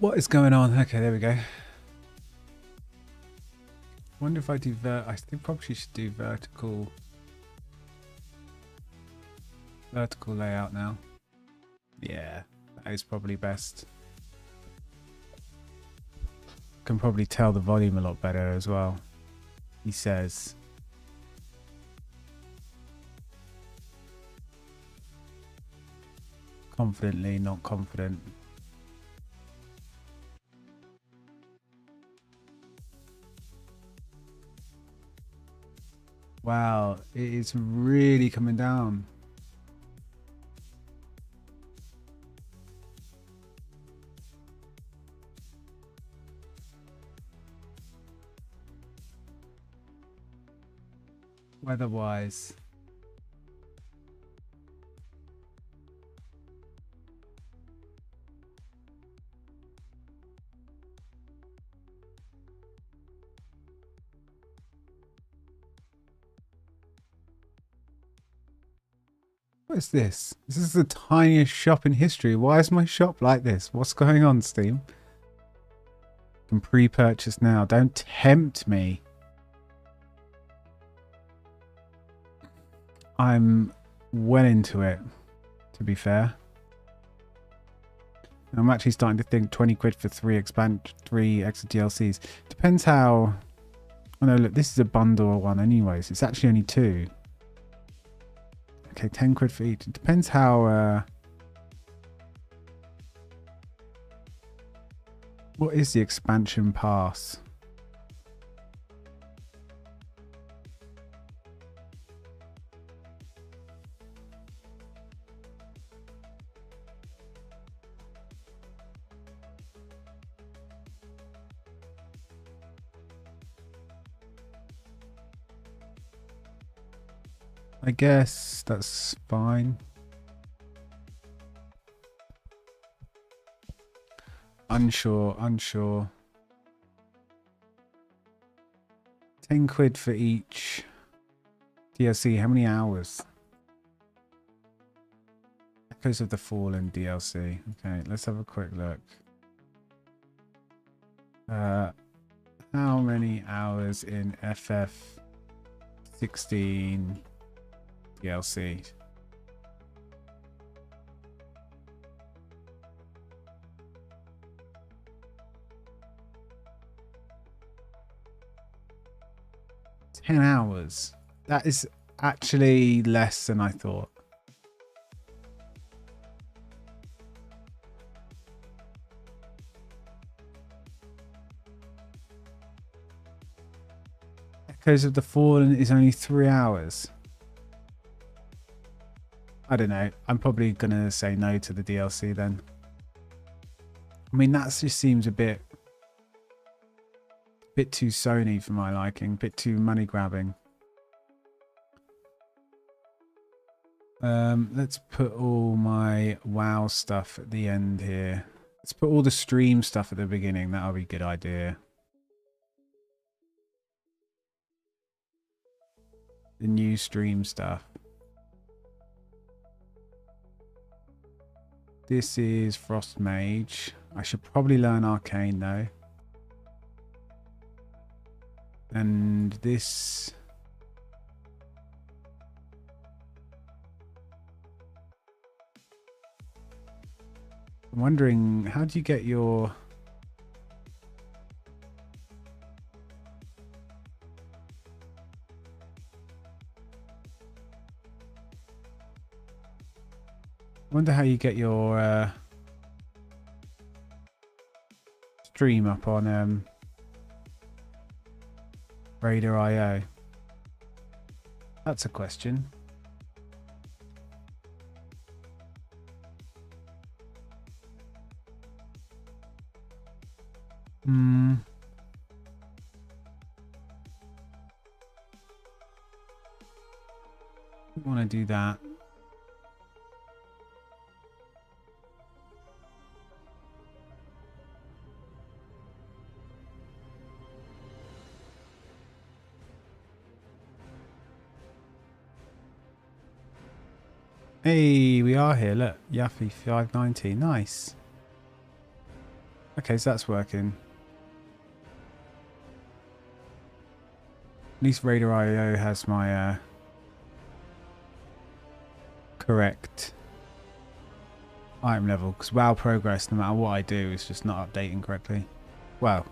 What is going on? Okay, there we go. Wonder if I do I think probably should do vertical layout now. Yeah, that is probably best. Can probably tell the volume a lot better as well. He says. Confidently, not confident. Wow, it is really coming down. Weather-wise. What is this? This is the tiniest shop in history. Why is my shop like this? What's going on, Steam? Can pre-purchase now. Don't tempt me. I'm well into it, to be fair. I'm actually starting to think 20 quid for 3 extra DLCs. Depends how... Oh no, look, this is a bundle one anyways. It's actually only 2. Okay, 10 quid for each. It depends how... What is the expansion pass? I guess that's fine. Unsure. 10 quid for each DLC. How many hours? Echoes of the Fallen DLC. Okay, let's have a quick look. How many hours in FF16 DLC? $10 hours. That is actually less than I thought. Echoes of the Fallen is only 3 hours. I don't know. I'm probably gonna say no to the DLC then. I mean, that just seems a bit too Sony for my liking, bit too money grabbing. Let's put all my WoW stuff at the end here. Let's put all the stream stuff at the beginning. That'll be a good idea. The new stream stuff. This is Frost Mage. I should probably learn Arcane though. And this... I'm wondering, how do you get your... I wonder how you get your stream up on Radar.io. That's a question. I want to do that. Hey, we are here. Look, Yaffy 590. Nice. Okay, so that's working. At least Raider IO has my correct item level, because WoW progress, no matter what I do, is just not updating correctly. Well,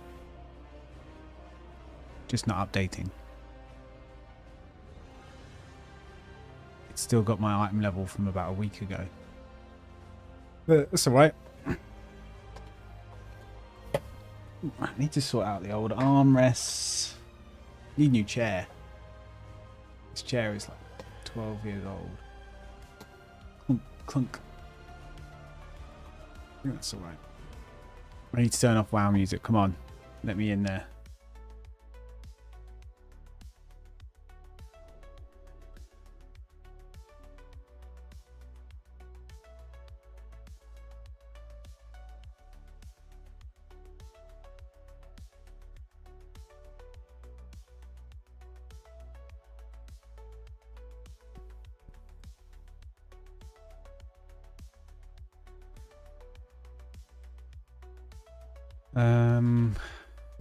just not updating. It's still got my item level from about a week ago. But that's alright. I need to sort out the old armrests. Need a new chair. This chair is like 12 years old. Clunk, clunk. I think that's alright. I need to turn off WoW music. Come on. Let me in there.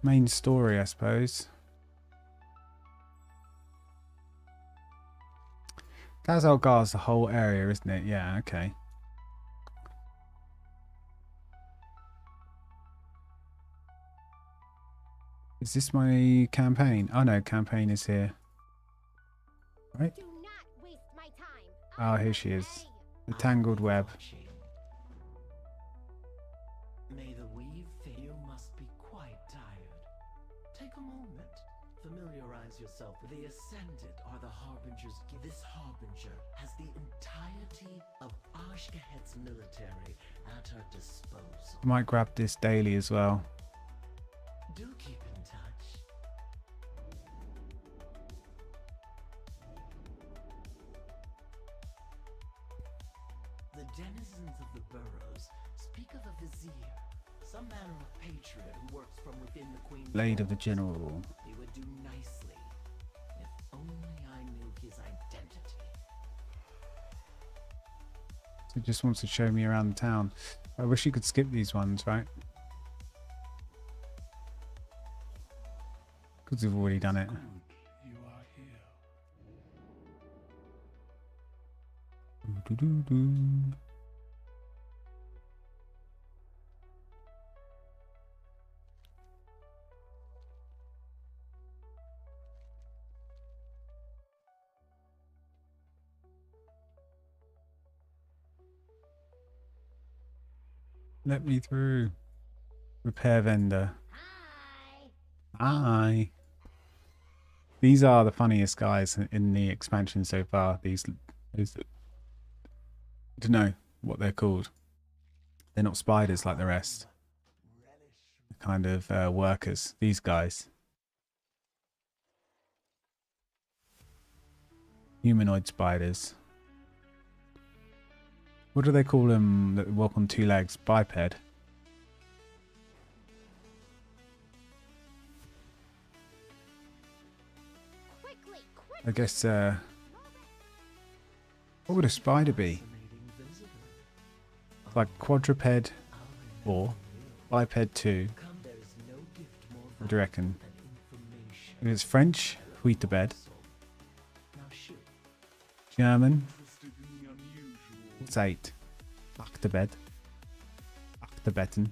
Main story, I suppose. Gazalgar's the whole area, isn't it? Yeah, okay. Is this my campaign? Oh no, campaign is here. Right? Do not waste my time. Oh, here she is. The Tangled Web. May the weave you must be quite tired. Take a moment. Familiarize yourself. The Ascended are the Harbingers. This Harbinger has the entirety of Ashkahet's military at her disposal. I might grab this daily as well. Do keep in touch. The denizens of the burrows speak of a vizier, some manner of patriot who works from within the Queen's Blade of the walls. General. He would do nicely if only I knew his identity. So it just wants to show me around the town. I wish you could skip these ones, right? Because we've already done it. You are here. Doo-doo-doo-doo. Let me through. Repair vendor. Hi. Hi. These are the funniest guys in the expansion so far. These I don't know what they're called. They're not spiders like the rest. They're kind of workers. These guys. Humanoid spiders. What do they call them that walk on two legs? Biped. Quickly, quick. I guess, what would a spider be? Fascinating visitor. Like quadruped or biped 2? There is no gift more What do you reckon? than information. If it's French, Huitebed. Now shoot. German, Interested in the unusual. what's 8? Achterbed. Achterbetten.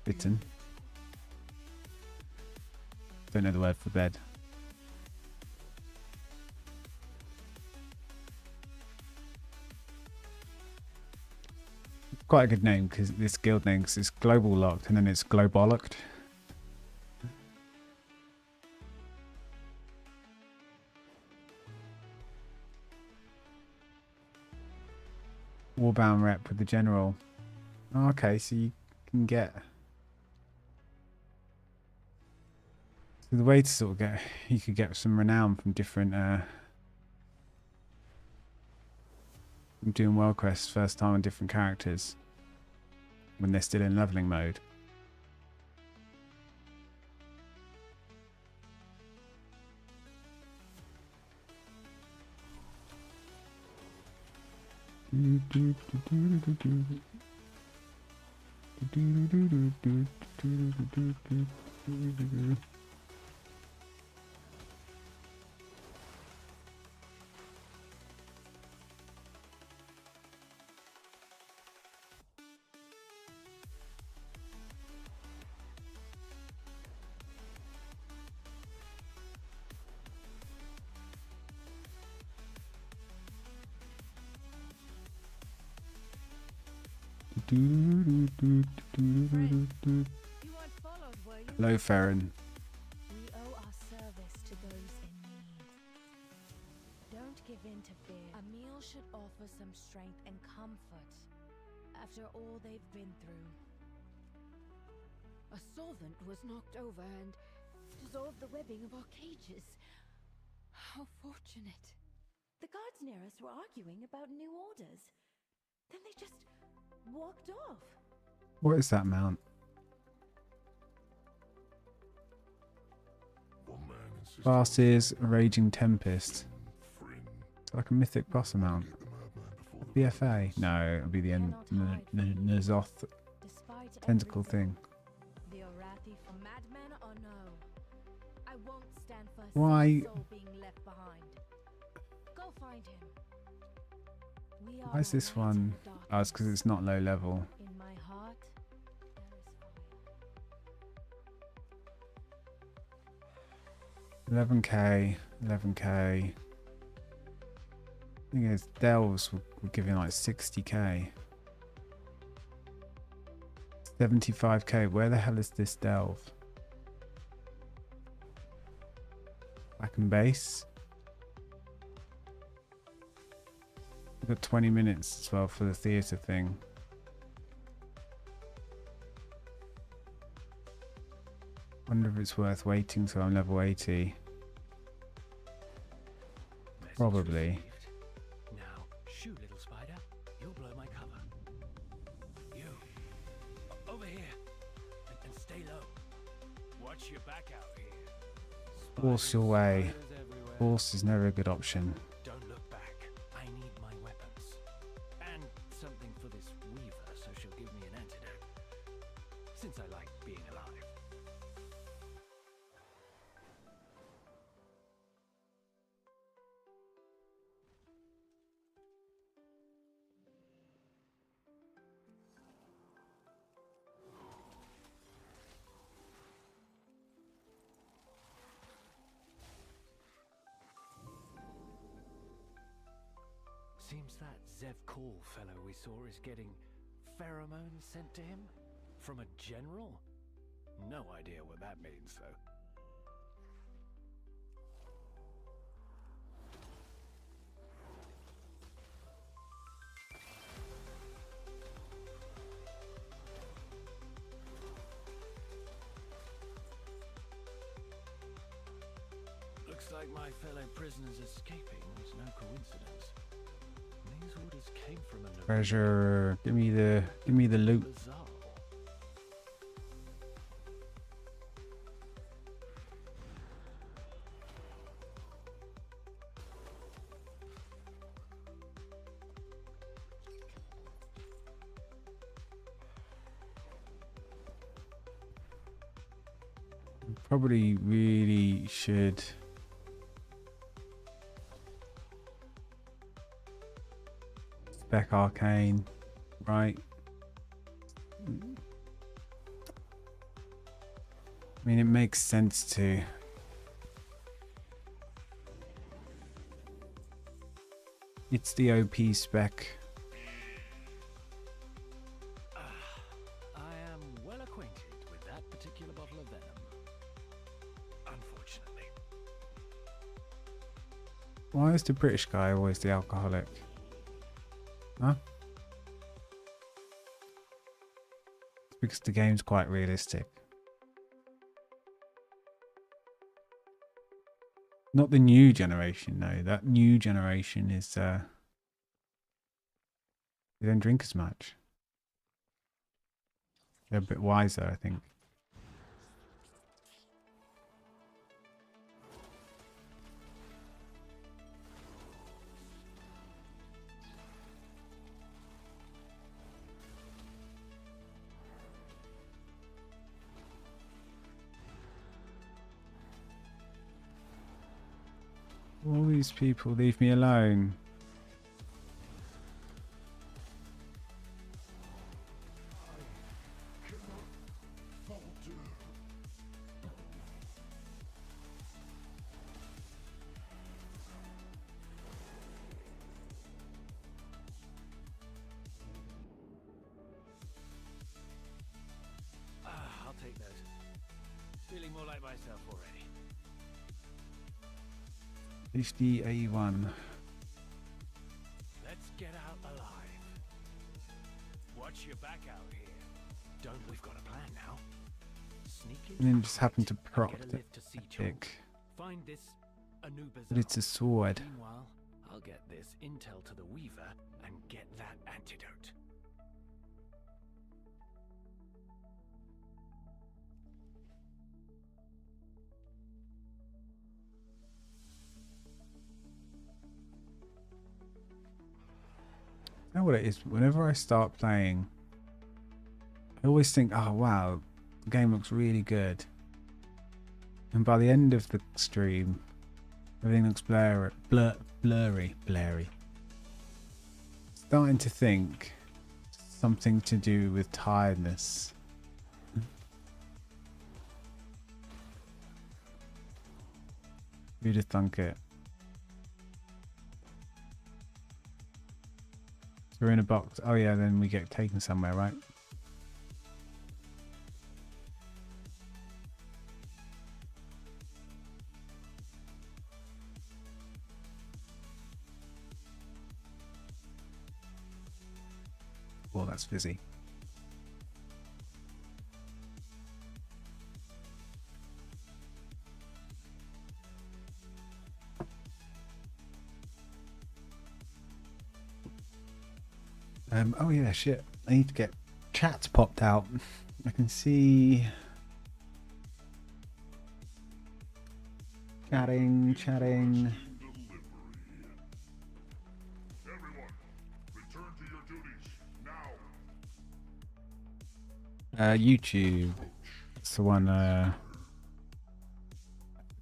Bitten. Don't know the word for bed. Quite a good name, because this guild name, because it's global locked and then it's global locked. Warbound rep with the general. Oh, okay, so you can get. So the way to sort of get, you could get some renown from different. From doing world quests first time on different characters when they're still in leveling mode. You weren't followed, were you? Hello, Farron. We owe our service to those in need. Don't give in to fear. A meal should offer some strength and comfort after all they've been through. A solvent was knocked over and dissolved the webbing of our cages. How fortunate. The guards near us were arguing about new orders. Then they just walked off. What is that mount? Classes, Raging Tempest. It's like a mythic boss amount. BFA? No, it'll be the N'Zoth Despite tentacle everything, thing. the Arathi for madmen or no, I won't stand for a Why- single soul being left behind. Go find him. We are Why is this a light in one? the Oh, it's because darkness. it's not low level. In my heart, there is fire. 11k, 11k. Thing is, Delves will give you like 60k. 75k. Where the hell is this Delve? Back and base. We've got 20 minutes as well for the theatre thing. Wonder if it's worth waiting till I'm level 80. Probably. Message received. Now, shoot, little spider. You'll blow my cover. You. Over here. And stay low. Watch your back out here. Force your way. Spiders everywhere. Force is never a good option. Don't look back. I need my weapons. And something for this weaver so she'll give me an antidote. Since I like being alive. Seems that Zev Call fellow we saw is getting pheromones sent to him? From a general? No idea what that means, though. Looks like my fellow prisoners escaping was no coincidence. These orders came from a Treasure. Give me the loot. Bizarre. Probably really should spec arcane, right? I mean, it makes sense to. It's the OP spec. I am well acquainted with that particular bottle of venom. Unfortunately. Why is the British guy always the alcoholic? Huh? It's because the game's quite realistic. Not the new generation, no. That new generation is they don't drink as much. They're a bit wiser, I think. these people leave me alone. I'll take those. Feeling more like myself already. 50A1. Let's get out alive. Watch your back out here. Don't we've got a plan now? Sneak in. And then just happened to prop get a the lift to see pick. Find this Anubis. But it's a sword. Meanwhile, I'll get this intel to the Weaver and get that antidote. You know what it is? Whenever I start playing, I always think, oh wow, the game looks really good. And by the end of the stream, everything looks blurry. Starting to think something to do with tiredness. Who'd have thunk it? We're in a box. Oh yeah, then we get taken somewhere, right? Well, that's fizzy. Oh yeah, shit. I need to get chats popped out. I can see chatting. Everyone, return to your duties now. YouTube. That's the one.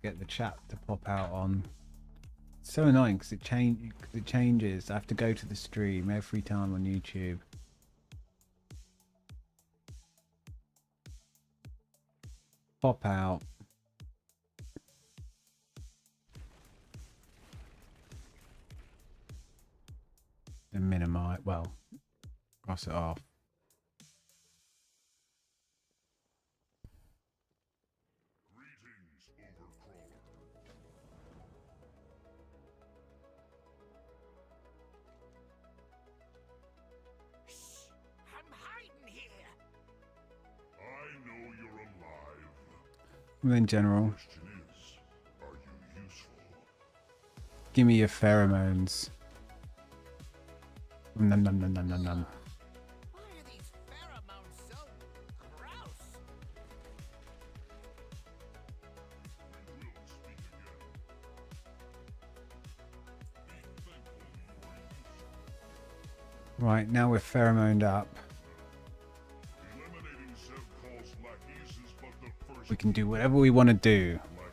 Get the chat to pop out on. It's so annoying because it changes. I have to go to the stream every time on YouTube. Pop out. And minimize. Well, cross it off. Greetings, Overcrawler. Shh! I'm hiding here. I know you're alive. And then general. Question is, are you useful? Give me your pheromones. Num num num num num num. Why are these pheromones so gross? We will speak again. Be thankful you are useful. Right, now we're pheromoned up. Eliminating Zev Call's lackeys is but the first. We can do whatever we want to do. Blackmail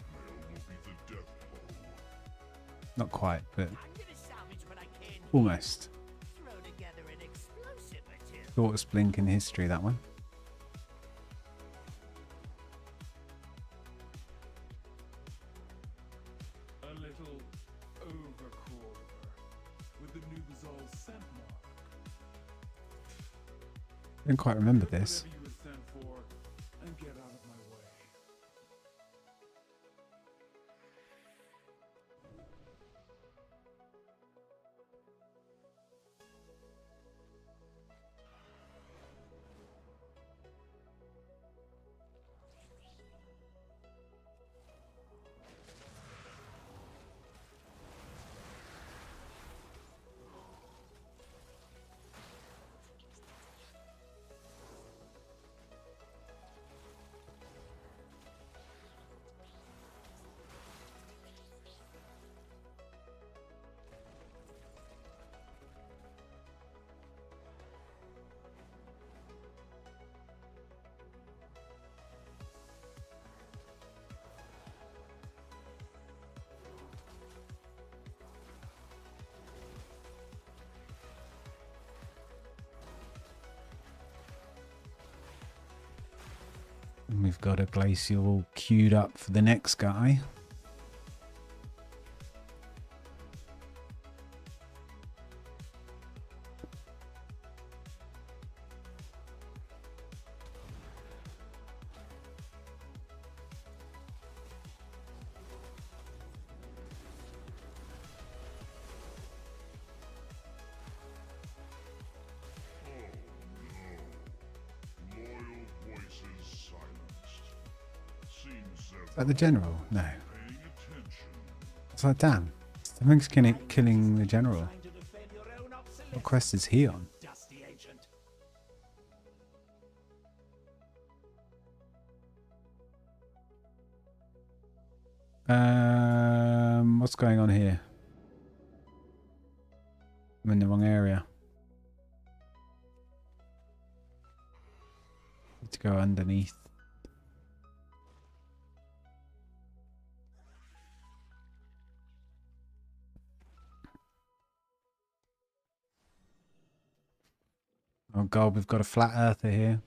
will be the death blow. Not quite, but I'm gonna salvage what I can. almost. Throw together an explosive or two. Shortest blink in history, that one. A little overcrawler with the new Bazal scent mark. I don't quite remember this. Whatever you were sent for, and get out of my way. We've got a glacial all queued up for the next guy. Is that the general? No. It's like, damn. Something's killing the general. What quest is he on? What's going on here? I'm in the wrong area. Need to go underneath. Oh god, we've got a flat earther here.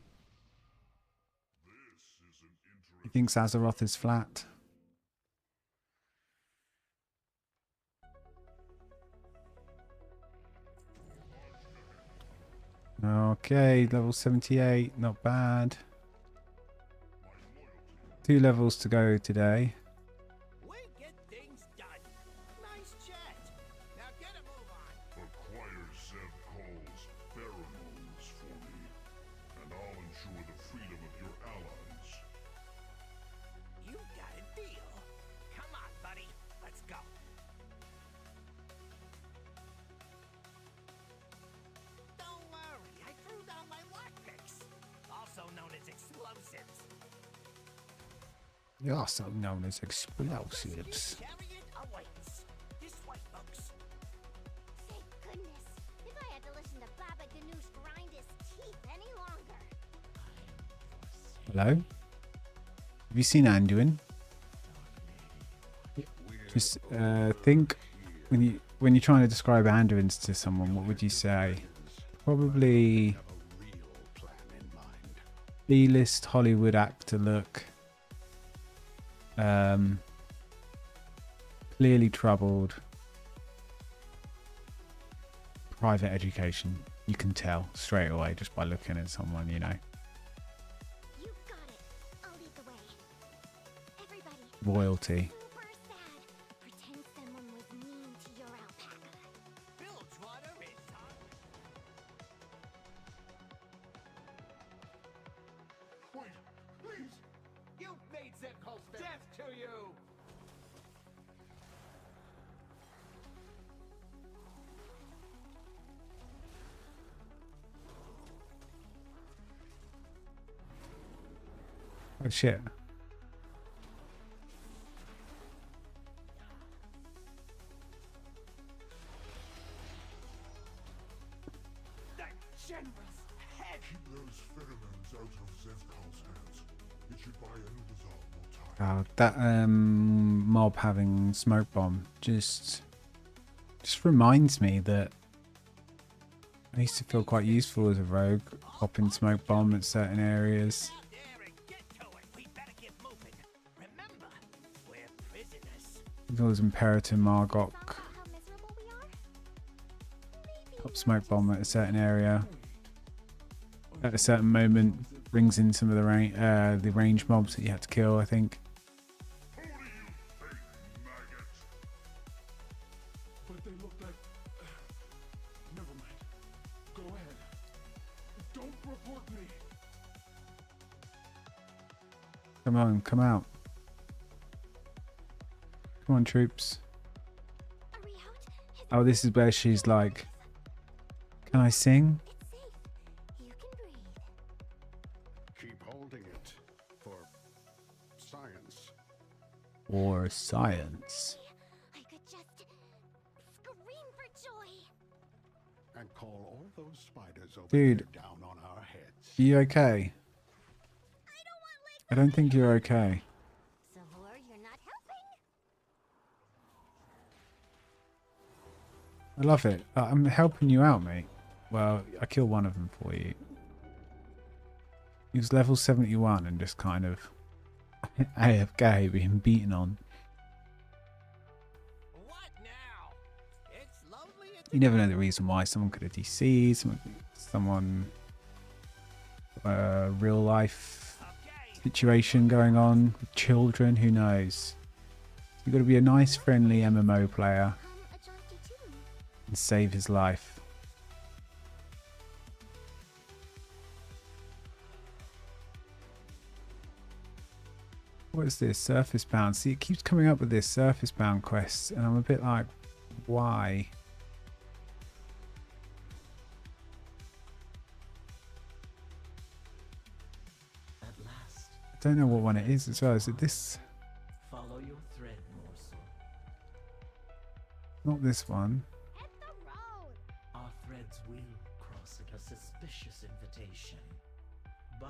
He thinks Azeroth is flat. Okay, level 78, not bad. 2 levels to go today. We get things done. Nice chat. Now get a move on. Acquire Zev Call's pheromones for me, and I'll ensure the freedom of your allies. You got a deal. Come on, buddy. Let's go. Don't worry. I threw down my lockpicks, also known as explosives. You're also known as explosives. Chariot awaits. This way, folks. Thank goodness. If I had to listen to Baba Ganoush grind his teeth any longer. Hello? Have you seen Anduin? Just think when you're trying to describe Anduins to someone, what would you say? Probably B-list Hollywood actor look. Clearly troubled. Private education. You can tell straight away just by looking at someone, you know. You got it. I'll lead the way. Everybody. Royalty. Super sad. Pretend someone was mean to your alpaca. Bilgewater is on. Wait, please! You made Zepco's death to you! Oh shit. That generous head! Keep those pheromones out of Zev Call's hands. It should buy Anubizal more time. Oh, that mob having smoke bomb just reminds me that I used to feel quite useful as a rogue, popping smoke bomb at certain areas. Out there and get to it. We better get moving. Remember, we're prisoners. There was Imperator Margok, How miserable we are? Maybe pop smoke bomb at a certain area. At a certain moment, brings in some of the range mobs that you had to kill, I think. Who do you think, maggot? But they look like... Never mind. Go ahead. Don't report me. Come on, come out. Come on, troops. Are we out? Is Oh, this is where she's like, can I sing? It's safe. You can breathe. Keep holding it for science. Or science. I could just scream for joy. And call all those spiders over Dude. there down on our heads. Are you okay? I don't want legs. I don't think you're okay. Savor, you're not helping. I love it. I'm helping you out, mate. Well, I killed one of them for you. He was level 71 and just kind of AFK being beaten on. What now? It's lonely. You never know the reason why. Someone could have DC'd, someone real life situation going on with children, who knows. You've got to be a nice friendly MMO player A jaunty tune. and save his life. What is this? Surface bound. See, it keeps coming up with this surface bound quests, and I'm a bit like, why? At last, I don't know what one it is as well. Is it this? follow your thread, morsel. Not this one. Hit the road. Our threads will cross a suspicious invitation. But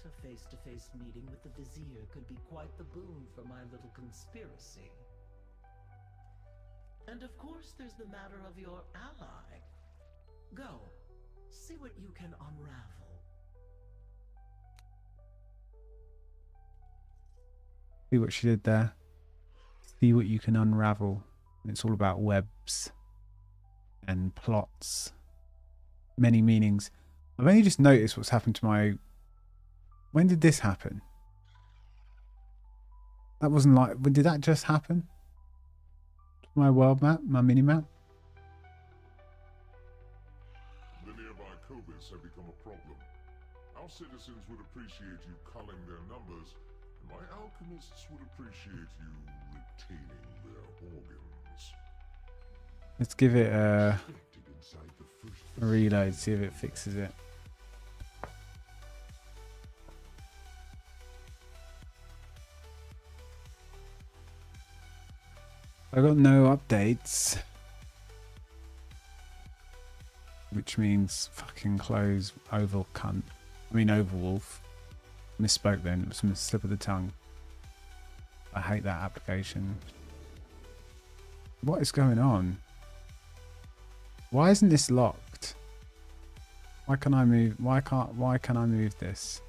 a face-to-face meeting with the Vizier could be quite the boon for my little conspiracy. And of course there's the matter of your ally. Go, see what you can unravel. See what she did there. See what you can unravel. And it's all about webs and plots. Many meanings. I've only just noticed what's happened to my... When did this happen? That wasn't like... Did that just happen? My world map? My mini map? The nearby Cobras have become a problem. Our citizens would appreciate you culling their numbers, and my alchemists would appreciate you retaining their organs. Let's give it a Reflected inside the first reload, see if it fixes it. I got no updates, which means fucking close Oval cunt. I mean Overwolf. Misspoke then. It was a slip of the tongue. I hate that application. What is going on? Why isn't this locked? Why can I move? Why can I move this?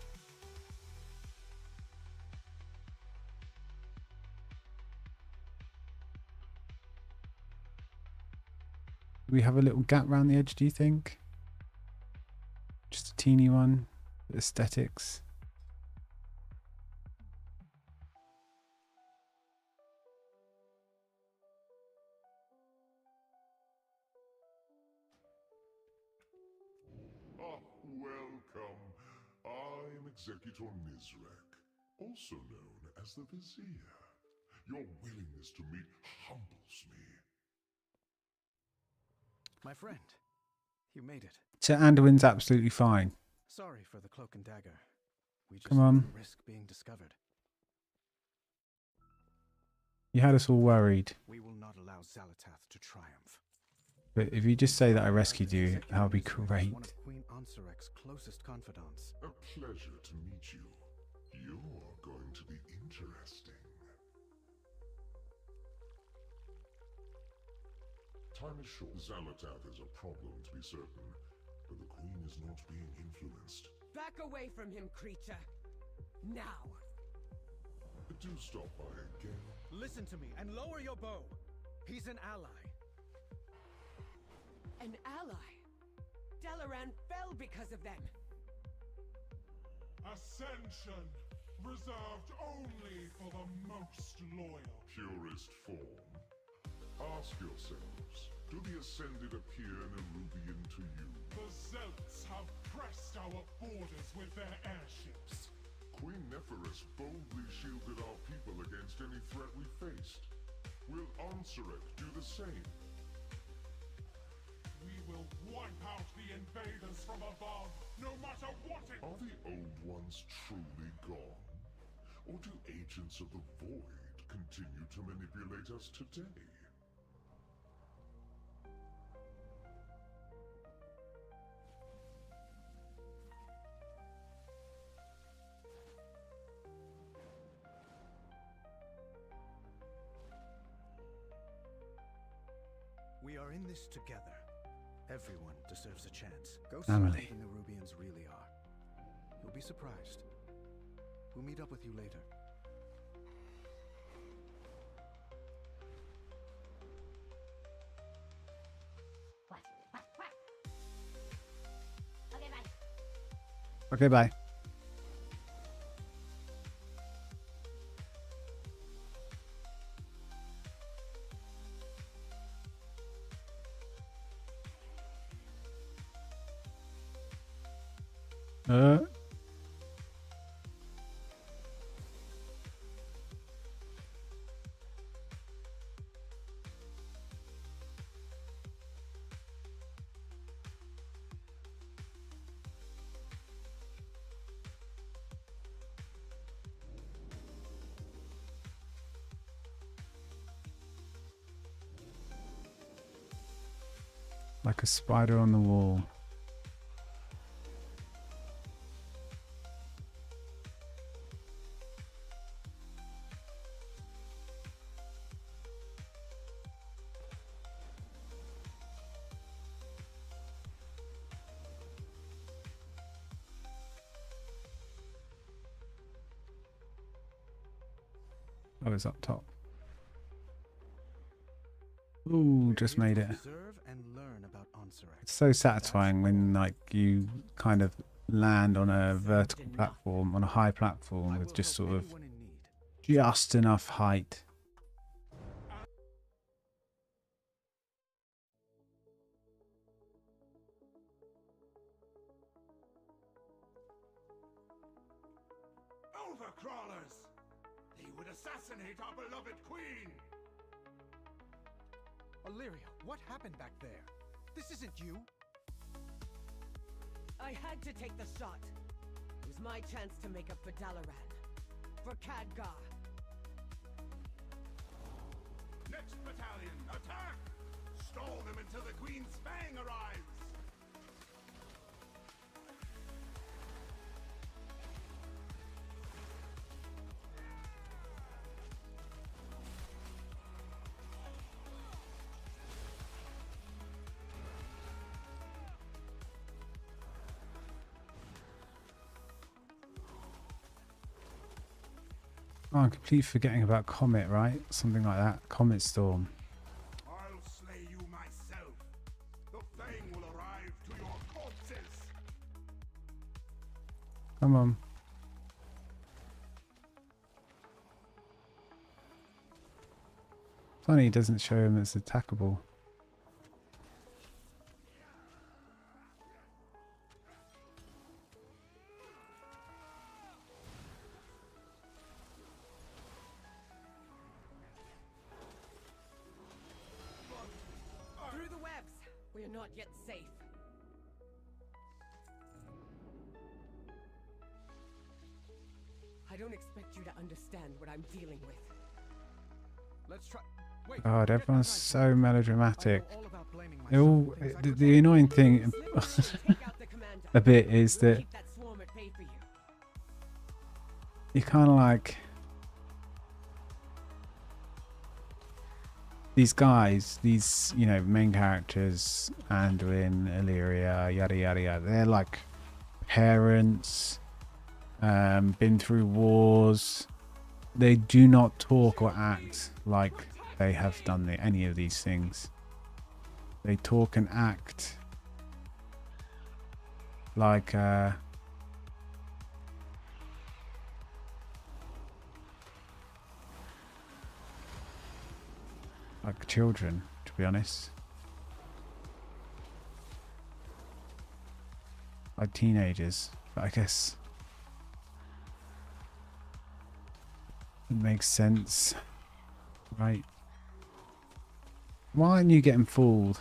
Do we have a little gap around the edge, do you think? Just a teeny one. Aesthetics. Ah, welcome. I'm Executor Nizrek, also known as the Vizier. Your willingness to meet humbles me. My friend, you made it. So Anduin's absolutely fine. Sorry for the cloak and dagger. We just Come on. wouldn't risk being discovered. You had us all worried. We will not allow Zalatath to triumph. But if you just say that I rescued you, that would be great. One of Queen Ansarek's closest confidants. A pleasure to meet you. You're going to be interesting. Time is short. Zalatath is a problem, to be certain, but the Queen is not being influenced. Back away from him, creature. Now. Do stop by again. Listen to me and lower your bow. He's an ally. An ally. Dalaran fell because of them. Ascension, reserved only for the most loyal. Purest form. Ask yourselves, do the Ascended appear in Erubian to you? The Zelts have pressed our borders with their airships. Queen Neferis boldly shielded our people against any threat we faced. Will Ansaret do the same? We will wipe out the invaders from above, no matter what it... Are the old ones truly gone? Or do agents of the Void continue to manipulate us today? We are in this together. Everyone deserves a chance. Go see Family. who the Nerubians really are. You'll be surprised. We'll meet up with you later. Okay, bye. Okay, bye. Uh. Like a spider on the wall. Oh, it's up top. Ooh, just made it. Observe and learn about Onsurek. It's so satisfying when like you kind of land on a vertical platform, on a high platform with just sort of just enough height. Overcrawlers! They would assassinate our beloved queen! Illyria, what happened back there? This isn't you. I had to take the shot. It was my chance to make up for Dalaran. For Khadgar. Next battalion, attack! Stall them until the queen's fang arrives! Oh, I'm completely forgetting about Comet, right? Something like that. Comet Storm. I'll slay you myself. The fang will arrive to your corpses. Come on. Funny, it doesn't show him as attackable. Through the webs! We are not yet safe. I don't expect you to understand what I'm dealing with. Let's try. Wait, God, get everyone's that right. so melodramatic. I know all about blaming They all, myself for things I the, could the say. annoying thing Take out the commander. a bit is We'll that keep that swarm at bay for you. you kind of like these guys, these, you know, main characters, Anduin, Illyria, yada yada yada. They're like parents, been through wars. They do not talk or act like they have done any of these things. They talk and act like children, to be honest. Like teenagers, but I guess it makes sense, right? Why aren't you getting fooled?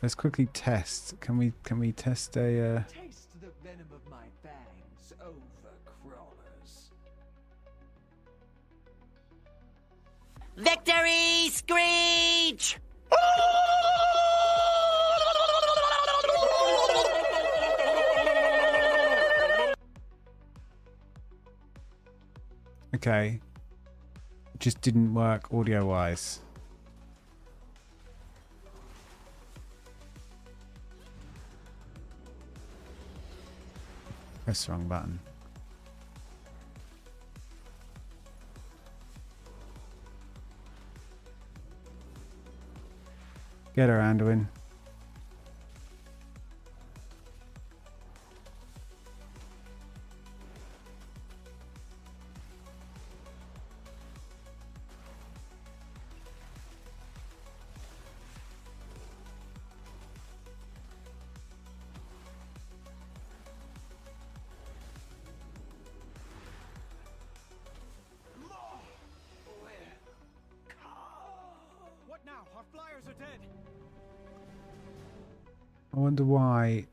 Let's quickly test. Can we test a Taste the venom of my fangs, overcrawlers. Victory screech! Okay. Just didn't work audio-wise. Press the wrong button. Get her, Anduin. What now? Our flyers are dead. I wonder why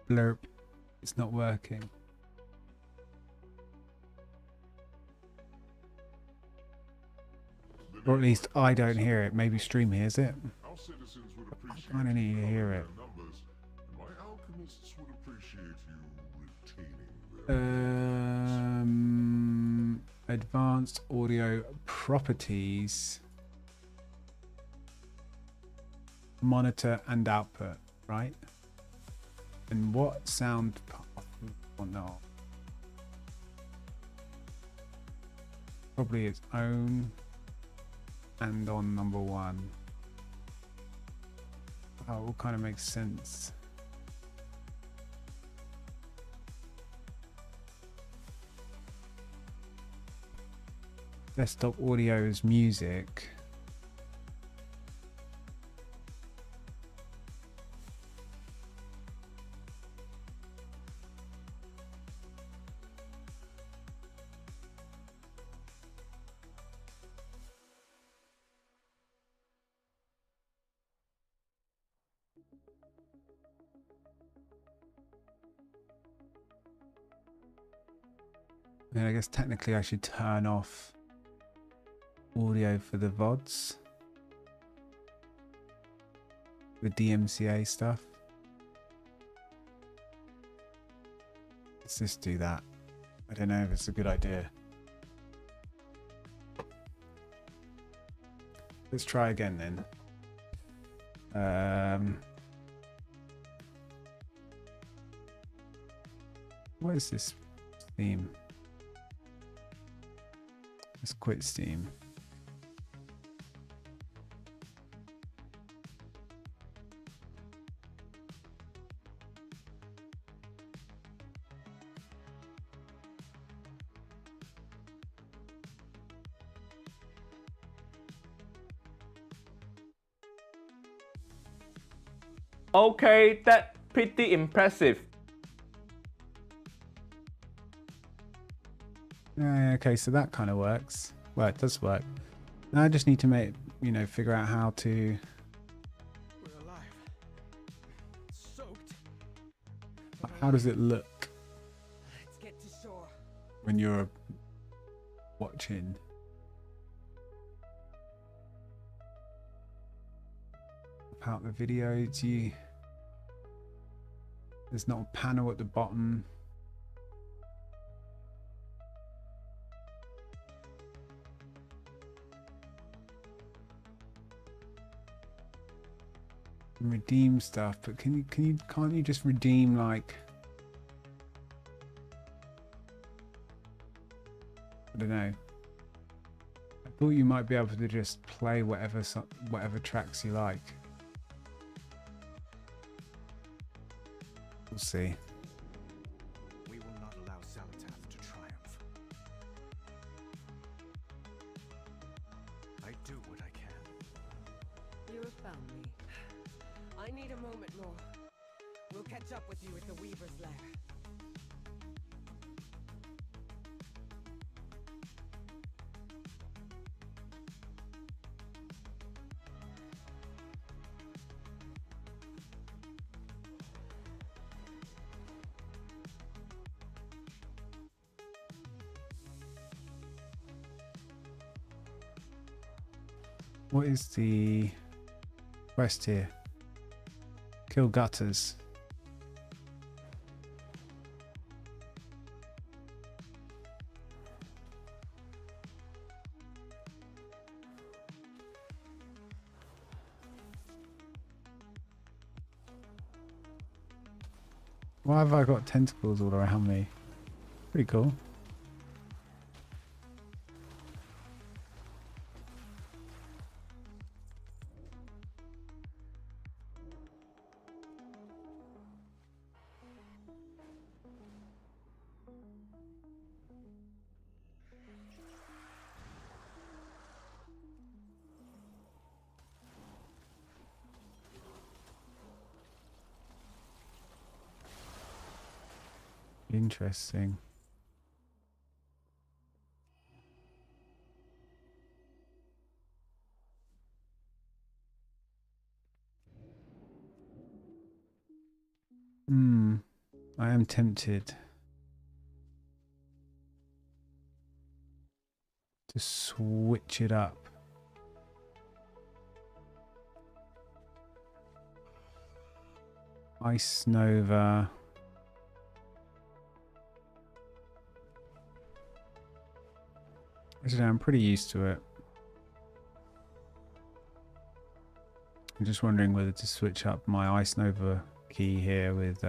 Blurp is not working. Or at least I don't hear it. Maybe stream hears it. Our citizens would appreciate I don't need to you hear covering it. their numbers, and my alchemists would appreciate you retaining their Advanced audio properties. Monitor and output, right? And what sound path or not? Probably its own and on number one. Oh, it all kind of makes sense. Desktop audio is music. And I guess technically I should turn off audio for the VODs. The DMCA stuff. Let's just do that. I don't know if it's a good idea. Let's try again then. What is this theme? Let's quit Steam. Okay, that's pretty impressive. Okay, so that kind of works. Well, it does work. Now I just need to make, figure out how to. We're alive. Soaked. How does it look Let's get to shore. when you're watching? About the video, there's not a panel at the bottom. Redeem stuff, but can't you just redeem like, I don't know. I thought you might be able to just play whatever tracks you like. We'll see. We will not allow Salatath to triumph. I do what I can. You have found me. I need a moment more. We'll catch up with you at the Weaver's Lair. What is the quest here? Kill gutters. Why have I got tentacles all around me? Pretty cool. Interesting. I am tempted to switch it up. Ice Nova. Actually, I'm pretty used to it. I'm just wondering whether to switch up my Ice Nova key here with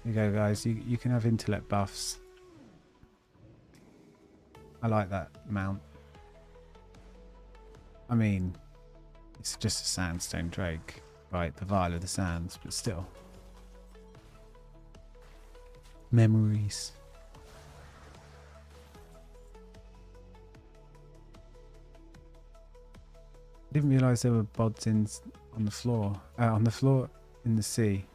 Here you go, guys. You can have intellect buffs. I like that mount. I mean, it's just a sandstone drake, right? The Vial of the Sands, but still. Memories. I didn't realise there were bods on the floor. On the floor in the sea.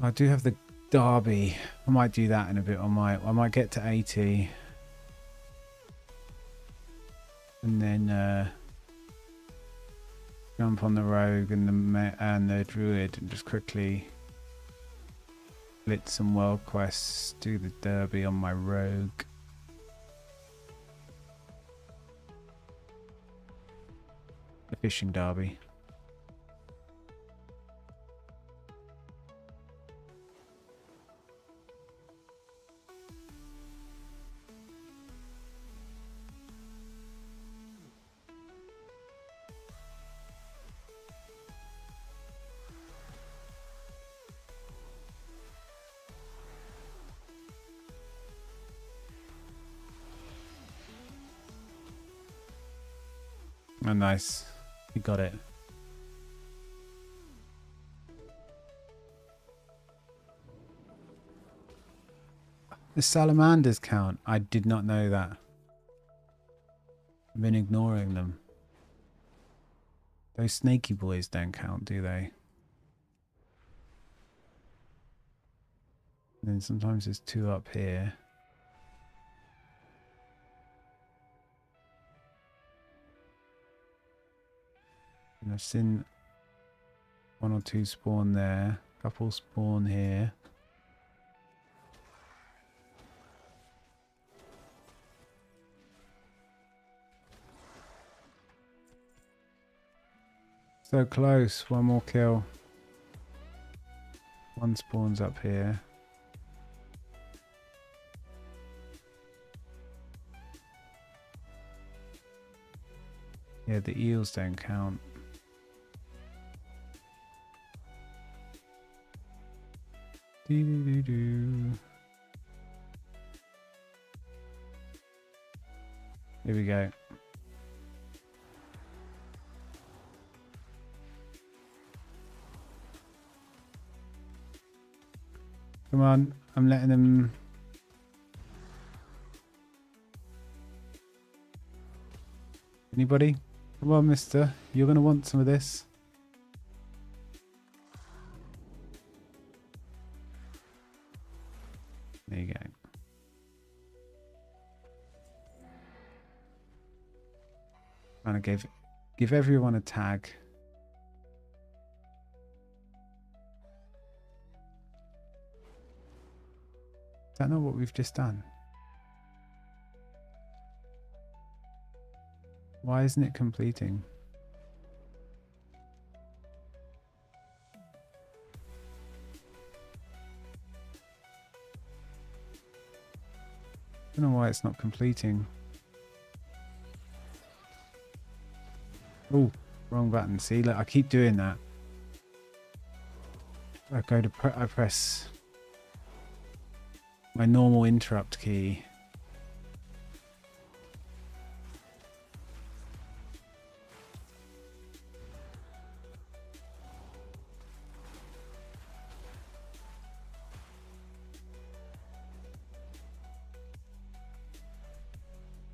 I do have the Derby. I might do that in a bit. I might get to 80. And then jump on the Rogue and the Druid and just quickly blitz some world quests. Do the Derby on my Rogue. The fishing Derby. Oh, nice. You got it. The salamanders count. I did not know that. I've been ignoring them. Those snaky boys don't count, do they? And then sometimes there's two up here. And I've seen one or two spawn there. A couple spawn here. So close. One more kill. One spawns up here. Yeah, the eels don't count. Doo-doo-doo-doo. Here we go. Come on, I'm letting them. Anybody? Come on, mister. You're going to want some of this. There you go. Trying to give everyone a tag. Is that not what we've just done? Why isn't it completing? I don't know why it's not completing. Oh, wrong button. See, look, I keep doing that. I go to I press my normal interrupt key.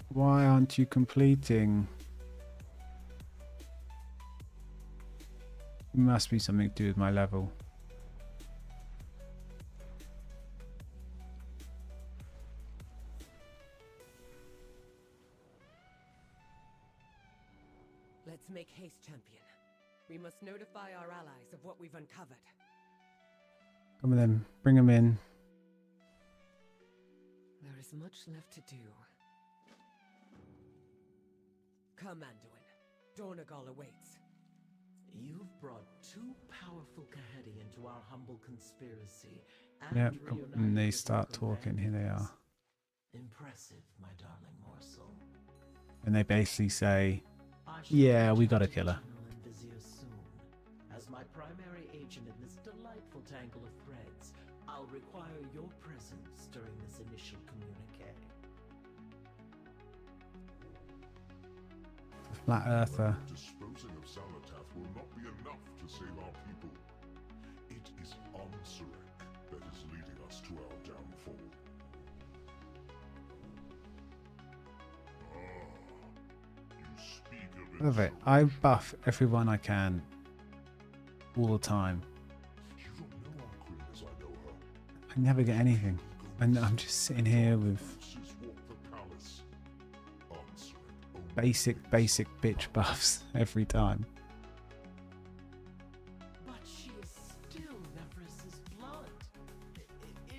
Why aren't you completing? It must be something to do with my level. Let's make haste, champion. We must notify our allies of what we've uncovered. Come on then, bring them in. There is much left to do. Come, Anduin. Dornagal awaits. You've brought two powerful Kahedi into our humble conspiracy. Yep, reunited and they with start your talking. Here they are. Impressive, my darling morsel. And they basically say, yeah, we got to kill her. As my primary agent in this delightful tangle of threads, I'll require your presence during this initial communique. The Flat Earther. Disposing of Salatath will not be enough to save our people. It is Ansurek that is leading us to our downfall. You speak of it. Love it. I buff everyone I can. All the time. You don't know our queen as I know her. I never get anything. And I'm just sitting here with basic bitch buffs every time. But she is still Nephris's blood.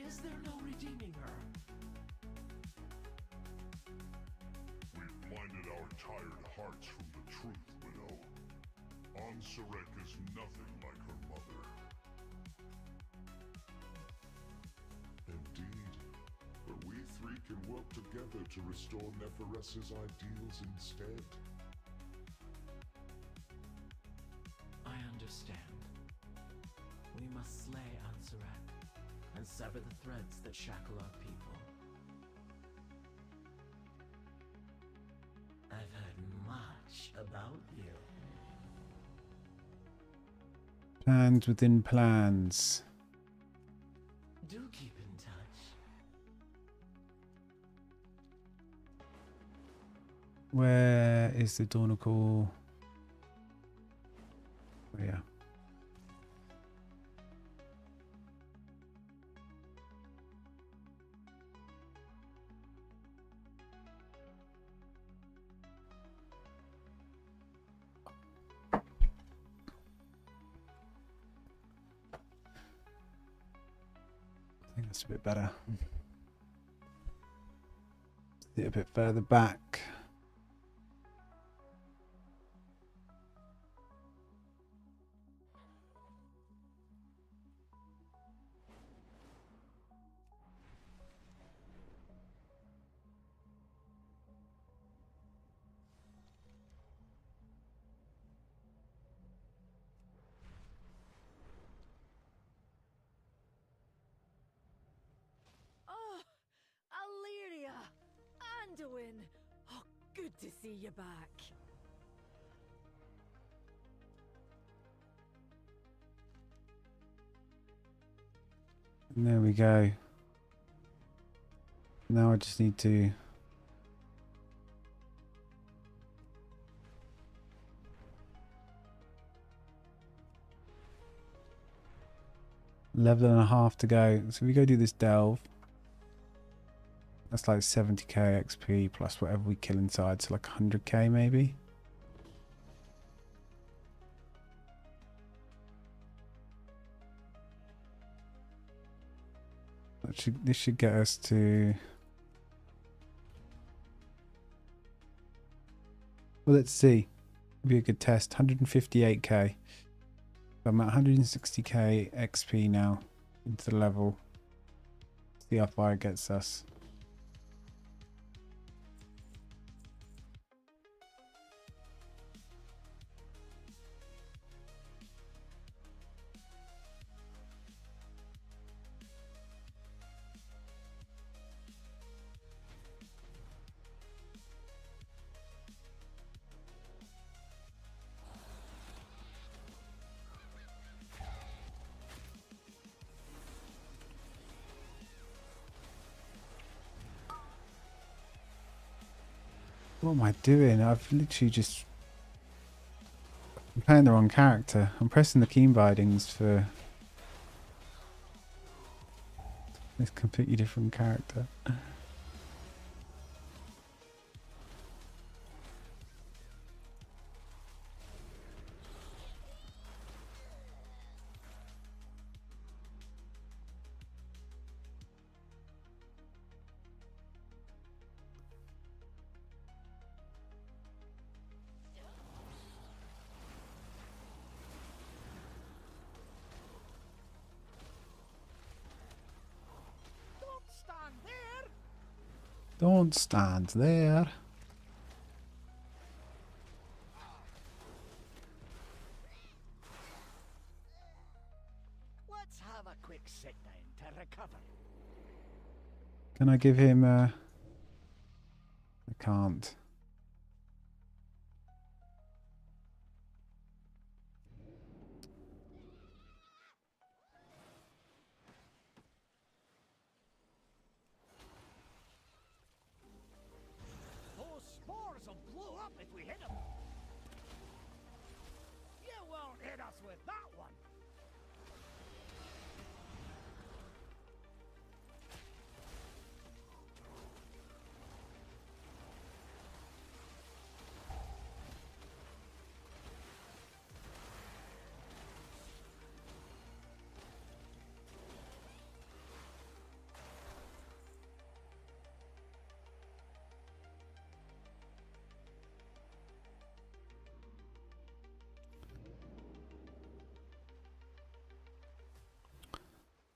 Is there no redeeming her? We've blinded our tired hearts from the truth, widow. Ansurek is nothing like her mother. Indeed, but we three can work together to restore Nephris's ideals instead. I understand. We must slay Ansurek and sever the threads that shackle our people. I've heard much about you. Plans within plans. Do keep in touch. Where is the Dornacle? Oh, yeah. I think that's a bit better. Sit a bit further back. Oh, Illyria! Anduin! Oh, good to see you back. And there we go. Now I just need to level and a half to go. So we go do this delve. That's like 70k XP plus whatever we kill inside, so like 100k maybe. This should get us to... Well, let's see. It'll be a good test. 158k. I'm at 160k XP now into the level. See how far it gets us. What am I doing? I've literally just... I'm playing the wrong character. I'm pressing the key bindings for this completely different character. Don't stand there. Let's have a quick sit down to recover. Can I give him I can't. Those spores will blow up if we hit them. You won't hit us with that one.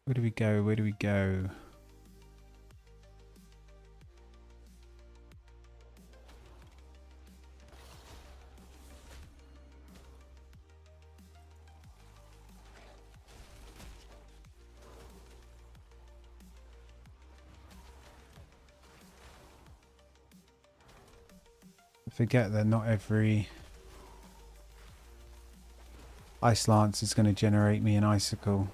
Where do we go? Where do we go? I forget that not every Ice Lance is going to generate me an icicle.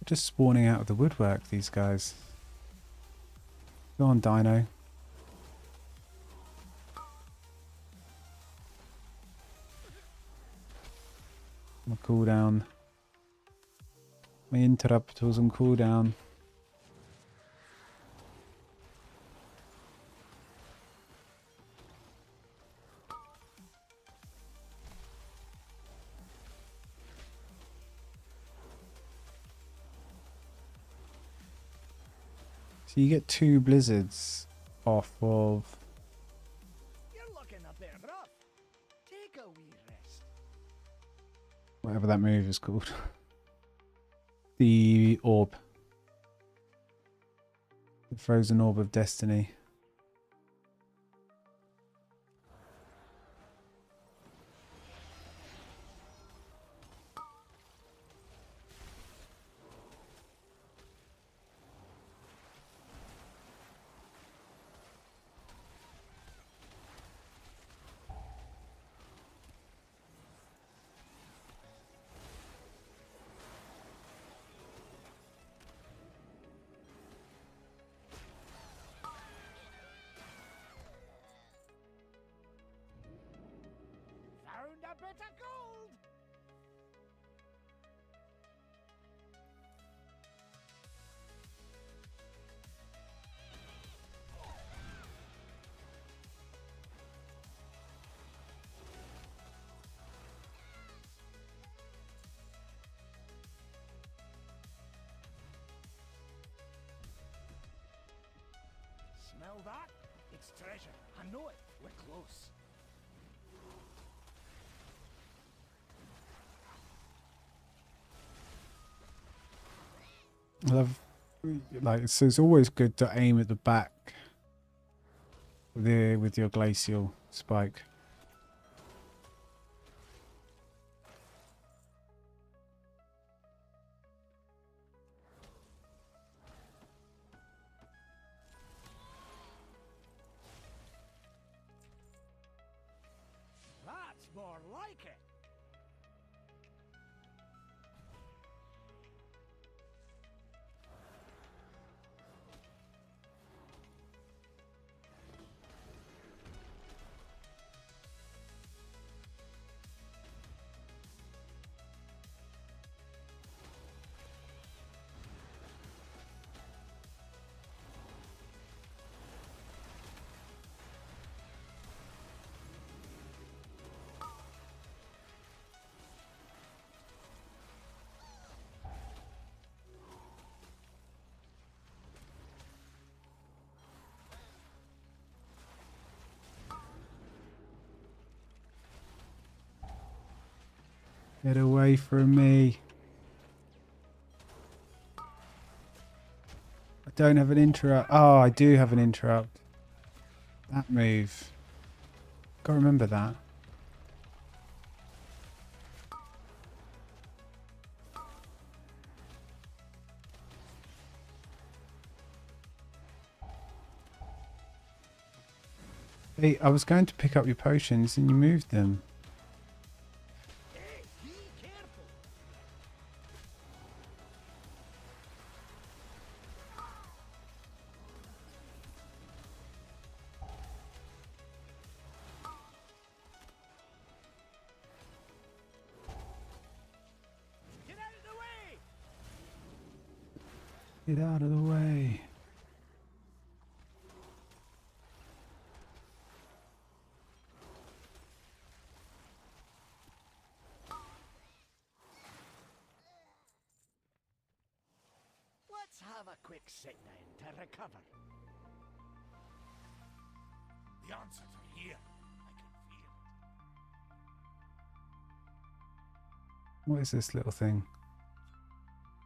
Just spawning out of the woodwork, these guys. Go on, Dino. My cooldown. My interruptors on cooldown. So you get 2 blizzards off of... You're looking a bit rough. Take a wee Whatever that move is called. The orb. The frozen orb of destiny. Found a bit of gold! Smell that? It's treasure. I know it. We're close. I love, like, so it's always good to aim at the back with your glacial spike. That's more like it. Get away from me. I don't have an interrupt. Oh, I do have an interrupt. That move. Gotta remember that. Hey, I was going to pick up your potions and you moved them. Hey, be careful. Get out of the way! Get out of the way. Let's have a quick sit down to recover. The answers are here. I can feel it. What is this little thing?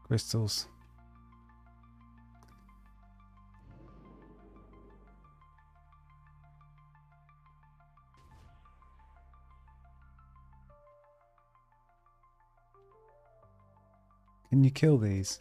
Crystals. Can you kill these?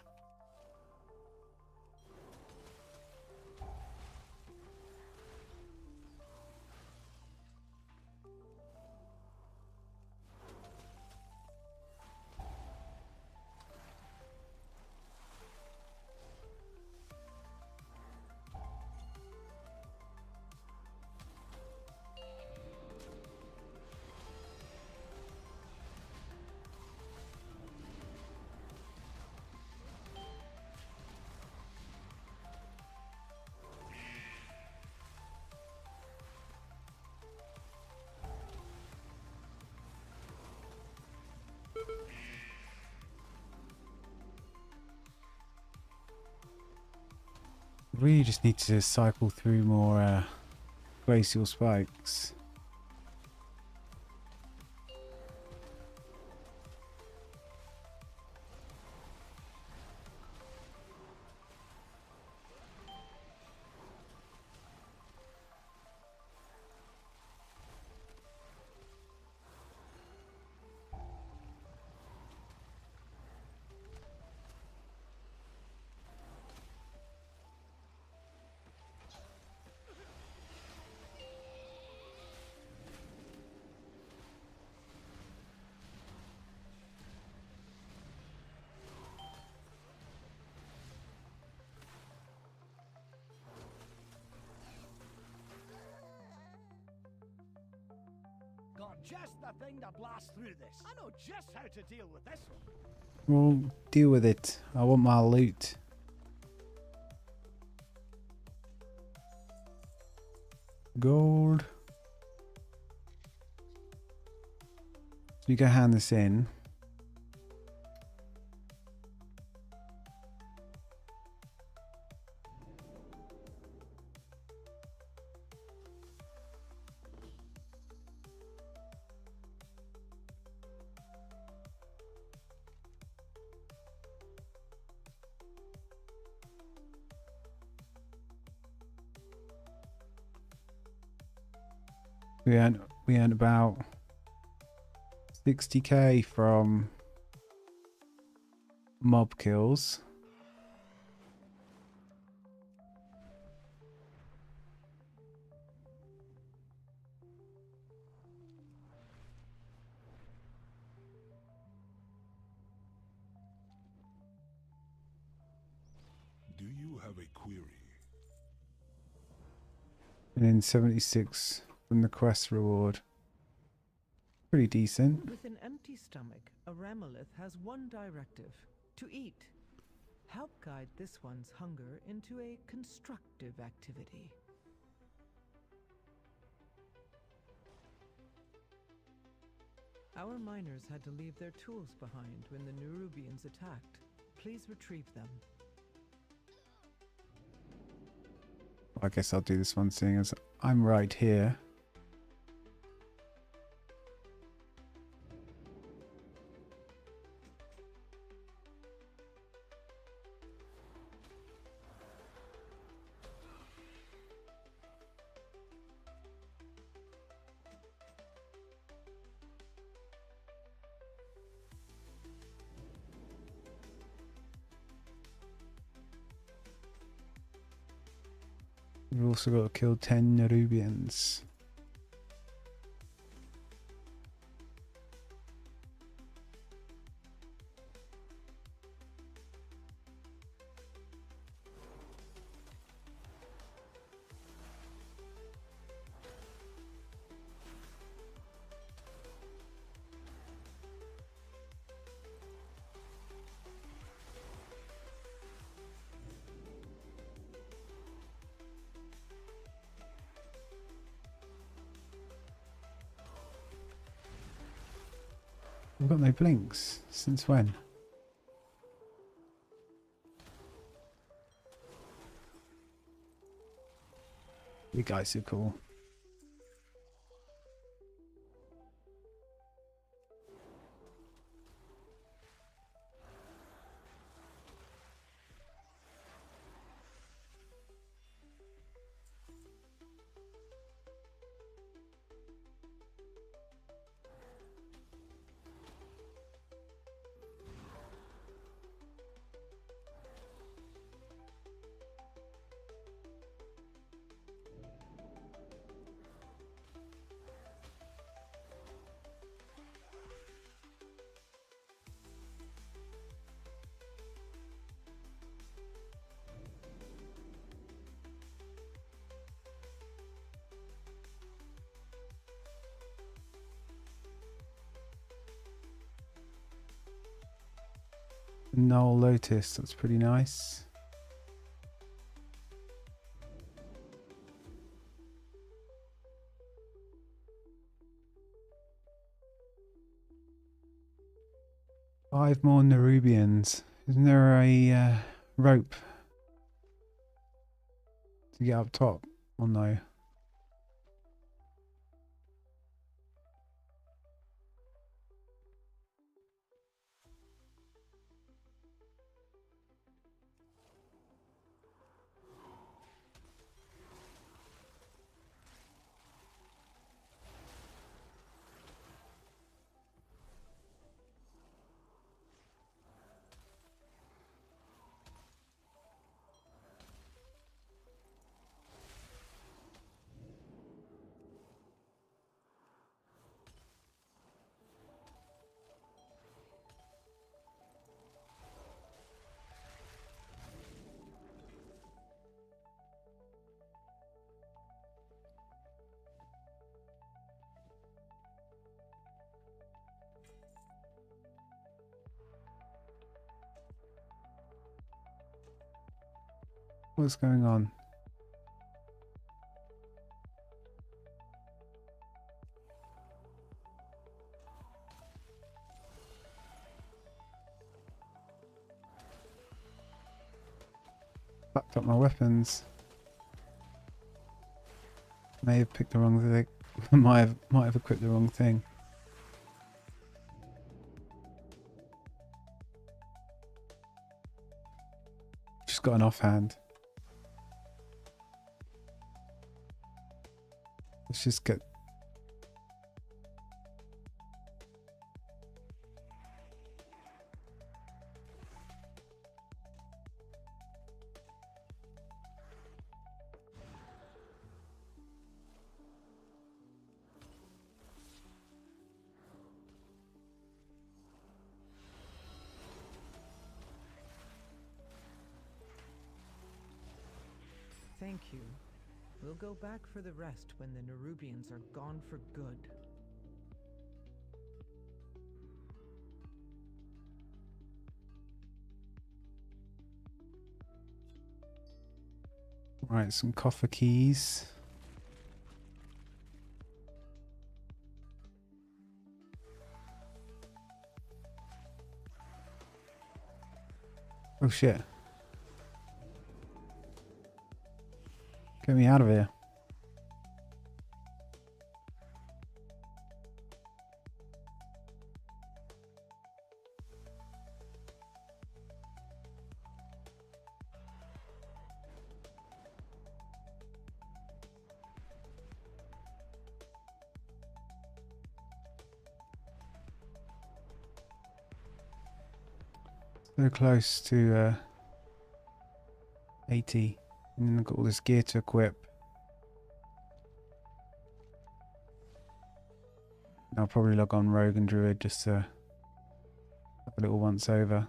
Really just need to cycle through more glacial spikes. just the thing to blast through this. I know just how to deal with this one. Well, deal with it. I want my loot. Gold. So we go hand this in. We earned about 60k from mob kills. Do you have a query? And then 76 from the quest reward. Pretty decent. With an empty stomach, a Ramolith has one directive: to eat. Help guide this one's hunger into a constructive activity. Our miners had to leave their tools behind when the Nerubians attacked. Please retrieve them. I guess I'll do this one, seeing as I'm right here. We've also got to kill 10 Nerubians. We've got no blinks. Since when? You guys are cool. Null Lotus, that's pretty nice. Five more Nerubians. Isn't there a rope to get up top? Or no? What's going on? Fucked up my weapons. May have picked the wrong thing. might have equipped the wrong thing. Just got an offhand. Let's just get. Thank you. We'll go back for the rest when the Nerubians are gone for good. Right, some coffer keys. Oh shit. Get me out of here. So close to 80. And then I've got all this gear to equip. I'll probably log on Rogue and Druid just to have a little once over.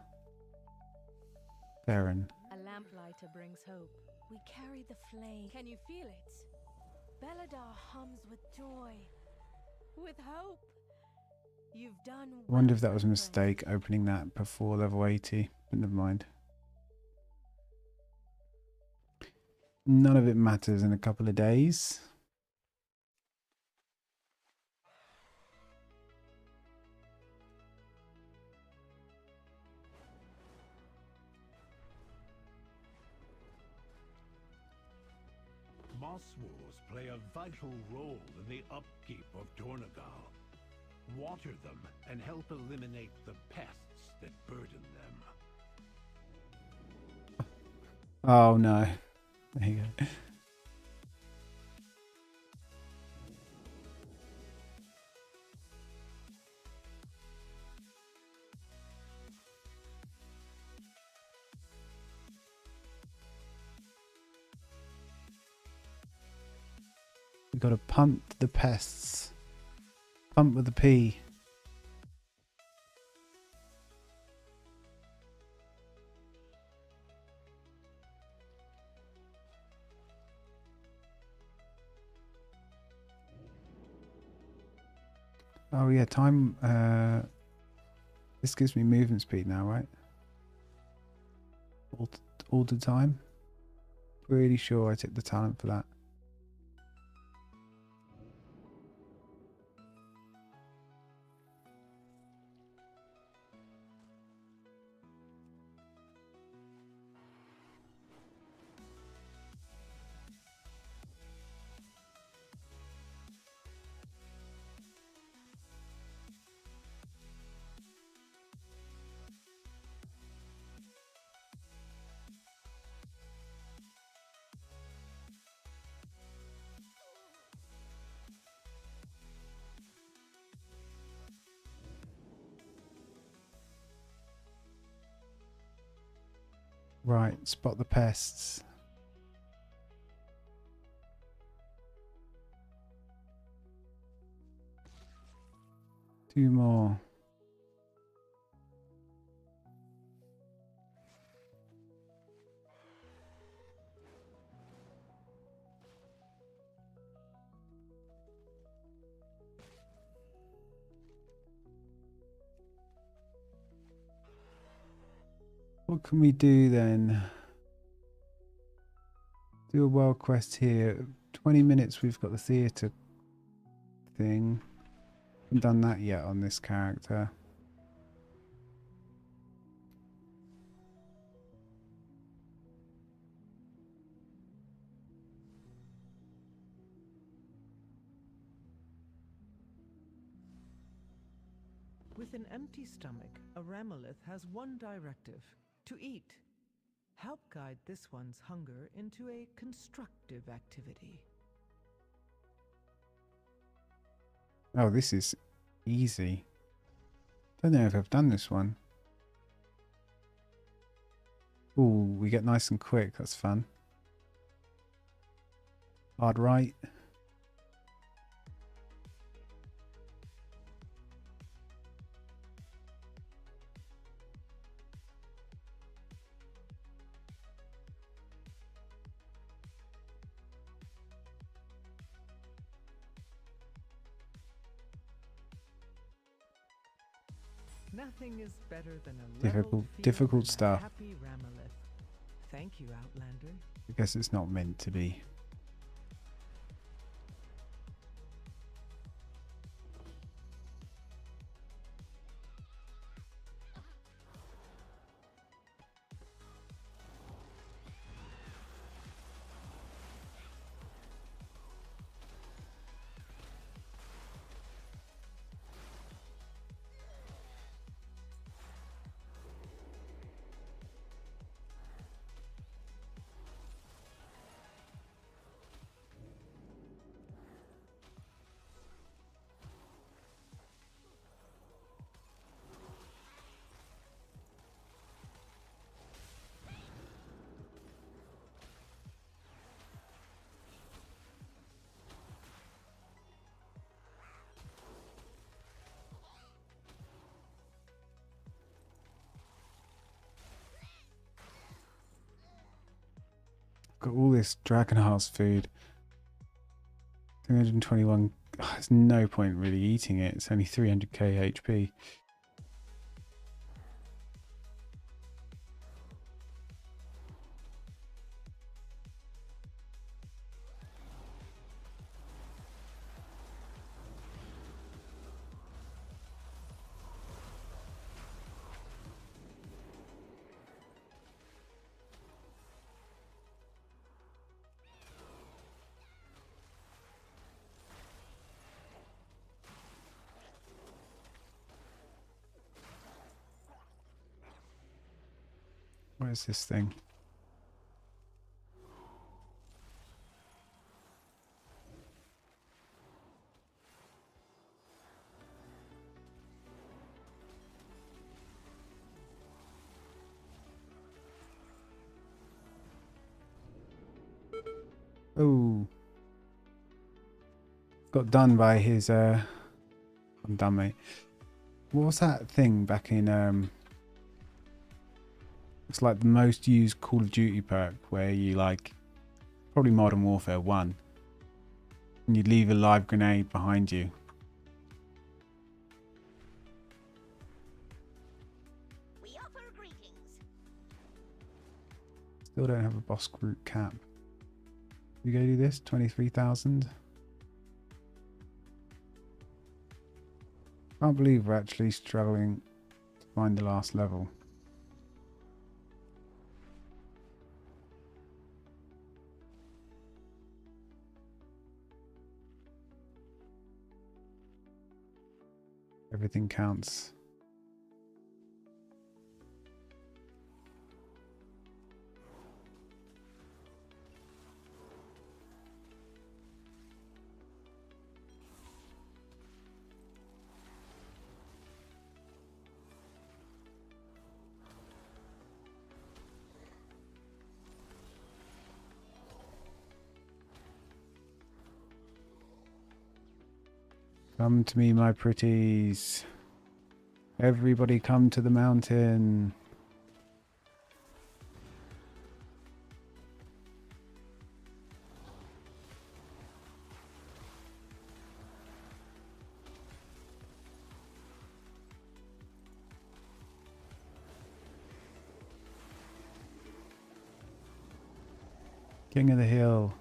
Baron. A lamplighter brings hope. We carry the flame. Can you feel it? Belladar hums with joy, with hope. You've done I wonder if well, that was a my mistake friend. opening that before level 80, but never mind. None of it matters in a couple of days. Moss wars play a vital role in the upkeep of Dornegal. Water them and help eliminate the pests that burden them. Oh no. There you go. We've got to punt the pests. Pump with the P. Oh yeah, time. This gives me movement speed now, right? All the time. Pretty sure I took the talent for that. Right, spot the pests. Two more. What can we do then? Do a world quest here. 20 minutes we've got the theatre thing. Haven't done that yet on this character. With an empty stomach, a Ramolith has one directive: to eat. Help guide this one's hunger into a constructive activity. Oh, this is easy. Don't know if I've done this one. Ooh, we get nice and quick. That's fun. Hard right. Nothing is better than a Difficult stuff. Happy Ramolith. Thank you, Outlander. I guess it's not meant to be. Got all this Dragonheart's food. 321. Oh, there's no point really eating it. It's only 300k HP. What is this thing? Oh. Got done by his I'm done, mate. What was that thing back in it's like the most used Call of Duty perk where you like probably Modern Warfare 1 and you leave a live grenade behind you. We offer greetings. Still don't have a boss group cap. We go do this 23,000. Can't believe we're actually struggling to find the last level. Everything counts. Come to me, my pretties. Everybody come to the mountain. King of the hill.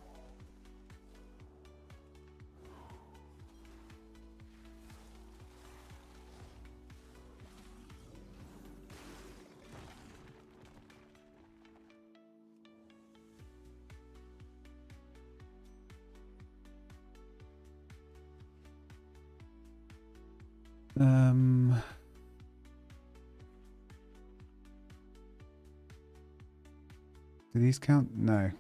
Do these count? No.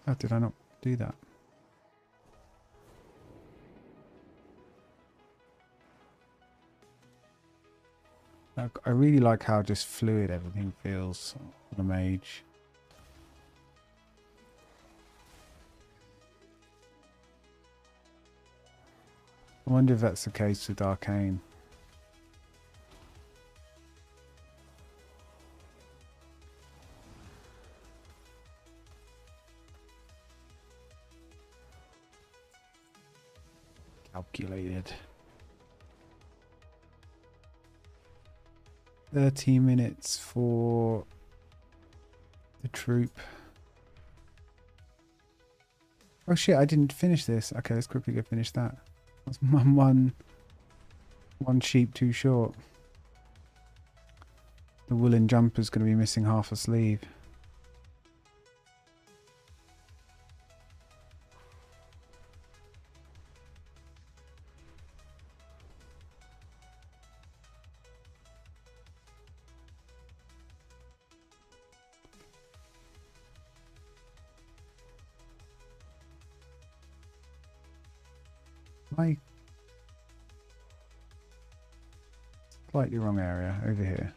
Oh, did I not do that? I really like how just fluid everything feels on a mage. I wonder if that's the case with Arcane. Calculated. 30 minutes for the troop. Oh shit, I didn't finish this. Okay, let's quickly go finish that. That's one sheep too short. The woolen jumper's going to be missing half a sleeve. Slightly wrong area over here.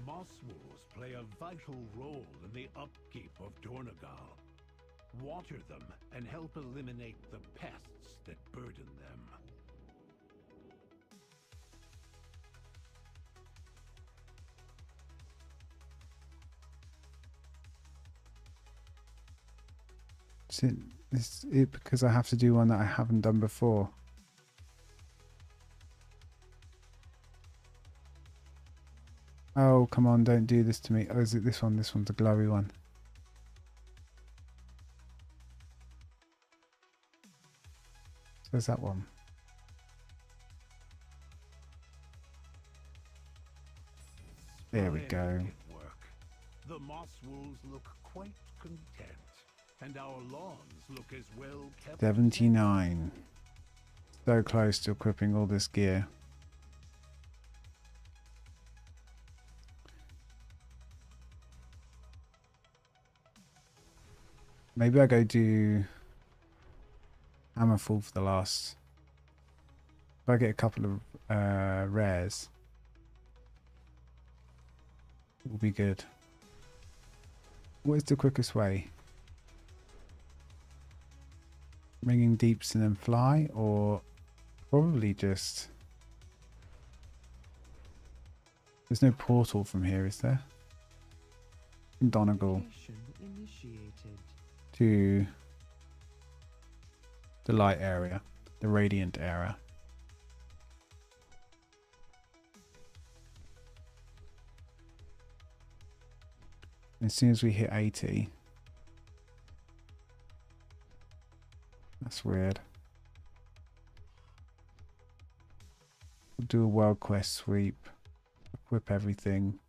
Moss wolves play a vital role in the upkeep of Dornegal. Water them and help eliminate the pests that burden them. Is it because I have to do one that I haven't done before? Oh, come on, don't do this to me. Oh, is it this one? This one's a glowy one. So there's that one. There we go. The moss wolves look quite content, and our lawns look as well kept. 79. So close to equipping all this gear. Maybe I go do Hammerfall for the last. If I get a couple of rares, it will be good. What is the quickest way? Ringing deeps and then fly, or probably just. There's no portal from here, is there? Donegal to the light area, the radiant area. As soon as we hit 80, that's weird. We'll do a world quest sweep, equip everything.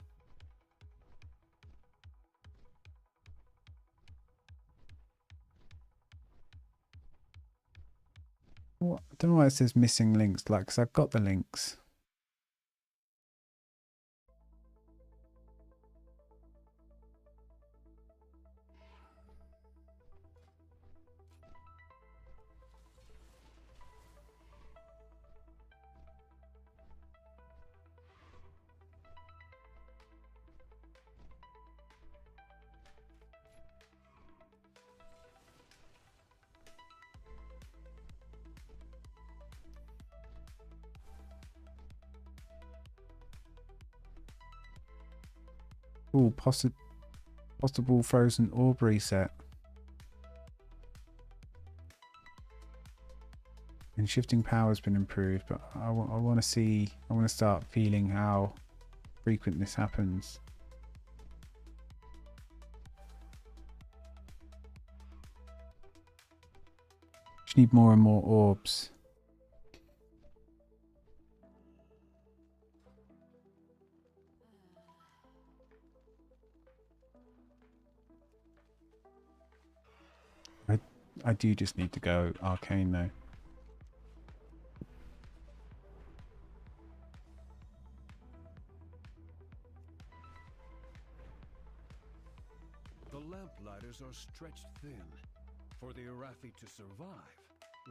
What? I don't know why it says missing links, like, because I've got the links. Ooh, possible frozen orb reset. And shifting power has been improved, but I want to start feeling how frequent this happens. Just need more and more orbs. I do just need to go arcane though. The lamplighters are stretched thin. For the Arathi to survive,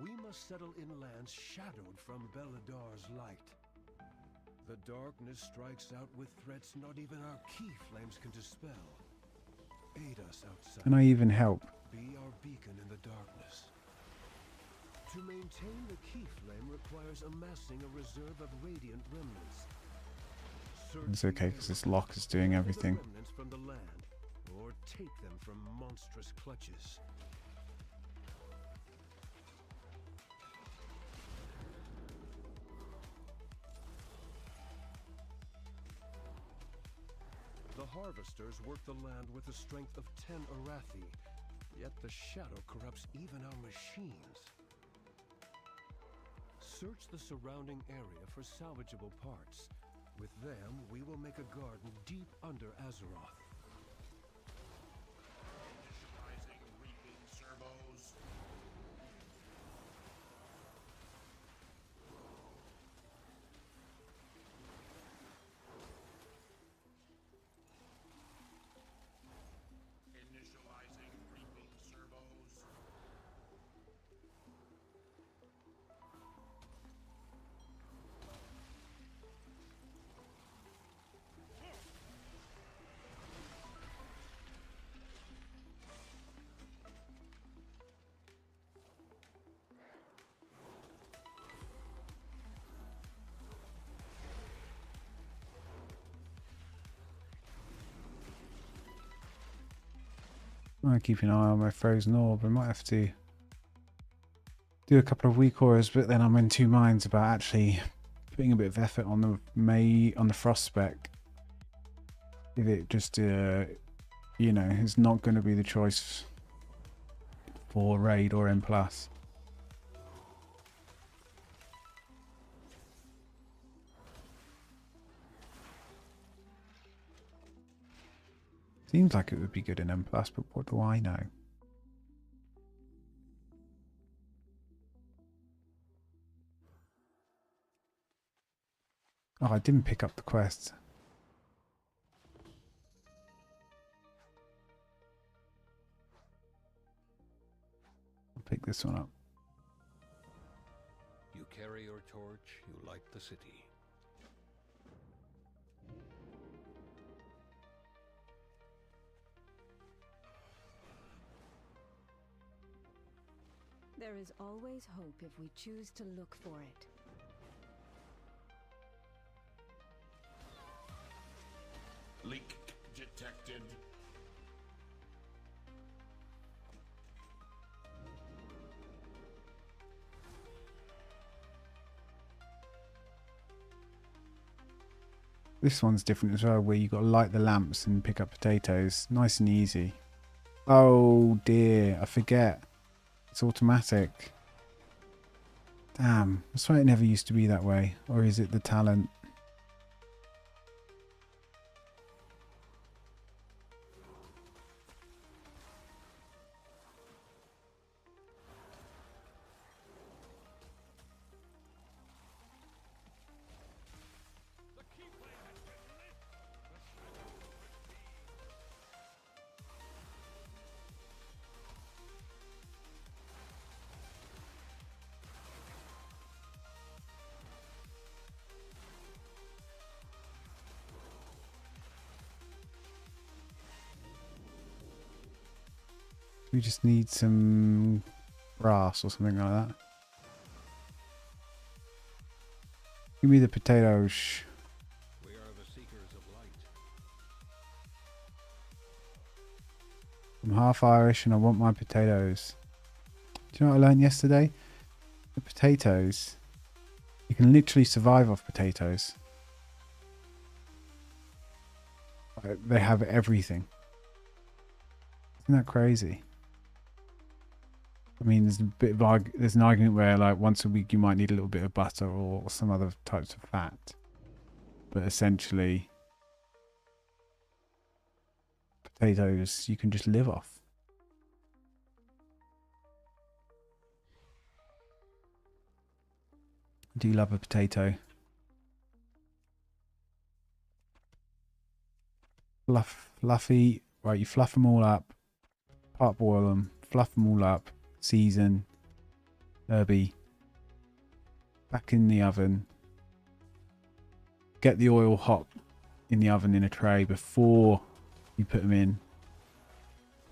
we must settle in lands shadowed from Beladar's light. The darkness strikes out with threats not even our key flames can dispel. Aid us outside. Can I even help? Be our beacon in the darkness. To maintain the key flame requires amassing a reserve of radiant remnants. It's okay because this lock is doing everything. Remnants from the land, or take them from monstrous clutches. The harvesters work the land with the strength of 10 Arathi, yet the shadow corrupts even our machines. Search the surrounding area for salvageable parts. With them, we will make a garden deep under Azeroth. Initializing reaping servos. Initializing reaping servos. I'm gonna keep an eye on my frozen orb. I might have to do a couple of weak auras, but then I'm in two minds about actually putting a bit of effort on the frost spec. If it just you know, is not going to be the choice for raid or M+. Seems like it would be good in M+, but what do I know? Oh, I didn't pick up the quest. I'll pick this one up. You carry your torch, you light the city. There is always hope if we choose to look for it. Leak detected. This one's different as well, where you got to light the lamps and pick up potatoes. Nice and easy. Oh dear, I forget. It's automatic. Damn, I swear it never used to be that way. Or is it the talent? We just need some grass or something like that. Give me the potatoes. We are the seekers of light. I'm half Irish and I want my potatoes. Do you know what I learned yesterday? The potatoes, you can literally survive off potatoes. They have everything. Isn't that crazy? I mean, there's a bit of there's an argument where like once a week you might need a little bit of butter or some other types of fat, but essentially potatoes you can just live off. I do love a potato. Fluffy. Right, you fluff them all up, part boil them, fluff them all up, season, herby, back in the oven. Get the oil hot in the oven in a tray before you put them in.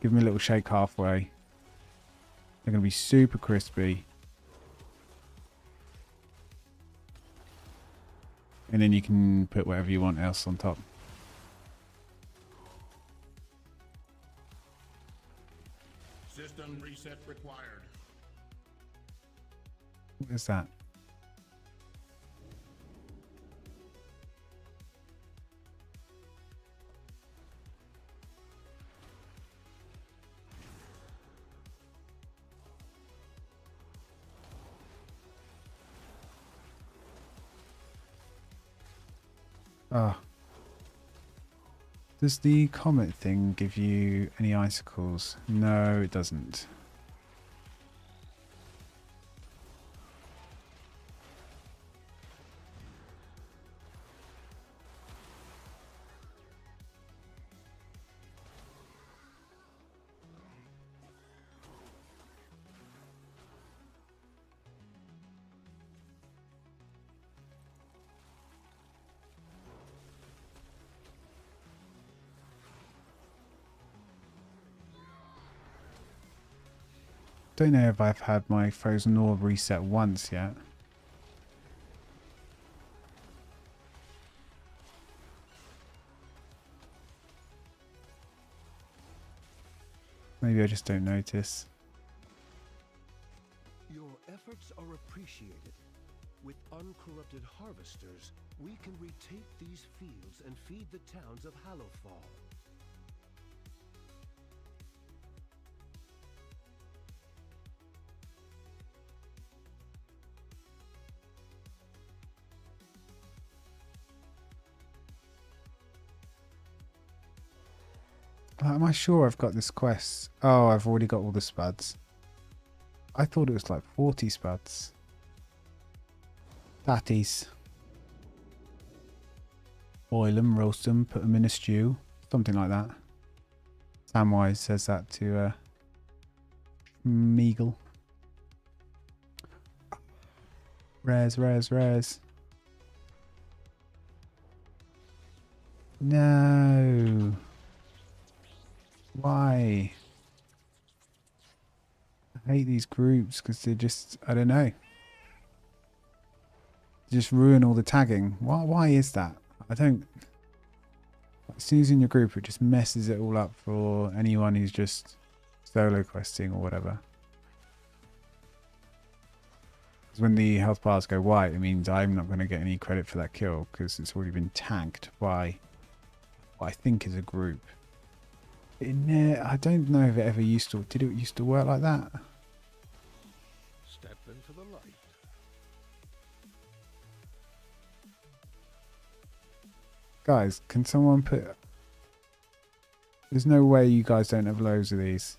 Give them a little shake halfway. They're going to be super crispy. And then you can put whatever you want else on top. System reset required. What is that? Ah. Does the comet thing give you any icicles? No, it doesn't. Don't know if I've had my frozen orb reset once yet. Maybe I just don't notice. Your efforts are appreciated. With uncorrupted harvesters, we can retake these fields and feed the towns of Hallowfall. Am I sure I've got this quest? Oh, I've already got all the spuds. I thought it was like 40 spuds. Tatties. Boil them, roast them, put them in a stew. Something like that. Samwise says that to Meagle. Rares. No. Why? I hate these groups because they're just, I don't know. Just ruin all the tagging. Why is that? I don't. As soon as in your group, it just messes it all up for anyone who's just solo questing or whatever. Because when the health bars go white, it means I'm not going to get any credit for that kill because it's already been tagged by what I think is a group. I don't know if it ever used to. Did it used to work like that? Step into the light. Guys, can someone put... There's no way you guys don't have loads of these.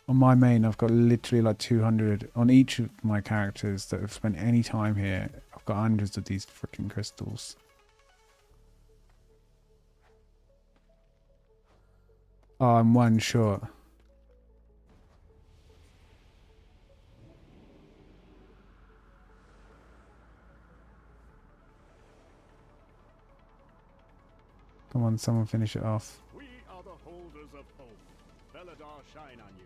On my main, I've got literally like 200 on each of my characters that have spent any time here. I've got hundreds of these freaking crystals. Oh, I'm one short. Come on, someone finish it off. We are the holders of hope. Belladar shine on you.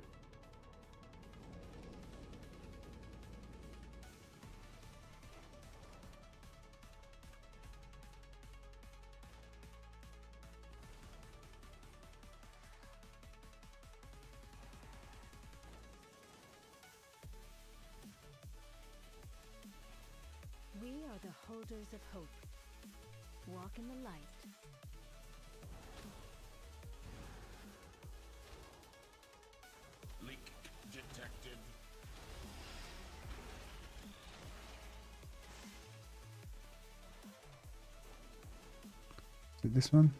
Elders of Hope. Walk in the light. Leak detected. Is it this one?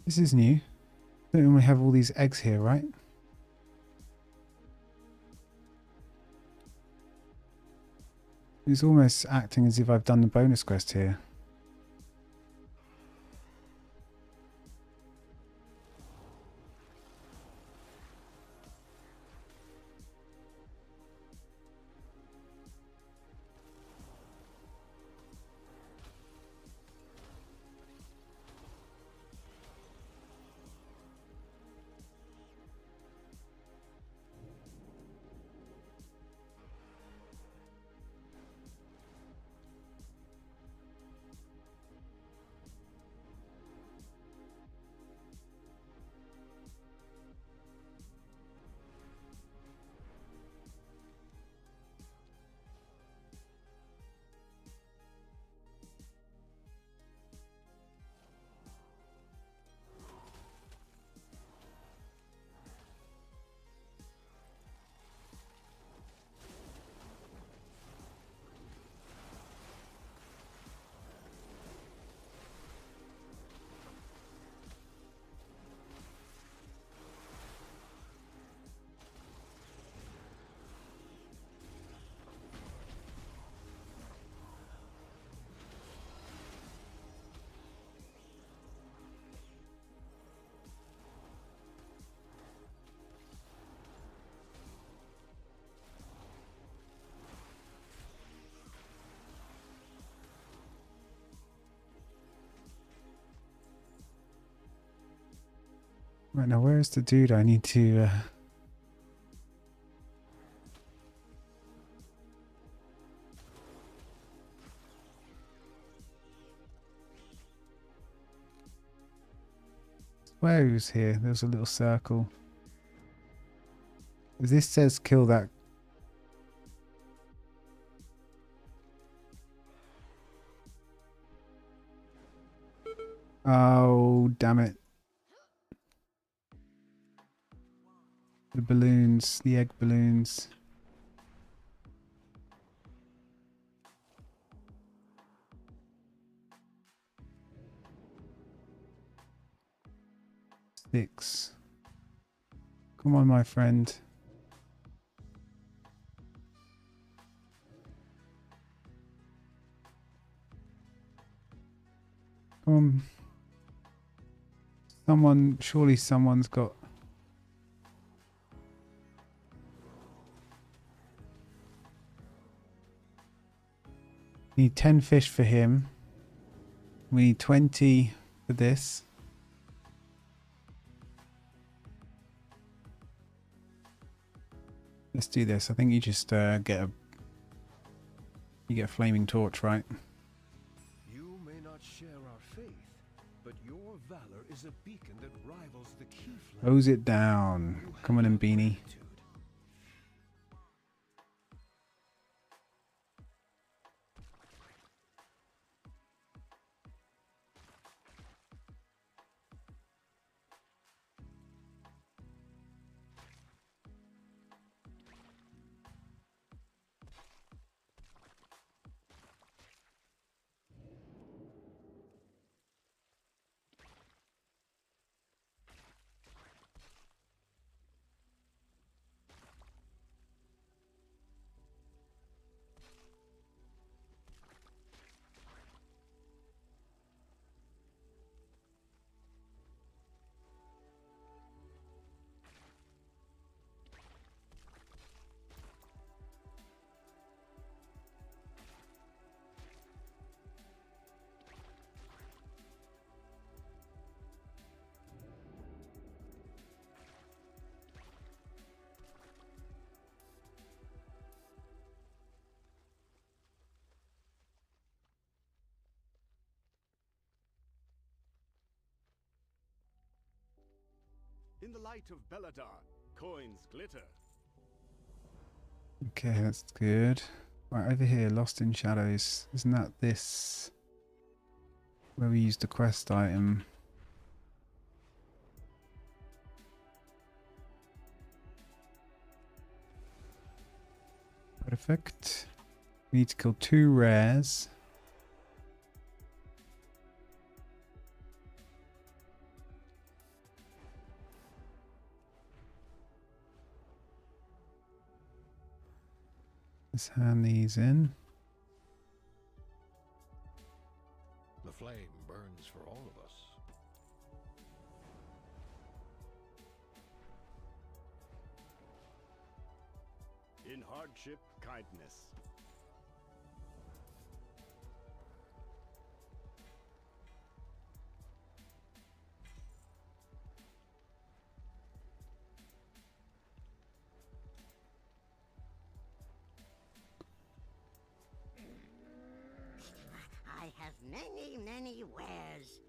This is new. Don't we have all these eggs here, right? It's almost acting as if I've done the bonus quest here. Right, now where is the dude I need to... Where he was here, there was a little circle. This says kill that. Oh, damn it. The balloons, the egg balloons. Six. Come on, my friend. Come on. Someone, surely someone's got... Need 10 fish for him. We need 20 for this. Let's do this. I think you just get a flaming torch, right? You may not share our faith, but your valor is a beacon that rivals the key flame. Hose it down. Come on in, Beanie. In the light of Belladar, coins glitter. Okay, that's good. Right, over here, Lost in Shadows. Isn't that this? Where we used the quest item. Perfect. We need to kill 2 rares. Let's hand these in. The flame burns for all of us. In hardship, kindness. I have many, many wares.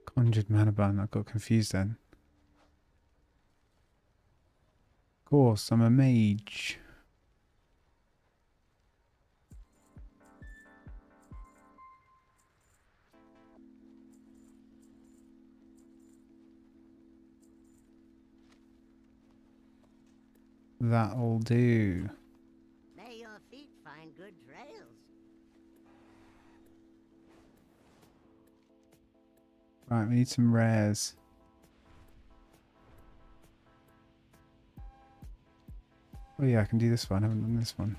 Conjured mana bun. I got confused then. Of course, I'm a mage. That'll do. May your feet find good trails. Right, we need some rares. Oh yeah, I can do this one. I haven't done this one.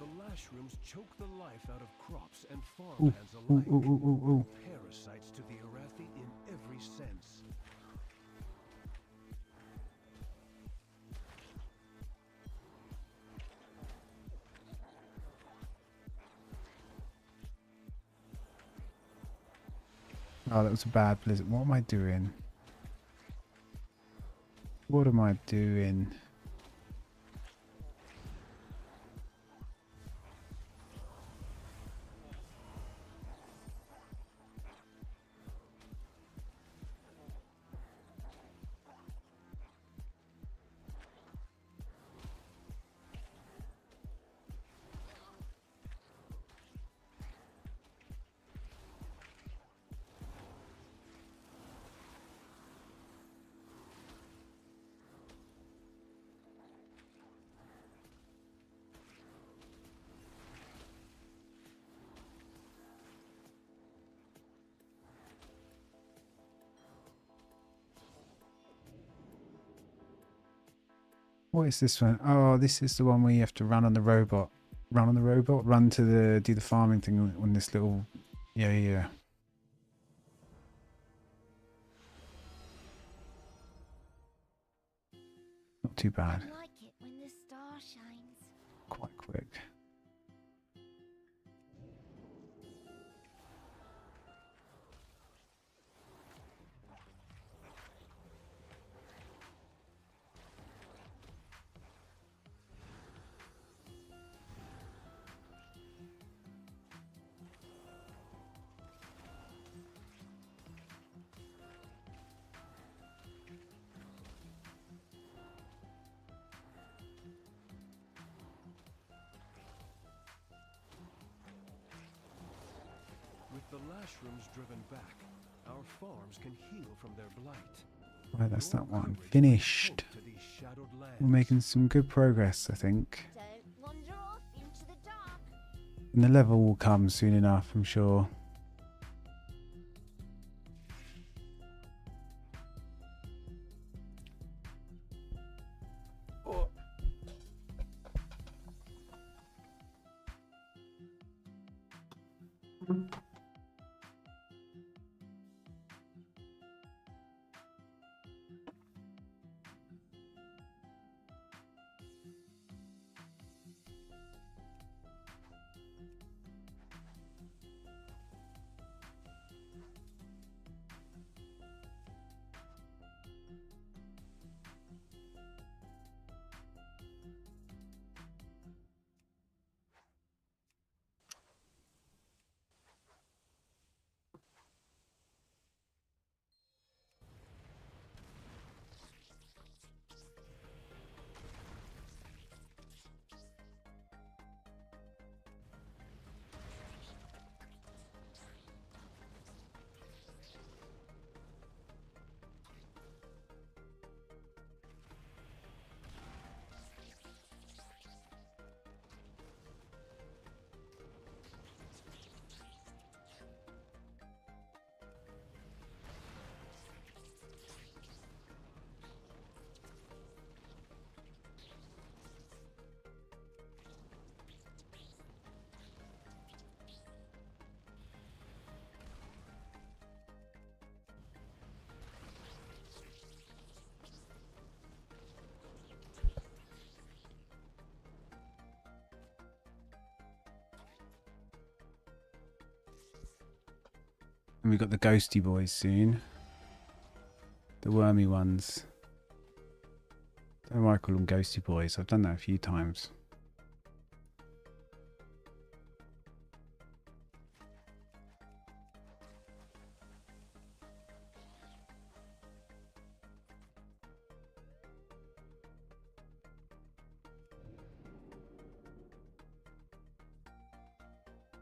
The lashrooms choke the life out of crops and Ooh, farmlands ooh, alike. ooh, ooh, ooh, ooh. Parasites to the Arathi in every sense. Oh, that was a bad blizzard. What am I doing? What am I doing? What is this one? Oh, this is the one where you have to run on the robot. Run on the robot? Run to the... do the farming thing on this little... Yeah, yeah. Not too bad. I like it when the star shines. Quite quick. With the lashrooms driven back, our farms can heal from their blight. Right, that's that one. Finished. We're making some good progress, I think. Don't wander off into the dark. And the level will come soon enough, I'm sure. And we got the ghosty boys soon. The wormy ones. Don't know why I call them ghosty boys. I've done that a few times.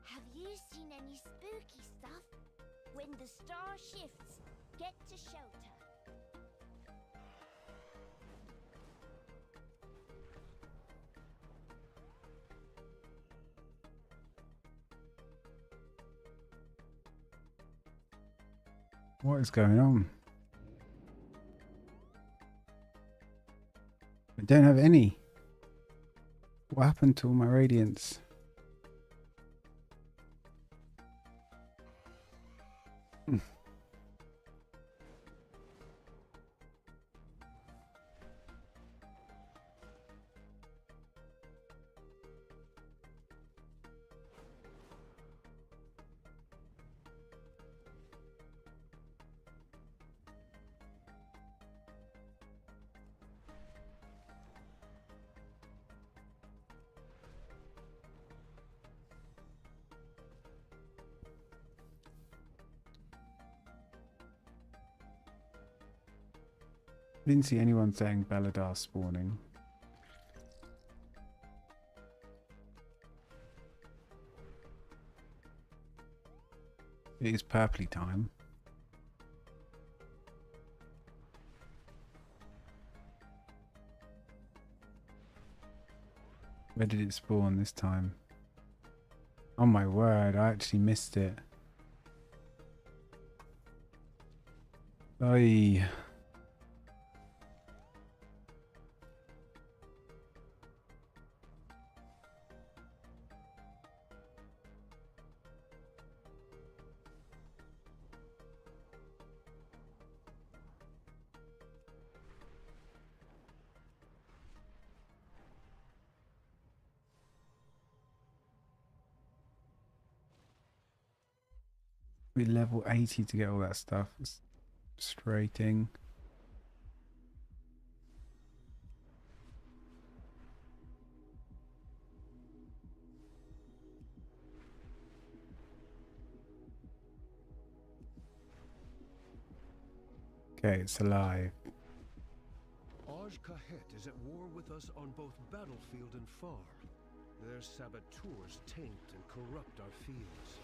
Have you seen any spooky stuff? When the star shifts, get to shelter. What is going on? I don't have any. What happened to all my radiance? I didn't see anyone saying Belladar spawning. It is purpley time. Where did it spawn this time? Oh my word, I actually missed it. Oy. We level 80 to get all that stuff. It's frustrating. Okay, it's alive. Aj Kahet is at war with us on both battlefield and farm. Their saboteurs taint and corrupt our fields.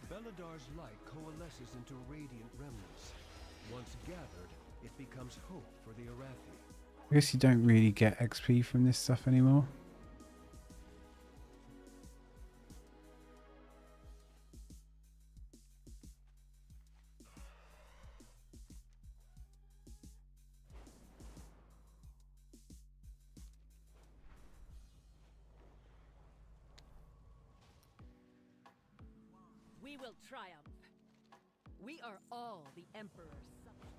Beladar's light coalesces into radiant remnants. Once gathered, it becomes hope for the Arathi. I guess you don't really get XP from this stuff anymore. We will triumph. We are all the Emperor's subjects.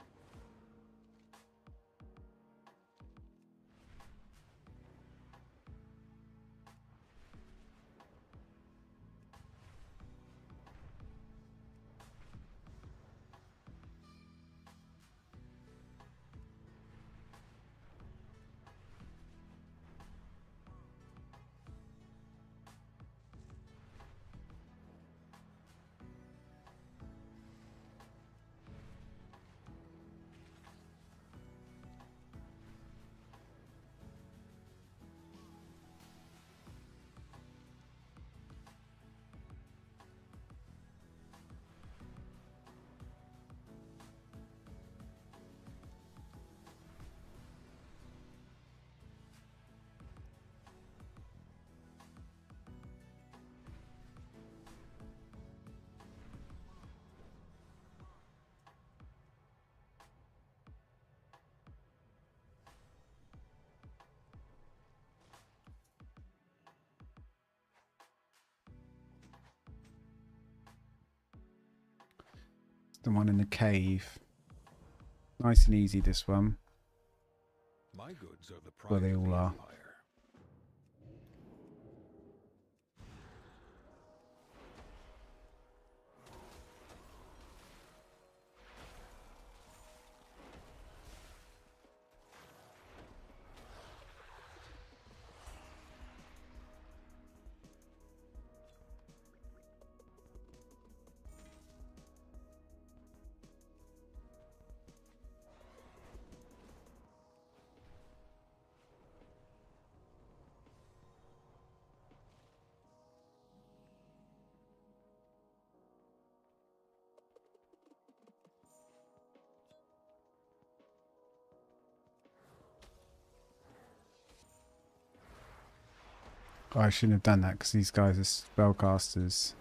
The one in the cave. Nice and easy, this one. My goods are the pride Well, they of all the are. Empire. Oh, I shouldn't have done that because these guys are spellcasters.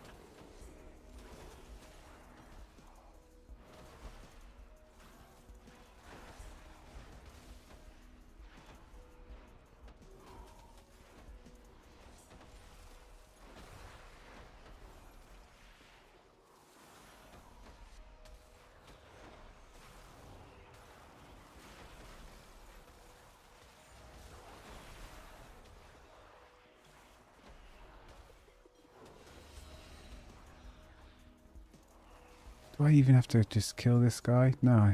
Do I even have to just kill this guy? No, I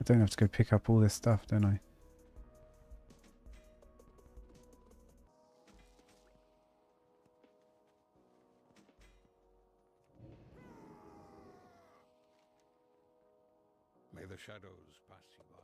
don't have to go pick up all this stuff, don't I? May the shadows pass you by.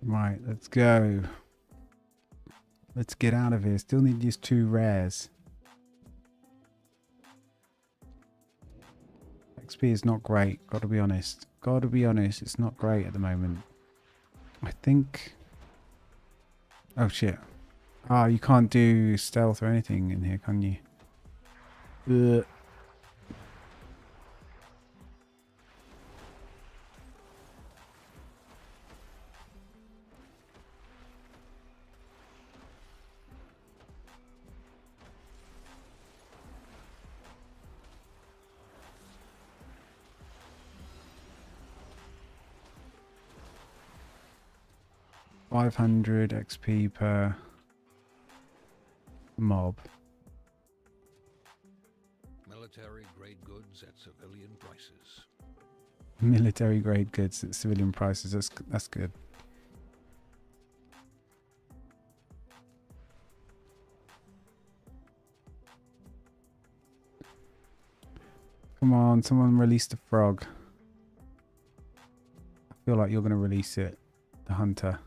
Right, let's go. Let's get out of here. Still need these 2 rares. XP is not great, gotta be honest. Gotta be honest, it's not great at the moment. I think... Oh shit. Ah, you can't do stealth or anything in here, can you? Ugh. $500 XP per mob. Military grade goods at civilian prices. Military grade goods at civilian prices. That's good. Come on, someone release the frog. I feel like you're going to release it. The hunter.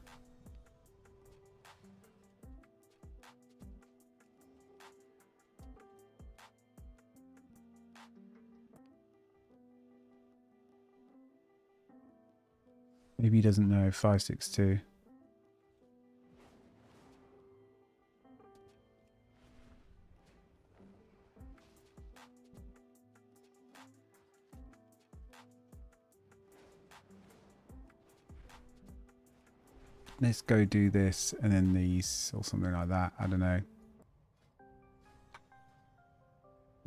Maybe he doesn't know. 562. Let's go do this and then these or something like that. I don't know.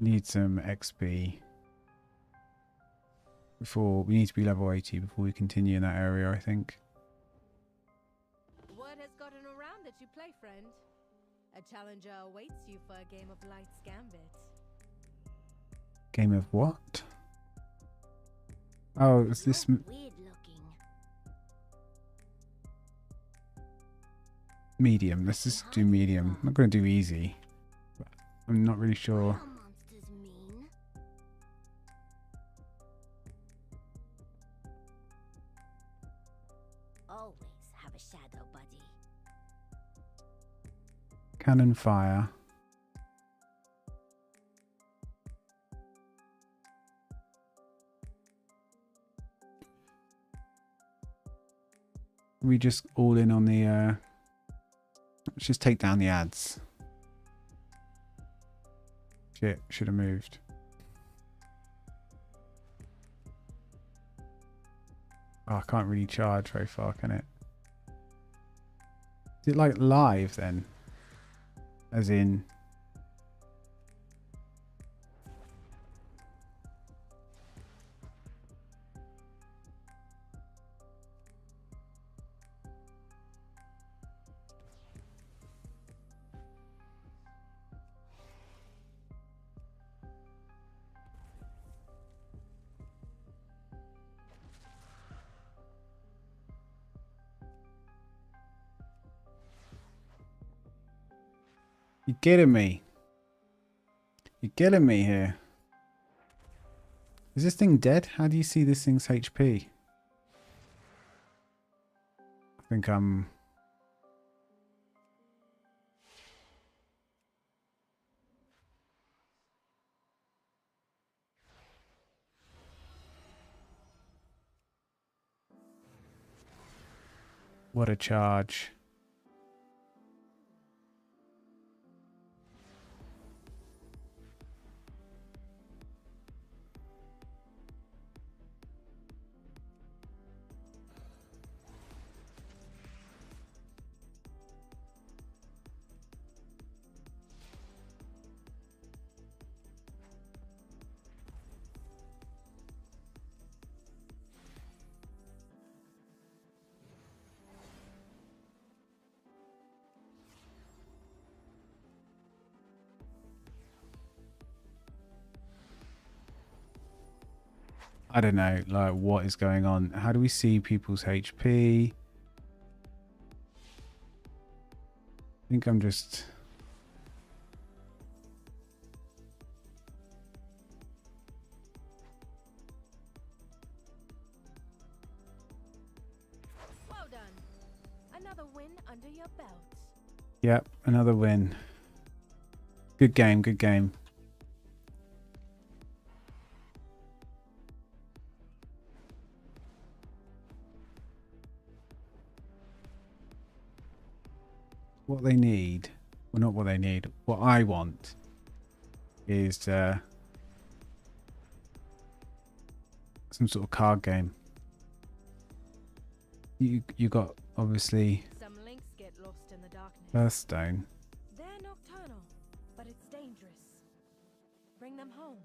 Need some XP. Before we need to be level 80 before we continue in that area, I think. What has gotten around that you play, friend? A challenger awaits you for a game of Light's Gambit. Game of what? Oh, is this... Weird looking. Medium. Let's just do medium. I'm not going to do easy. I'm not really sure. Monsters mean. Always have a shadow buddy. Cannon fire. We just all in on the let's just take down the ads. Shit, should have moved. Oh, I can't really charge very far, can it? Is it like live then? As in... You're getting me. You're getting me here. Is this thing dead? How do you see this thing's HP? I think I'm... What a charge. I don't know, like, what is going on? How do we see people's HP? I think I'm just... Well done. Another win under your belt. Yep, another win. Good game, good game. What they need, well, not what they need, what I want is some sort of card game. You got obviously Some links get lost in the darkness. Hearthstone. They're nocturnal, but it's dangerous. Bring them home.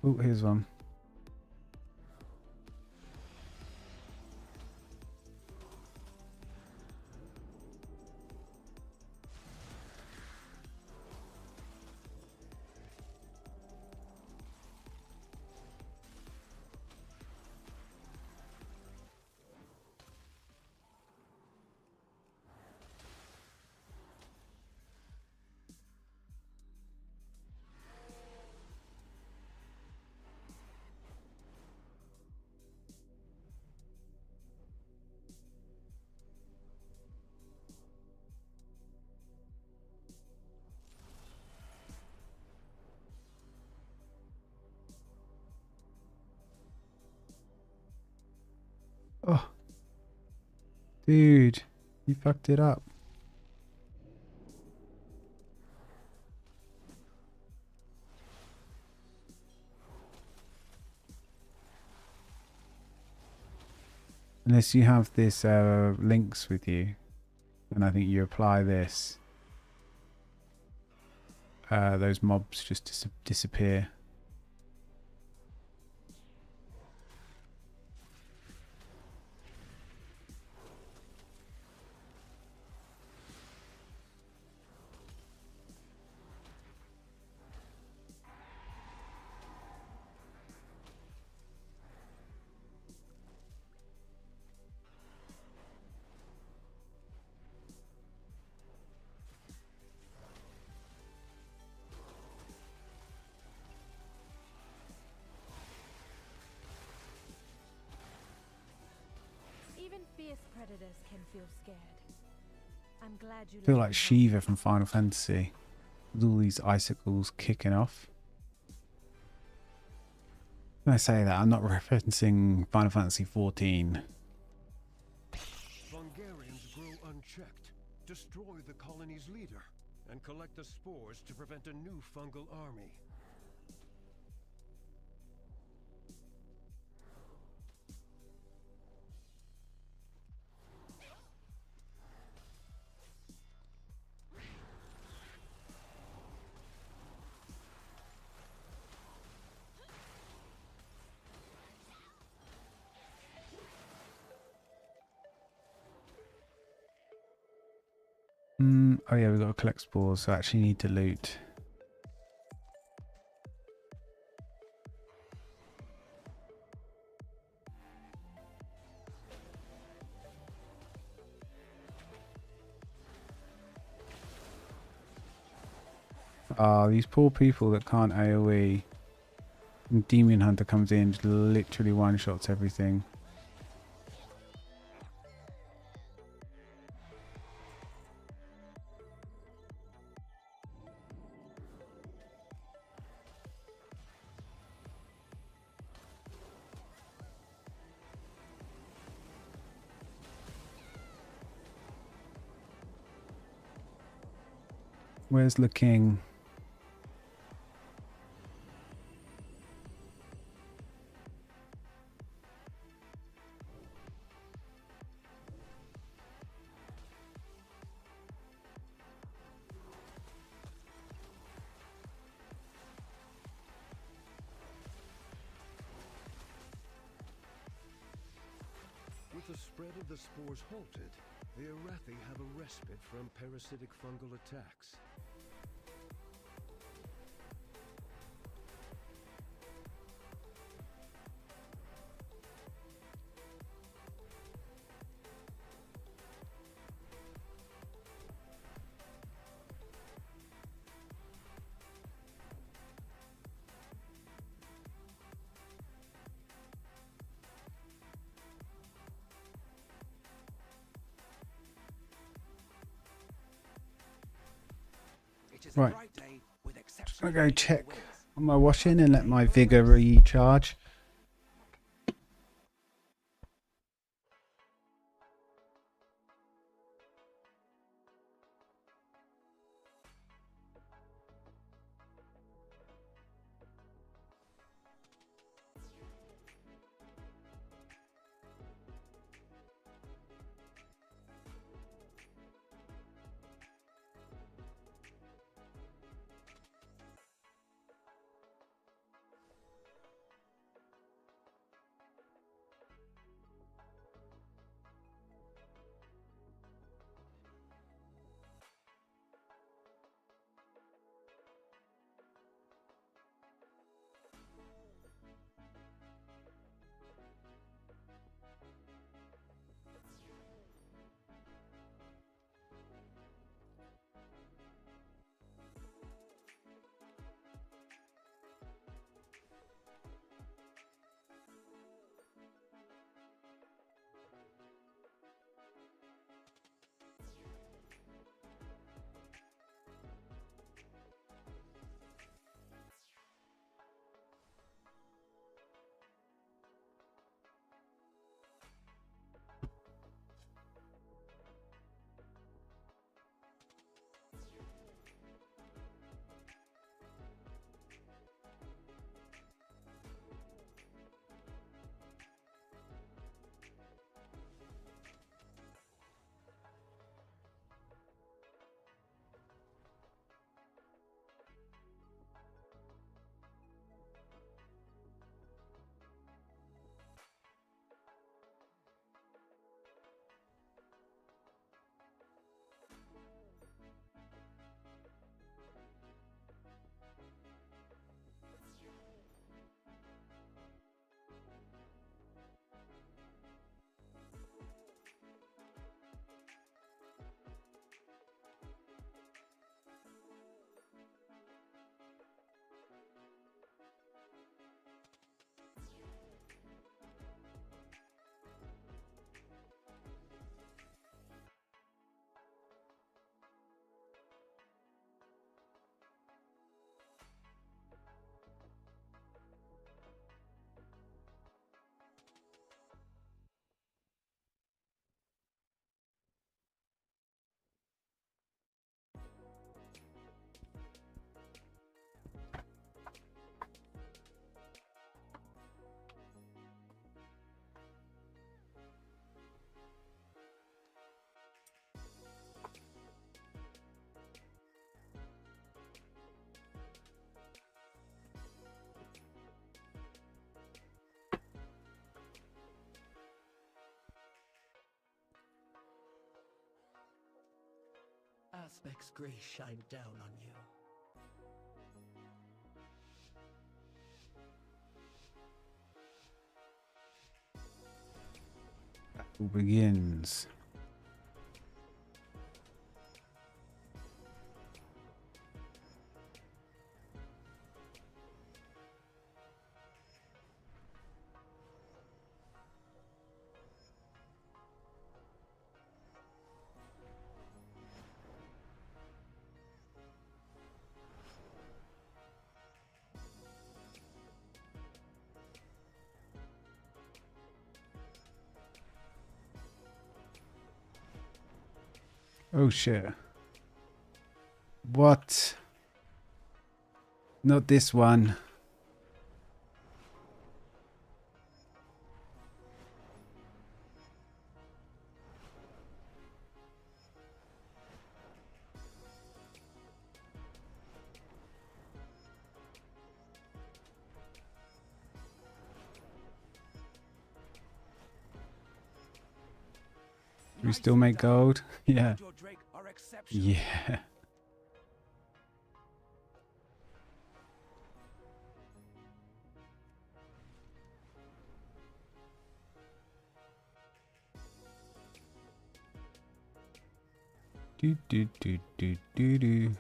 Oh, here's one. Oh, dude, you fucked it up. Unless you have this links with you, and I think you apply this, those mobs just disappear. Even fierce predators can feel scared. I'm glad you I feel let like me help. Shiva from Final Fantasy, with all these icicles kicking off. When I say that, I'm not referencing Final Fantasy 14. Hungarians grow unchecked. Destroy the colony's leader and collect the spores to prevent a new fungal army. Oh yeah, we've got to collect spores, so I actually need to loot. Ah, these poor people that can't AoE. And Demon Hunter comes in, just literally one-shots everything. Where's the king? With the spread of the spores halted, the Arathi have a respite from parasitic fungal attacks. Right, just gonna go check on my washing and let my vigor recharge. Aspect's grace shine down on you. Battle begins. Oh shit. What? Not this one. Do we still make gold? Yeah. Yeah. Do do do do do do.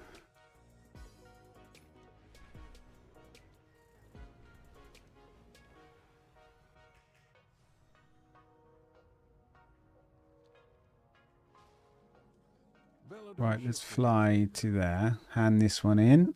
Right, let's fly to there. Hand this one in.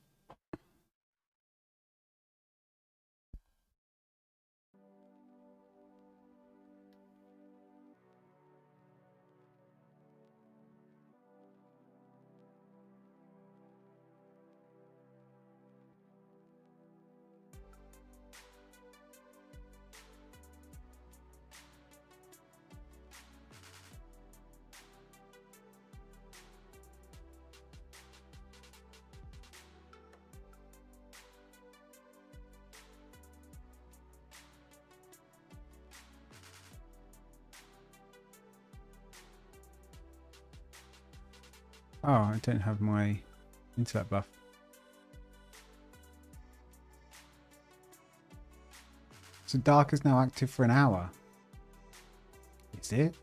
Oh, I don't have my internet buff. So Dark is now active for an hour. Is it?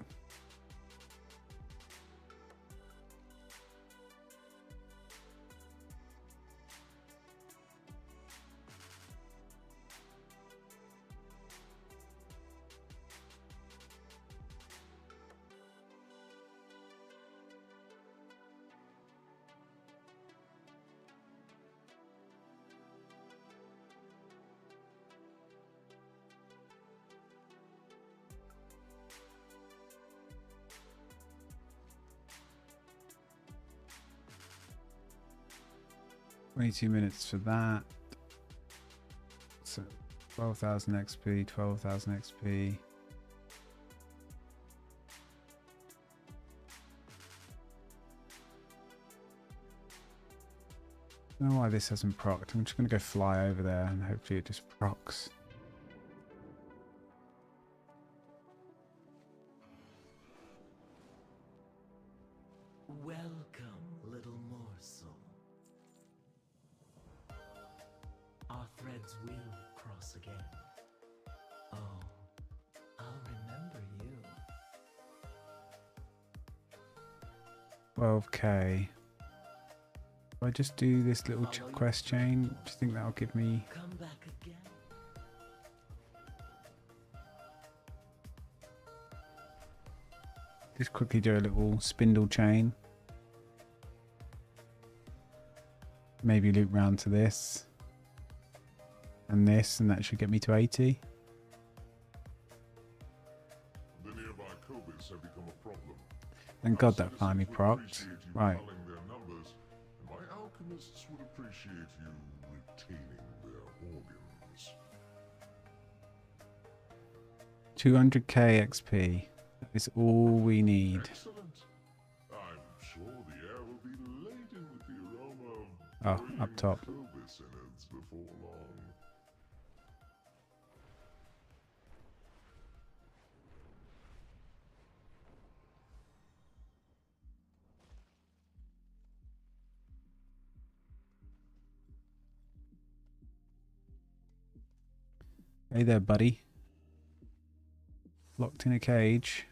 $22 for that. So 12,000 XP, 12,000 XP. I don't know why this hasn't procced. I'm just going to go fly over there and hopefully it just procs. Welcome, little morsel. Our threads will cross again. Oh, I'll remember you. 12k. If I just do this little quest chain, do you think that'll give me... Come back again. Just quickly do a little spindle chain. Maybe loop round to this. And this, and that should get me to 80. The nearby Cobits have become a problem. Thank God that finally procced. Right. My alchemists would appreciate you retaining their organs. 200k XP. That is all we need. Excellent. I'm sure the air will be laden with the aroma of Oh, up top. Cobits innards before long. Hey there, buddy. Locked in a cage.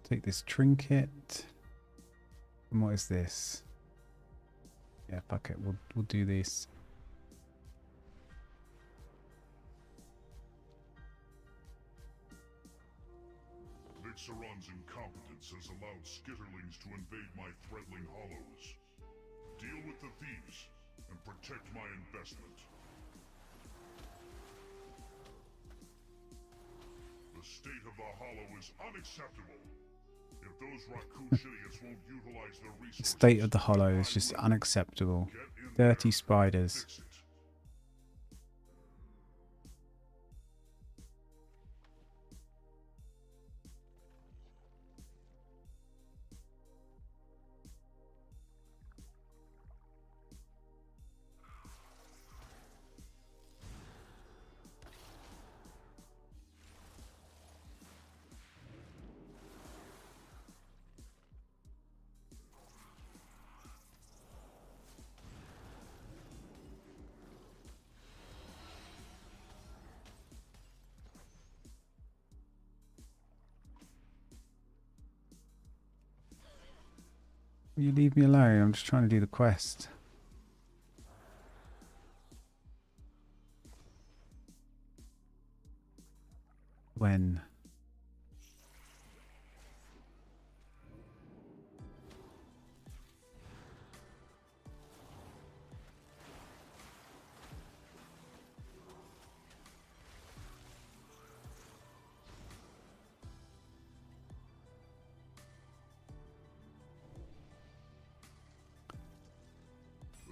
Take this trinket. And what is this? Yeah, fuck it. We'll do this. Vixaron's incompetence has allowed skitterlings to invade my threadling hollows. Deal with the thieves and protect my investment. The state of the hollow is unacceptable. If those raccoon idiots won't utilize their The resources, state of the hollow is just unacceptable. Dirty spiders. Will you leave me alone? I'm just trying to do the quest. When?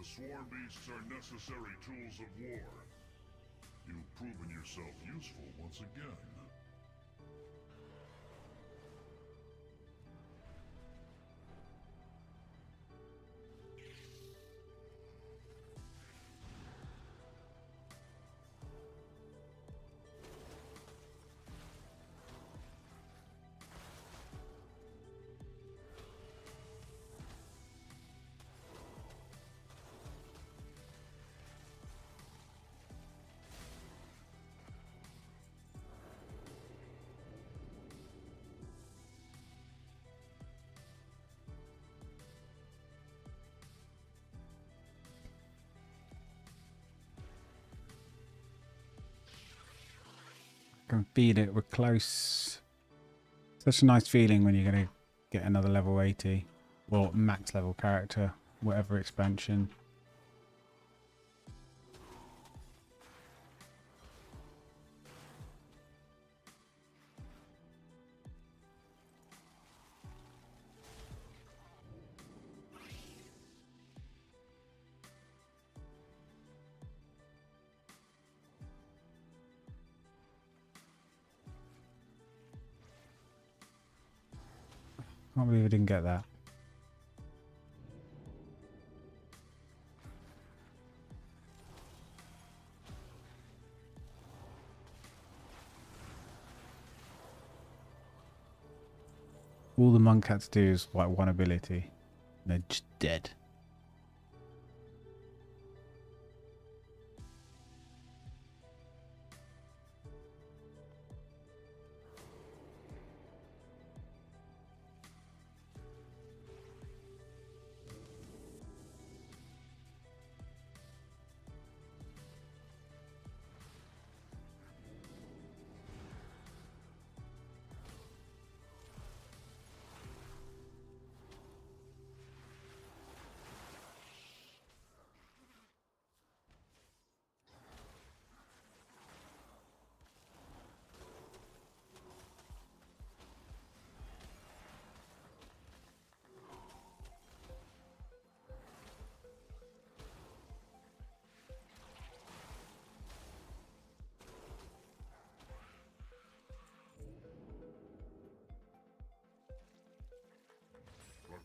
The swarm beasts are necessary tools of war. You've proven yourself useful once again. Can feel it. We're close. Such a nice feeling when you're going to get another level 80 or max level character, whatever expansion. Can't believe I didn't get that. All the monk had to do is like one ability. And they're just dead.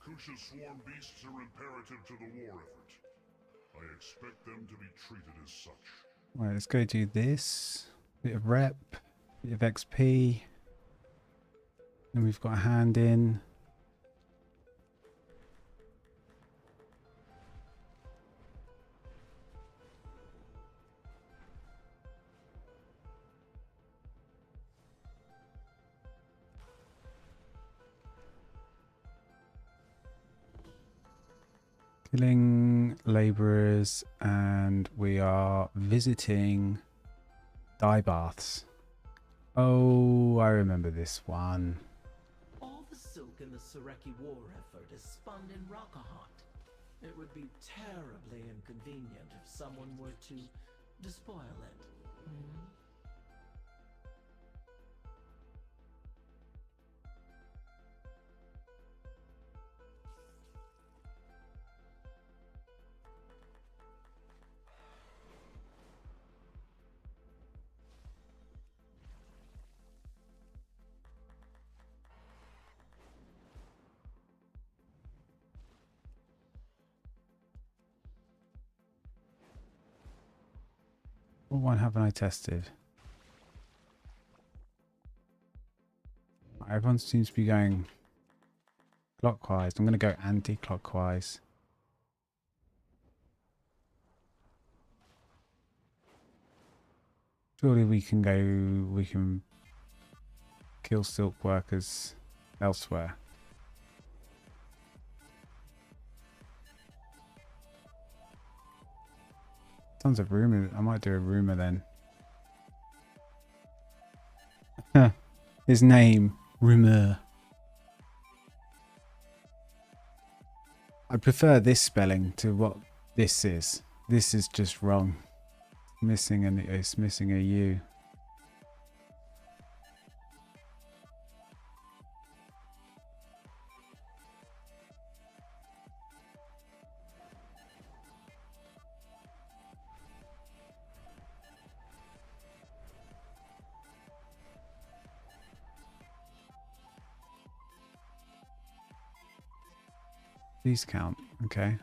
Kusha's sworn beasts are imperative to the war effort. I expect them to be treated as such. Right, let's go do this. Bit of rep, bit of XP. And we've got a hand in. Killing laborers, and we are visiting dye baths. Oh, I remember this one. All the silk in the Sureki war effort is spun in Rockahot. It would be terribly inconvenient if someone were to despoil it. What one haven't I tested? Everyone seems to be going clockwise. I'm going to go anti-clockwise. Surely we can kill silk workers elsewhere. Tons of rumor. I might do a rumor then. His name, Rumor. I prefer this spelling to what this is. This is just wrong. It's missing a U. These count, okay.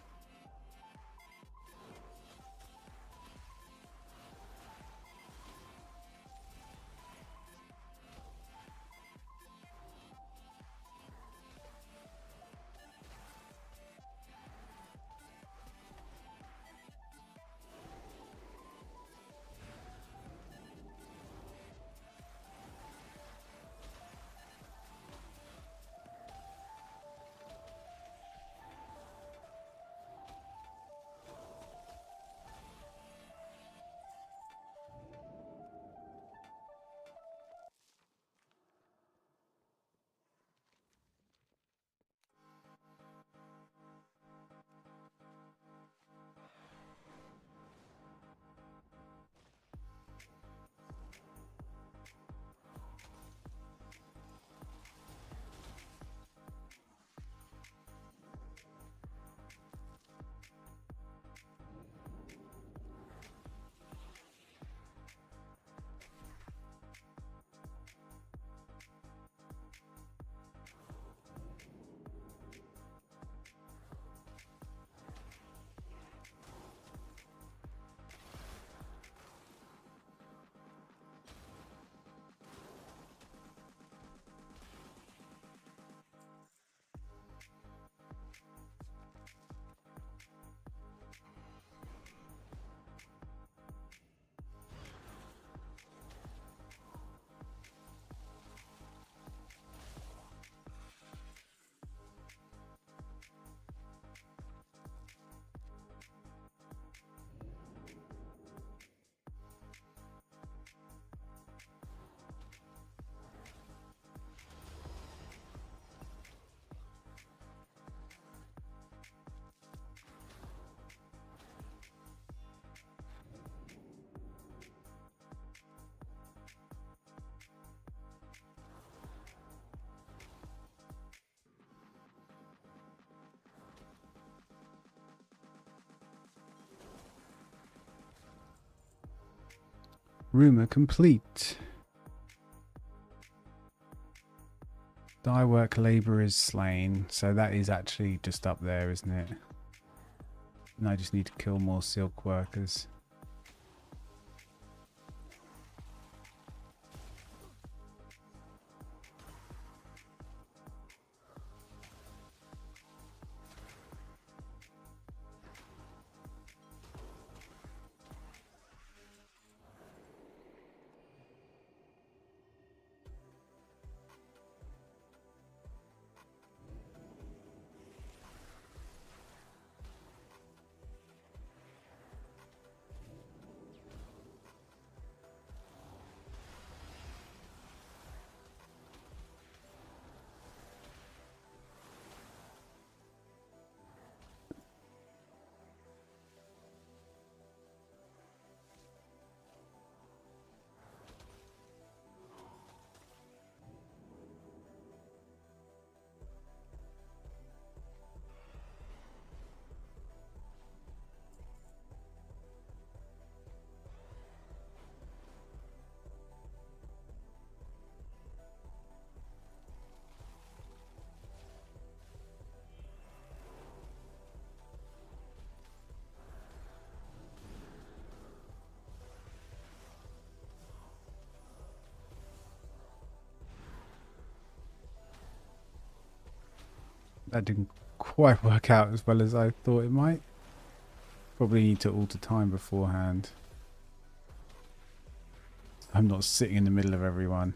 Rumor complete. Dye work labourers slain. So that is actually just up there, isn't it? And I just need to kill more silk workers. That didn't quite work out as well as I thought it might. Probably need to alter time beforehand. I'm not sitting in the middle of everyone.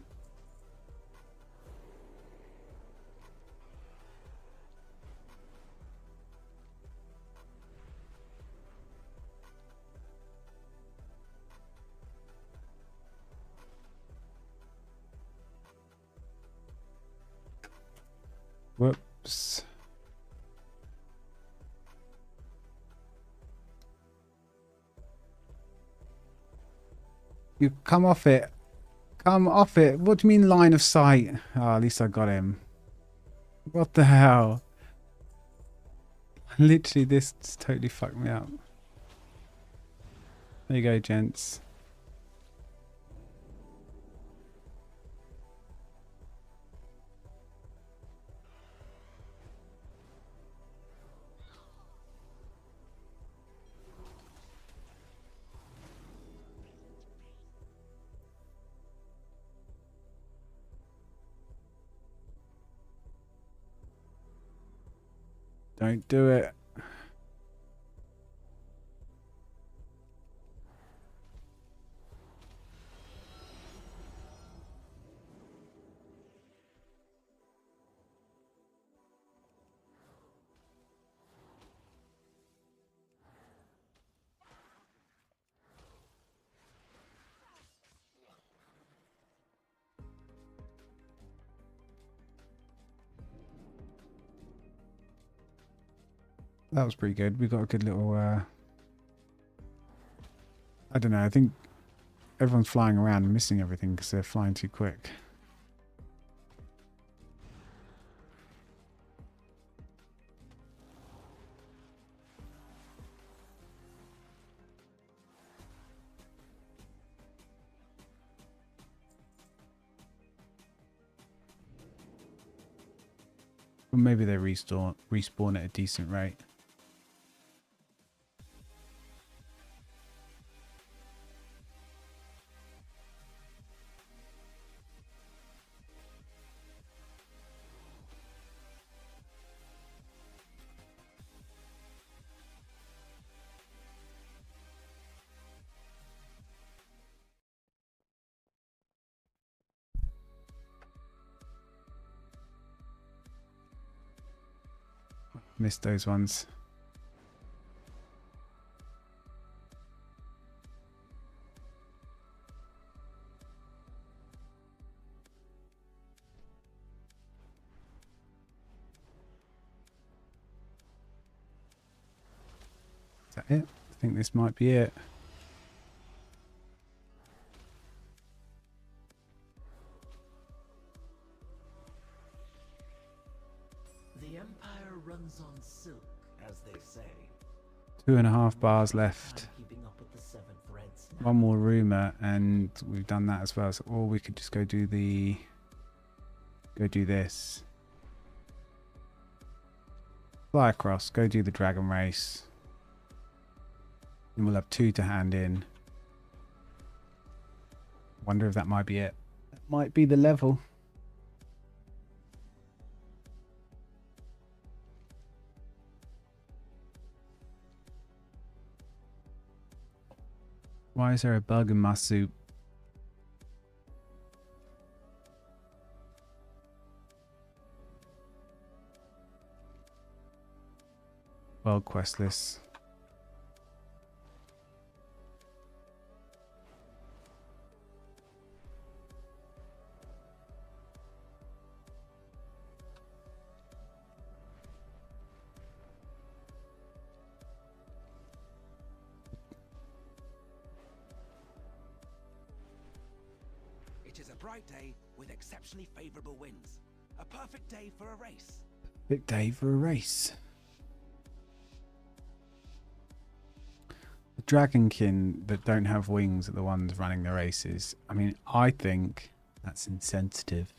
Whoops. You come off it. Come off it. What do you mean line of sight? Oh, at least I got him. What the hell? Literally, this totally fucked me up. There you go, gents. Don't do it. That was pretty good. We got a good little, I don't know, I think everyone's flying around and missing everything because they're flying too quick. Or maybe they respawn at a decent rate. Missed those ones. Is that it? I think this might be it. The Empire runs on silk, as they say. 2.5 bars left. Keeping up with the seven threads. One more rumour and we've done that as well. So, or we could just go do the Go do this. Fly across. Go do the dragon race. And we'll have 2 to hand in. Wonder if that might be it. That might be the level. Why is there a bug in my soup? World quest list. It is a bright day with exceptionally favorable winds. A perfect day for a race. Big day for a race. The dragonkin that don't have wings are the ones running the races. I mean, I think that's insensitive.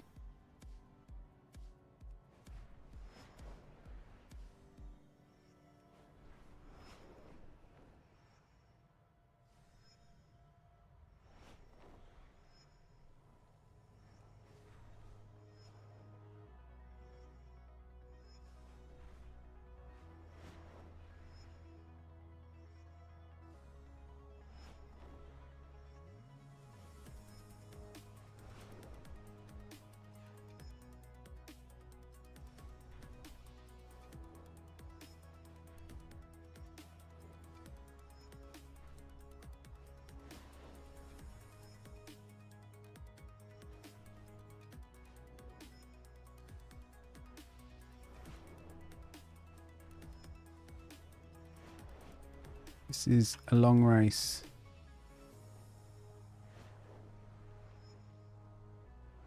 This is a long race.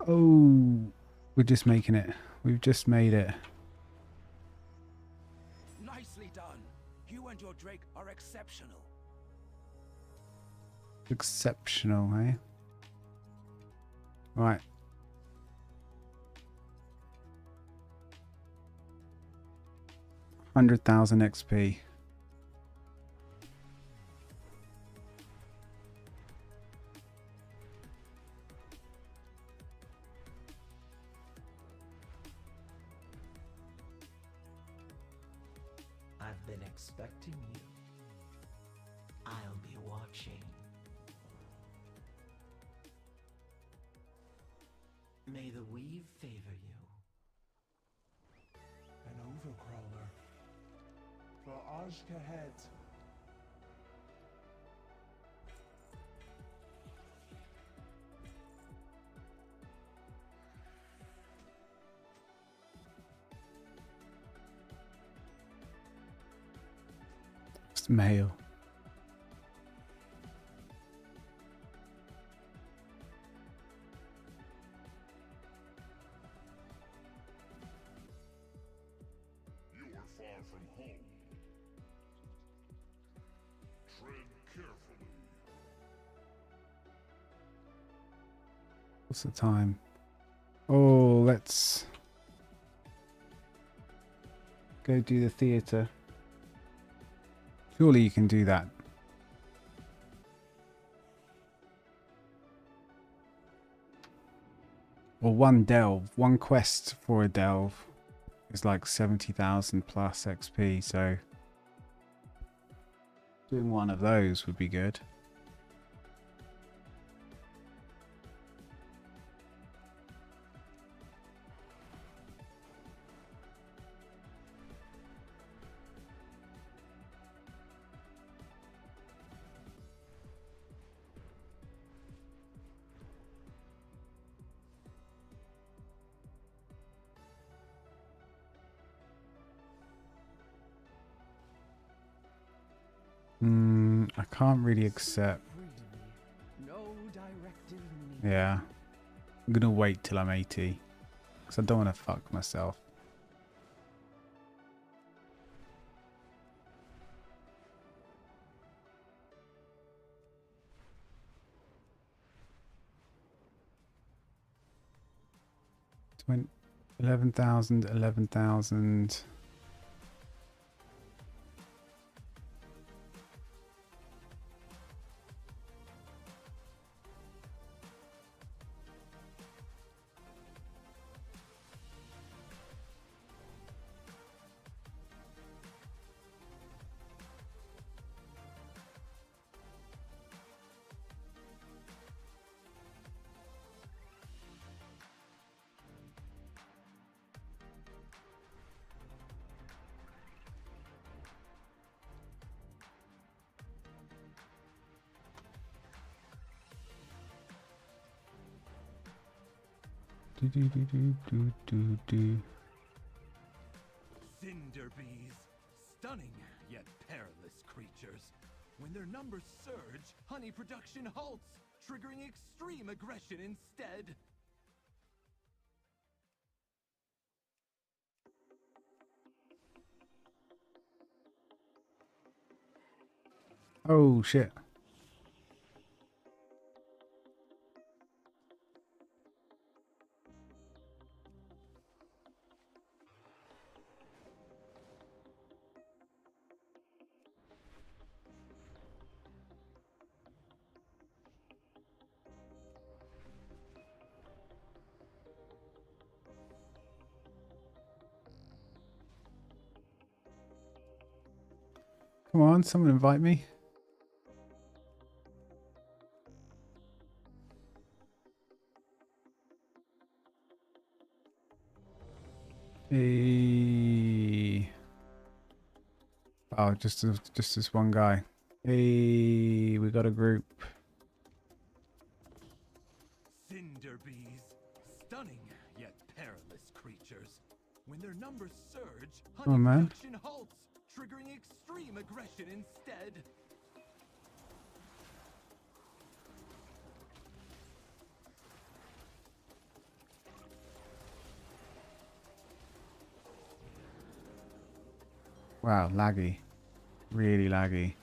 Oh, we're just making it. We've just made it. Nicely done. You and your Drake are exceptional. Exceptional, eh? Right. $100,000 XP. I've been expecting you. I'll be watching. May the weave favor you. An overcrawler. For Ashkahed. It's male. You are far from home. Tread carefully. What's the time? Oh, let's go do the theatre. Surely you can do that. Or one delve, one quest for a delve is like 70,000 plus XP, so doing one of those would be good. I can't really accept. No directive needed. Yeah. I'm gonna wait till I'm 80. Because I don't want to fuck myself. 11,000, 11,000. Cinder bees, stunning yet perilous creatures. When their numbers surge, honey production halts, triggering extreme aggression instead. Oh shit. Come on, someone invite me. Hey. Oh, just this one guy. Hey, we got a group. Cinder bees, stunning yet perilous creatures. When their numbers surge, Come on, honey man. production halts, triggering extreme aggression instead. Wow, laggy. Really laggy.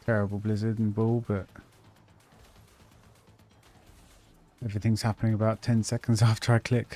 Terrible blizzard and bull, but everything's happening about 10 seconds after I click.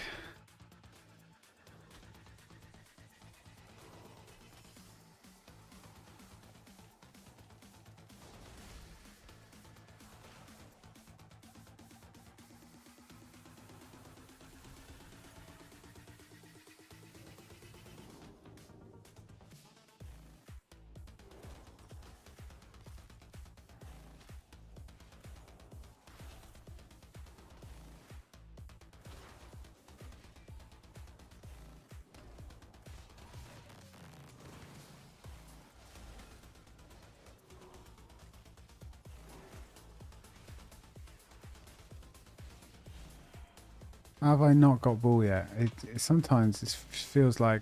How have I not got bull yet? Sometimes it feels like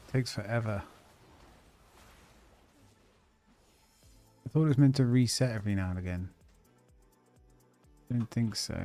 it takes forever. I thought it was meant to reset every now and again. I don't think so.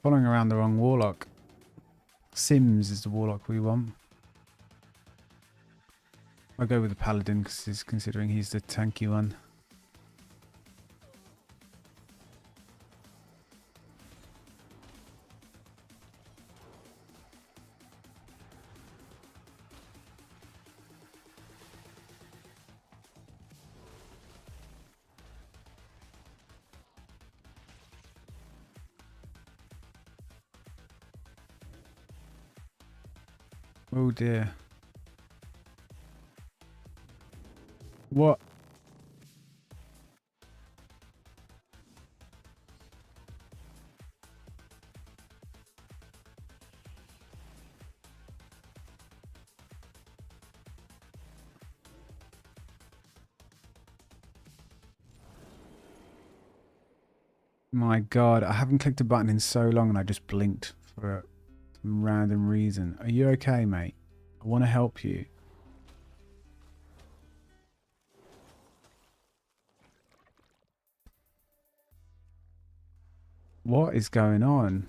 Following around the wrong warlock. Sims is the warlock we want. I'll go with the paladin because considering he's the tanky one. Oh dear. What? My God, I haven't clicked a button in so long and I just blinked for some random reason. Are you okay, mate? I want to help you. What is going on?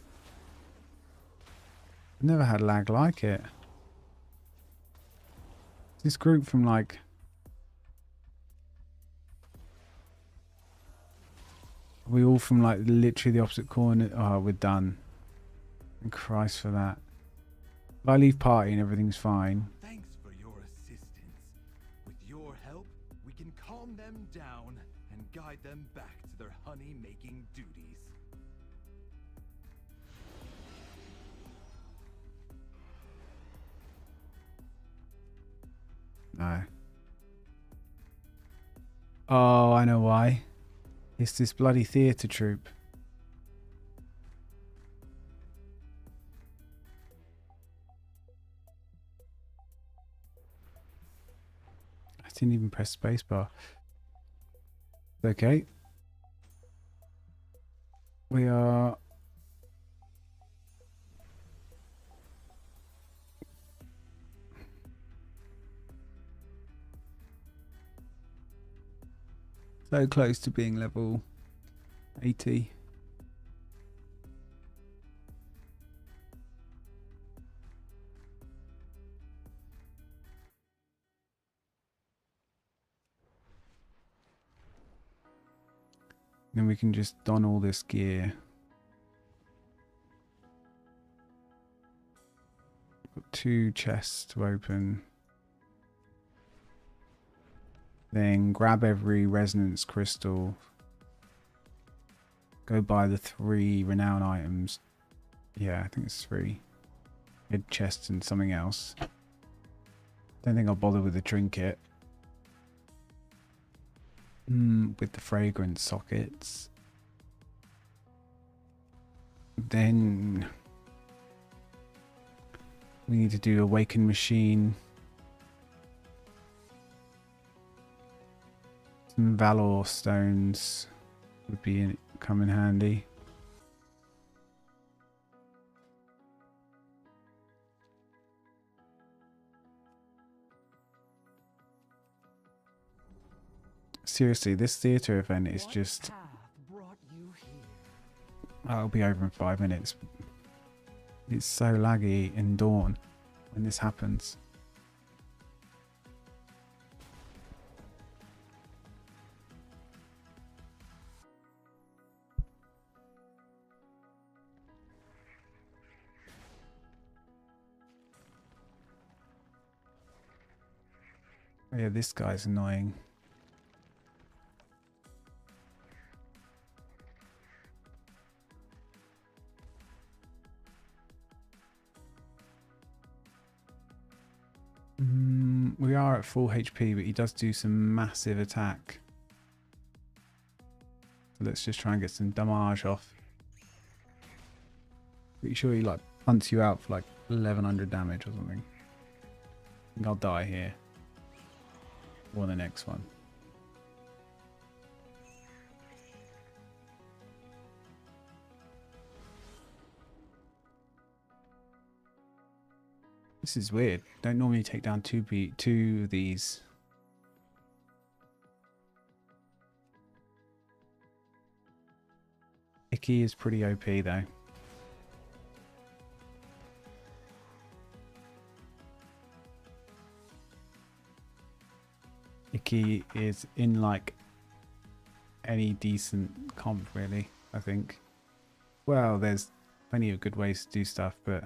I've never had lag like it. This group from like... Are we all from like literally the opposite corner? Oh, we're done. And Christ for that. If I leave party and everything's fine. Thanks for your assistance. With your help, we can calm them down and guide them back to their honey-making duties. No. Oh, I know why. It's this bloody theatre troupe. I didn't even press spacebar. Okay. We are... so close to being level 80. Then we can just don all this gear. Got 2 chests to open. Then grab every resonance crystal. Go buy the 3 renown items. Yeah, I think it's 3. Head chests and something else. Don't think I'll bother with the trinket. With the fragrance sockets. Then we need to do awaken machine. Some valor stones would come in handy. Seriously, this theatre event is just... I'll be over in 5 minutes. It's so laggy in Dawn when this happens. Yeah, this guy's annoying. We are at full HP, but he does do some massive attack. So let's just try and get some damage off. Pretty sure he like hunts you out for like 1100 damage or something. I think I'll die here. Or the next one. This is weird. Don't normally take down two of these. Icky is pretty OP though. Icky is in like any decent comp really, I think. Well, there's plenty of good ways to do stuff, but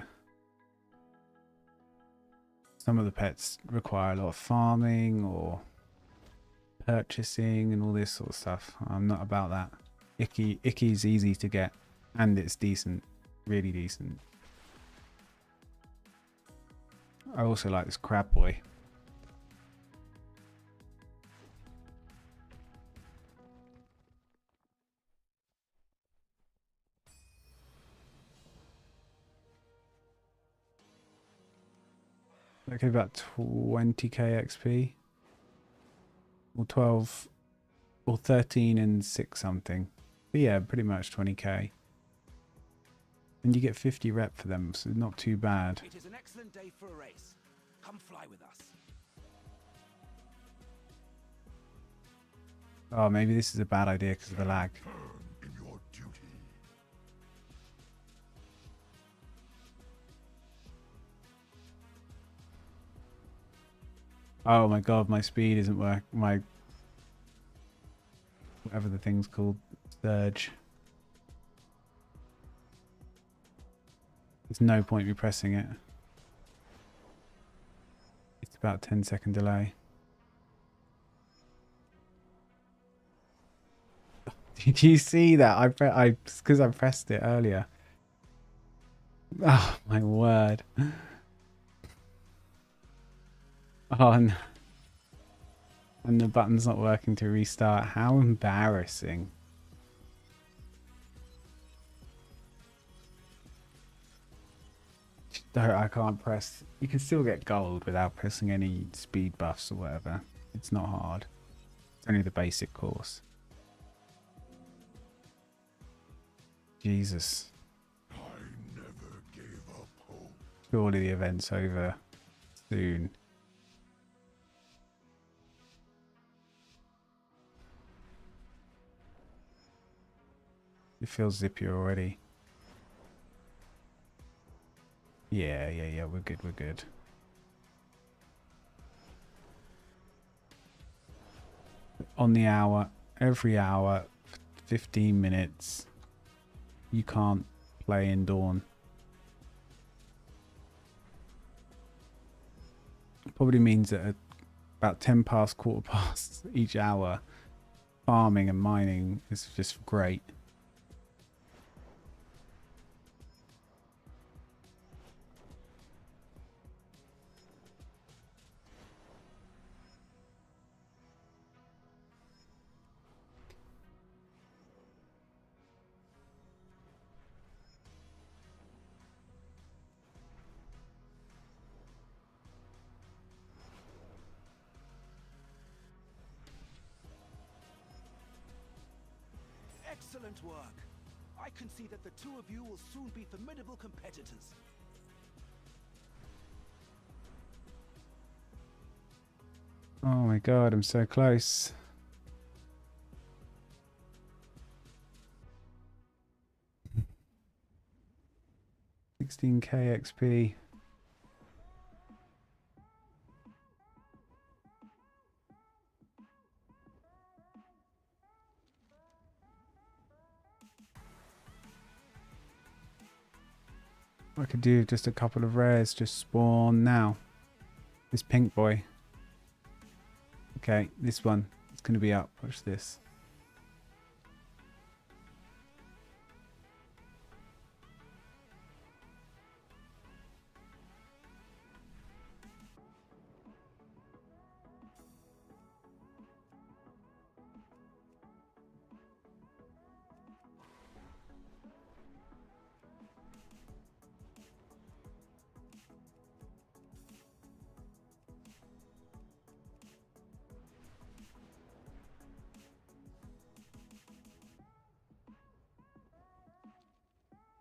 some of the pets require a lot of farming or purchasing and all this sort of stuff. I'm not about that. Icky's easy to get and it's decent, really decent. I also like this crab boy. Okay, about 20k XP. Or 12 or 13 and 6 something. But yeah, pretty much 20k. And you get 50 rep for them, so not too bad. It is an excellent day for a race. Come fly with us. Oh, maybe this is a bad idea because of the lag. In your duty. Oh my god, my speed isn't working. My... whatever the thing's called. Surge. There's no point me pressing it. It's about 10-second delay. Did you see that? Because I pressed it earlier. Oh my word. Oh no. And the button's not working to restart. How embarrassing. I can't press. You can still get gold without pressing any speed buffs or whatever. It's not hard. It's only the basic course. Jesus. I never gave up hope. Surely the event's over soon. It feels zippier already. Yeah, we're good, we're good. On the hour, every hour, 15 minutes, you can't play in Dawn. Probably means that at about 10 past, quarter past each hour, farming and mining is just great. Excellent work. I can see that the two of you will soon be formidable competitors. Oh my god, I'm so close. $16k XP. I could do just a couple of rares, just spawn now. This pink boy. Okay, this one. It's going to be up. Watch this.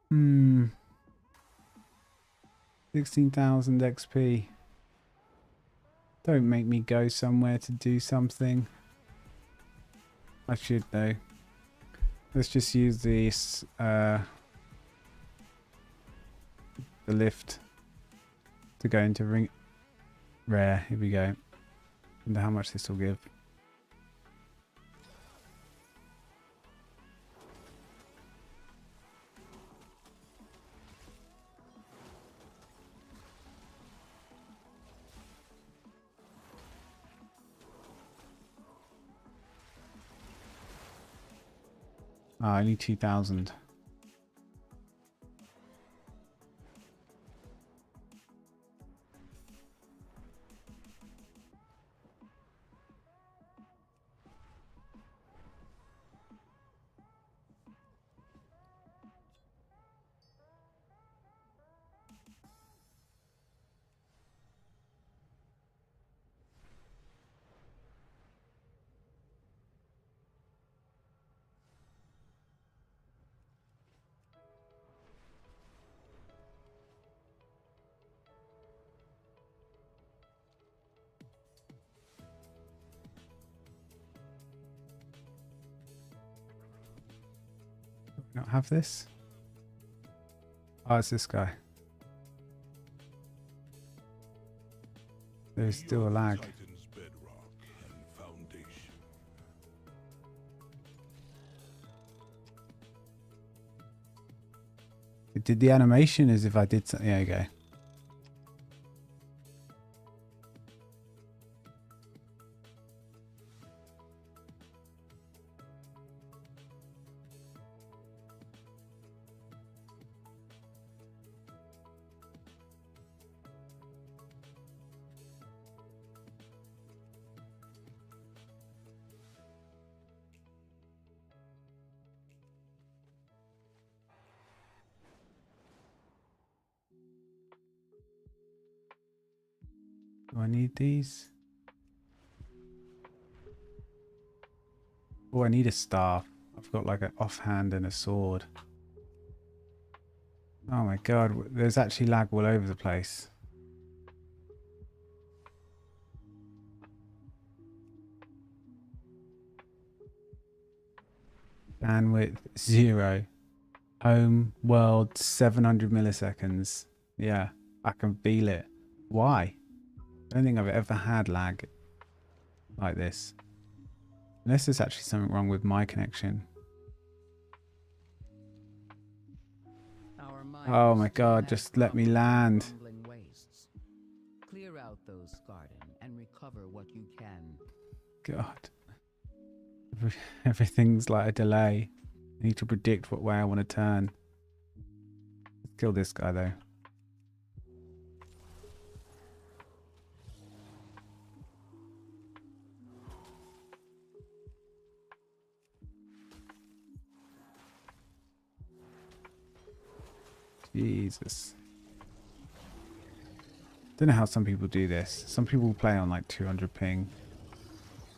Hmm. 16,000 XP. Don't make me go somewhere to do something. I should though. Let's just use this the lift to go into ring rare. Here we go. Wonder how much this will give. Ah, only 2,000. Not have this? Oh, it's this guy. There's still a lag. Titan's bedrock and foundation. It did the animation as if I did something. There you go. Do I need these? Oh, I need a staff. I've got like an offhand and a sword. Oh my god, there's actually lag all over the place. Bandwidth 0. Home world 700 milliseconds. Yeah, I can feel it. Why? I don't think I've ever had lag like this. Unless there's actually something wrong with my connection. Oh my god, just let me land. Clear out those garden and recover what you can. God. Everything's like a delay. I need to predict what way I want to turn. Let's kill this guy though. Jesus. Don't know how some people do this. Some people play on like 200 ping.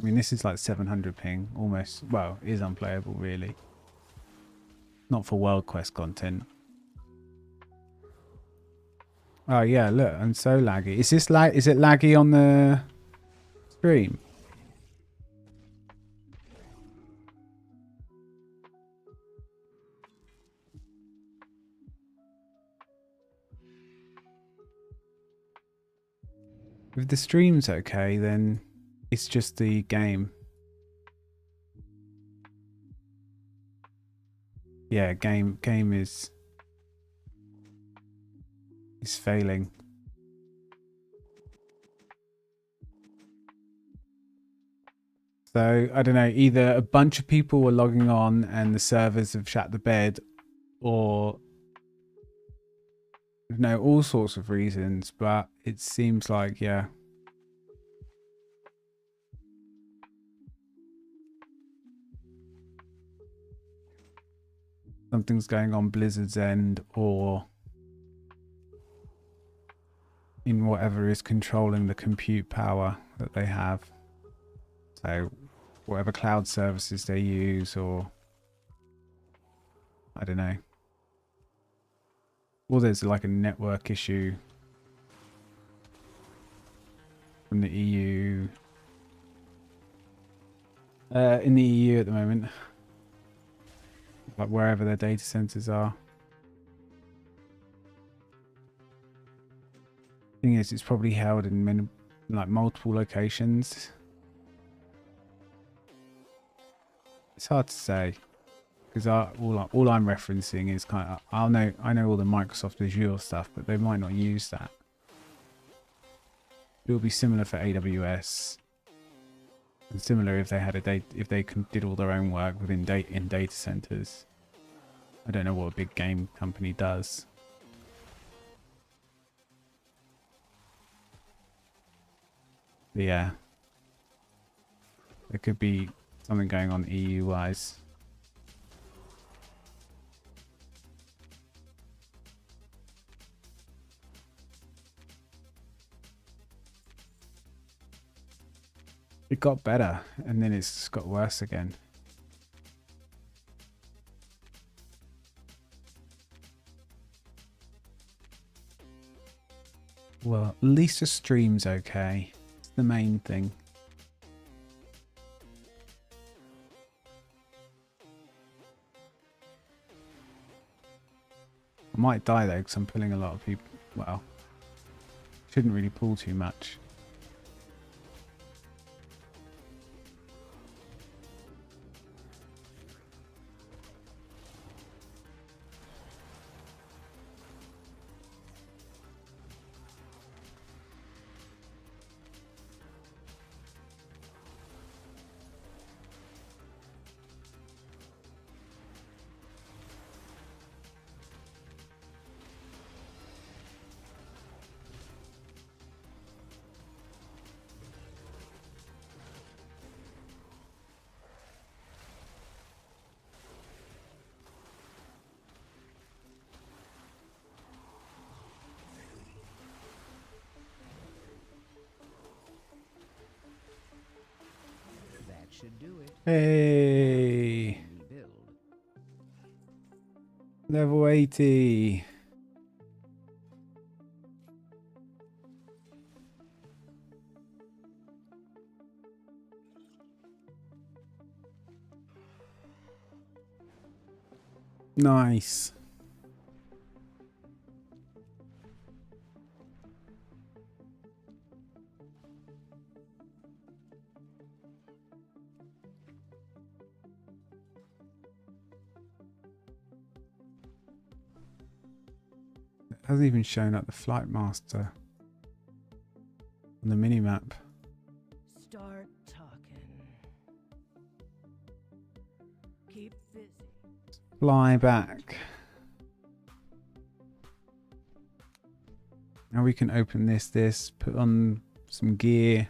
I mean, this is like 700 ping, almost. Well, it is unplayable, really. Not for World Quest content. Oh yeah, look, I'm so laggy. Is this is it laggy on the stream? If the stream's okay, then it's just the game. Yeah, game is failing. So I don't know, either a bunch of people were logging on and the servers have shat the bed, or no, all sorts of reasons, but it seems like, yeah. Something's going on Blizzard's end, or in whatever is controlling the compute power that they have. So whatever cloud services they use, or I don't know. Or there's like a network issue from the EU. In the EU at the moment. Like wherever their data centers are. Thing is, it's probably held in like multiple locations. It's hard to say, because all I'm referencing is kind of I know all the Microsoft Azure stuff, but they might not use that. It will be similar for AWS, and similar if they had if they did all their own work within data centers. I don't know what a big game company does. But yeah, there could be something going on EU-wise. It got better, and then it's got worse again. Well, at least the stream's okay. It's the main thing. I might die though because I'm pulling a lot of people. Well, shouldn't really pull too much. Should do it. Hey! Level 80. Nice. Hasn't even shown up the flight master on the mini map. Start talking. Keep busy. Fly back. Now we can open this, put on some gear.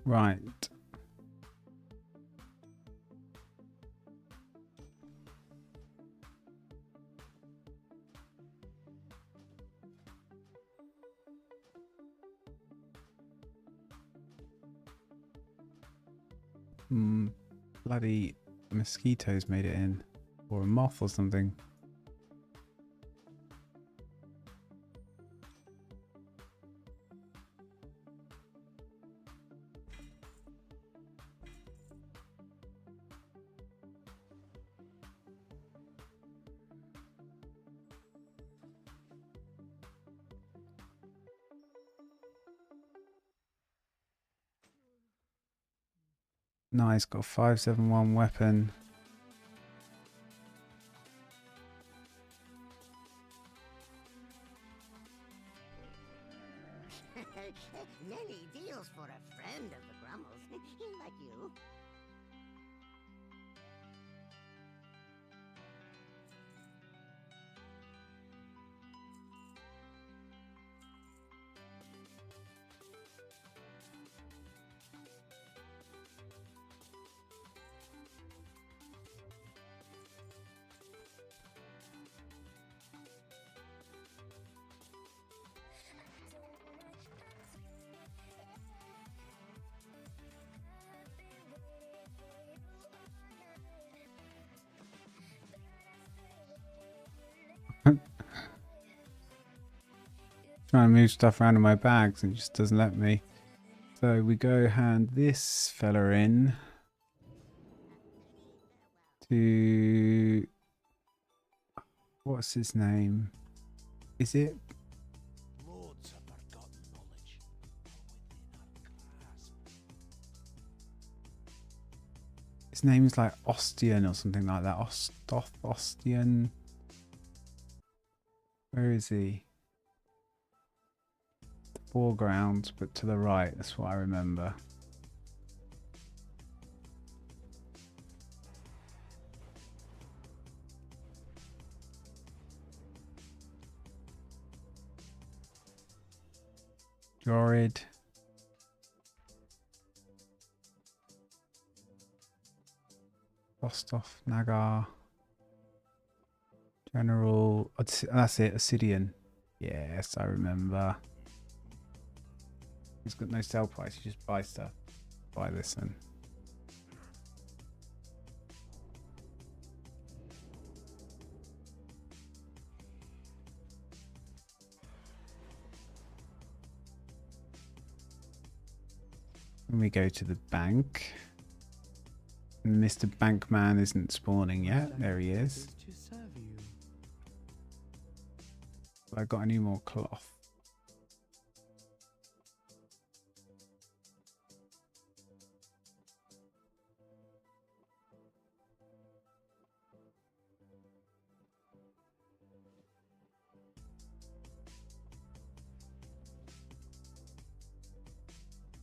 Right. Bloody mosquitoes made it in. Or a moth or something. Nice, got a 571 weapon. Many deals for a friend of the Grummles, like you. Trying to move stuff around in my bags and it just doesn't let me. So we go hand this fella in to, what's his name? Is it His name is like Ostian or something like that. Ostian. Where is he? The foreground, but to the right. That's what I remember. Druid. Rostov, Nagar. General. That's it, Obsidian. Yes, I remember. He's got no sell price, you just buy stuff. Buy this then. When we go to the bank, Mr. Bankman isn't spawning yet. There he is. Have I got any more cloth?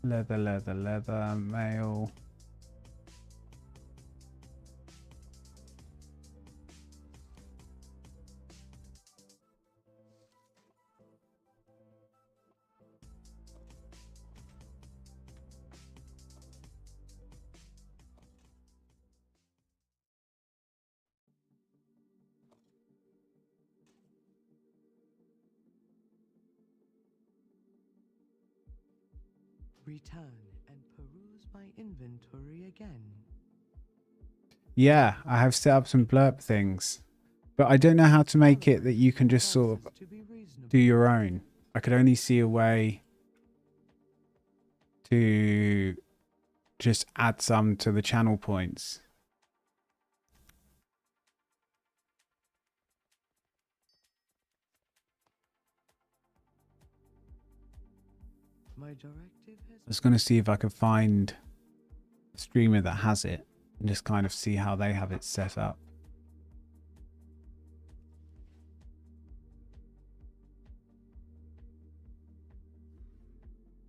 Leather, leather, leather, mail. Return and peruse my inventory again. Yeah, I have set up some blurb things, but I don't know how to make it that you can just sort of do your own. I could only see a way to just add some to the channel points. My directive has I was going to see if I could find a streamer that has it and just kind of see how they have it set up.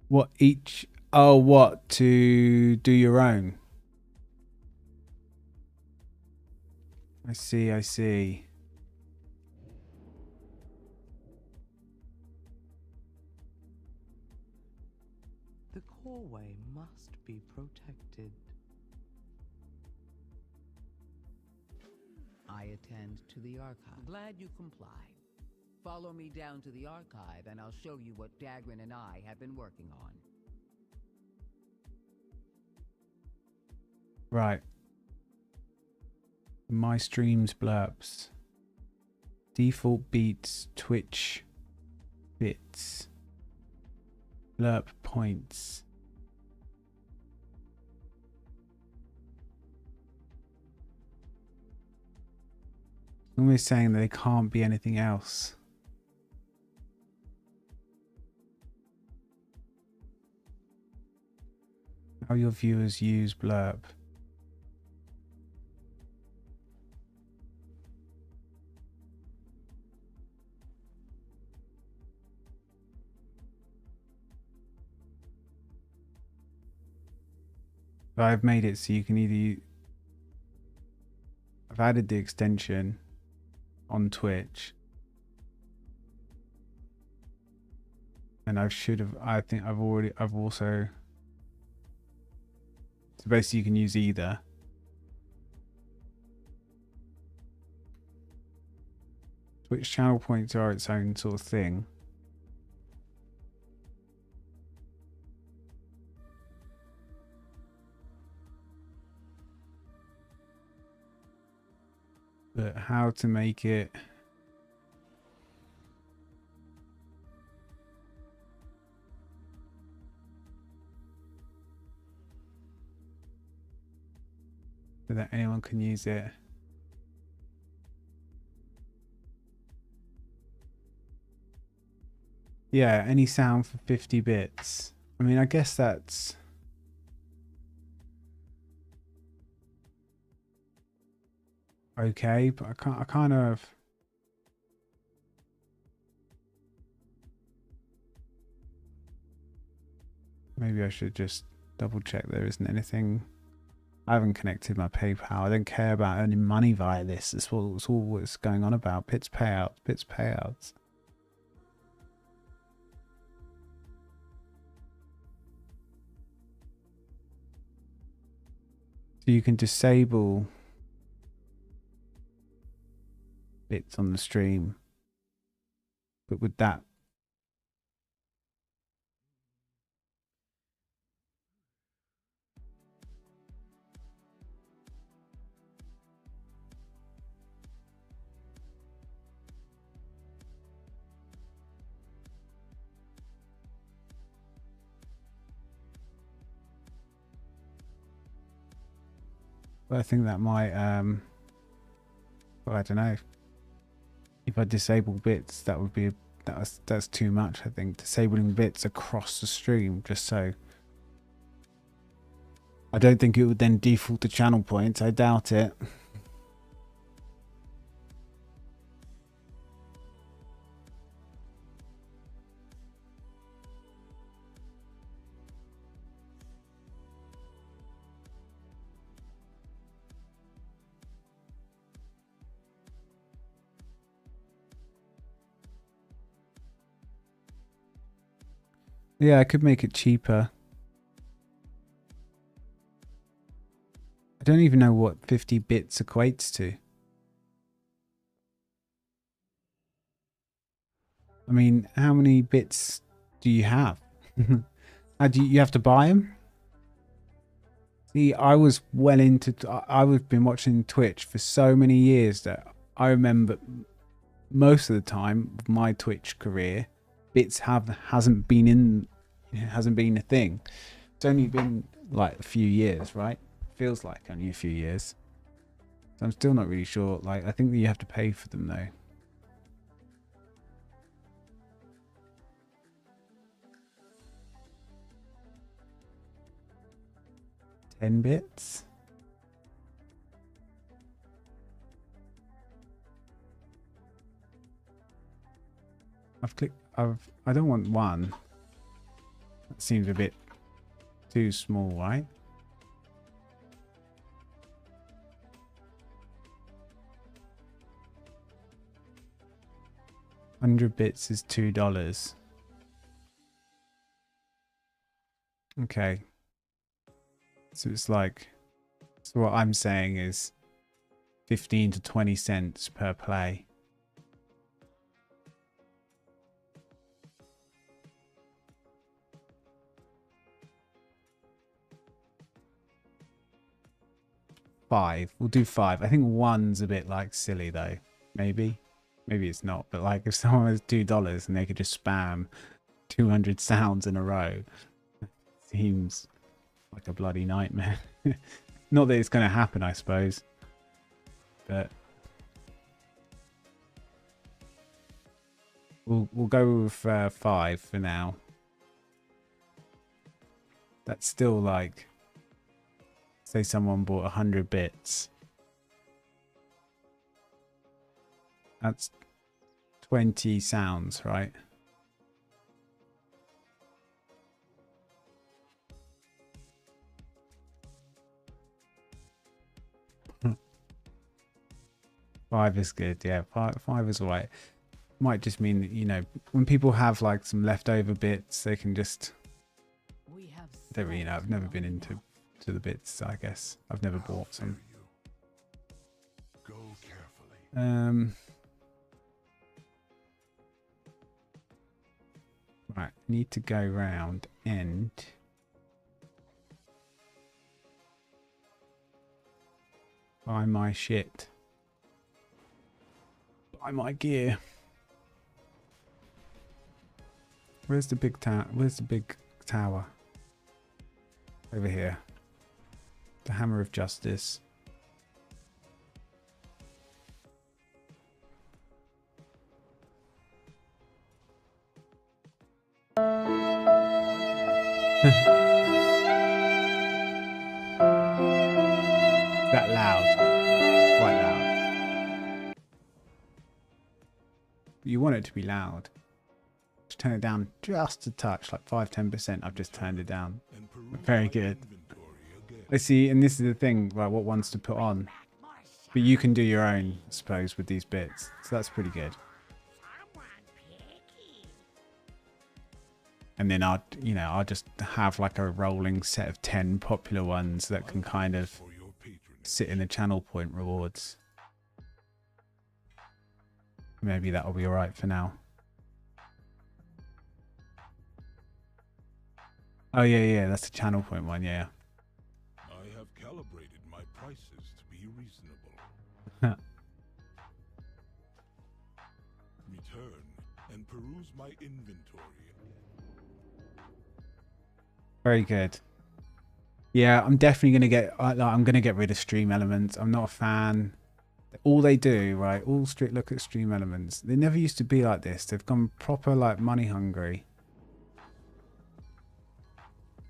What each... Oh, what? To do your own? I see, I see. The coreway must be protected. I attend to the archive. Glad you comply. Follow me down to the archive and I'll show you what Dagrin and I have been working on. Right. My streams blurbs. Default beats, Twitch bits. Blurb points. Almost saying that they can't be anything else. How your viewers use blurb. But I've made it so you can either... I've added the extension on Twitch. And I think I've also... So basically you can use either. Twitch channel points are its own sort of thing. But how to make it... so that anyone can use it. Yeah, any sound for 50 bits. I mean, I guess that's... okay, but I kind of. Maybe I should just double check there isn't anything. I haven't connected my PayPal. I don't care about earning money via this. That's all what's going on about. Bits payouts, bits payouts. So you can disable bits on the stream. But with that, but I think that might well, I don't know. If I disable bits, that would be that's too much, I think. Disabling bits across the stream, just so. I don't think it would then default to channel points. I doubt it. Yeah, I could make it cheaper. I don't even know what 50 bits equates to. I mean, how many bits do you have? Do you have to buy them? See, I was well into... I've been watching Twitch for so many years that I remember most of the time of my Twitch career, bits hasn't been a thing. It's only been like a few years, right? Feels like only a few years. So I'm still not really sure. Like, I think that you have to pay for them though. $10. I don't want one. That seems a bit too small, right? $100 is $2. Okay. So it's like, so what I'm saying is 15 to 20 cents per play. Five. We'll do 5. I think 1's a bit like silly though. Maybe it's not. But like if someone has $2 and they could just spam 200 sounds in a row, seems like a bloody nightmare. Not that it's going to happen, I suppose. But we'll go with 5 for now. That's still like, say someone bought 100 bits. That's 20 sounds, right? Five is good, yeah. Five is alright. Might just mean that, you know, when people have like some leftover bits, they can just. Don't really know. I've never been into the bits. I guess I've never bought some. Go carefully. Right, need to go round and buy my shit. Buy my gear. Where's the big tower? Where's the big tower? Over here. The Hammer of Justice. That loud. Quite loud. But you want it to be loud. Just turn it down just a touch, like 5-10%. I've just turned it down. Very good. Let's see, and this is the thing, right, what ones to put on. But you can do your own, I suppose, with these bits. So that's pretty good. And then I'll just have like a rolling set of 10 popular ones that can kind of sit in the channel point rewards. Maybe that'll be alright for now. Oh yeah, that's the channel point one, yeah. I have calibrated my prices to be reasonable. Return and peruse my inventory. Very good. Yeah, I'm definitely gonna get. I'm gonna get rid of stream elements. I'm not a fan. All they do, right? All strict look at stream elements. They never used to be like this. They've gone proper like money hungry.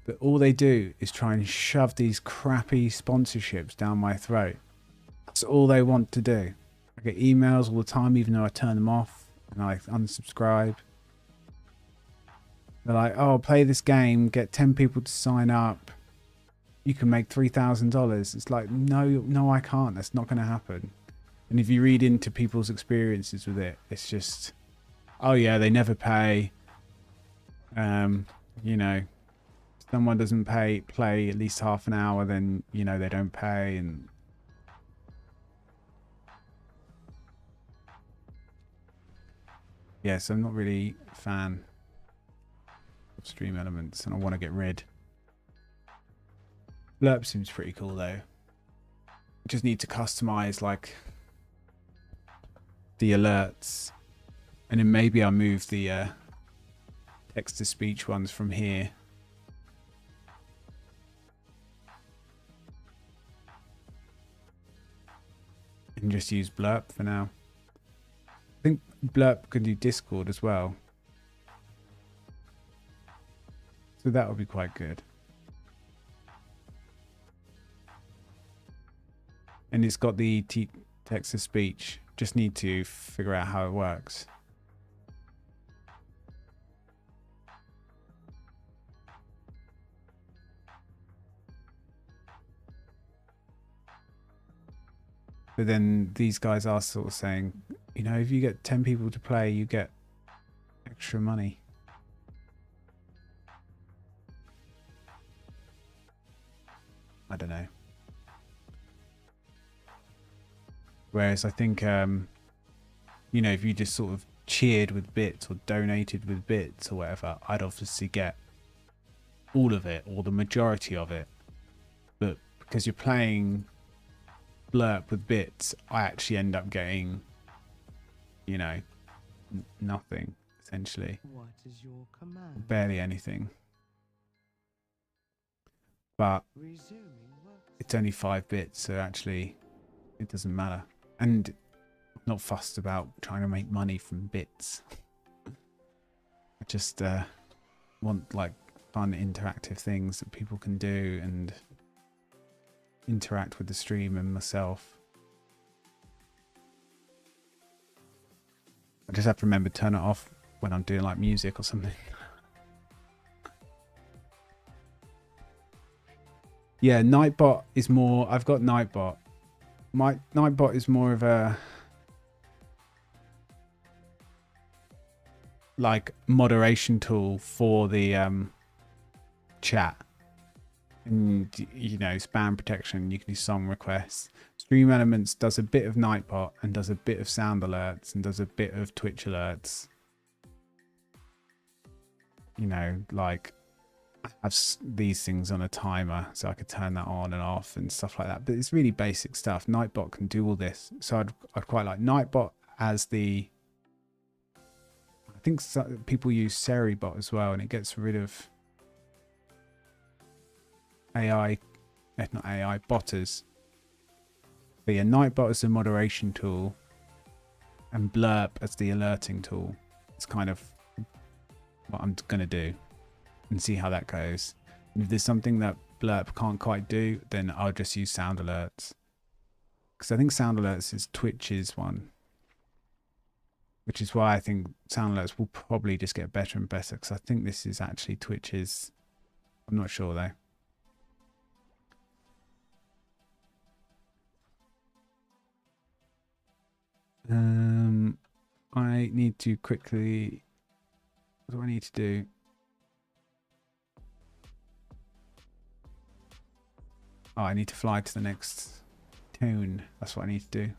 But all they do is try and shove these crappy sponsorships down my throat. That's all they want to do. I get emails all the time, even though I turn them off and I unsubscribe. They're like, oh, play this game, get 10 people to sign up. You can make $3,000. It's like, no, I can't. That's not going to happen. And if you read into people's experiences with it, it's just, oh yeah, they never pay. You know, if someone doesn't play at least half an hour, then, you know, they don't pay. And yeah, so I'm not really a fan of stream elements, and I want to get rid. Blurb seems pretty cool though. Just need to customize like the alerts, and then maybe I'll move the text to speech ones from here. And just use Blurb for now. I think Blurb can do Discord as well. So that would be quite good. And it's got the text to speech. Just need to figure out how it works. But then these guys are sort of saying, you know, if you get 10 people to play, you get extra money. I don't know. Whereas I think, you know, if you just sort of cheered with bits or donated with bits or whatever, I'd obviously get all of it or the majority of it. But because you're playing Blurb with bits, I actually end up getting, you know, nothing, essentially. What is your command? Barely anything. But it's only 5 bits, so actually it doesn't matter. And I'm not fussed about trying to make money from bits. I just want like fun interactive things that people can do and interact with the stream and myself. I just have to remember to turn it off when I'm doing like music or something. Yeah, Nightbot is more... I've got Nightbot. My Nightbot is more of a... like moderation tool for the chat. And, you know, spam protection. You can do song requests. Stream Elements does a bit of Nightbot and does a bit of sound alerts and does a bit of Twitch alerts. You know, like... I have these things on a timer so I could turn that on and off and stuff like that, but it's really basic stuff. Nightbot can do all this, so I'd quite like Nightbot as the... I think people use Seribot as well, and it gets rid of AI, not AI, botters. But yeah, Nightbot is the moderation tool and Blurb as the alerting tool. It's kind of what I'm gonna do and see how that goes. And if there's something that Blurb can't quite do, then I'll just use sound alerts, because I think sound alerts is Twitch's one. I think sound alerts is Twitch's one. So yeah, Nightbot is the moderation tool and Blurb as the alerting tool. It's kind of what I'm gonna do and see how that goes. And if there's something that Blurb can't quite do, then I'll just use sound alerts. Because I think sound alerts is Twitch's one. which is why I think sound alerts will probably just get better and better, because I think this is actually Twitch's. I'm not sure though. I need to quickly. What do I need to do? Oh, I need to fly to the next tune. That's what I need to do.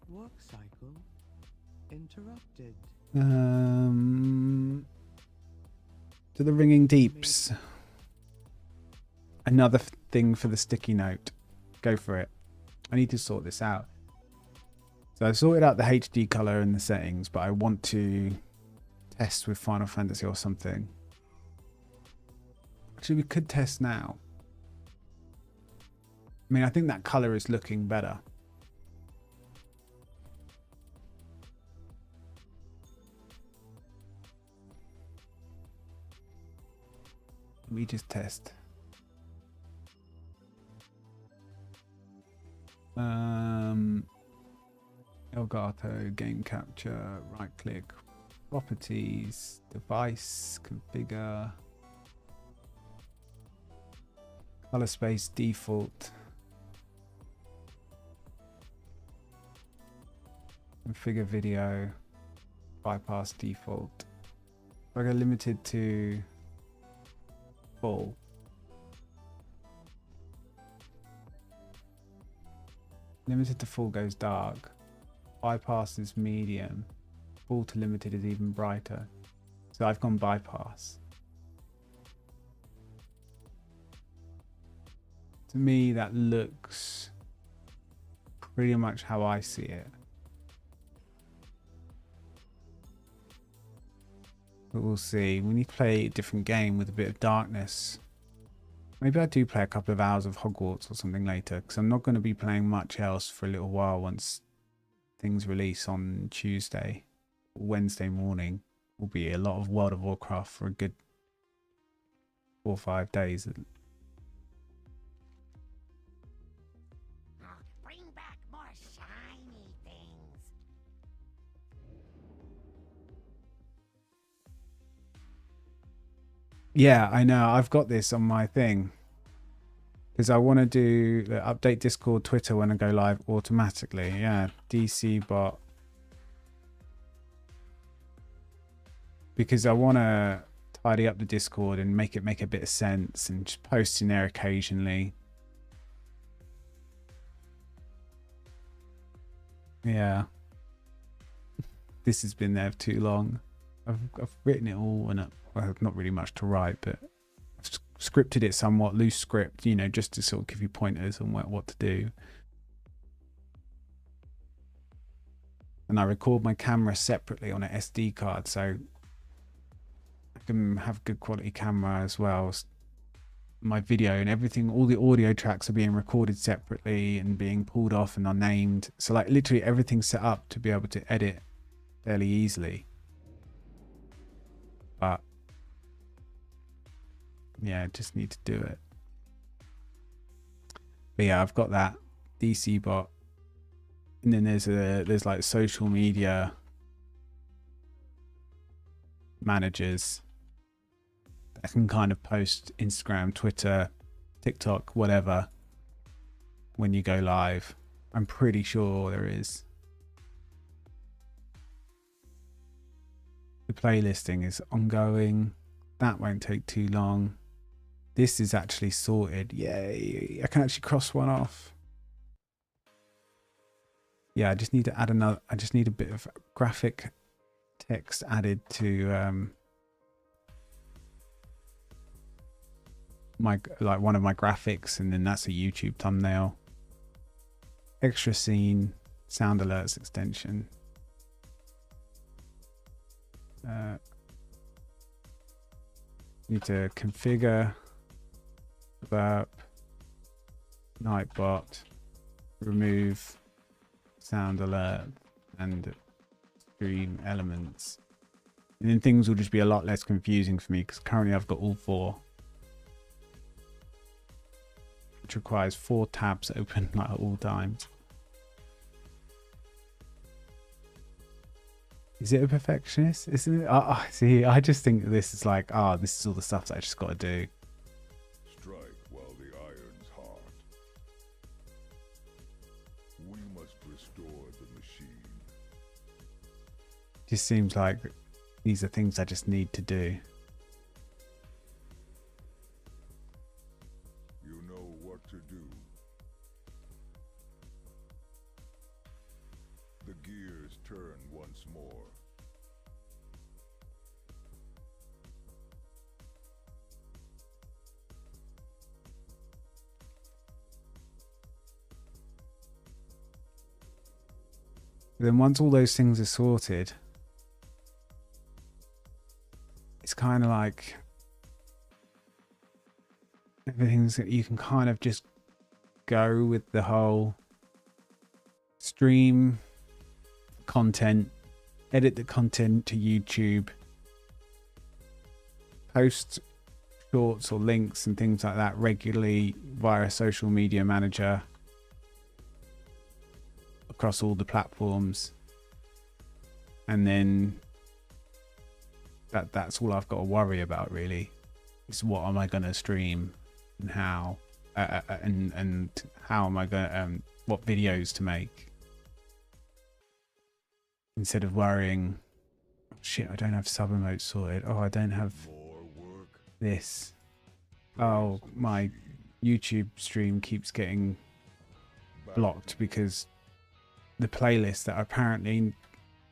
Work cycle interrupted. To the ringing deeps. Another thing for the sticky note. Go for it. I need to sort this out. So I sorted out the HD color and the settings, but I want to test with Final Fantasy or something. Actually, we could test now. I mean, I think that color is looking better. Let me just test. Elgato, game capture, right click, properties, device, configure, color space default, configure video, bypass default. If I go limited to full. Limited to full goes dark. Bypass is medium. Full to limited is even brighter. So I've gone bypass. To me, that looks pretty much how I see it. But we'll see. We need to play a different game with a bit of darkness. Maybe I do play a couple of hours of Hogwarts or something later, because I'm not going to be playing much else for a little while once things release on Tuesday. Wednesday morning will be a lot of World of Warcraft for a good 4 or 5 days. Bring back more shiny things. Yeah, I know. I've got this on my thing. Because I want to do the update Discord, Twitter when I go live automatically. Yeah, DC bot. Because I want to tidy up the Discord and make it make a bit of sense and just post in there occasionally. Yeah. This has been there for too long. I've written it all and well, not really much to write, but I've scripted it somewhat, loose script, you know, just to sort of give you pointers on what to do. And I record my camera separately on an SD card, so I can have good quality camera as well. My video and everything, all the audio tracks are being recorded separately and being pulled off and unnamed. So like literally everything's set up to be able to edit fairly easily. But yeah, just need to do it. But yeah, I've got that DC bot, and then there's like social media managers that can kind of post Instagram, Twitter, TikTok, whatever when you go live. I'm pretty sure there is. The playlisting is ongoing. That won't take too long. This is actually sorted. Yay. I can actually cross one off. Yeah, I just need to add another. I just need a bit of graphic text added to one of my graphics, and then that's a YouTube thumbnail. Extra scene, sound alerts extension. Need to configure burp, nightbot, remove sound alert and stream elements, and then things will just be a lot less confusing for me because currently I've got all 4, which requires 4 tabs open like at all times. Is it a perfectionist? Isn't it? See, I just think this is like, this is all the stuff that I just got to do. Strike while the iron's hot. We must restore the machine. Just seems like these are things I just need to do. You know what to do. The gears turn once more. Then once all those things are sorted, it's kind of like everything's, you can kind of just go with the whole stream content, edit the content to YouTube, post shorts or links and things like that regularly via a social media manager across all the platforms, and then that's all I've got to worry about really, is what am I going to stream and how, and how am I going to what videos to make, instead of worrying, shit, I don't have sub emotes sorted, I don't have this, my YouTube stream keeps getting blocked because the playlists that are apparently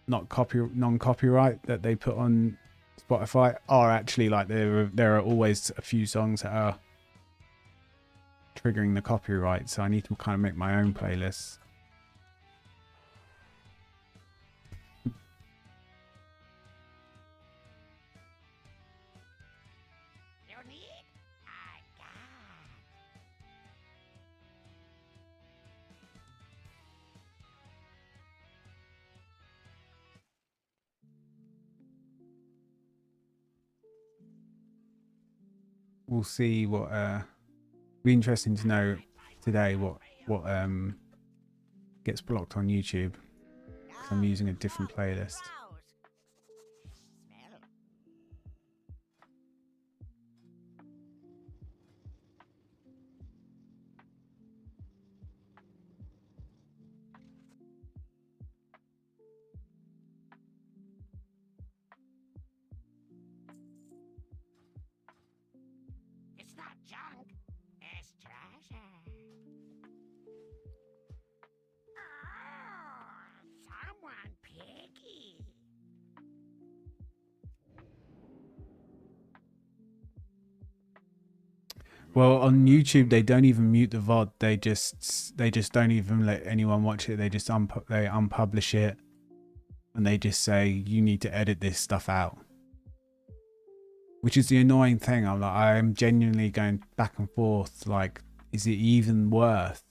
not non-copyright that they put on Spotify are actually like, there are always a few songs that are triggering the copyright, so I need to kind of make my own playlists. We'll see what be interesting to know today what gets blocked on YouTube, because I'm using a different playlist. It's not junk, it's treasure. Oh, someone picky. Well, on YouTube they don't even mute the VOD. They just don't even let anyone watch it. They just they unpublish it, and they just say you need to edit this stuff out. Which is the annoying thing. I'm genuinely going back and forth. Like, is it even worth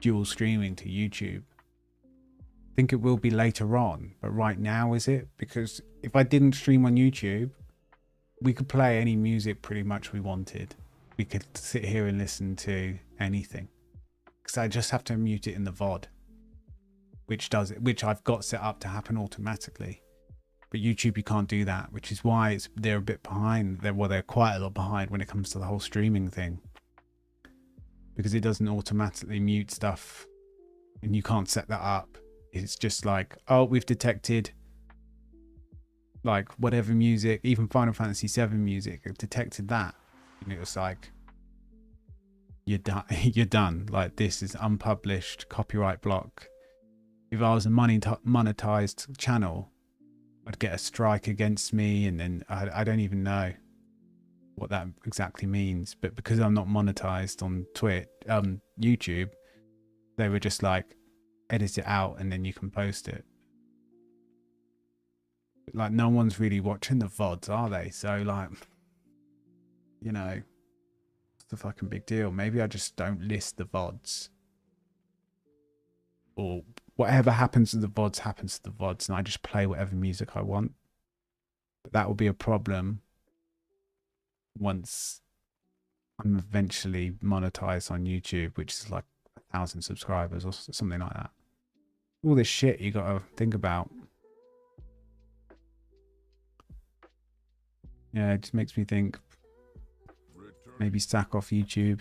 dual streaming to YouTube? I think it will be later on, but right now, is it? Because if I didn't stream on YouTube, we could play any music pretty much we wanted. We could sit here and listen to anything, because I just have to mute it in the VOD, which I've got set up to happen automatically. But YouTube, you can't do that, which is why they're a bit behind. They're quite a lot behind when it comes to the whole streaming thing, because it doesn't automatically mute stuff, and you can't set that up. It's just like, oh, we've detected like whatever music, even Final Fantasy VII music, I've detected that, and it was like, you're done. You're done. Like, this is unpublished, copyright block. If I was a monetized channel, I'd get a strike against me, and then I don't even know what that exactly means. But because I'm not monetized on YouTube, they were just like, edit it out and then you can post it. But like, no one's really watching the VODs, are they? So like, you know, it's the fucking big deal. Maybe I just don't list the VODs, or whatever happens to the VODs happens to the VODs, and I just play whatever music I want. But that will be a problem once I'm eventually monetized on YouTube, which is like 1,000 subscribers or something like that. All this shit you got to think about. Yeah, it just makes me think maybe sack off YouTube.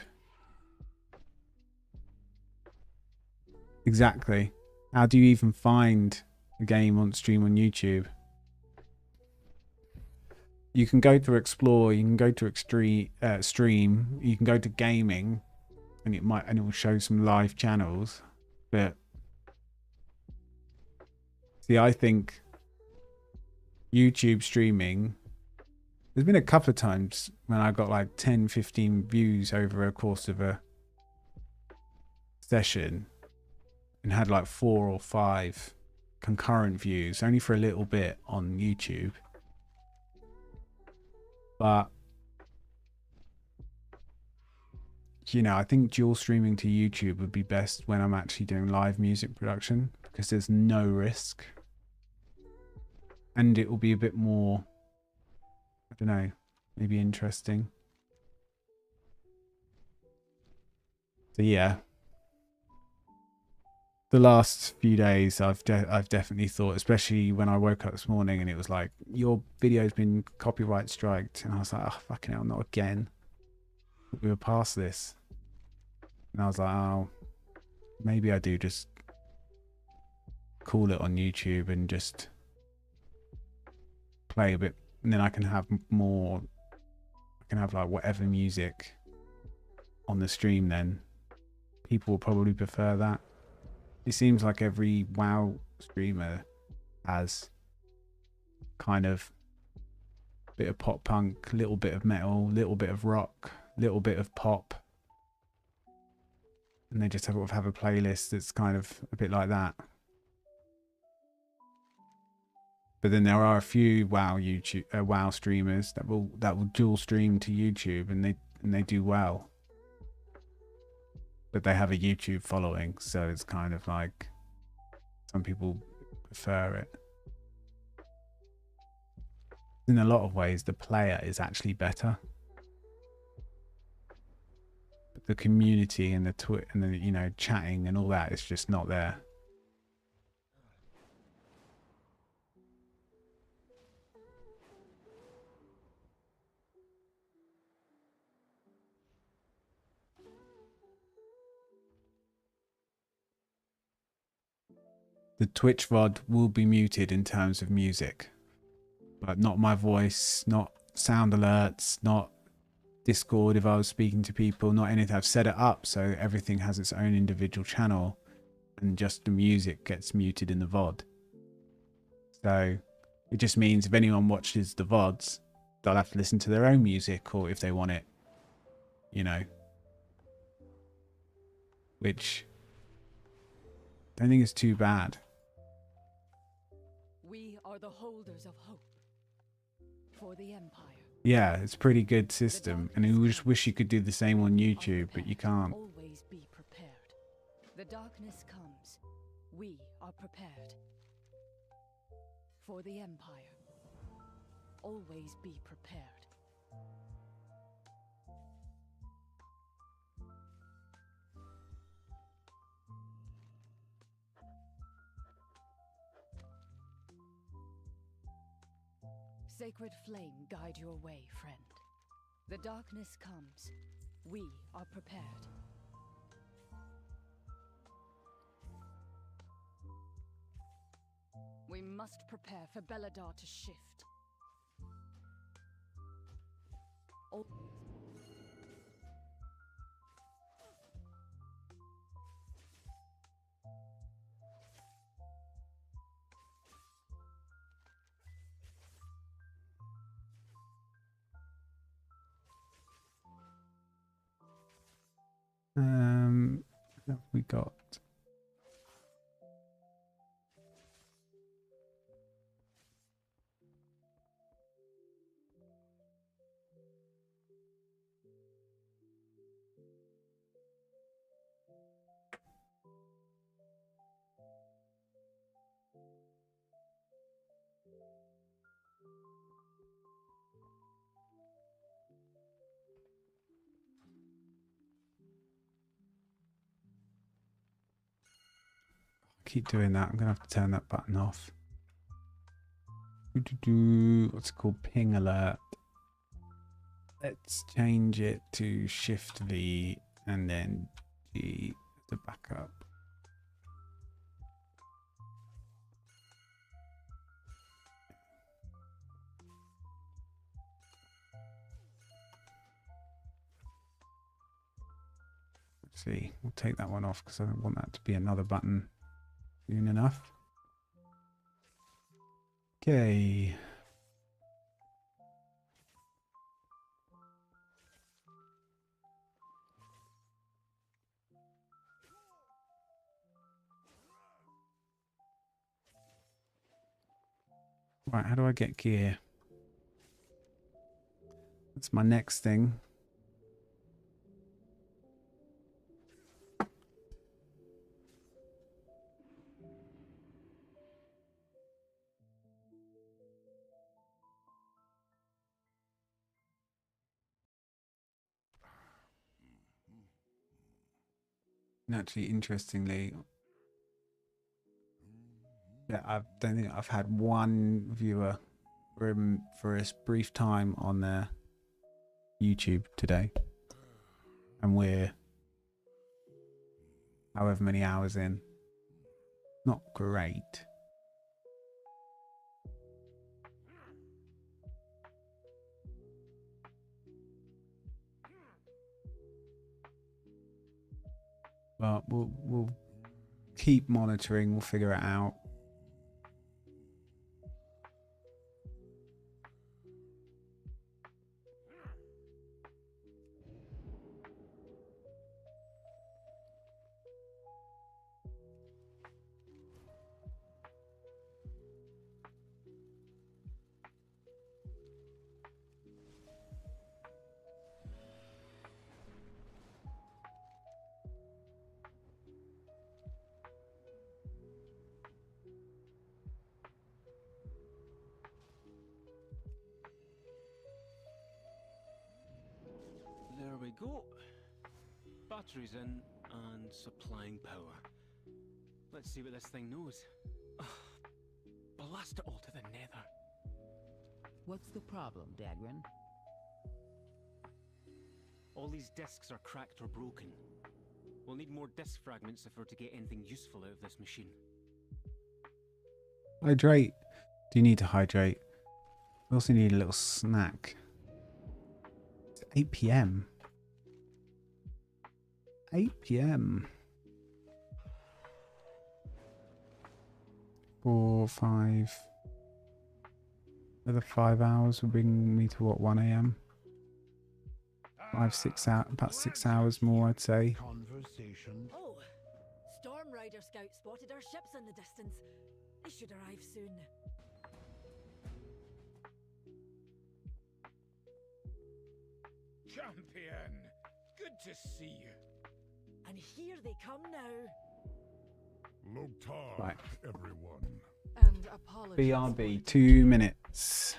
Exactly. How do you even find a game on stream on YouTube? You can go to explore, you can go to stream, you can go to gaming, and it will show some live channels. But see, I think YouTube streaming, there's been a couple of times when I got like 10, 15 views over a course of a session and had like 4 or 5 concurrent views, only for a little bit on YouTube. But you know, I think dual streaming to YouTube would be best when I'm actually doing live music production, because there's no risk. And it will be a bit more, I don't know, maybe interesting. So yeah. The last few days I've definitely thought, especially when I woke up this morning and it was like, your video's been copyright striked, and I was like, oh fucking hell, not again. We were past this. And I was like, oh, maybe I do just call it on YouTube and just play a bit, and then I can have more, I can have like whatever music on the stream. Then people will probably prefer that. It seems like every WoW streamer has kind of a bit of pop punk, little bit of metal, little bit of rock, little bit of pop, and they just have a playlist that's kind of a bit like that. But then there are a few WoW streamers that will dual stream to YouTube, and they do well. But they have a YouTube following, so it's kind of like some people prefer it. In a lot of ways, the player is actually better. But the community and the chatting and all that is just not there. The Twitch VOD will be muted in terms of music, but not my voice, not sound alerts, not Discord if I was speaking to people, not anything. I've set it up so everything has its own individual channel, and just the music gets muted in the VOD. So it just means if anyone watches the VODs, they'll have to listen to their own music, or if they want it, you know, which I don't think is too bad. We are the holders of hope for the Empire. Yeah, it's a pretty good system, and I just wish you could do the same on YouTube, but you can't. Always be prepared. The darkness comes. We are prepared for the Empire. Always be prepared. Sacred flame guide your way, friend. The darkness comes. We are prepared. We must prepare for Belladar to shift. What have we got? keep doing that. I'm gonna have to turn that button off. What's it called? Ping alert. Let's change it to Shift V and then G to backup. Let's see, we'll take that one off because I don't want that to be another button soon enough. Okay. Right, how do I get gear? That's my next thing. And actually, interestingly, yeah, I don't think I've had one viewer for a brief time on their YouTube today, and we're however many hours in. Not great. But we'll keep monitoring. We'll figure it out. There we go. Batteries in and supplying power. Let's see what this thing knows. Blast it all to the nether. What's the problem, Dagrin? All these discs are cracked or broken. We'll need more disc fragments if we're to get anything useful out of this machine. Hydrate. Do you need to hydrate? We also need a little snack. It's 8 PM. 8 PM. 4, 5. Another 5 hours will bring me to what, 1 AM? 5, 6 hours, about 6 hours more, I'd say. Oh, Storm Rider Scout spotted our ships in the distance. They should arrive soon. Champion! Good to see you. And here they come now. Loktar, Right. everyone. And apologies. BRB, 2 minutes.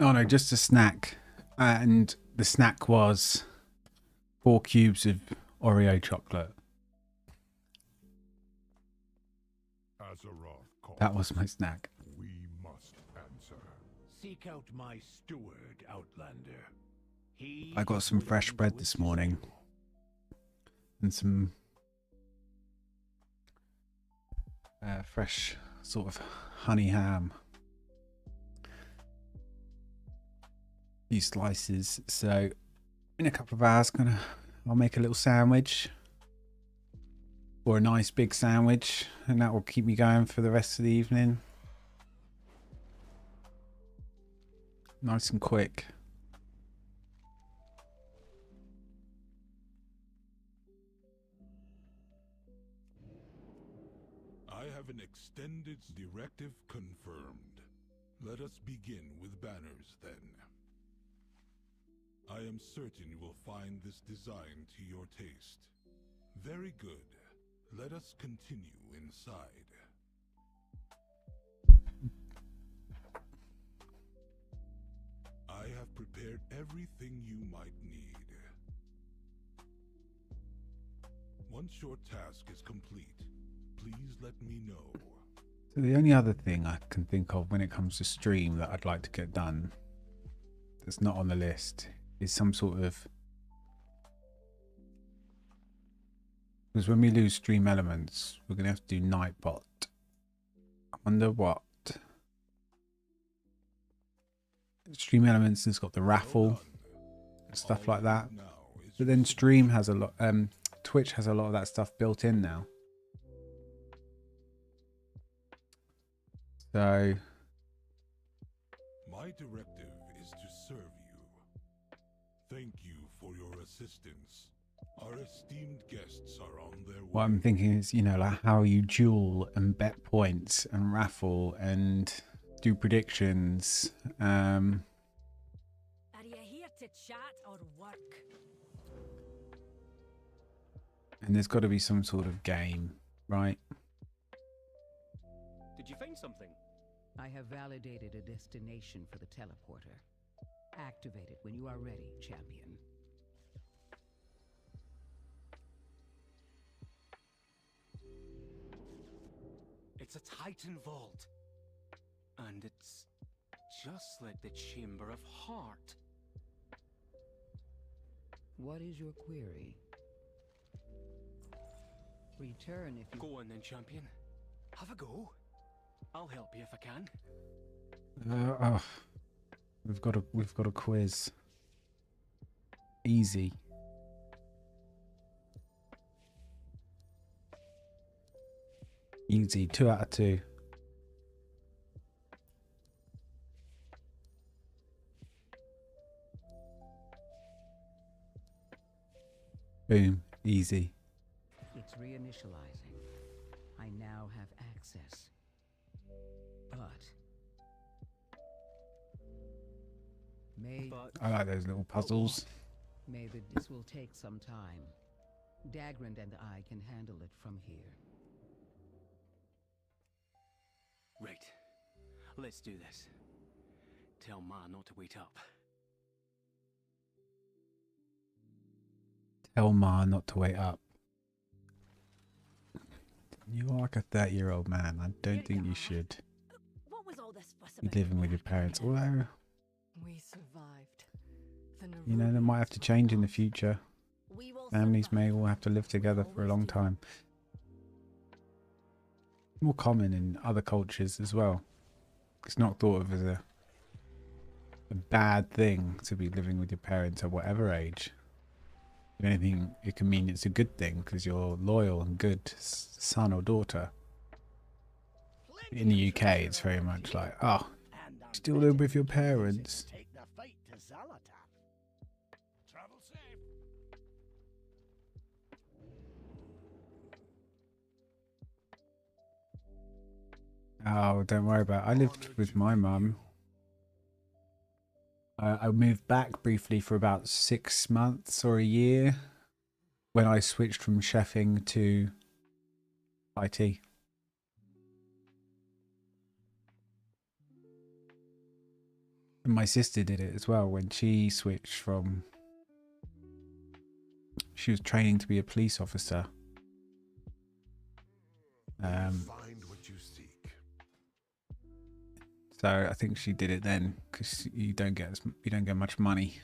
Oh no, just a snack. And the snack was 4 cubes of Oreo chocolate. That was my snack. We must answer. Seek out my steward, Outlander. I got some fresh bread this morning. And some fresh sort of honey ham. Few slices. So in a couple of hours I'll make a little sandwich. Or a nice big sandwich, and that will keep me going for the rest of the evening. Nice and quick. I have an extended directive confirmed. Let us begin with banners then. I am certain you will find this design to your taste. Very good. Let us continue inside. I have prepared everything you might need. Once your task is complete, please let me know. So the only other thing I can think of when it comes to stream that I'd like to get done that's not on the list is some sort of... Because when we lose stream elements, we're going to have to do Nightbot. I wonder what... Stream elements has got the raffle and stuff like that. But then stream has a lot... Twitch has a lot of that stuff built in now. So... My directive is to serve you. Thank you for your assistance. Our esteemed guests are on their way. What I'm thinking is, you know, like how you duel and bet points and raffle and do predictions. Are you here to chat or work? And there's got to be some sort of game, right? Did you find something? I have validated a destination for the teleporter. Activate it when you are ready, champion. It's a Titan vault. And it's just like the Chamber of Heart. What is your query? Return if you... Go on then, champion. Have a go. I'll help you if I can. We've got a quiz. Easy. Easy. 2 out of 2. Boom. Easy. It's reinitializing. I now have access. But... I like those little puzzles. This will take some time. Dagrin and I can handle it from here. Right. Let's do this. Tell Ma not to wait up. Tell Ma not to wait up. You are like a 30-year-old man. I don't think you should What was all this fuss be about? living with your parents. Although, We survived. you know, they might have to change in the future. Families may all have to live together for a long time. More common in other cultures as well. It's not thought of as a bad thing to be living with your parents at whatever age. If anything, it can mean it's a good thing because you're loyal and good son or daughter. In the UK, it's very much like, oh, still live with your parents. Take the fight to Zalatan. Travel safe. Oh, don't worry about it. I lived with my mum. I moved back briefly for about 6 months or a year when I switched from chefing to IT. And my sister did it as well when she switched from... She was training to be a police officer. Find what you seek. So I think she did it then because you don't get much money.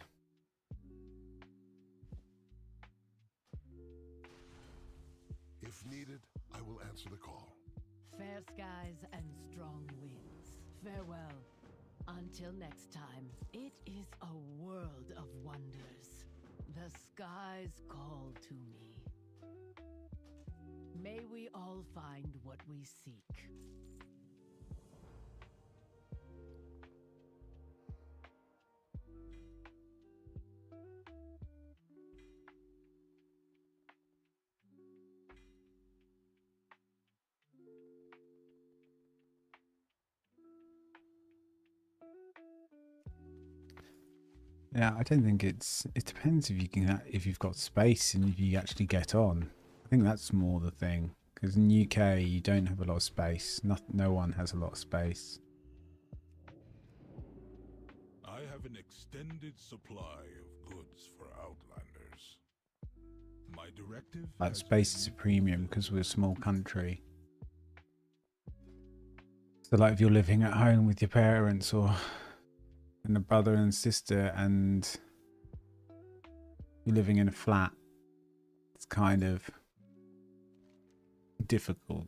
If needed, I will answer the call. Fair skies and strong winds. Farewell. Until next time, it is a world of wonders. The skies call to me. May we all find what we seek. Yeah, I don't think it depends if you've got space and if you actually get on. I think that's more the thing, because in UK you don't have a lot of space. No one has a lot of space. I have an extended supply of goods for Outlanders. My directive... Like space is a premium because we're a small country. So like if you're living at home with your parents or and a brother and sister and you're living in a flat, it's kind of difficult.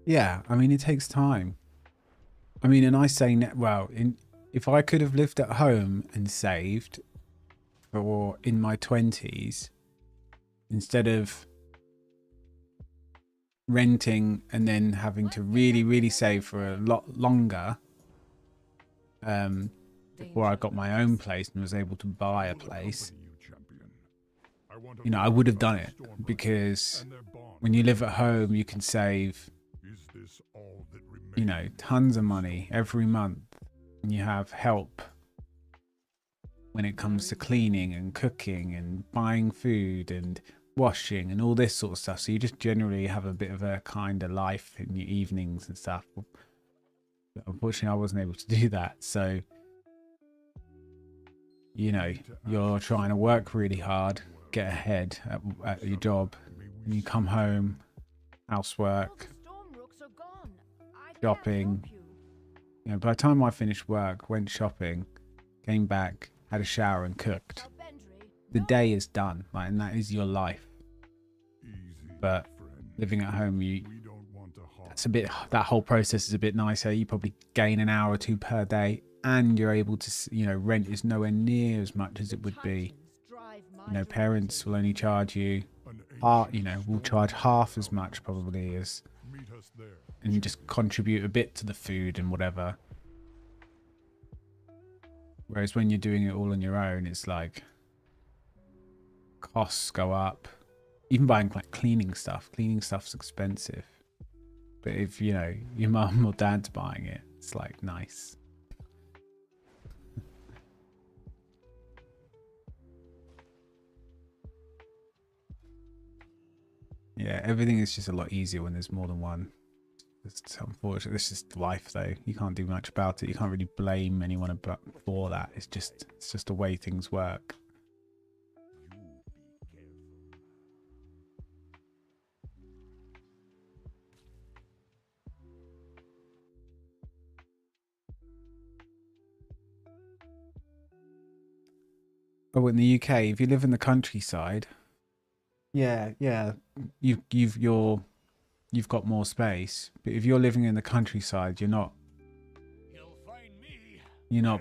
Yeah, I mean, it takes time. I mean, and I say, if I could have lived at home and saved for in my 20s, instead of renting and then having to really save for a lot longer, before I got my own place and was able to buy a place, you know, I would have done it, because when you live at home, you can save, you know, tons of money every month, and you have help when it comes to cleaning and cooking and buying food and washing and all this sort of stuff. So you just generally have a bit of a kind of life in your evenings and stuff. But unfortunately, I wasn't able to do that. So, you know, you're trying to work really hard, get ahead at your job, and you come home, housework, shopping. You know, by the time I finished work, went shopping, came back, had a shower and cooked, the day is done, like, and that is your life. But living at home, that whole process is a bit nicer. You probably gain an hour or two per day, and you're able to, you know, rent is nowhere near as much as it would be. You know, parents will only charge you, will charge half as much probably as, and just contribute a bit to the food and whatever. Whereas when you're doing it all on your own, it's like costs go up. Even buying like cleaning stuff's expensive. But if, you know, your mum or dad's buying it, it's like nice. Yeah, everything is just a lot easier when there's more than one. It's unfortunate. This is life, though. You can't do much about it. You can't really blame anyone for that. It's just the way things work. Oh, in the UK, if you live in the countryside, yeah, you've got more space. But if you're living in the countryside, you're not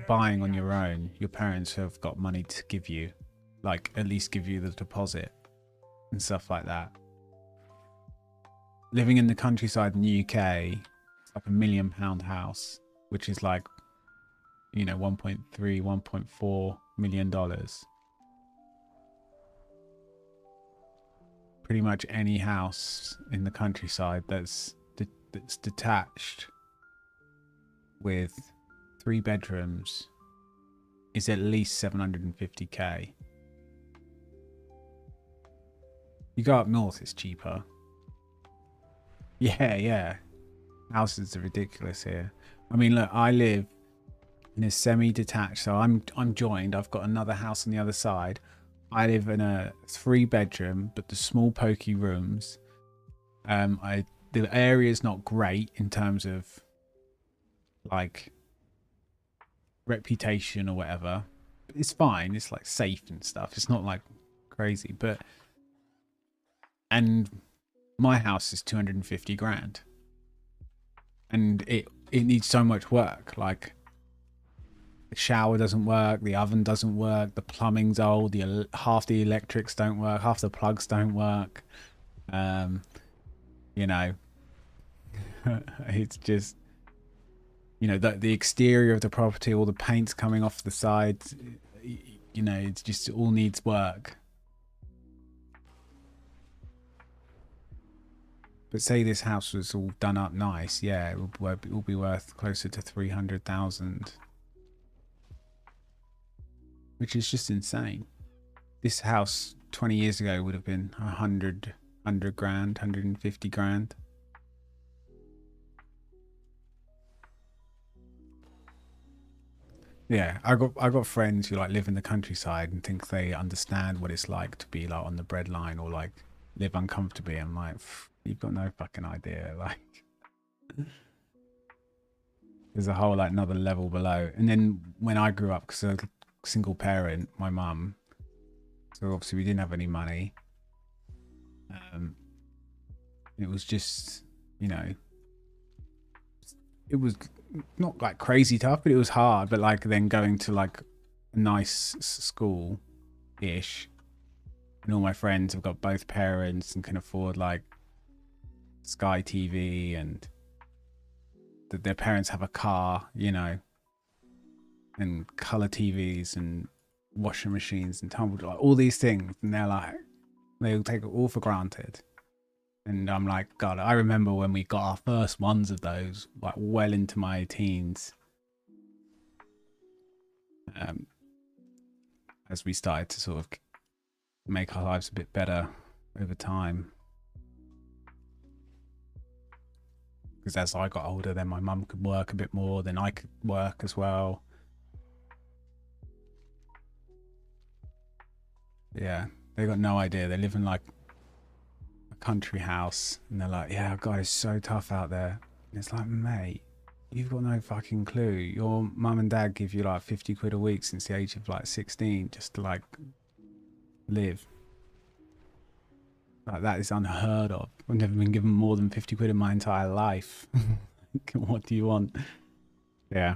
buying on your own. Your parents have got money to give you, like at least give you the deposit and stuff like that. Living in the countryside in the UK, it's like £1 million house, which is like, you know, $1.4 million. Pretty much any house in the countryside that's detached with 3 bedrooms is at least 750k. You go up north, it's cheaper. Yeah, yeah. Houses are ridiculous here. I mean, look, I live in a semi-detached, so I'm joined. I've got another house on the other side. I live in a 3-bedroom, but the small pokey rooms. The area is not great in terms of like reputation or whatever. It's fine. It's like safe and stuff. It's not like crazy, and my house is 250 grand, and it needs so much work. Like, the shower doesn't work, the oven doesn't work, the plumbing's old, half the electrics don't work, half the plugs don't work. You know, it's just, you know, the exterior of the property, all the paint's coming off the sides. You know, it's just, it all needs work. But say this house was all done up nice, yeah, it will be worth closer to 300,000. Which is just insane. This house 20 years ago would have been 100 grand, 150 grand. Yeah, I got friends who like live in the countryside and think they understand what it's like to be like on the breadline or like live uncomfortably. I'm like, you've got no fucking idea. Like, there's a whole like another level below. And then when I grew up, because I was a single parent, my mum, so obviously we didn't have any money. It was just, you know, it was not like crazy tough, but it was hard. But like then going to like a nice school ish, and all my friends have got both parents and can afford like Sky TV, and that their parents have a car, you know, and color TVs and washing machines and tumble, like all these things, and they're like, they'll take it all for granted. And I'm like, God, I remember when we got our first ones of those, like well into my teens. As we started to sort of make our lives a bit better over time. Because as I got older, then my mum could work a bit more, then I could work as well. Yeah, they got no idea. They live in like a country house, and they're like, yeah, God, it's so tough out there. And it's like, mate, you've got no fucking clue. Your mum and dad give you like 50 quid a week since the age of like 16 just to like live. Like, that is unheard of. I've never been given more than 50 quid in my entire life. What do you want? Yeah.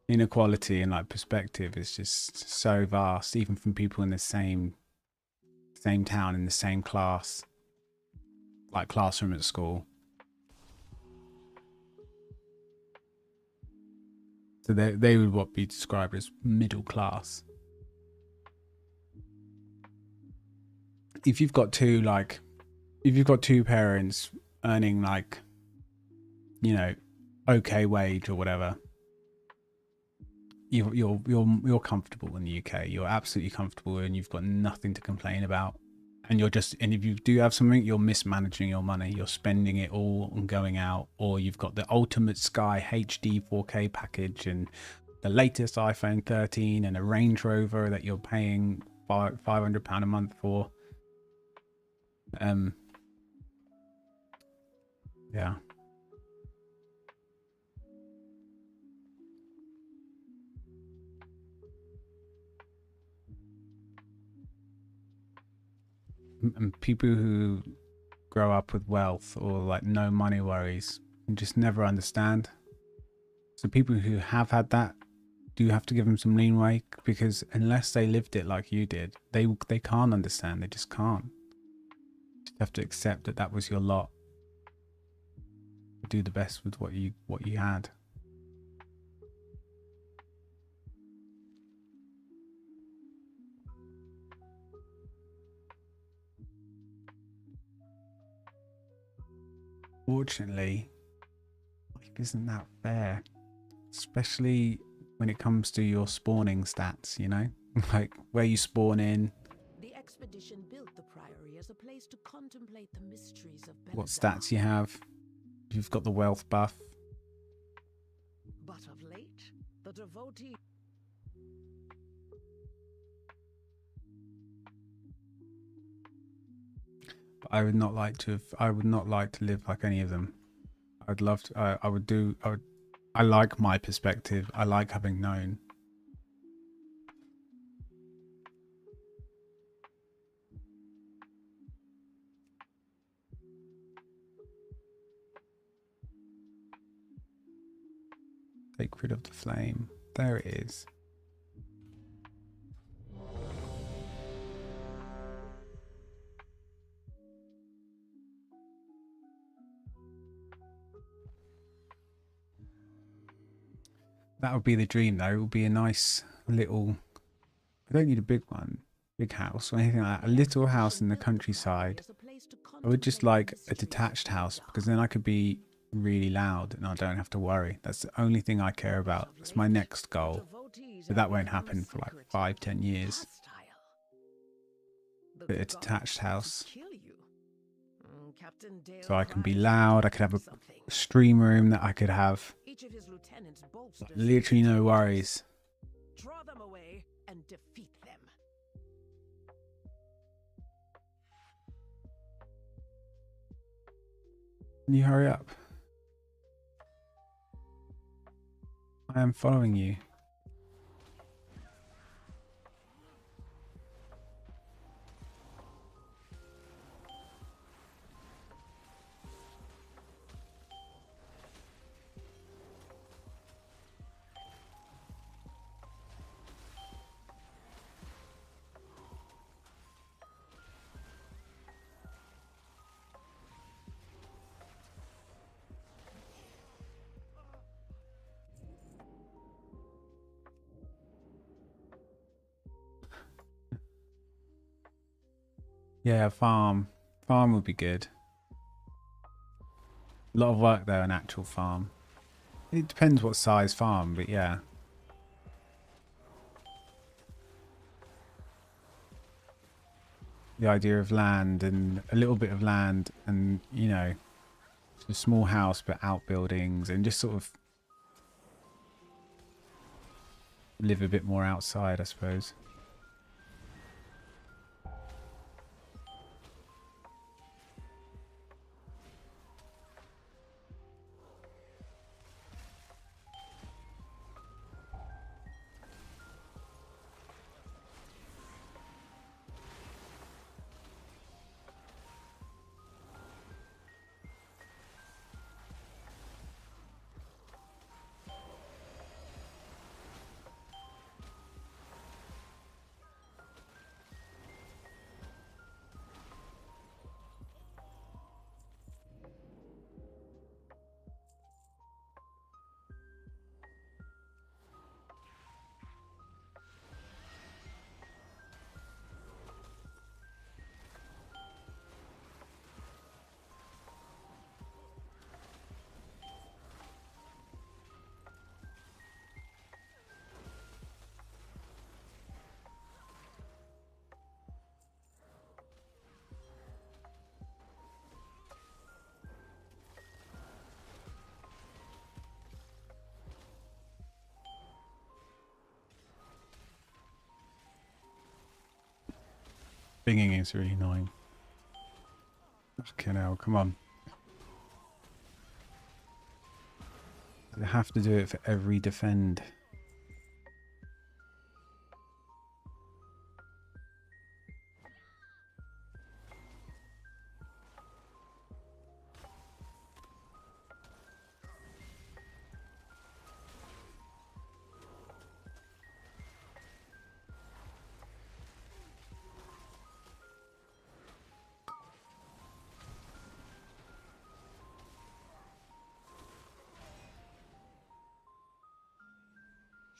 Inequality and like perspective is just so vast, even from people in the same town, in the same class, like classroom at school. So they would what be described as middle class. If you've got two parents earning like, you know, okay wage or whatever, you're comfortable in the UK. You're absolutely comfortable, and you've got nothing to complain about. And if you do have something, you're mismanaging your money. You're spending it all on going out, or you've got the ultimate Sky HD 4K package and the latest iPhone 13 and a Range Rover that you're paying £500 a month for. Yeah. And people who grow up with wealth or like no money worries and just never understand. So people who have had that, do have to give them some leeway, because unless they lived it like you did, they can't understand. They just can't. You just have to accept that that was your lot. Do the best with what you had. Fortunately, life isn't that fair, especially when it comes to your spawning stats, you know, like where you spawn in, expedition built the Priory as a place to contemplate the mysteries of What Belisar. stats you have? You've got the wealth buff. But of late, the devotee... I would not like to have, I would not like to live like any of them. I'd love to, I like my perspective. I like having known. Take rid of the flame. There it is. That would be the dream though. It would be a nice little, I don't need a big one, big house or anything like that. A little house in the countryside. I would just like a detached house because then I could be really loud and I don't have to worry. That's the only thing I care about. That's my next goal. But that won't happen for like 5-10 years. But a detached house. So I can be loud. I could have a stream room that I could have. Literally no worries. Draw them away and defeat them. Can you hurry up? I am following you. Yeah, farm. Farm would be good. A lot of work there, an actual farm. It depends what size farm, but yeah. The idea of land and a little bit of land and, you know, a small house but outbuildings and just sort of live a bit more outside, I suppose. Binging is really annoying. Fucking hell, come on. I have to do it for every defend.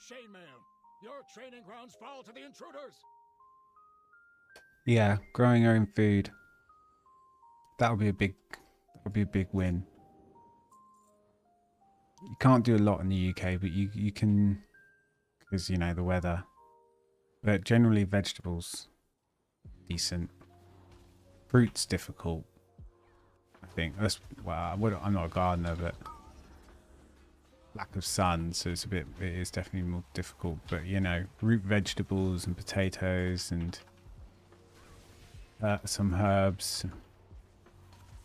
Chainmail, your training grounds fall to the intruders. Yeah, growing our own food. That would be a big win. You can't do a lot in the UK, but you can, because you know the weather. But generally vegetables, decent. Fruit's difficult. I think that's I'm not a gardener, but lack of sun, so it is definitely more difficult. But you know, root vegetables and potatoes and some herbs.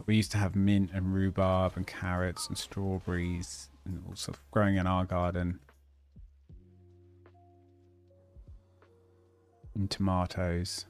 We used to have mint and rhubarb and carrots and strawberries and all stuff growing in our garden. And tomatoes.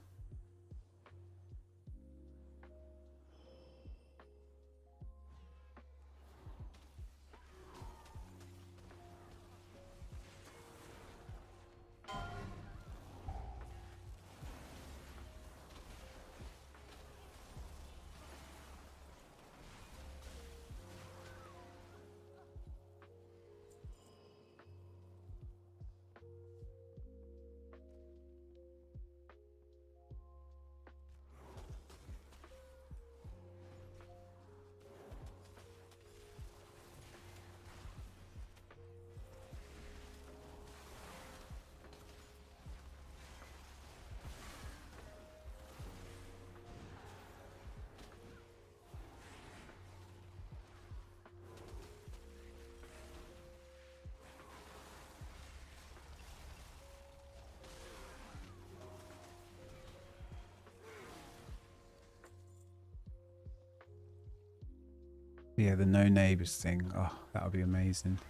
Yeah, the no neighbors thing. Oh, that would be amazing.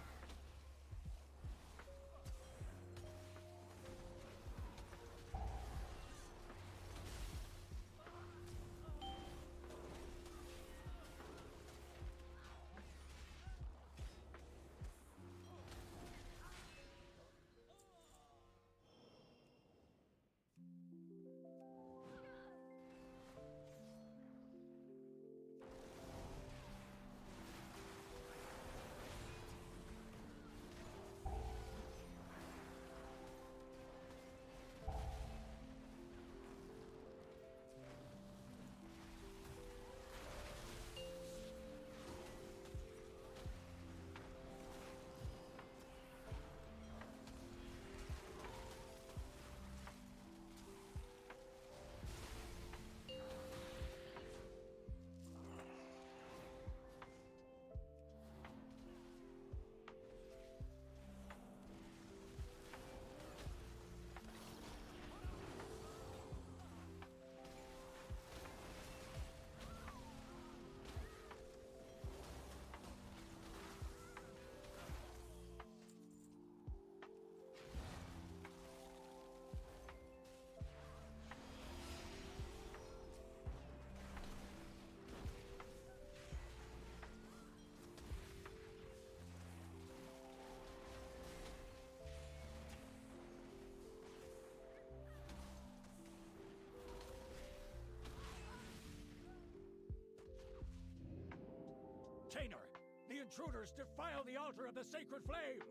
Chainer, the intruders defile the altar of the sacred flame!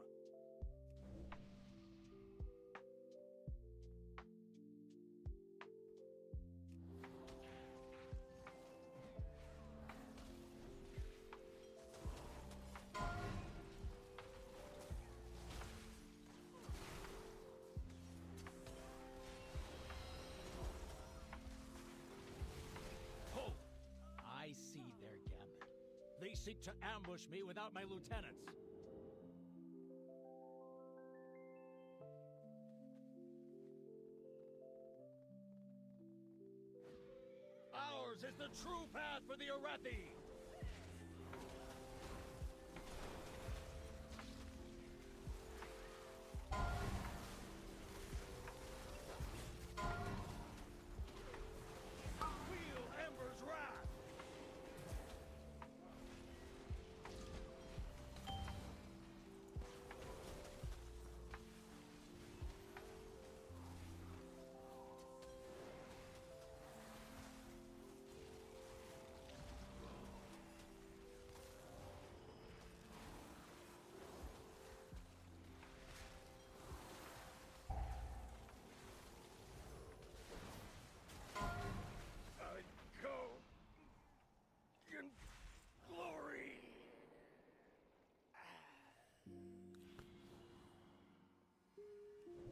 Hold! I see their gambit. They seek to ambush me without my lieutenants. Ours is the true path for the Arathi! Wheel Ember's wrath! I go in glory.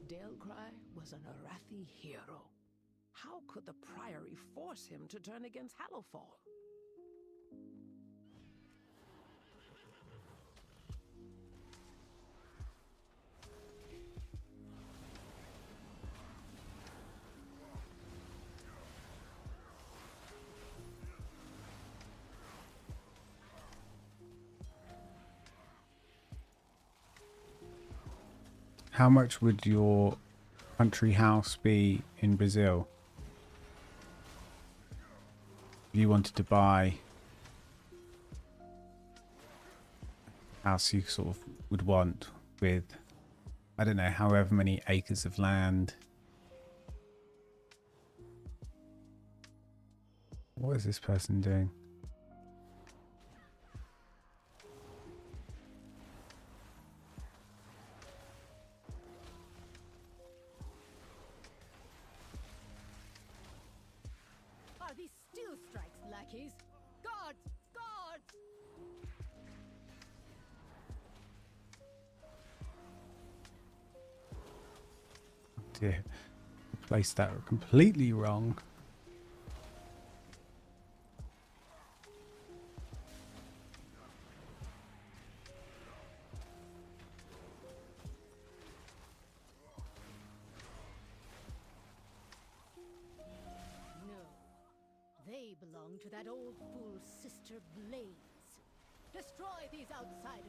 Dalcry was an Arathi hero. How could the Priory force him to turn against Hallowfall? How much would your country house be in Brazil if you wanted to buy a house you sort of would want with, I don't know, however many acres of land? What is this person doing? Are these still strikes, lackeys? Guards! Guards! Dear, placed that completely wrong. They belong to that old fool's sister Blaze. Destroy these outsiders!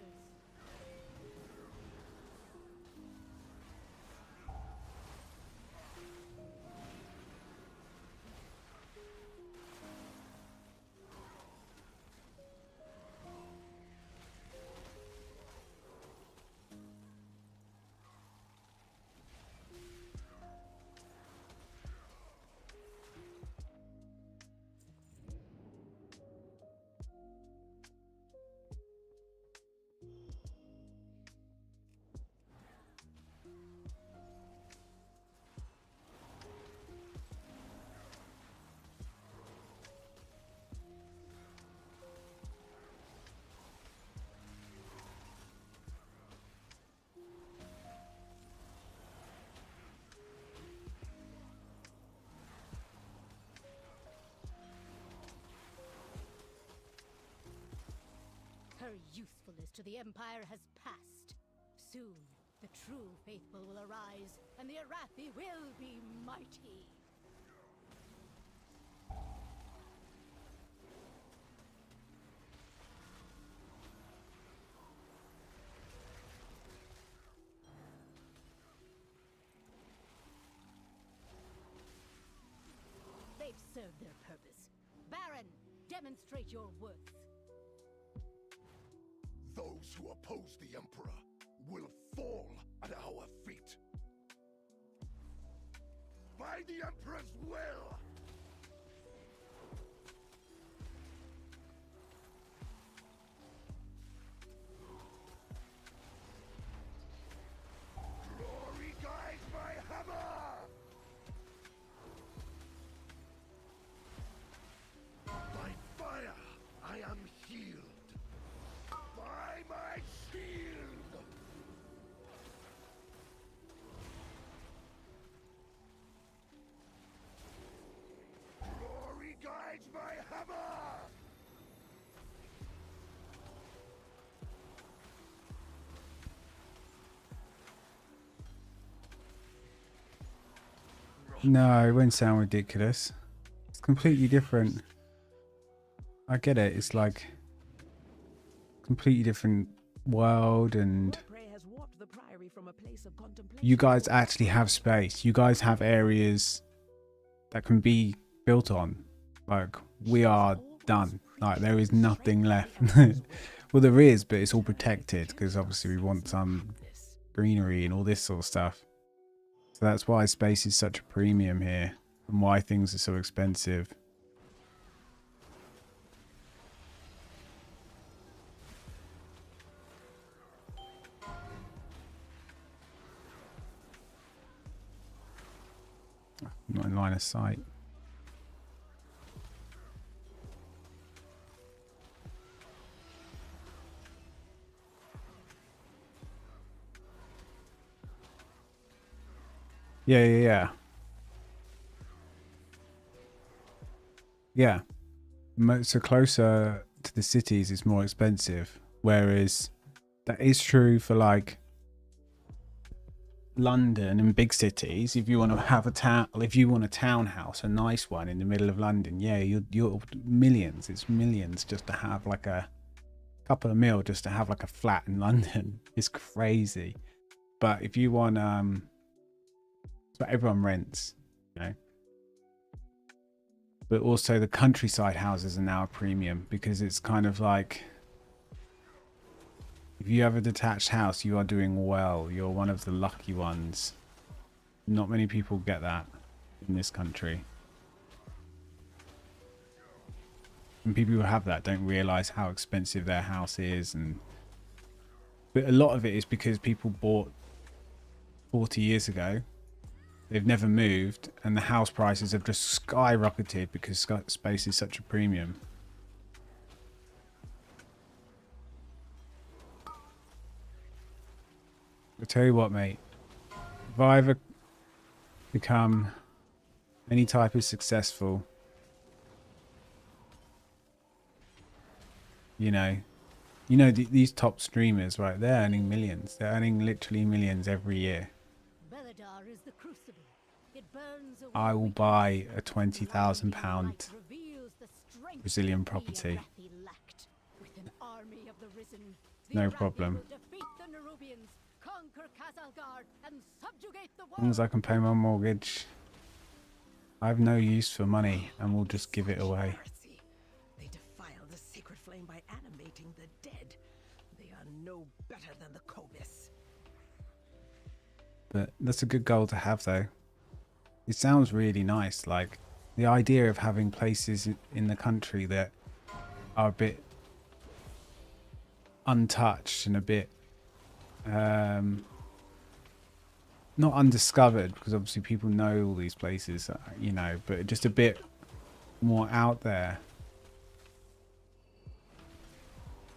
Her usefulness to the Empire has passed. Soon, the true faithful will arise, and the Arathi will be mighty. They've served their purpose. Baron, demonstrate your worth. Those who oppose the Emperor will fall at our feet. By the Emperor's will! Glory guides my hammer! By fire, I am healed. By my shield! Glory guides my hammer! No, it won't sound ridiculous. It's completely different. I get it. It's like completely different world, and you guys actually have space. You guys have areas that can be built on. Like, we are done. Like, there is nothing left. Well, there is, but it's all protected because obviously we want some greenery and all this sort of stuff. So that's why space is such a premium here and why things are so expensive. Not in line of sight. Yeah. Yeah. So closer to the cities is more expensive. Whereas that is true for like London and big cities. If you want to have a town, if you want a townhouse, a nice one in the middle of London, yeah, you're millions. It's millions just to have like a couple of mil just to have like a flat in London. It's crazy. But if you want, it's what everyone rents, you know. But also the countryside houses are now a premium because it's kind of like, if you have a detached house, you are doing well. You're one of the lucky ones. Not many people get that in this country. And people who have that don't realize how expensive their house is. But a lot of it is because people bought 40 years ago. They've never moved, and the house prices have just skyrocketed because space is such a premium. I'll tell you what, mate. If I ever become any type of successful, you know these top streamers, right? They're earning millions. They're earning literally millions every year. Is the crucible. It burns away I will buy a £20,000 Brazilian property. With an army of the risen, No problem. will defeat the Nerubians, conquer Kazalgard, and subjugate the As long as I can pay my mortgage. I have no use for money and will just give it away. They defile the sacred flame by animating the dead. They are no better than the Kobis. But that's a good goal to have, though. It sounds really nice. Like the idea of having places in the country that are a bit untouched and a bit not undiscovered, because obviously people know all these places, you know, but just a bit more out there.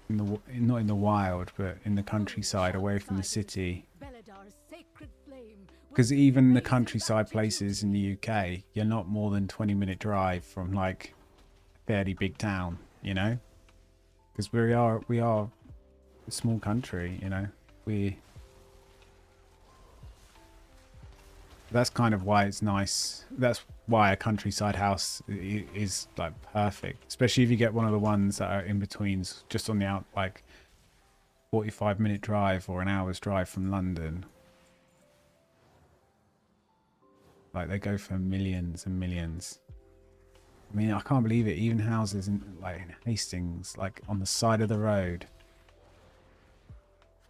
Not in the wild, but in the countryside, away from the city. Because even the countryside places in the UK, you're not more than 20-minute drive from like a fairly big town, you know. Because we are a small country, you know. That's kind of why it's nice. That's why a countryside house is like perfect, especially if you get one of the ones that are in betweens, just on the like 45-minute drive or an hour's drive from London. Like they go for millions and millions. I mean, I can't believe it. Even houses in Hastings, like on the side of the road,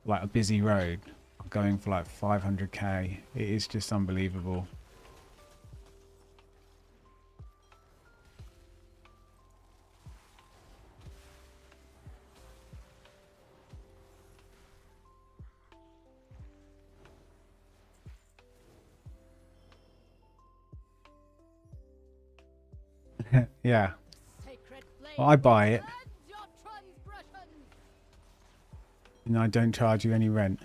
like a busy road, going for like 500k. It is just unbelievable. Yeah. Well, I buy it. And I don't charge you any rent.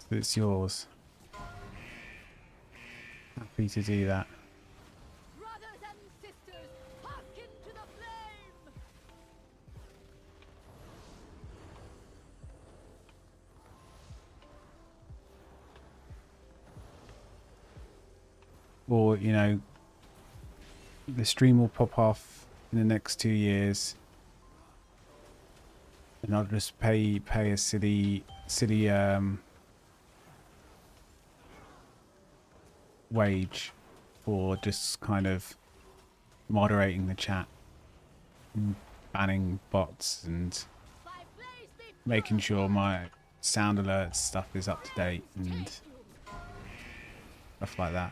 So it's yours. Happy to do that. Brothers and sisters, hearken to the flame! Or, you know, the stream will pop off in the next 2 years, and I'll just pay a silly wage for just kind of moderating the chat and banning bots and making sure my sound alerts stuff is up to date and stuff like that.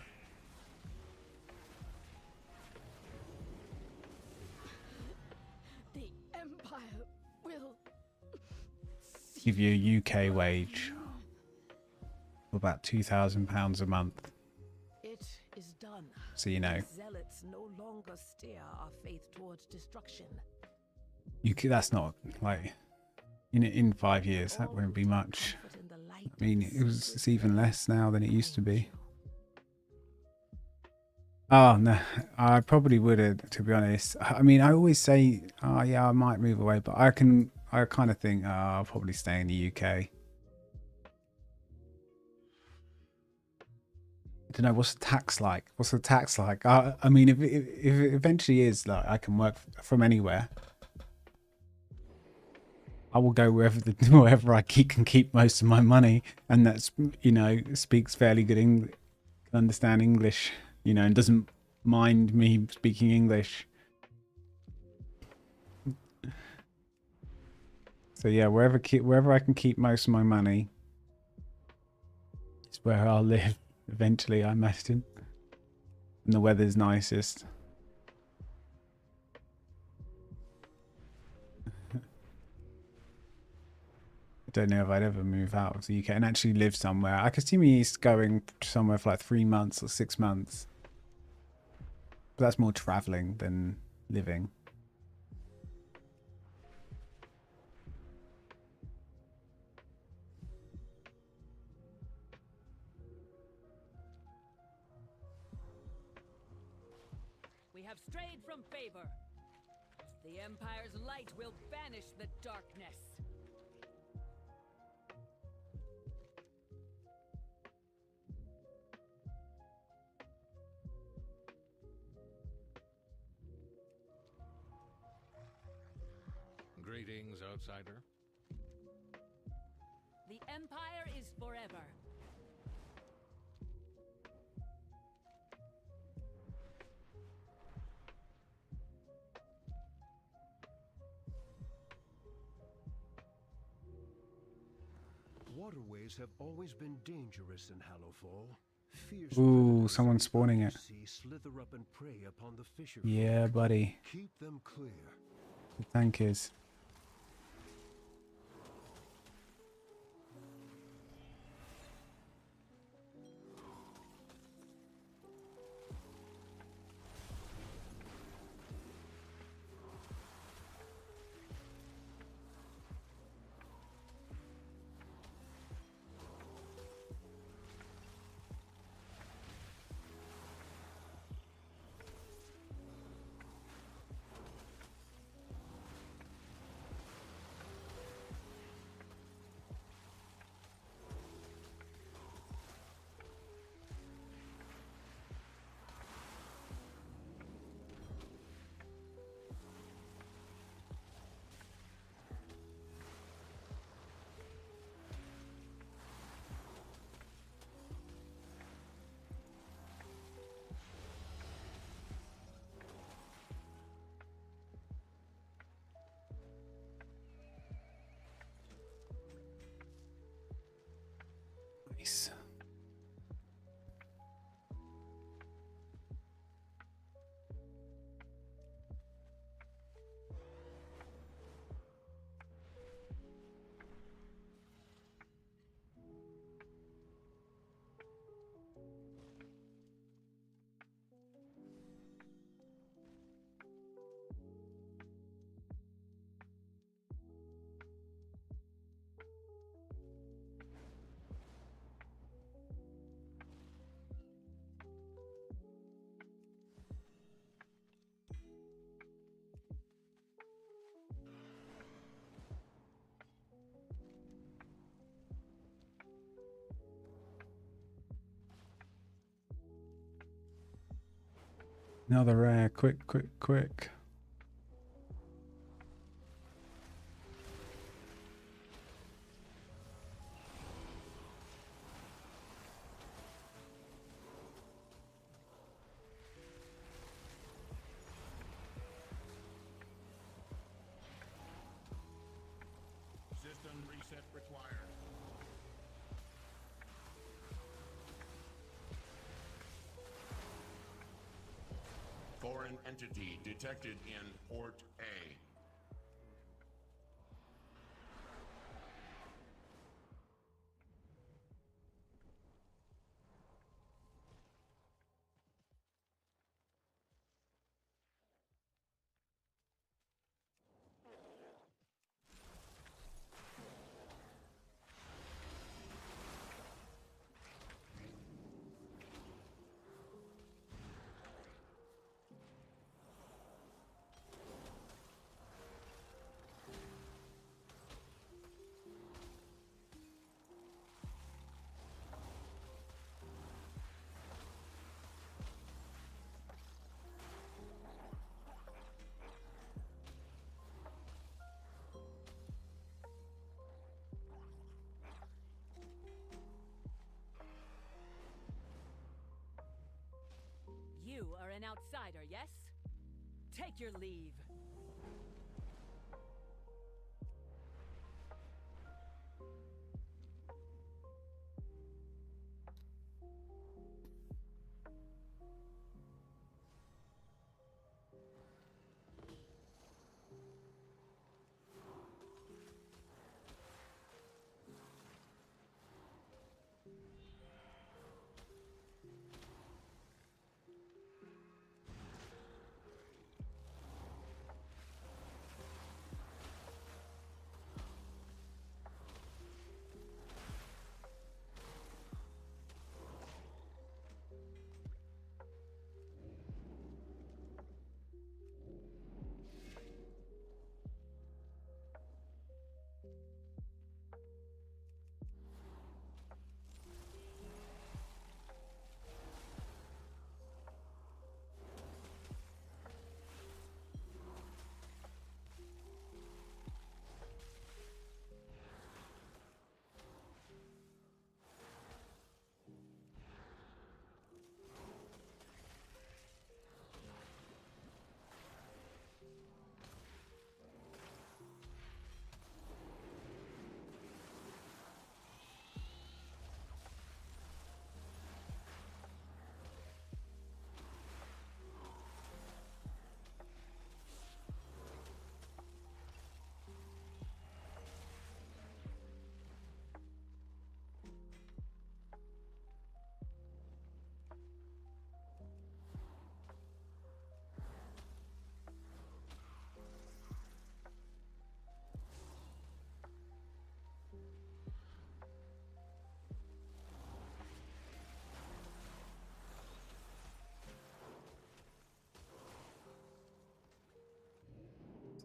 The Empire will Give you a UK wage of about £2,000 a month. It is done. So you know. Zealots no longer steer our faith towards destruction. That's not like in 5 years. That won't be much. In the light I mean, it's even less now than it used to be. Oh no, I probably would, to be honest. I mean, I always say, oh yeah, I might move away, but I kind of think, oh, I'll probably stay in the UK. I don't know, what's the tax like? What's the tax like? I mean, if it eventually is like I can work from anywhere, I will go wherever I can keep most of my money, and that's, you know, speaks fairly good understand English, you know, and doesn't mind me speaking English. So yeah, wherever I can keep most of my money is where I'll live eventually, I imagine. And the weather's nicest. I don't know if I'd ever move out of the UK and actually live somewhere. I could see me going somewhere for like 3 months or 6 months. But that's more traveling than living. We have strayed from favor. The Empire's light will banish the darkness. Greetings, outsider. The Empire is forever. Waterways have always been dangerous in Hallowfall. Fierce Ooh, someone's spawning it. slither up and prey upon the fisher. Yeah, buddy. Keep them clear. The tank is. Nice. Another rare. Quick, quick, quick. System reset required. Foreign entity detected in Port A. outsider, yes? Take your leave.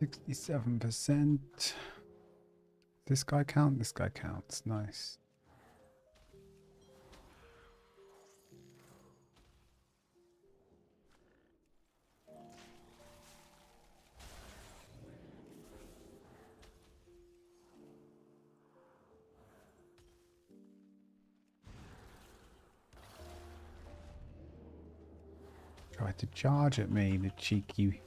%67%. This guy count? This guy counts. Nice. Tried to charge at me, the cheeky.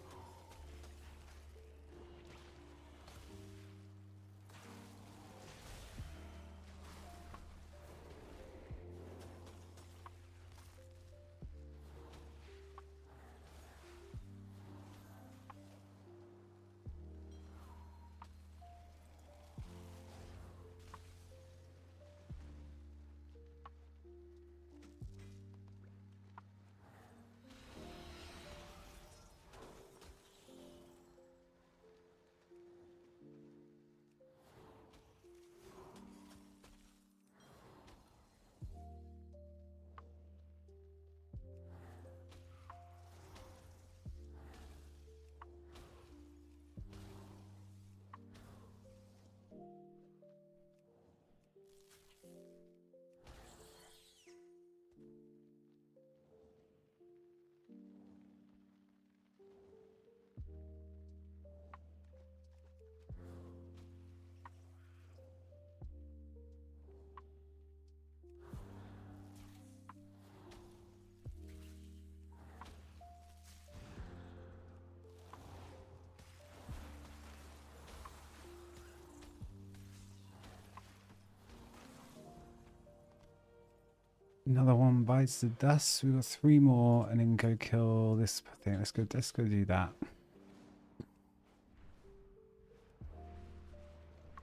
Another one bites the dust. We've got 3 more and then go kill this thing. Let's go do that.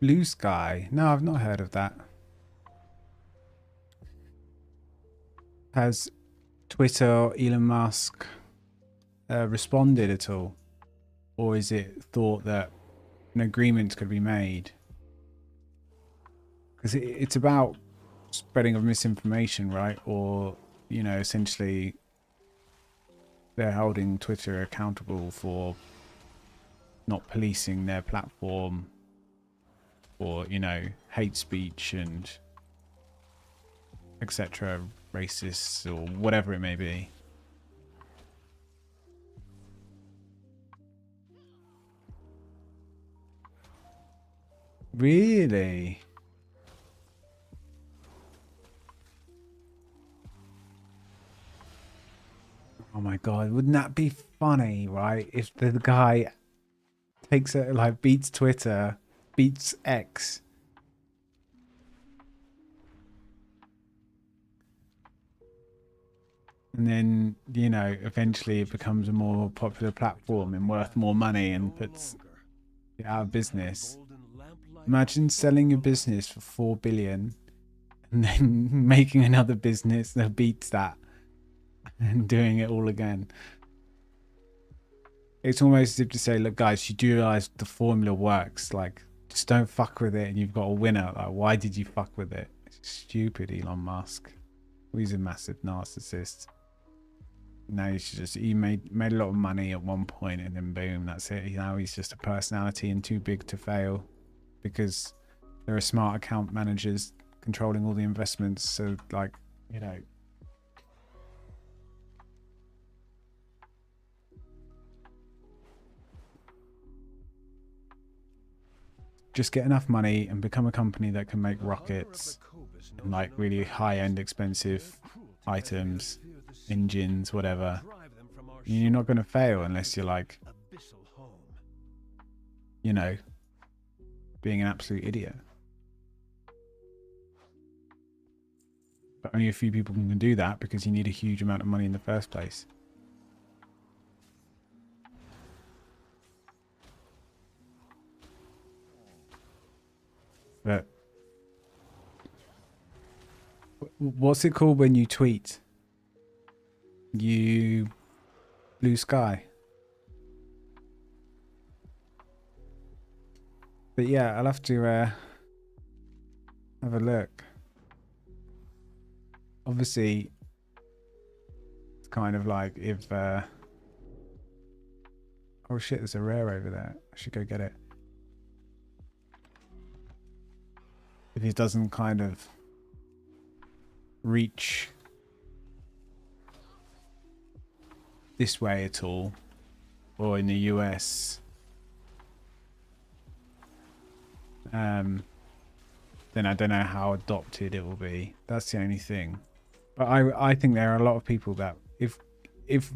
Blue Sky. No, I've not heard of that. Has Twitter or Elon Musk responded at all? Or is it thought that an agreement could be made? Because it's about spreading of misinformation, right? Or, you know, essentially they're holding Twitter accountable for not policing their platform, or, you know, hate speech and etc., racists or whatever it may be. Really? Oh my god, wouldn't that be funny, right? If the guy takes it, like, beats Twitter, beats X. And then, you know, eventually it becomes a more popular platform and worth more money and puts it out of business. Imagine selling your business for 4 billion and then making another business that beats that and doing it all again. It's almost as if to say, look, guys, you do realize the formula works. Like, just don't fuck with it and you've got a winner. Like, why did you fuck with it? It's stupid, Elon Musk. He's a massive narcissist. Now he made a lot of money at one point and then boom, that's it. Now he's just a personality and too big to fail because there are smart account managers controlling all the investments. So, like, you know, just get enough money and become a company that can make rockets and like really high-end expensive items, engines, whatever. You're not going to fail unless you're like, you know, being an absolute idiot. But only a few people can do that because you need a huge amount of money in the first place. But what's it called when you tweet? You blue sky. But yeah, I'll have to have a look. Obviously, it's kind of like if oh shit, there's a rare over there. I should go get it. If it doesn't kind of reach this way at all, or in the US, then I don't know how adopted it will be. That's the only thing. But I think there are a lot of people that if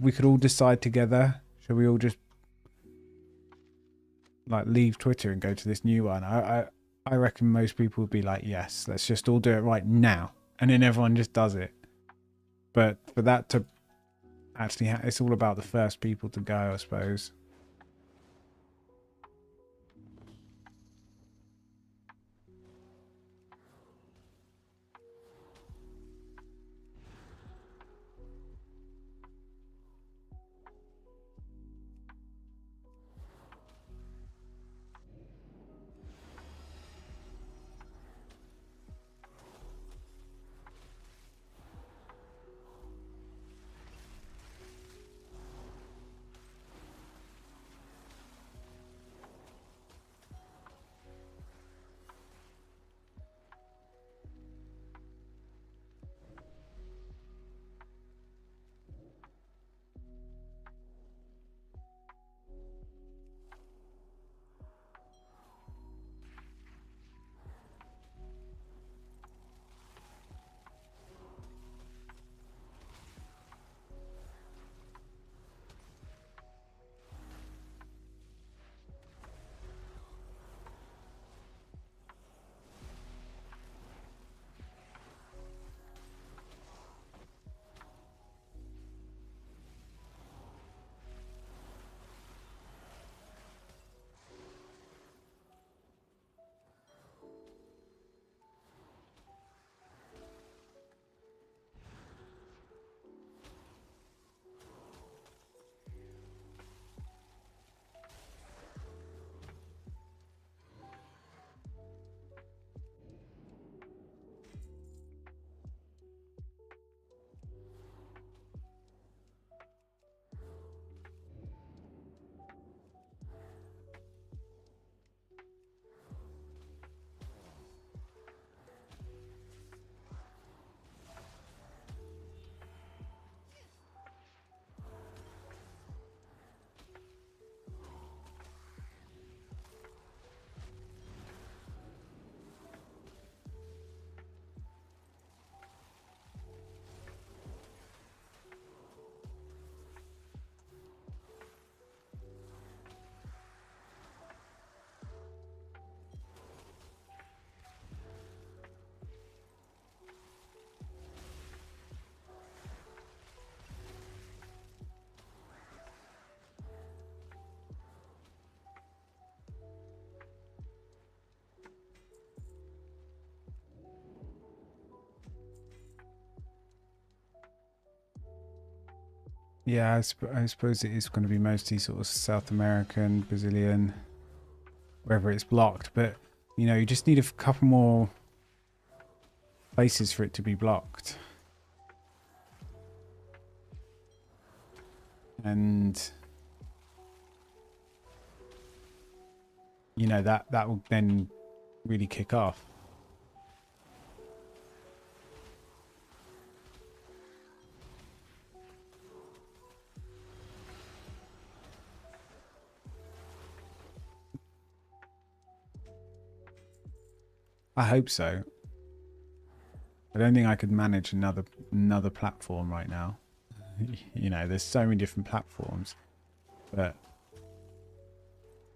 we could all decide together, shall we all just like leave Twitter and go to this new one? I reckon most people would be like, yes, let's just all do it right now, and then everyone just does it. But for that to actually, it's all about the first people to go, I suppose. Yeah, I suppose it is going to be mostly sort of South American, Brazilian, wherever it's blocked. But, you know, you just need a couple more places for it to be blocked. And, you know, that will then really kick off. I hope so. I don't think I could manage another platform right now. You know, there's so many different platforms, but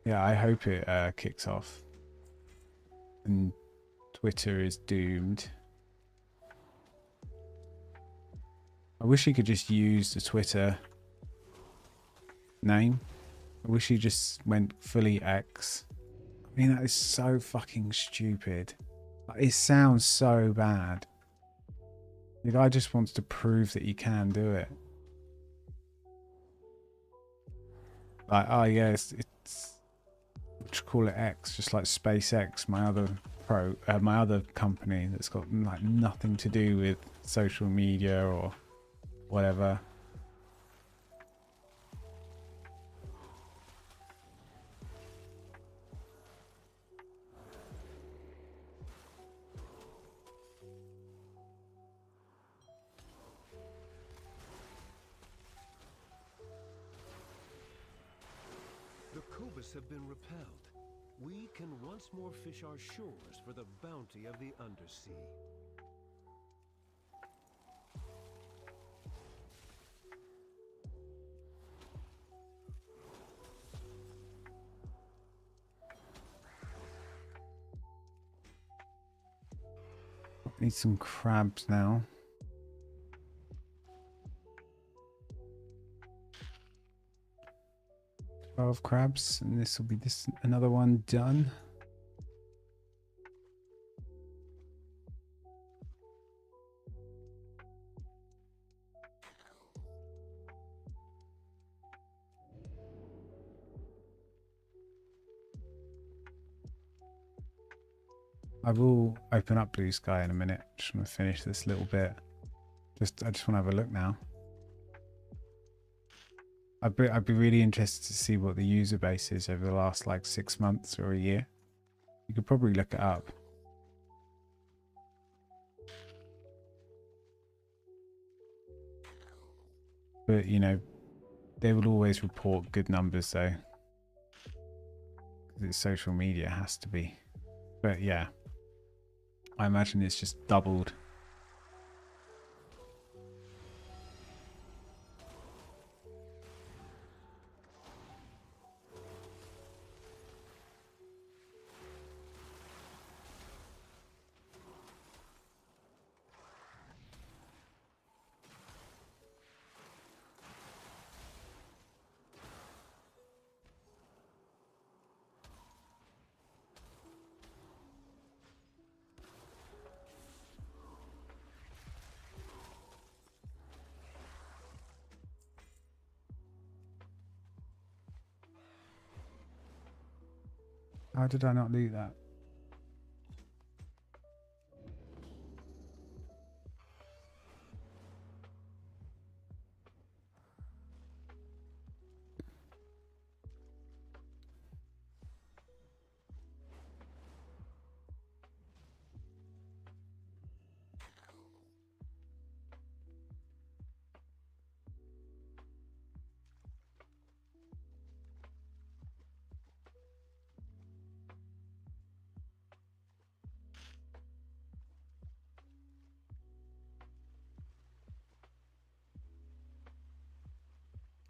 yeah, I hope it kicks off. And Twitter is doomed. I wish he could just use the Twitter name. I wish he just went fully X. I mean, that is so fucking stupid. It sounds so bad. The guy just wants to prove that he can do it. Like, oh yeah, it's what you call it, X, just like SpaceX, my other company that's got like nothing to do with social media or whatever. The Cobus have been repelled. We can once more fish our shores for the bounty of the undersea. Need some crabs now. Twelve crabs, and this will be another one done. I will open up Blue Sky in a minute. Just want to finish this little bit. I just want to have a look now. I'd be really interested to see what the user base is over the last like 6 months or a year. You could probably look it up. But you know, they will always report good numbers though. Because it's social media, it has to be. But yeah, I imagine it's just doubled. How did I not do that?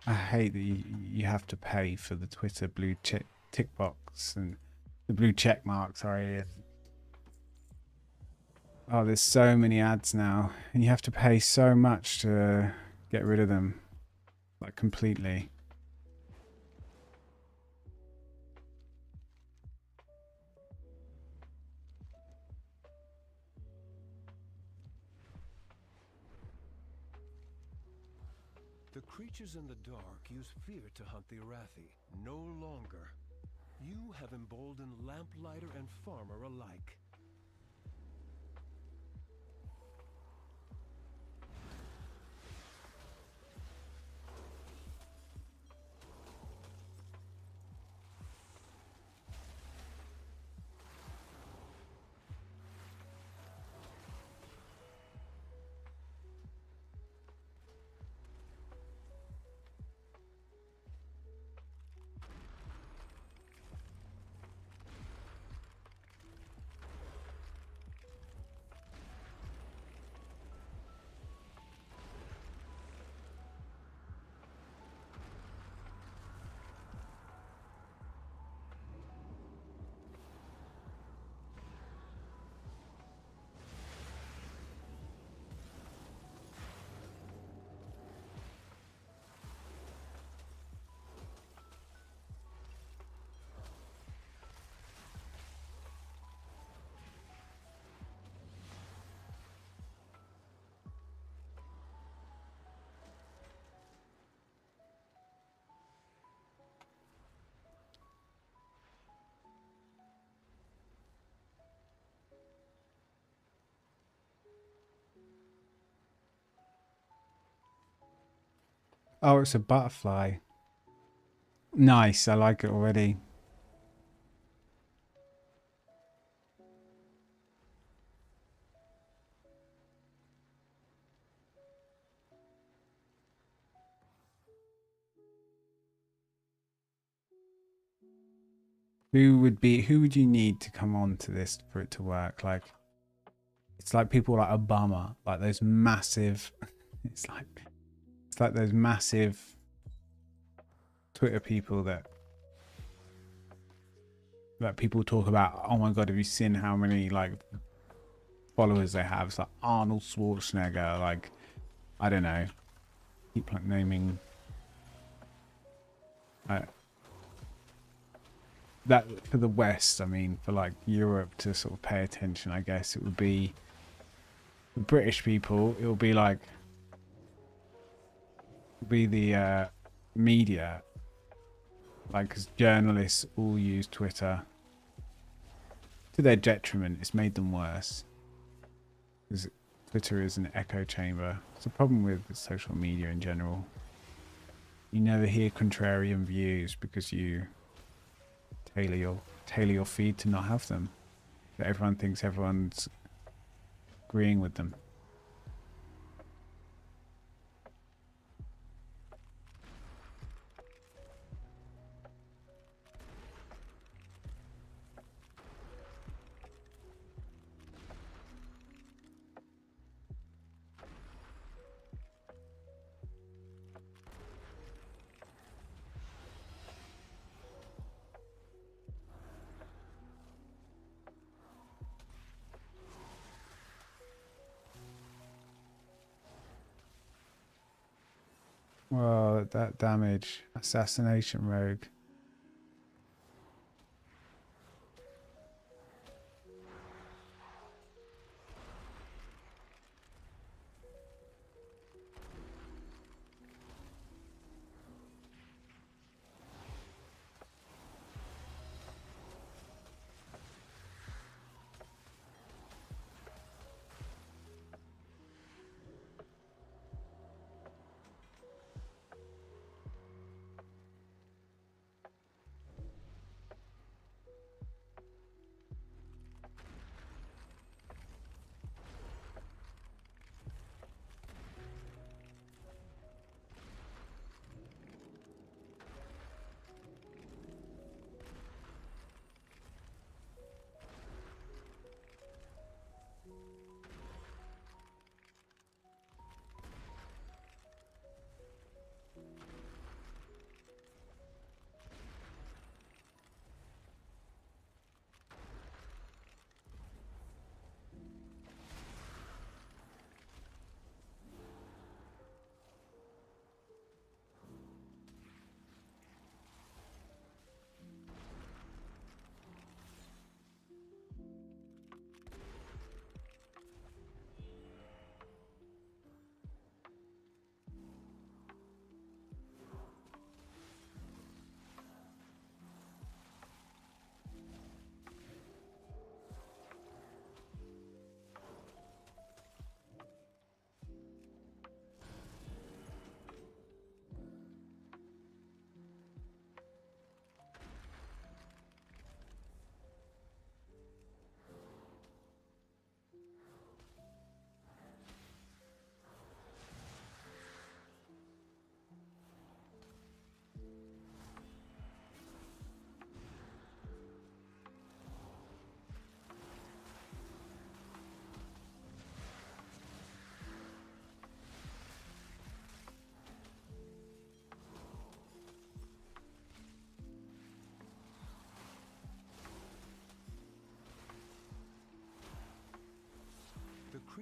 I hate that you have to pay for the Twitter blue tick box and the blue check mark, sorry. Oh, there's so many ads now, and you have to pay so much to get rid of them, like completely. The creatures in the dark use fear to hunt the Arathi. No longer. You have emboldened lamplighter and farmer alike. Oh, it's a butterfly. Nice, I like it already. Who would you need to come on to this for it to work? Like, it's like people like Obama, like those massive, it's like those massive Twitter people that people talk about. Oh my God, have you seen how many like followers they have? It's like Arnold Schwarzenegger, like, I don't know. Keep like naming that for the West. I mean, for like Europe to sort of pay attention, I guess it would be the British people. It will be like the media, like, because journalists all use Twitter to their detriment. It's made them worse because Twitter is an echo chamber. It's a problem with social media in general. You never hear contrarian views because you tailor your feed to not have them. So everyone thinks everyone's agreeing with them. Well, that damage. Assassination rogue.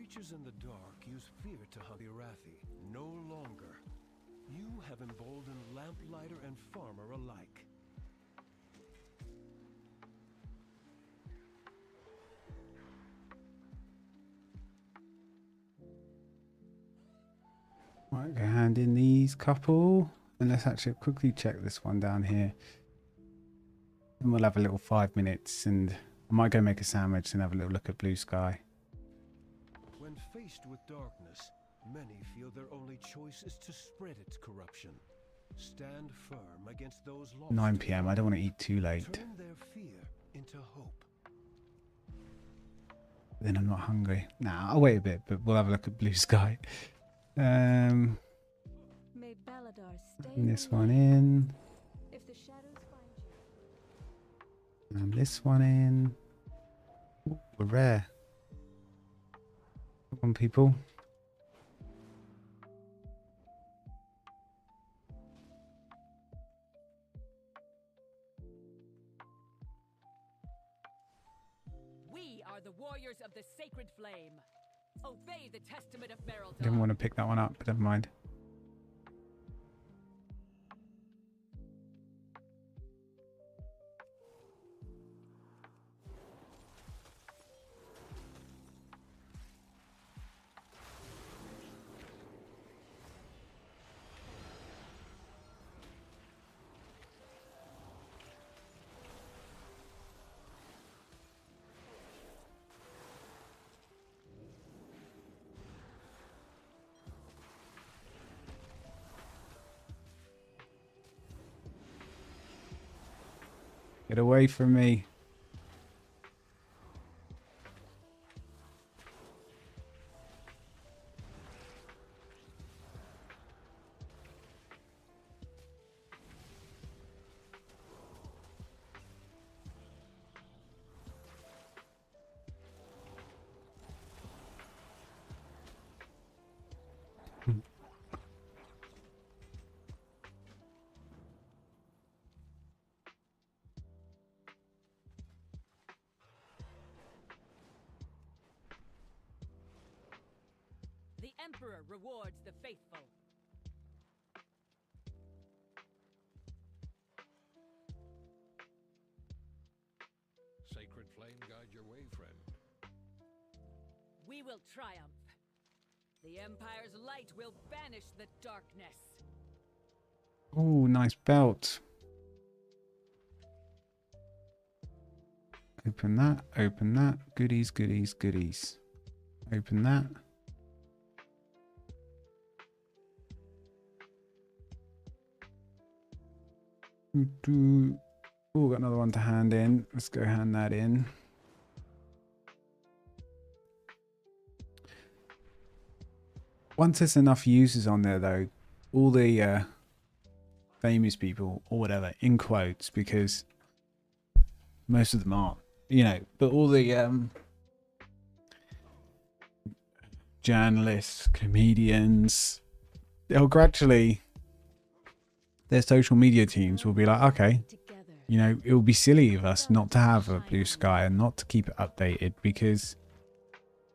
creatures in the dark use fear to hunt the Arathi. No longer. You have emboldened lamplighter and farmer alike. Right, go hand in these couple. And let's actually quickly check this one down here. And we'll have a little 5 minutes, and I might go make a sandwich and have a little look at blue sky. When faced with darkness, many feel their only choice is to spread its corruption. Stand firm against those lost. 9 PM. I don't want to eat too late. Turn their fear into hope. Then I'm not hungry. Nah, I'll wait a bit, but we'll have a look at blue sky. May Baladar stay And this one in. if the shadows find you. And this one in. Ooh, we're rare. Come on, people. We are the warriors of the sacred flame. Obey the testament of Merrill. Didn't want to pick that one up, but never mind. Get away from me. The Emperor rewards the faithful. Sacred flame guide your way, friend. We will triumph. The Empire's light will banish the darkness. Oh, nice belt. Open that, open that. Goodies, goodies, goodies. Open that. Oh, got another one to hand in. Let's go hand that in. Once there's enough users on there, though, all the famous people or whatever, in quotes, because most of them aren't, you know, but all the journalists, comedians, they'll gradually, their social media teams will be like, okay, you know, it would be silly of us not to have a blue sky and not to keep it updated, because,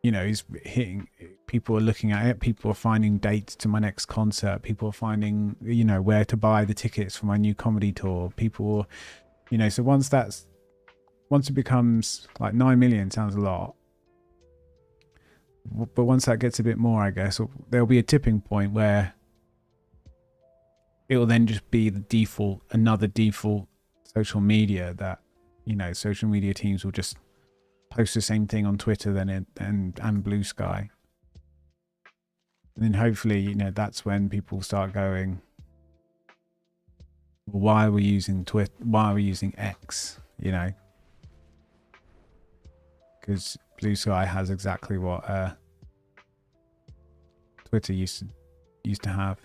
you know, it's hitting, people are looking at it, people are finding dates to my next concert, people are finding, you know, where to buy the tickets for my new comedy tour, people, you know, so once it becomes like 9 million sounds a lot, but once that gets a bit more, I guess there'll be a tipping point where it will then just be the default, another default social media that, you know, social media teams will just post the same thing on Twitter and Blue Sky. And then hopefully, you know, that's when people start going, well, why are we using Twitter? Why are we using X? You know, because Blue Sky has exactly what Twitter used to have.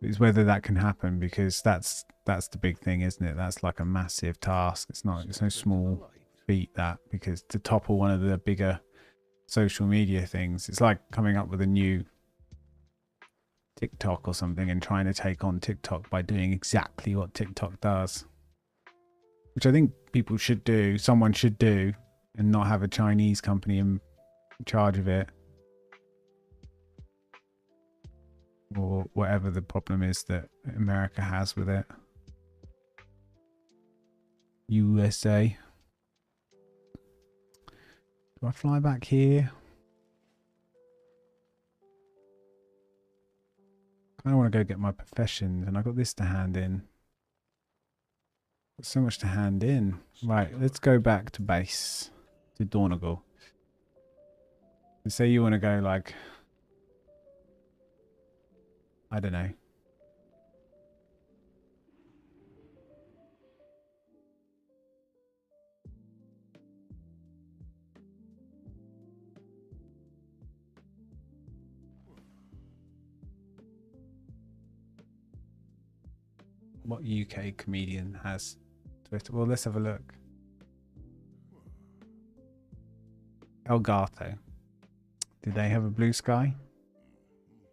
It's whether that can happen, because that's the big thing, isn't it? That's like a massive task. It's no small feat, that, because to topple one of the bigger social media things, it's like coming up with a new TikTok or something and trying to take on TikTok by doing exactly what TikTok does, which I think people should do, someone should do, and not have a Chinese company in charge of it, or whatever the problem is that America has with it. USA. Do I fly back here? I want to go get my professions, and I got this to hand in. Got so much to hand in. Right, let's go back to base, to Donegal. Say you want to go like, I don't know. What UK comedian has Twitter? Well, let's have a look. Elgato. Do they have a blue sky?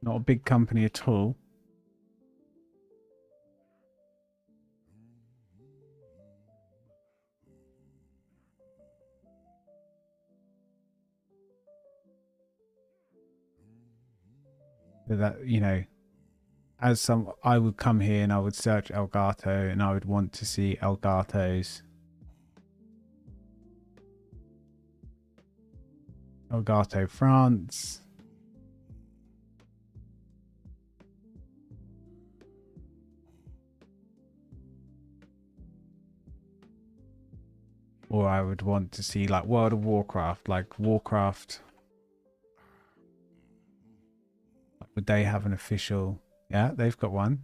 Not a big company at all. But that, you know, as some, I would come here and I would search Elgato and I would want to see Elgato's. Elgato France. Or I would want to see like World of Warcraft, like Warcraft. Would they have an official? Yeah, they've got one.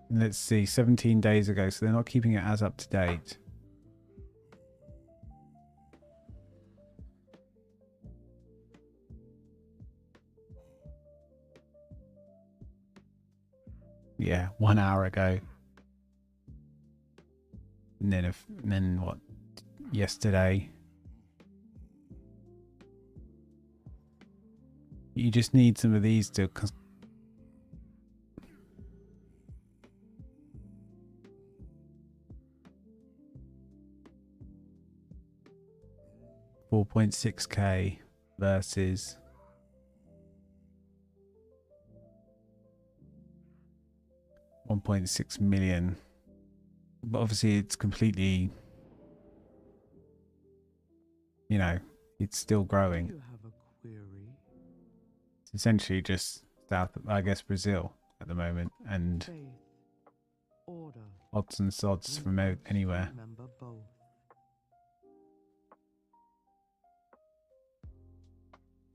Let's see, 17 days ago, so they're not keeping it as up to date. Yeah, 1 hour ago. And then what? Yesterday. You just need some of these to. 4.6k versus 1.6 million. But obviously it's completely, you know, it's still growing. You have a query? It's essentially just South, I guess, Brazil at the moment, and Faith, order, odds and sods from anywhere. remember both.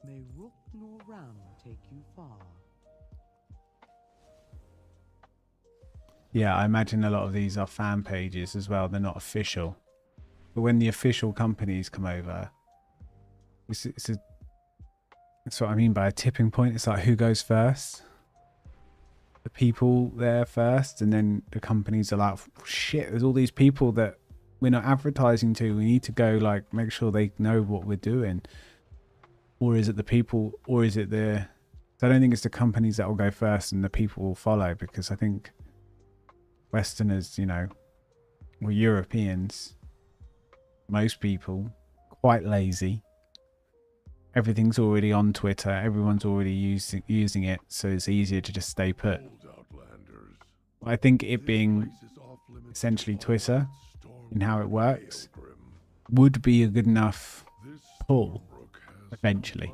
May Rook nor Ram take you far. Yeah, I imagine a lot of these are fan pages as well. They're not official. But when the official companies come over, that's what I mean by a tipping point. It's like, who goes first? The people there first, and then the companies are like, shit, there's all these people that we're not advertising to. We need to go, like, make sure they know what we're doing. Or is it the people, or is it the... So I don't think it's the companies that will go first and the people will follow, because I think Westerners, you know, or Europeans, most people, quite lazy. Everything's already on Twitter. Everyone's already using it, so it's easier to just stay put. I think it being essentially Twitter in how it works would be a good enough pull eventually.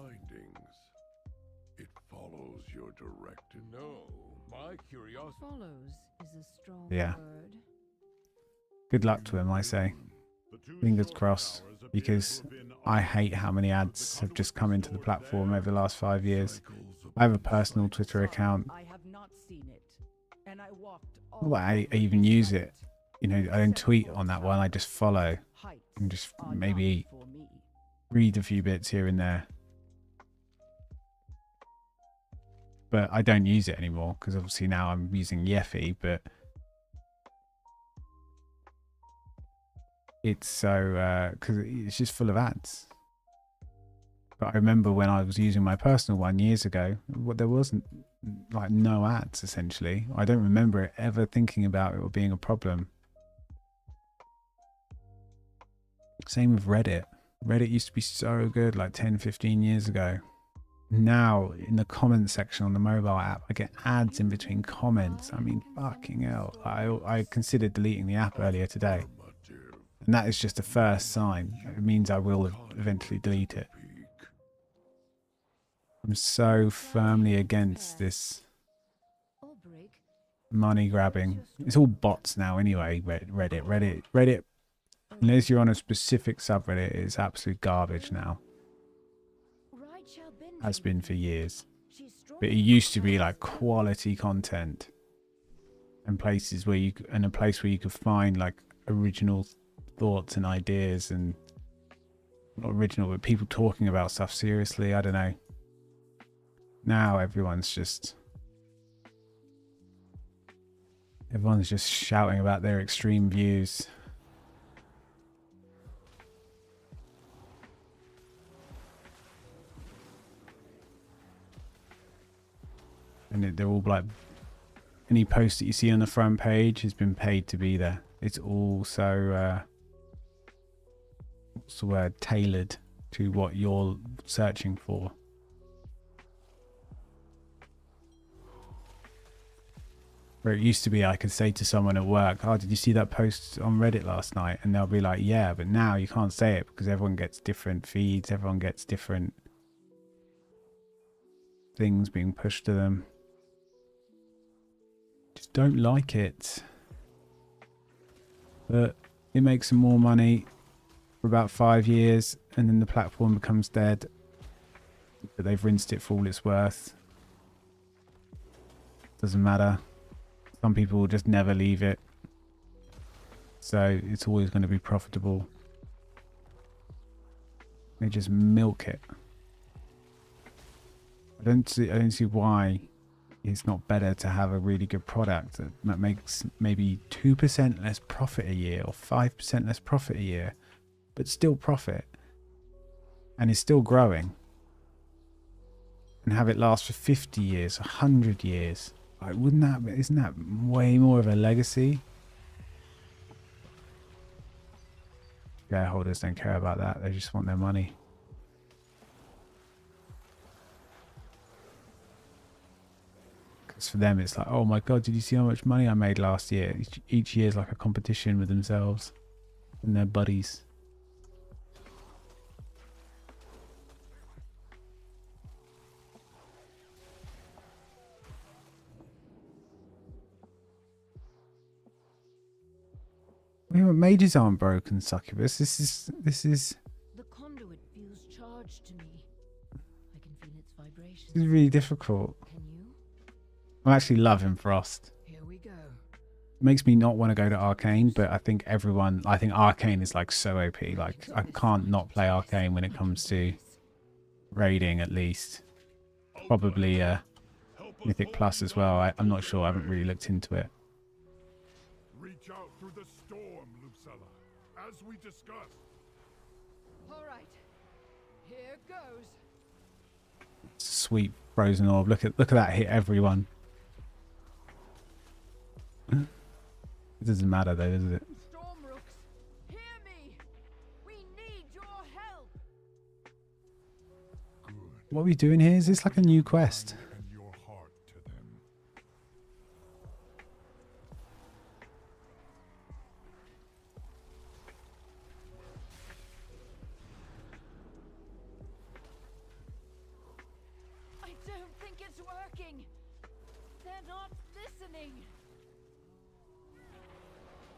It follows your directive. No, my curiosity follows is a strong Yeah. word. Good luck to him, I say. Fingers crossed, because I hate how many ads have just come into the platform over the last 5 years. I have a personal Twitter account. I have not seen it, and I walked all Not that I even use it. You know, I don't tweet on that one. I just follow and just maybe read a few bits here and there. But I don't use it anymore because obviously now I'm using Yeffy, but it's so because it's just full of ads. But I remember when I was using my personal one years ago, there wasn't like no ads essentially. I don't remember it ever thinking about it or being a problem. Same with Reddit. Reddit used to be so good like 10, 15 years ago. Now, in the comments section on the mobile app, I get ads in between comments. I mean, fucking hell. I considered deleting the app earlier today. And that is just the first sign. It means I will eventually delete it. I'm so firmly against this money grabbing. It's all bots now anyway, Reddit. Unless you're on a specific subreddit, it's absolute garbage now. Has been for years. But it used to be like quality content. And places where a place where you could find like original thoughts and ideas, and not original, but people talking about stuff seriously. I don't know. Now everyone's just shouting about their extreme views. And they're all like, any post that you see on the front page has been paid to be there. It's all so what's the word, tailored to what you're searching for. Where it used to be, I could say to someone at work, oh, did you see that post on Reddit last night? And they'll be like, yeah, but now you can't say it because everyone gets different feeds, everyone gets different things being pushed to them. Just don't like it. But it makes them more money for about 5 years, and then the platform becomes dead. But they've rinsed it for all it's worth. Doesn't matter. Some people will just never leave it. So it's always going to be profitable. They just milk it. I don't see why it's not better to have a really good product that makes maybe 2% less profit a year or 5% less profit a year, but still profit and is still growing, and have it last for 50 years, 100 years. Like, isn't that way more of a legacy? Shareholders don't care about that. They just want their money. Because for them, it's like, oh my God, did you see how much money I made last year? Each year is like a competition with themselves and their buddies. Mages aren't broken, succubus. This is. The conduit feels charged to me. I can feel its vibrations. This is really difficult. Can you? I'm actually loving Frost. Here we go. It makes me not want to go to Arcane, but I think Arcane is like so OP. Like, I can't not play Arcane when it comes to raiding, at least. Probably Mythic Plus as well. I'm not sure. I haven't really looked into it. Reach out through the storm, Lucella, as we discussed. All right. Here goes. Sweet frozen orb. Look at that hit everyone. It doesn't matter though, does it? Stormrooks, hear me. We need your help. What are we doing here? Is this like a new quest? I don't think it's working. They're not listening.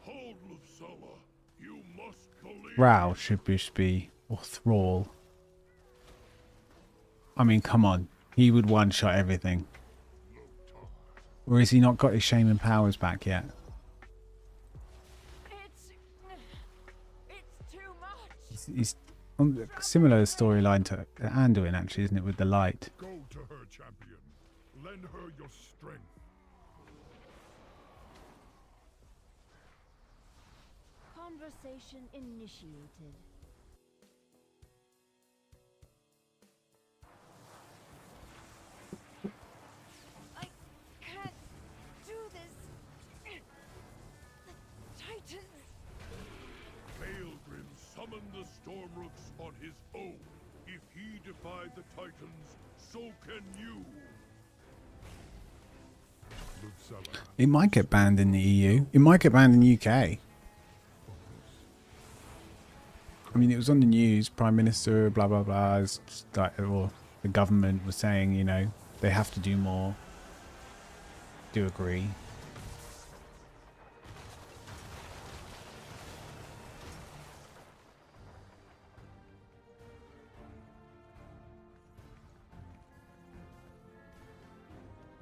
Hold, Lucella. You must believe. Rao should be, or Thrall. I mean, come on. He would one-shot everything. Or has he not got his Shaman powers back yet? It's too much. He's on a similar storyline to Anduin, actually, isn't it, with the light? Go to her, champion. Lend her your strength. Conversation initiated. I can't do this. The Titans. Pilgrim, summon summon the Stormrooks on his own. If he defied the Titans, so can you. Lucella. It might get banned in the EU. It might get banned in the UK. I mean, it was on the news. Prime Minister, blah blah blah. Is like, or the government was saying, you know, they have to do more. Do agree.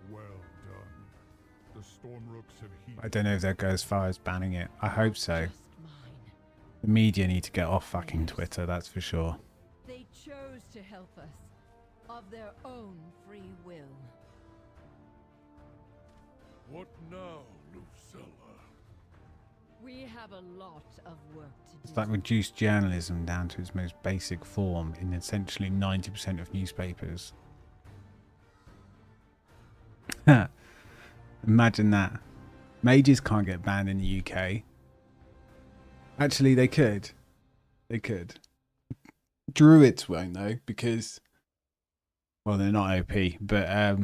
Well done. The Stormrooks have heeded. I don't know if they'll go as far as banning it. I hope so. The media need to get off fucking Twitter, that's for sure. They chose to help us of their own free will. What now, Lucella? We have a lot of work to do. It's like reduced journalism down to its most basic form in essentially 90% of newspapers. Imagine that. Mages can't get banned in the UK. Actually, they could. They could. Druids won't, though, because... Well, they're not OP, but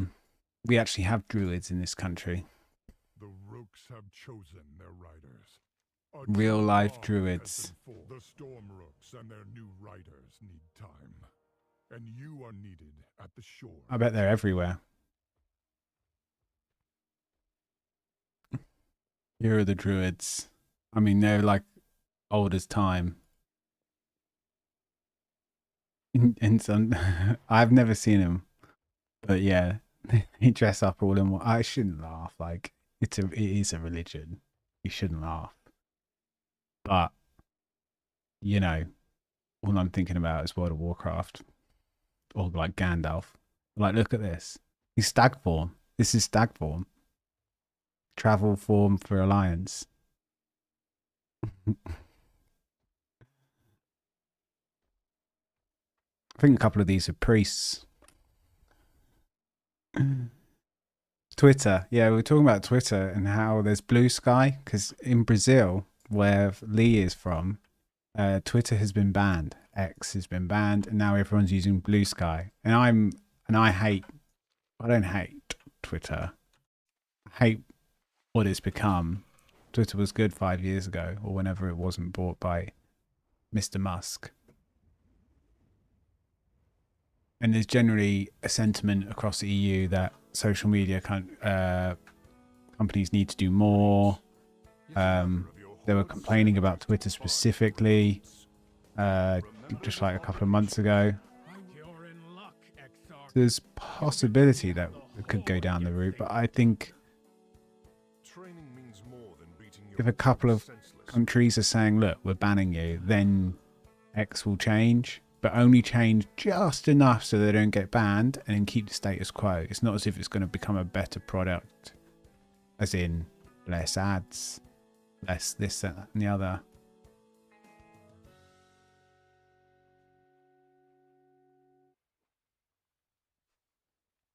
we actually have Druids in this country. The Rooks have chosen their riders. Real-life Druids. The Stormrooks and their new riders need time. And you are needed at the shore. I bet they're everywhere. Here are the Druids. I mean, they're like old as time. In some, I've never seen them, but yeah, they dress up all in one. I shouldn't laugh. Like it is a religion. You shouldn't laugh. But you know, all I'm thinking about is World of Warcraft, or like Gandalf. Like, look at this. He's stag form. This is stag form. Travel form for Alliance. I think a couple of these are priests. Twitter. Yeah, we were talking about Twitter and how there's blue sky. Because in Brazil, where Lee is from, Twitter has been banned. X has been banned. And now everyone's using blue sky. And I don't hate Twitter. I hate what it's become. Twitter was good 5 years ago, or whenever it wasn't bought by Mr. Musk. And there's generally a sentiment across the EU that social media companies need to do more. They were complaining about Twitter specifically, just like a couple of months ago. There's possibility that it could go down the route, but I think if a couple of countries are saying, look, we're banning you, then X will change. But only change just enough so they don't get banned and then keep the status quo. It's not as if it's going to become a better product, as in less ads, less this, that, and the other.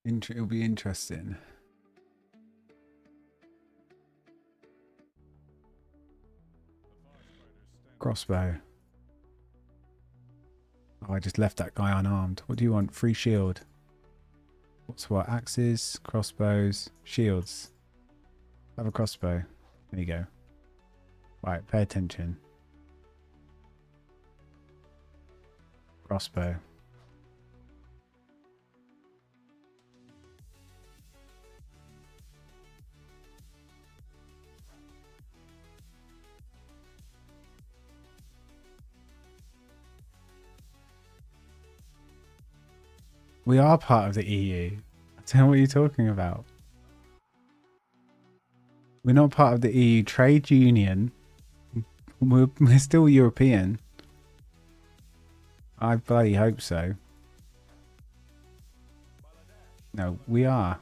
It'll be interesting. Crossbow. Oh, I just left that guy unarmed. What do you want? Free shield. What's what? Axes, crossbows, shields. Have a crossbow. There you go. Right, pay attention. Crossbow. We are part of the EU. I don't know what you're talking about. We're not part of the EU trade union. We're still European. I bloody hope so. No, we are.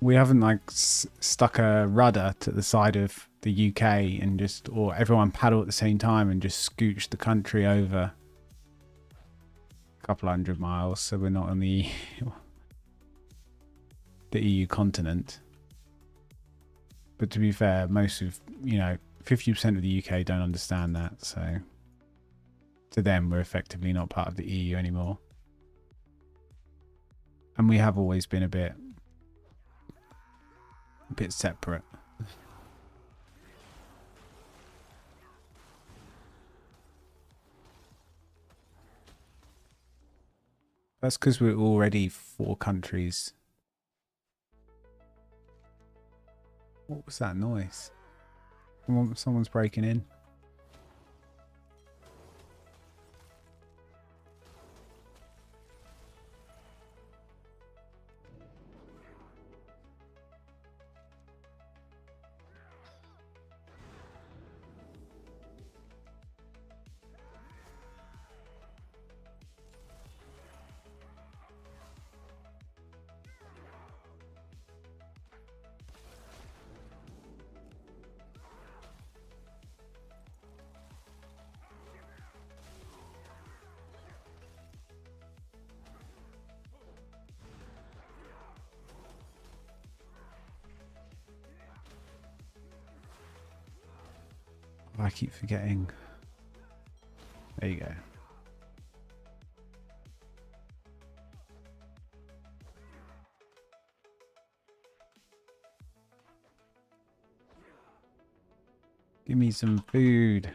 We haven't like stuck a rudder to the side of the UK and just, or everyone paddle at the same time and just scooch the country over a couple 100 miles, so we're not on the EU continent. But to be fair, most of, you know, 50% of the UK don't understand that, so to them we're effectively not part of the EU anymore. And we have always been a bit separate. That's because we're already 4 countries. What was that noise? Someone's breaking in. I keep forgetting. There you go. Give me some food.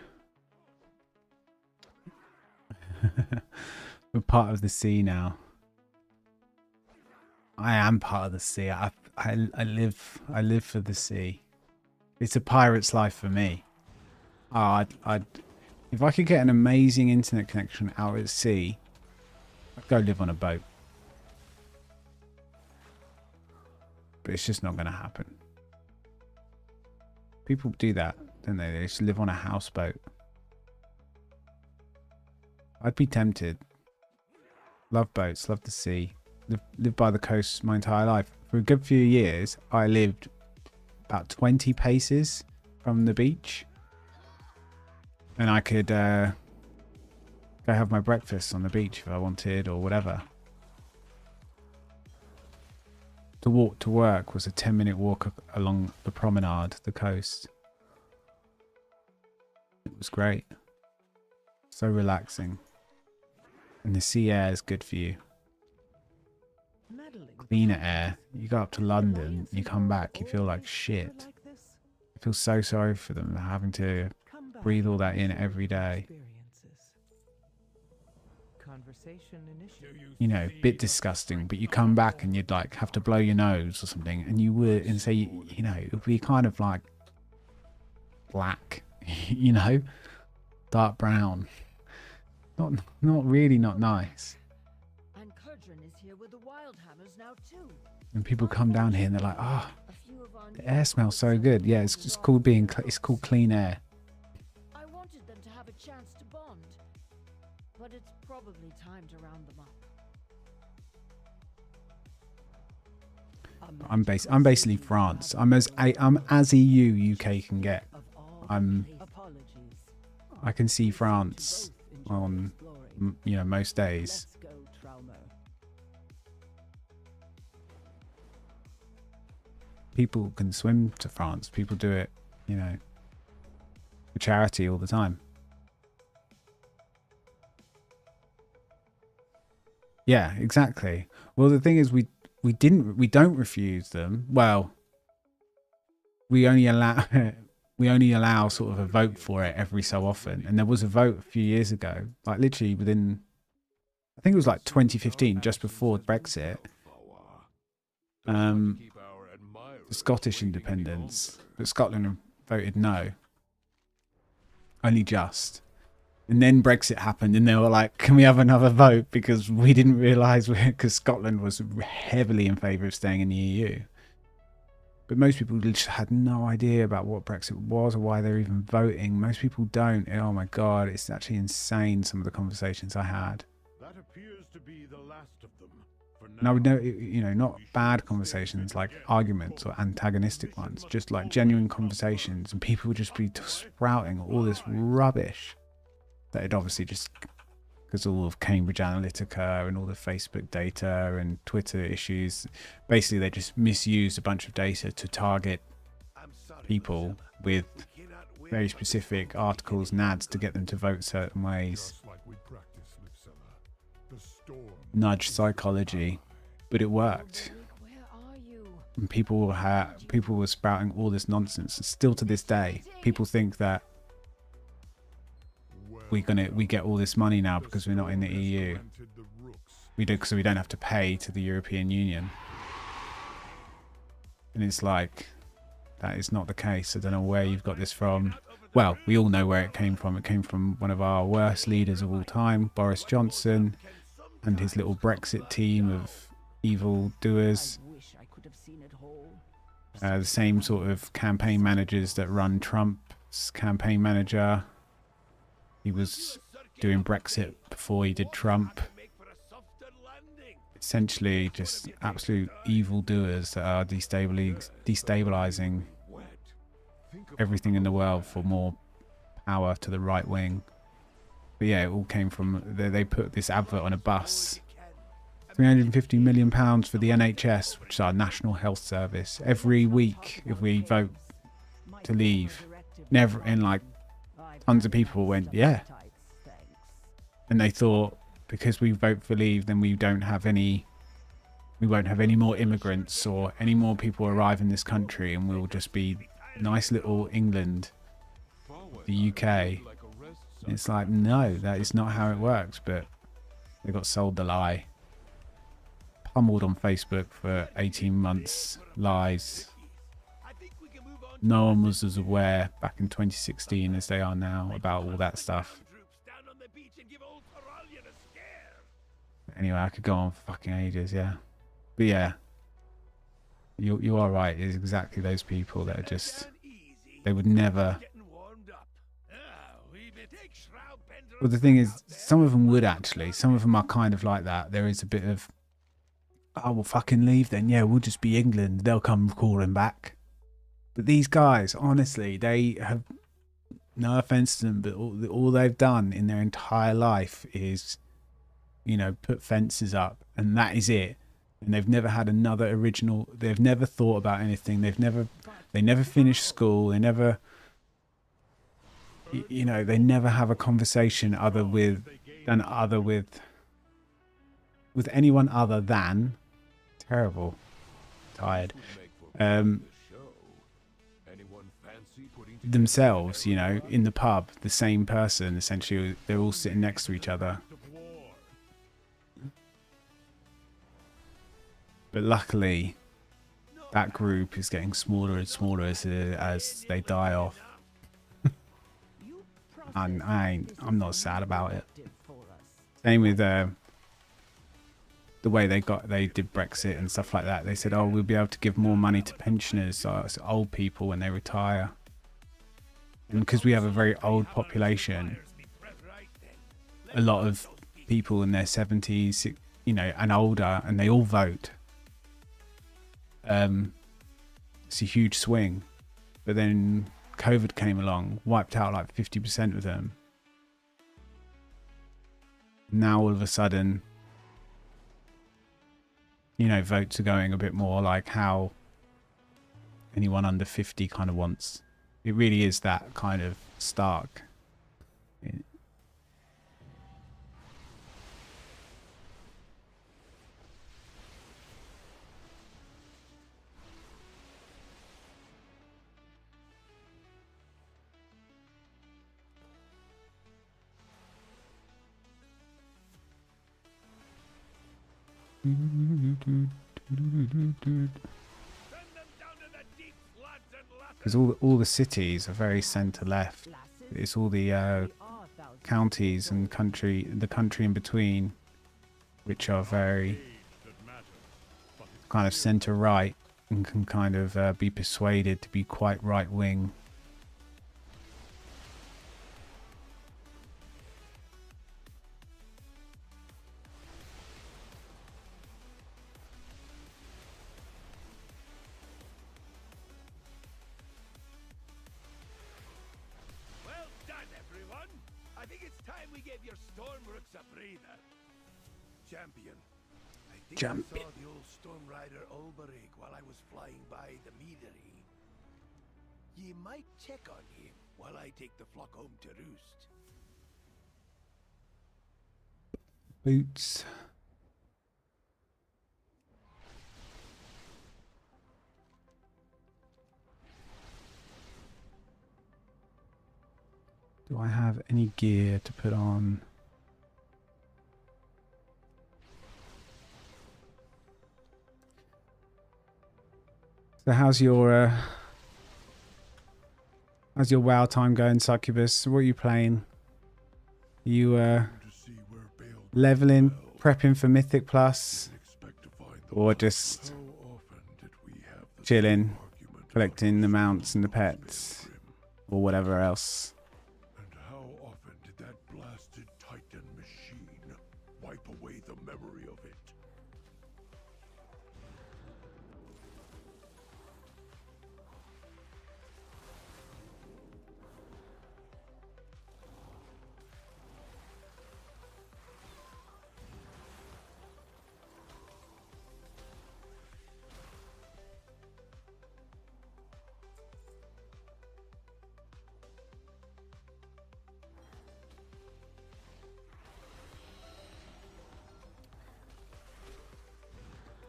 We're part of the sea now. I am part of the sea. I live for the sea. It's a pirate's life for me. Oh, if I could get an amazing internet connection out at sea, I'd go live on a boat. But it's just not going to happen. People do that, don't they? They just live on a houseboat. I'd be tempted. Love boats, love the sea. Lived by the coast my entire life. For a good few years, I lived about 20 paces from the beach. And I could go have my breakfast on the beach if I wanted or whatever. To walk to work was a 10-minute walk along the promenade, the coast. It was great. So relaxing. And the sea air is good for you. Cleaner air. You go up to London, you come back, you feel like shit. I feel so sorry for them having to breathe all that in every day. You know, bit disgusting, but you come back and you'd like have to blow your nose or something, and you would, and say, you know, it would be kind of like black, you know, dark brown. Not really not nice. And Kurdran is here with the wild hammers now too. And people come down here and they're like, oh, the air smells so good. Yeah, it's called it's called clean air. I wanted them to have a chance to bond, but it's probably time to round them up. I'm basically France. I'm as EU UK can get. I can see France on, you know, most days. People can swim to France. People do it, you know, for charity all the time. Yeah, exactly. Well, the thing is, we don't refuse them. Well, we only allow sort of a vote for it every so often. And there was a vote a few years ago, like literally within, I think it was like 2015, just before Brexit. The Scottish independence, but Scotland voted no. Only just. And then Brexit happened and they were like, can we have another vote? Because we didn't realise, because Scotland was heavily in favour of staying in the EU. But most people just had no idea about what Brexit was or why they're even voting. Most people don't. Oh my God, it's actually insane, some of the conversations I had. That appears to be the last of them. And I would know, you know, not bad conversations like arguments or antagonistic ones, just like genuine conversations, and people would just be sprouting all this rubbish that had obviously just, because all of Cambridge Analytica and all the Facebook data and Twitter issues, basically they just misused a bunch of data to target people with very specific articles and ads to get them to vote certain ways. Nudge psychology, but it worked. And people were spouting all this nonsense. And still to this day, people think that we get all this money now because we're not in the EU. We do, so we don't have to pay to the European Union. And it's like, that is not the case. I don't know where you've got this from. Well, we all know where it came from. It came from one of our worst leaders of all time, Boris Johnson, and his little Brexit team of evil doers. The same sort of campaign managers that run Trump's campaign manager. He was doing Brexit before he did Trump. Essentially just absolute evil doers that are destabilizing everything in the world for more power to the right wing. But yeah, it all came from, they put this advert on a bus. £350 million for the NHS, which is our National Health Service, every week if we vote to leave. And like tons of people went, yeah. And they thought, because we vote for leave, then we won't have any more immigrants or any more people arrive in this country, and we'll just be nice little England, the UK. And it's like, no, that is not how it works. But they got sold the lie. Pummeled on Facebook for 18 months, lies. No one was as aware back in 2016 as they are now about all that stuff. Anyway, I could go on for fucking ages, yeah. But yeah, you are right. It's exactly those people that are just, they would never. Well, the thing is, some of them would actually. Some of them are kind of like that. There is a bit of, oh, we'll fucking leave then. Yeah, we'll just be England. They'll come calling back. But these guys, honestly, they have, no offense to them, but all they've done in their entire life is, you know, put fences up, and that is it. And they've never had another original. They've never thought about anything. They never finished school. They never, you know, they never have a conversation with anyone other than, terrible, tired, themselves, you know, in the pub, the same person, essentially. They're all sitting next to each other. But luckily, that group is getting smaller and smaller as they die off. And I'm not sad about it. Same with the way they did Brexit and stuff like that. They said, oh, we'll be able to give more money to pensioners, so old people when they retire. And because we have a very old population, a lot of people in their 70s, you know, and older, and they all vote. It's a huge swing. But then COVID came along, wiped out like 50% of them. Now all of a sudden, you know, votes are going a bit more like how anyone under 50 kind of wants. It really is that kind of stark. Because all the cities are very centre left. It's all the counties and the country in between, which are very kind of centre right and can kind of be persuaded to be quite right wing. I think it's time we gave your Stormrooks a breather. Champion, I think I saw the old Storm Rider Ulberig while I was flying by the meadery. Ye might check on him. while I take the flock home to roost. Boots. Do I have any gear to put on? So how's your WoW time going, Succubus? What are you playing? Are you leveling, prepping for Mythic Plus, or just chilling, collecting the mounts and the pets, or whatever else? And how often did that blasted Titan machine wipe away the memory of it?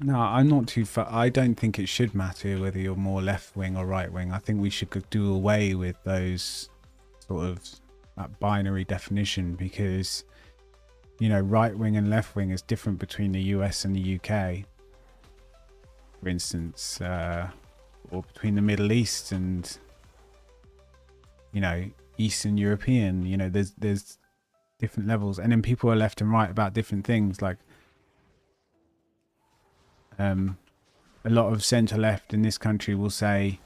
No, I'm not too far. I don't think it should matter whether you're more left wing or right wing. I think we should do away with those sort of that binary definition, because, you know, right wing and left wing is different between the US and the UK, for instance, or between the Middle East and, you know, Eastern European. You know, there's different levels, and then people are left and right about different things. Like, a lot of centre left in this country will say,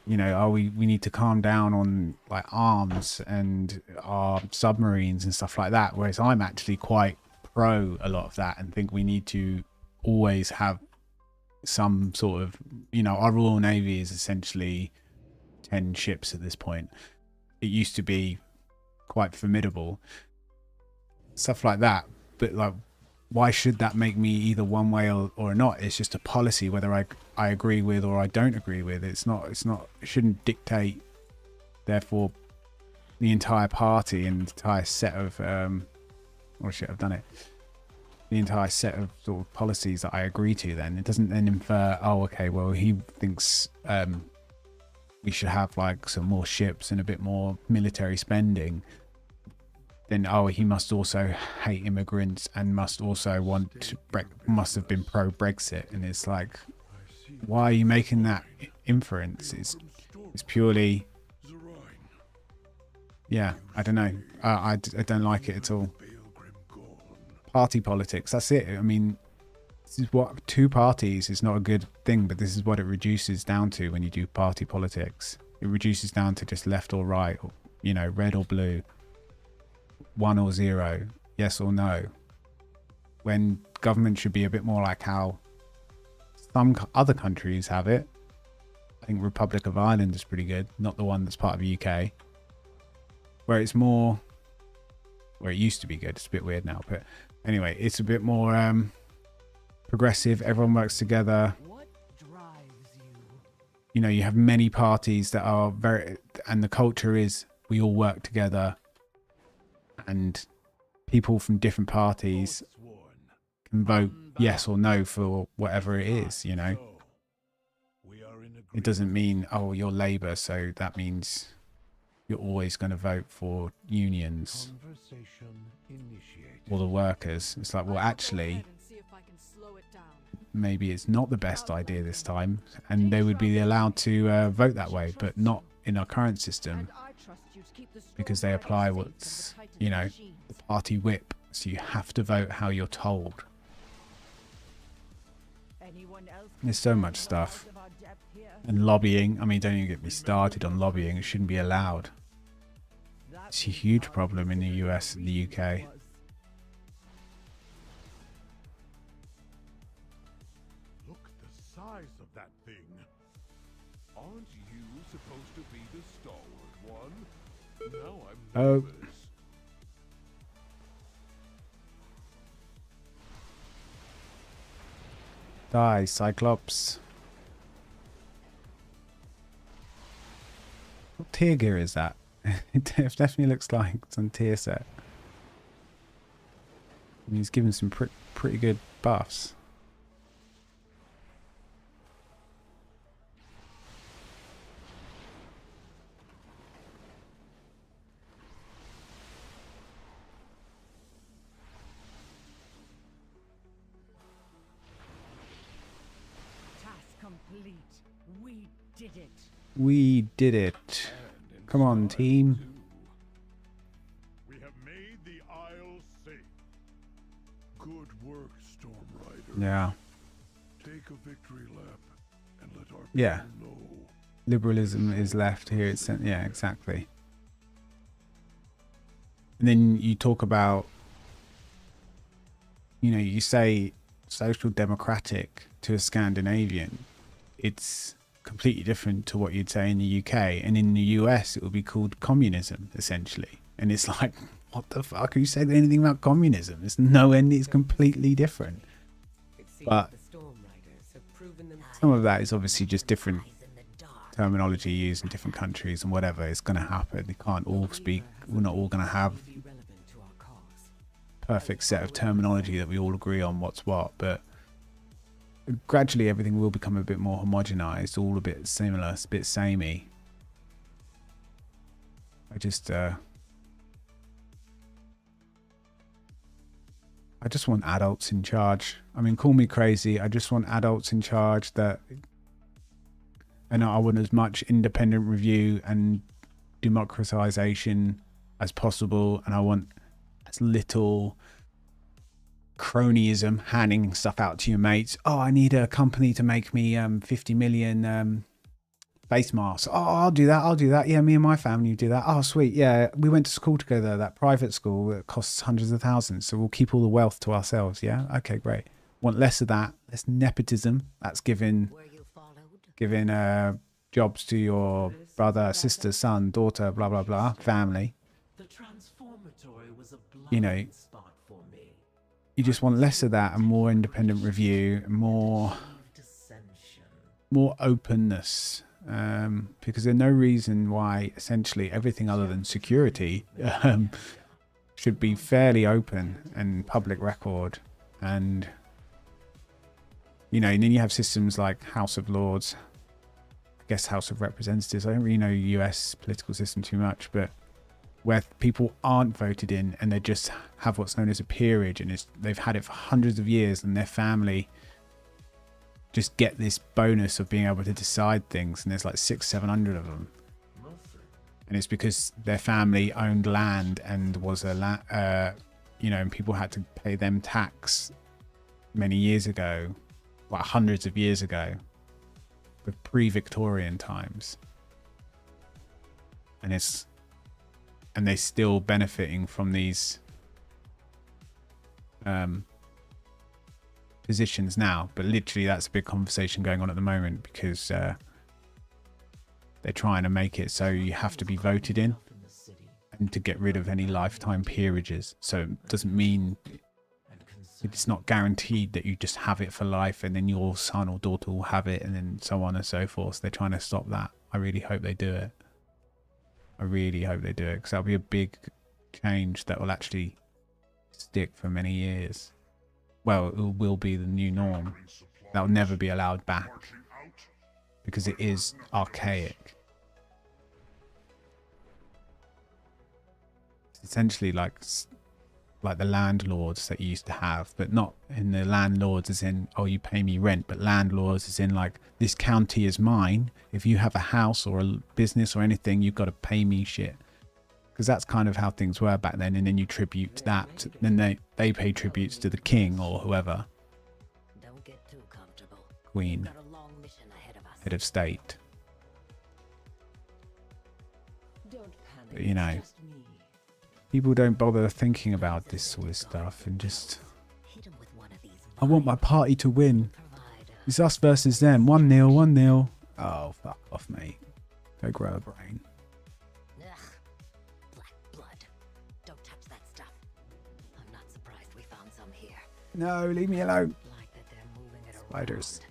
you know, oh, we need to calm down on like arms and our submarines and stuff like that. Whereas I'm actually quite pro a lot of that and think we need to always have some sort of, you know, our Royal Navy is essentially 10 ships at this point. It used to be quite formidable, stuff like that. But like, why should that make me either one way or not? It's just a policy, whether I agree with or I don't agree with. It shouldn't dictate, therefore, the entire party and the entire set of, oh shit, I've done it. The entire set of sort of policies that I agree to then. It doesn't then infer, oh, okay, well, he thinks we should have like some more ships and a bit more military spending. Then, oh, he must also hate immigrants and must also must have been pro-Brexit. And it's like, why are you making that inference? It's purely, yeah, I don't know. I don't like it at all. Party politics, that's it. I mean, this is what, two parties is not a good thing, but this is what it reduces down to when you do party politics. It reduces down to just left or right, or, you know, red or blue. 1 or 0, yes or no, when government should be a bit more like how some other countries have it. I think Republic of Ireland is pretty good, not the one that's part of the UK, where it's more, where it used to be good. It's a bit weird now, but anyway, it's a bit more progressive. Everyone works together. You know, you have many parties that are very, and the culture is we all work together. And people from different parties can vote yes or no for whatever it is, you know. It doesn't mean, oh, you're Labour, so that means you're always going to vote for unions or the workers. It's like, well, actually, maybe it's not the best idea this time, and they would be allowed to vote that way, but not in our current system, because they apply what's, you know, the party whip. So you have to vote how you're told. There's so much stuff. And lobbying, I mean, don't even get me started on lobbying. It shouldn't be allowed. It's a huge problem in the US and the UK. Look at the size of that thing. Aren't you supposed to be the stalwart one? Now I'm nervous. Die, Cyclops. What tier gear is that? It definitely looks like it's on tier set. And he's given some pretty good buffs. Complete. We did it. We did it. Come on, team. We have made the Isle safe. Good work, Storm Rider. Yeah. Take a victory lap and let our Yeah. people know. Liberalism is left here. It's yeah, exactly. And then you talk about, you know, you say social democratic to a Scandinavian. It's completely different to what you'd say in the UK, and in the US it would be called communism essentially. And it's like, what the fuck? Are you saying anything about communism? It's no end. It's completely different. But some of that is obviously just different terminology used in different countries and whatever. It's going to happen. They can't all speak. We're not all going to have perfect set of terminology that we all agree on what's what, but gradually everything will become a bit more homogenized, all a bit similar, a bit samey. I just want adults in charge. I mean, call me crazy. I just want adults in charge and I want as much independent review and democratization as possible, and I want as little cronyism, handing stuff out to your mates. Oh, I need a company to make me 50 million face masks. Oh, I'll do that. Yeah, me and my family do that. Oh, sweet. Yeah, we went to school together, that private school that costs hundreds of thousands, so we'll keep all the wealth to ourselves. Yeah, okay, great. Want less of that, less nepotism. That's giving jobs to your brother, sister, son, daughter, blah blah blah, family. You know, you just want less of that and more independent review, more openness, because there's no reason why essentially everything other than security should be fairly open and public record. And you know, and then you have systems like House of Lords, I guess House of Representatives. I don't really know US political system too much, but where people aren't voted in and they just have what's known as a peerage, and they've had it for hundreds of years, and their family just get this bonus of being able to decide things, and there's like 600-700 of them, and it's because their family owned land and was you know, and people had to pay them tax many years ago, like hundreds of years ago, with pre-Victorian times, and they're still benefiting from these positions now. But literally that's a big conversation going on at the moment, because they're trying to make it so you have to be voted in and to get rid of any lifetime peerages. So it doesn't mean, it's not guaranteed that you just have it for life and then your son or daughter will have it, and then so on and so forth. So they're trying to stop that. I really hope they do it. I really hope they do it, because that'll be a big change that will actually stick for many years. Well, it will be the new norm. That will never be allowed back, because it is archaic. It's essentially like the landlords that you used to have, but not in the landlords as in, oh, you pay me rent, but landlords as in like, this county is mine. If you have a house or a business or anything, you've got to pay me shit. Because that's kind of how things were back then, and then you tribute to that. Then they pay tributes to the king or whoever. Don't get too comfortable. Queen. We've got a long mission ahead of us. Head of state. Don't panic. But, you know, It's just me. people don't bother thinking about this sort of stuff, and just, I want my party to win. It's us versus them. 1-0, 1-0. Oh, fuck off, mate. Go grow a brain. Ugh. Black blood. Don't touch that stuff. I'm not surprised we found some here. No, leave me alone. Like that they're moving it Spiders. around.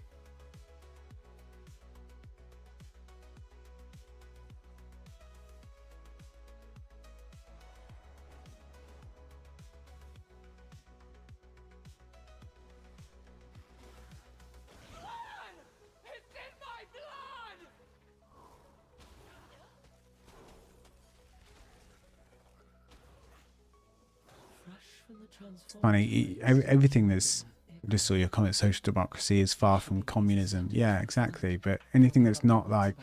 funny. Everything that's, just saw your comment, social democracy is far from communism. Yeah, exactly. But anything that's not like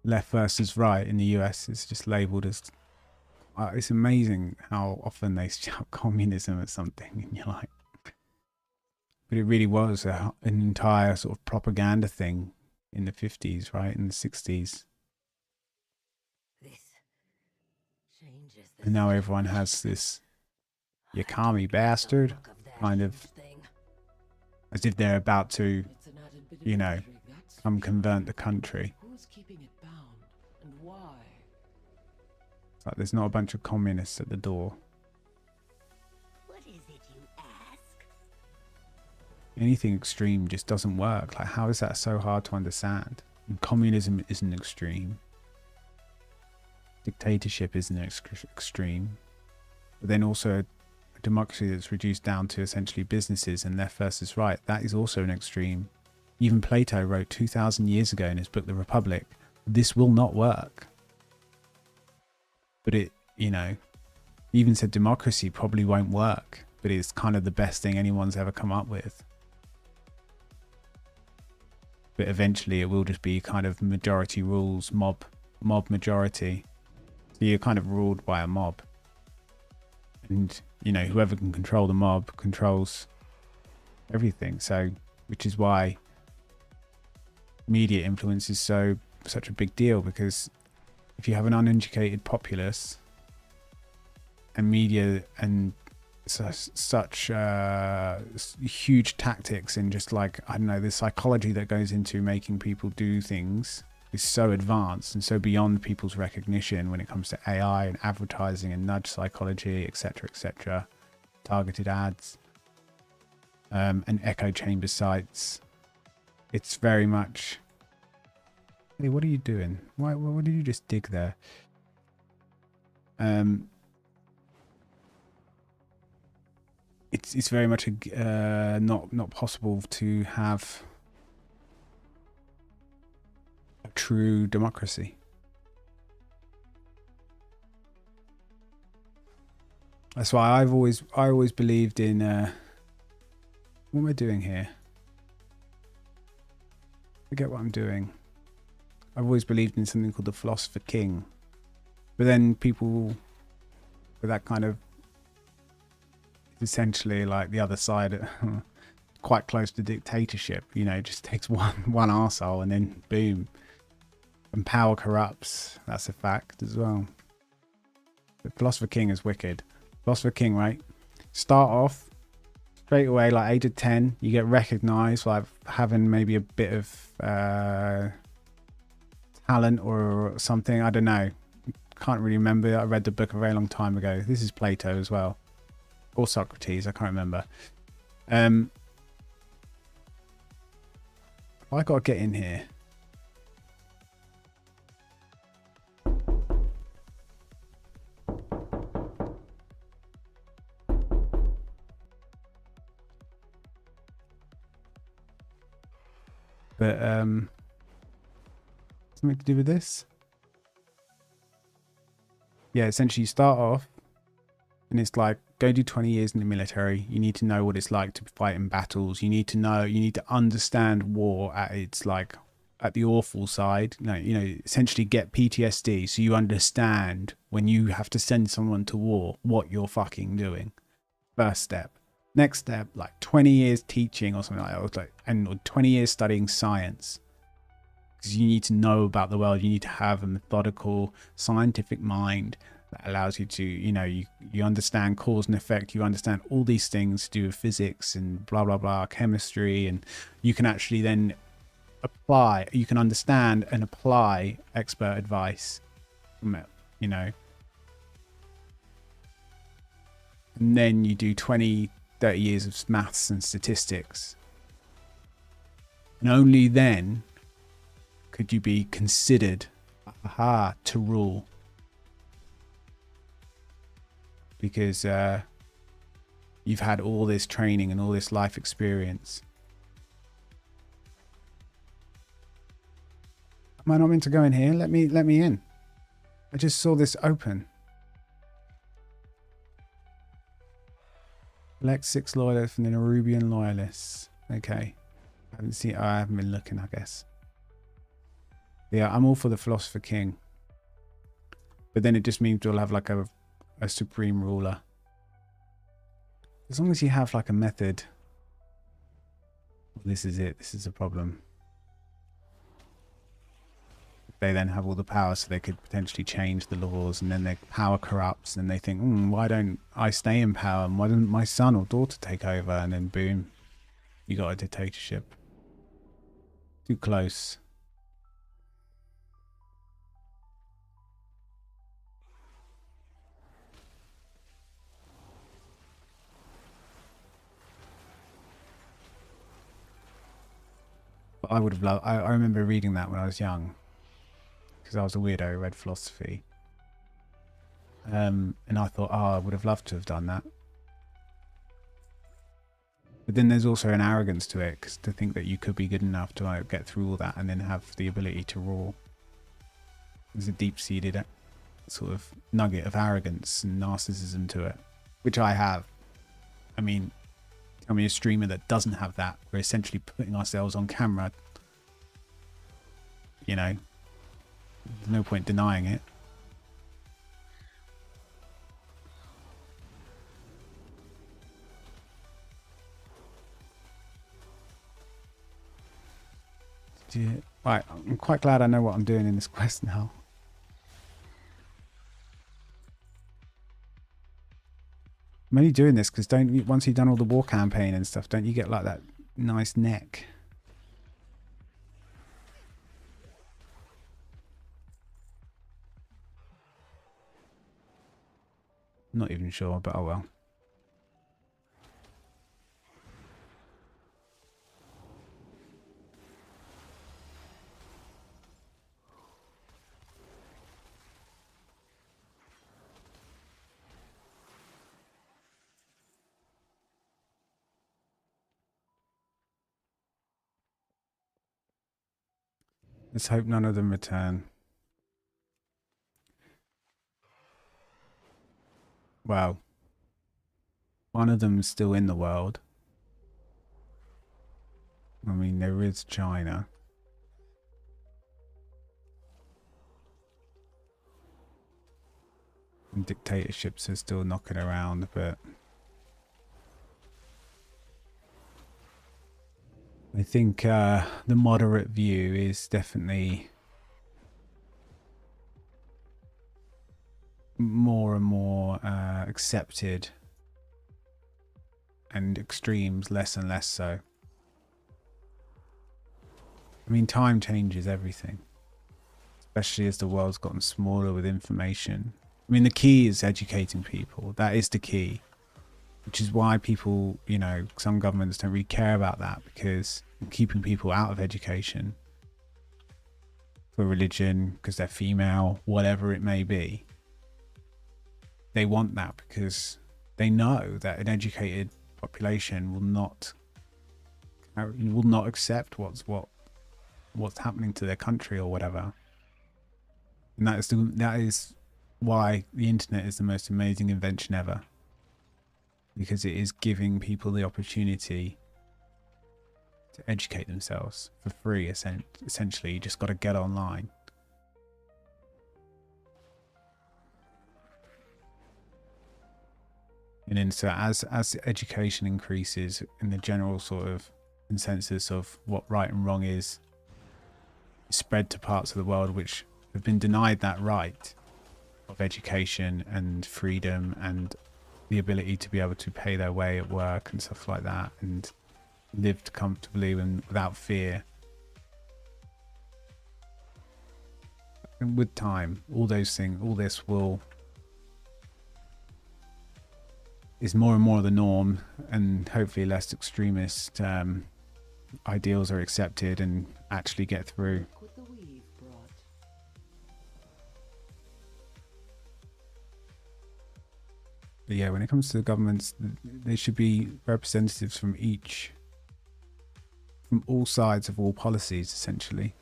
left versus right in the US is just labeled as, it's amazing how often they shout communism at something and you're like, but it really was an entire sort of propaganda thing in the 50s, right? In the 60s. And now everyone has this, you commie bastard, kind of, as if they're about to, you know, come convert the country. Who's keeping it bound, and why? It's like there's not a bunch of communists at the door. What is it you ask? Anything extreme just doesn't work. Like, how is that so hard to understand? And communism isn't extreme. Dictatorship isn't extreme. But then also a democracy that's reduced down to essentially businesses and left versus right, that is also an extreme. Even Plato wrote 2,000 years ago in his book The Republic, this will not work. But it, you know, even said democracy probably won't work, but it's kind of the best thing anyone's ever come up with. But eventually it will just be kind of majority rules, mob majority. So you're kind of ruled by a mob. And, you know, whoever can control the mob controls everything. So, which is why media influence is such a big deal, because if you have an uneducated populace and media and such huge tactics and just like, I don't know, the psychology that goes into making people do things is so advanced and so beyond people's recognition when it comes to AI and advertising and nudge psychology, etc., targeted ads, and echo chamber sites. It's very much, hey, what are you doing? What did you just dig there? It's very much not possible to have a true democracy. That's why I always believed in what am I doing here? Forget what I'm doing. I've always believed in something called the philosopher king, but then people with that kind of, essentially like the other side, quite close to dictatorship, you know, just takes one arsehole and then boom, and power corrupts. That's a fact as well. The philosopher king is wicked. Philosopher king, right? Start off straight away, like age of 10, you get recognized like having maybe a bit of talent or something. I don't know, can't really remember. I read the book a very long time ago. This is Plato as well, or Socrates, I can't remember. I gotta get in here. But something to do with this? Yeah, essentially you start off and it's like, go do 20 years in the military. You need to know what it's like to fight in battles. You need to understand war at its like, at the awful side. You know, essentially get PTSD so you understand when you have to send someone to war, what you're fucking doing. First step. Next step, like 20 years teaching or something like that, and 20 years studying science. Because you need to know about the world. You need to have a methodical, scientific mind that allows you to, you know, you understand cause and effect. You understand all these things to do with physics and blah, blah, blah, chemistry. And you can actually then apply, you can understand and apply expert advice from it, you know. And then you do 20, 30 years of maths and statistics. And only then could you be considered, to rule. Because you've had all this training and all this life experience. Am I not meant to go in here? Let me in. I just saw this open. Select 6 loyalists from the Nerubian loyalists. Okay. I haven't been looking, I guess. Yeah, I'm all for the Philosopher King. But then it just means we'll have like a supreme ruler. As long as you have like a method. This is it. This is a problem. They then have all the power, so they could potentially change the laws, and then their power corrupts, and they think, why don't I stay in power, and why doesn't my son or daughter take over? And then boom, you got a dictatorship. Too close. But I would have loved. I remember reading that when I was young, because I was a weirdo who read philosophy. And I thought, I would have loved to have done that. But then there's also an arrogance to it, because to think that you could be good enough to get through all that and then have the ability to rule. There's a deep-seated sort of nugget of arrogance and narcissism to it, which I have. I mean, tell me a streamer that doesn't have that. We're essentially putting ourselves on camera. You know, there's no point denying it. Right, I'm quite glad I know what I'm doing in this quest now. I'm only doing this because once you've done all the war campaign and stuff, don't you get like that nice neck? I'm not even sure, but oh well. Let's hope none of them return. Well, one of them is still in the world. I mean, there is China. And dictatorships are still knocking around, but I think the moderate view is definitely more and more accepted, and extremes less and less so. I mean, time changes everything, especially as the world's gotten smaller with information. I mean, the key is educating people. That is the key. Which is why people, you know, some governments don't really care about that, because keeping people out of education for religion, because they're female, whatever it may be. They want that because they know that an educated population will not accept what's happening to their country or whatever. And that is why the internet is the most amazing invention ever. Because it is giving people the opportunity to educate themselves for free, essentially. You just got to get online. And then so as education increases in the general sort of consensus of what right and wrong is spread to parts of the world which have been denied that right of education and freedom and the ability to be able to pay their way at work and stuff like that, and lived comfortably and without fear. And with time, all those things, all this is more and more the norm, and hopefully less extremist ideals are accepted and actually get through. But yeah, when it comes to the governments, there should be representatives from all sides of all policies, essentially.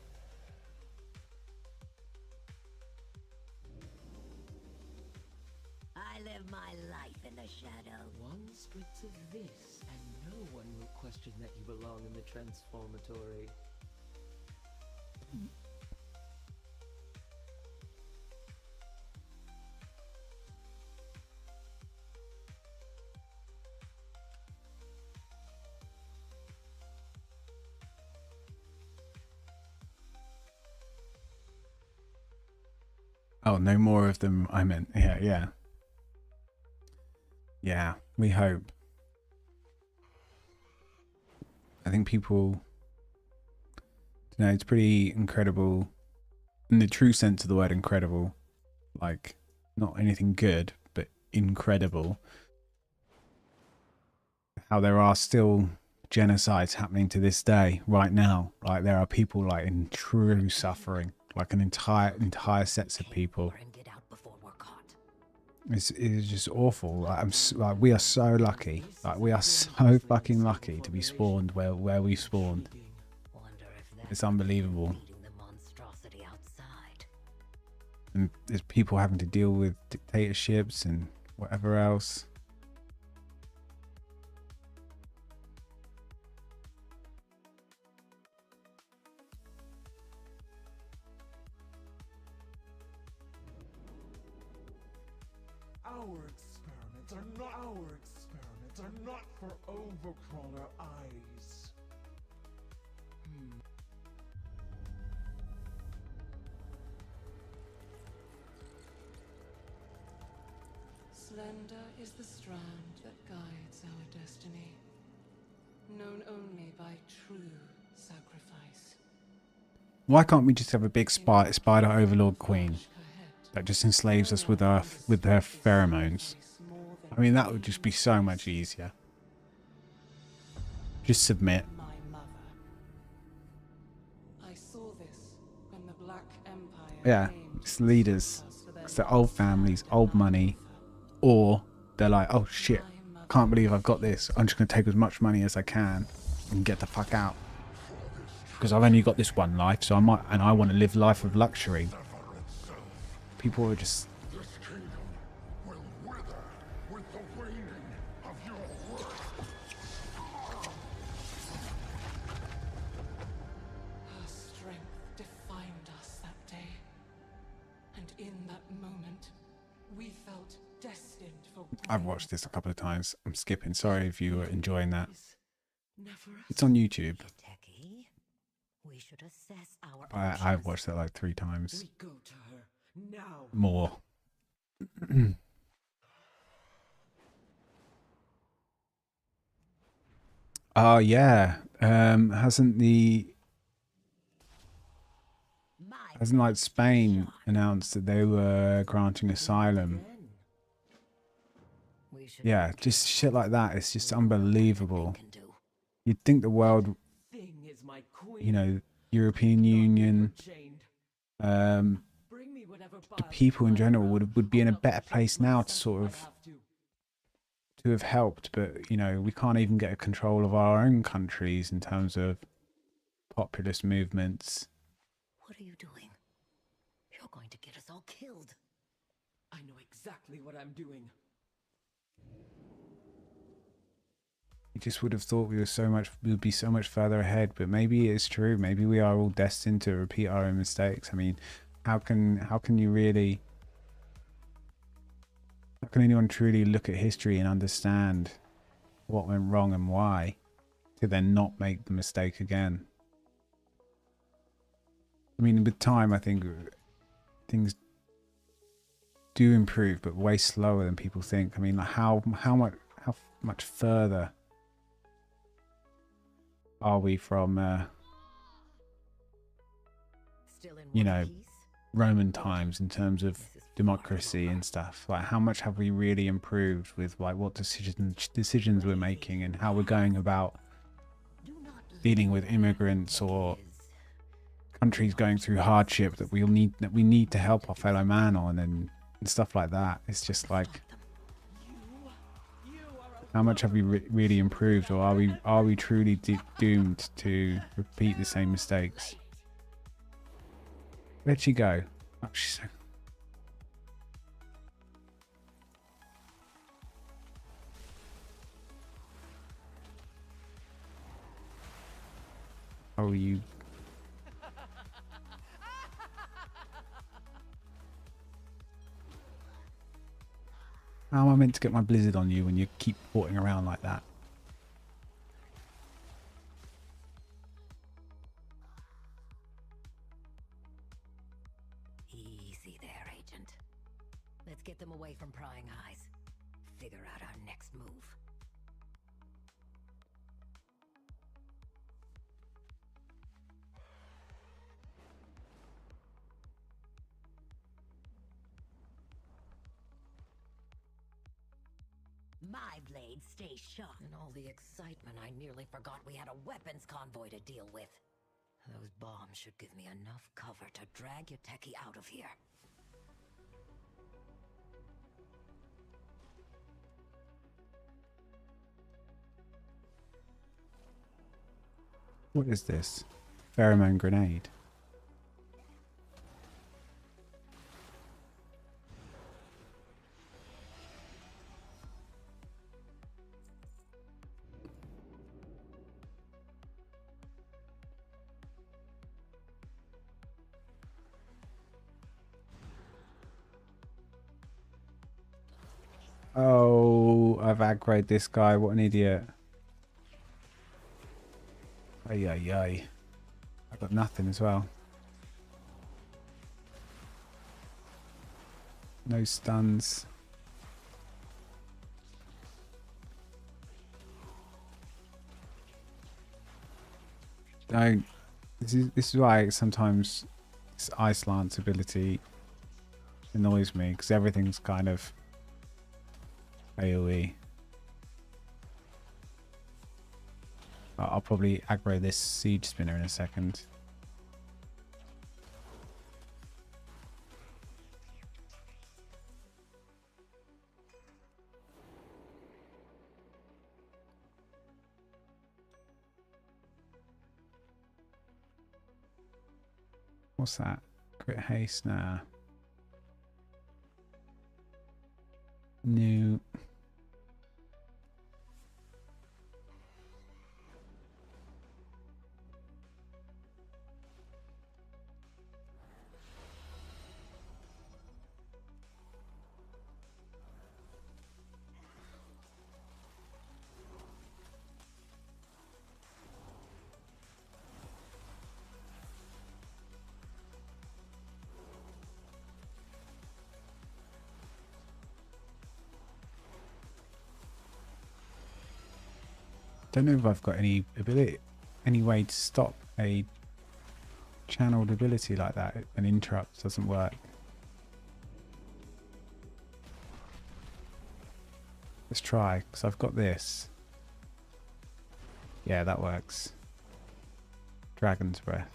I live my life in the shadow. One spritz of this, and no one will question that you belong in the transformatory. Oh, no more of them, I meant. Yeah, yeah. Yeah, we hope. I think people... You know, it's pretty incredible. In the true sense of the word incredible. Like, not anything good, but incredible. How there are still genocides happening to this day, right now. Like, there are people, like, in true suffering. Like an entire sets of people. It's just awful. Like, we are so lucky. Like, we are so fucking lucky to be spawned where we spawned. It's unbelievable. And there's people having to deal with dictatorships and whatever else. Our experiments are not for overcrawler eyes. Slender is the strand that guides our destiny, known only by true sacrifice. Why can't we just have a big spider overlord queen that just enslaves us with her pheromones? I mean, that would just be so much easier. Just submit. I saw this when the Black Empire Yeah, it's leaders. It's the old families, old money. Or they're like, oh shit, can't believe I've got this. I'm just going to take as much money as I can and get the fuck out. Because I've only got this one life, so I want to live life of luxury. People are just... I've watched this a couple of times. I'm skipping. Sorry if you were enjoying that. It's on YouTube. I've watched it like 3 times. More. Oh yeah. Hasn't like Spain announced that they were granting asylum? Yeah, just shit like that. It's just unbelievable. You'd think the world, you know, European Union, the people in general would be in a better place now to sort of to have helped, but you know, we can't even get a control of our own countries in terms of populist movements. What are you doing? You're going to get us all killed. I know exactly what I'm doing. You just would have thought we would be so much further ahead, but maybe it's true. Maybe we are all destined to repeat our own mistakes. I mean, how can anyone truly look at history and understand what went wrong and why, to then not make the mistake again? I mean, with time, I think things do improve, but way slower than people think. I mean, like how much further are we from, you know, Roman times in terms of democracy and stuff? Like, how much have we really improved with like what decisions we're making and how we're going about dealing with immigrants or countries going through hardship that we need to help our fellow man on and stuff like that? It's just like, how much have we really improved, or are we truly doomed to repeat the same mistakes? Where'd she go? Oh, she's so... Oh, you. How am I meant to get my blizzard on you when you keep porting around like that? Easy there, Agent. Let's get them away from prying eyes. Figure out our next move. My blade stays sharp. In all the excitement, I nearly forgot we had a weapons convoy to deal with. Those bombs should give me enough cover to drag Yuteki out of here. What is this? Pheromone grenade. Oh, I've aggroed this guy. What an idiot. Ay, ay, ay. I got nothing as well. No stuns. Don't. This is why sometimes this Ice Lance ability annoys me, because everything's kind of AoE. I'll probably aggro this siege spinner in a second. What's that? Crit haste? Nah. New. Don't know if I've got any way to stop a channeled ability like that. An interrupt doesn't work. Let's try, because I've got this. Yeah, that works. Dragon's Breath.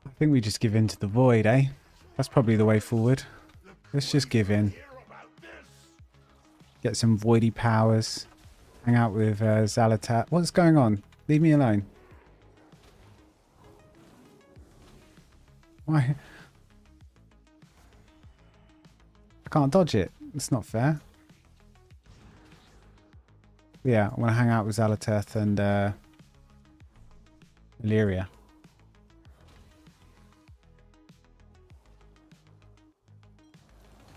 I think we just give in to the void, eh? That's probably the way forward. Let's just give in. Get some voidy powers. Hang out with Zalatat. What's going on? Leave me alone. Why? I can't dodge it. It's not fair. Yeah, I want to hang out with Zalatat and Illyria.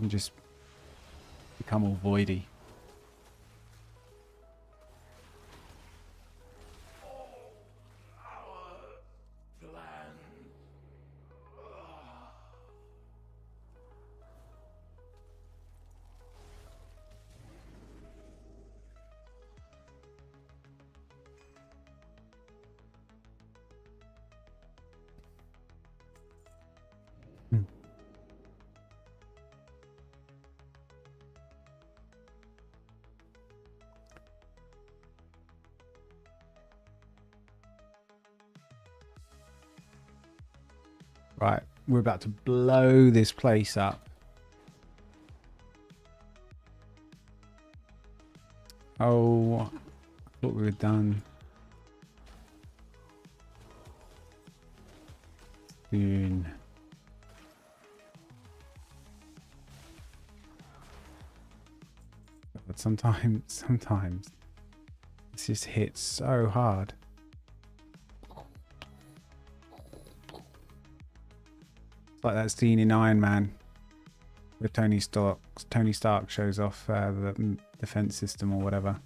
And just become all voidy. Right, we're about to blow this place up. Oh, I thought we were done. Soon. But sometimes it just hits so hard. It's like that scene in Iron Man where Tony Stark shows off the defense system or whatever.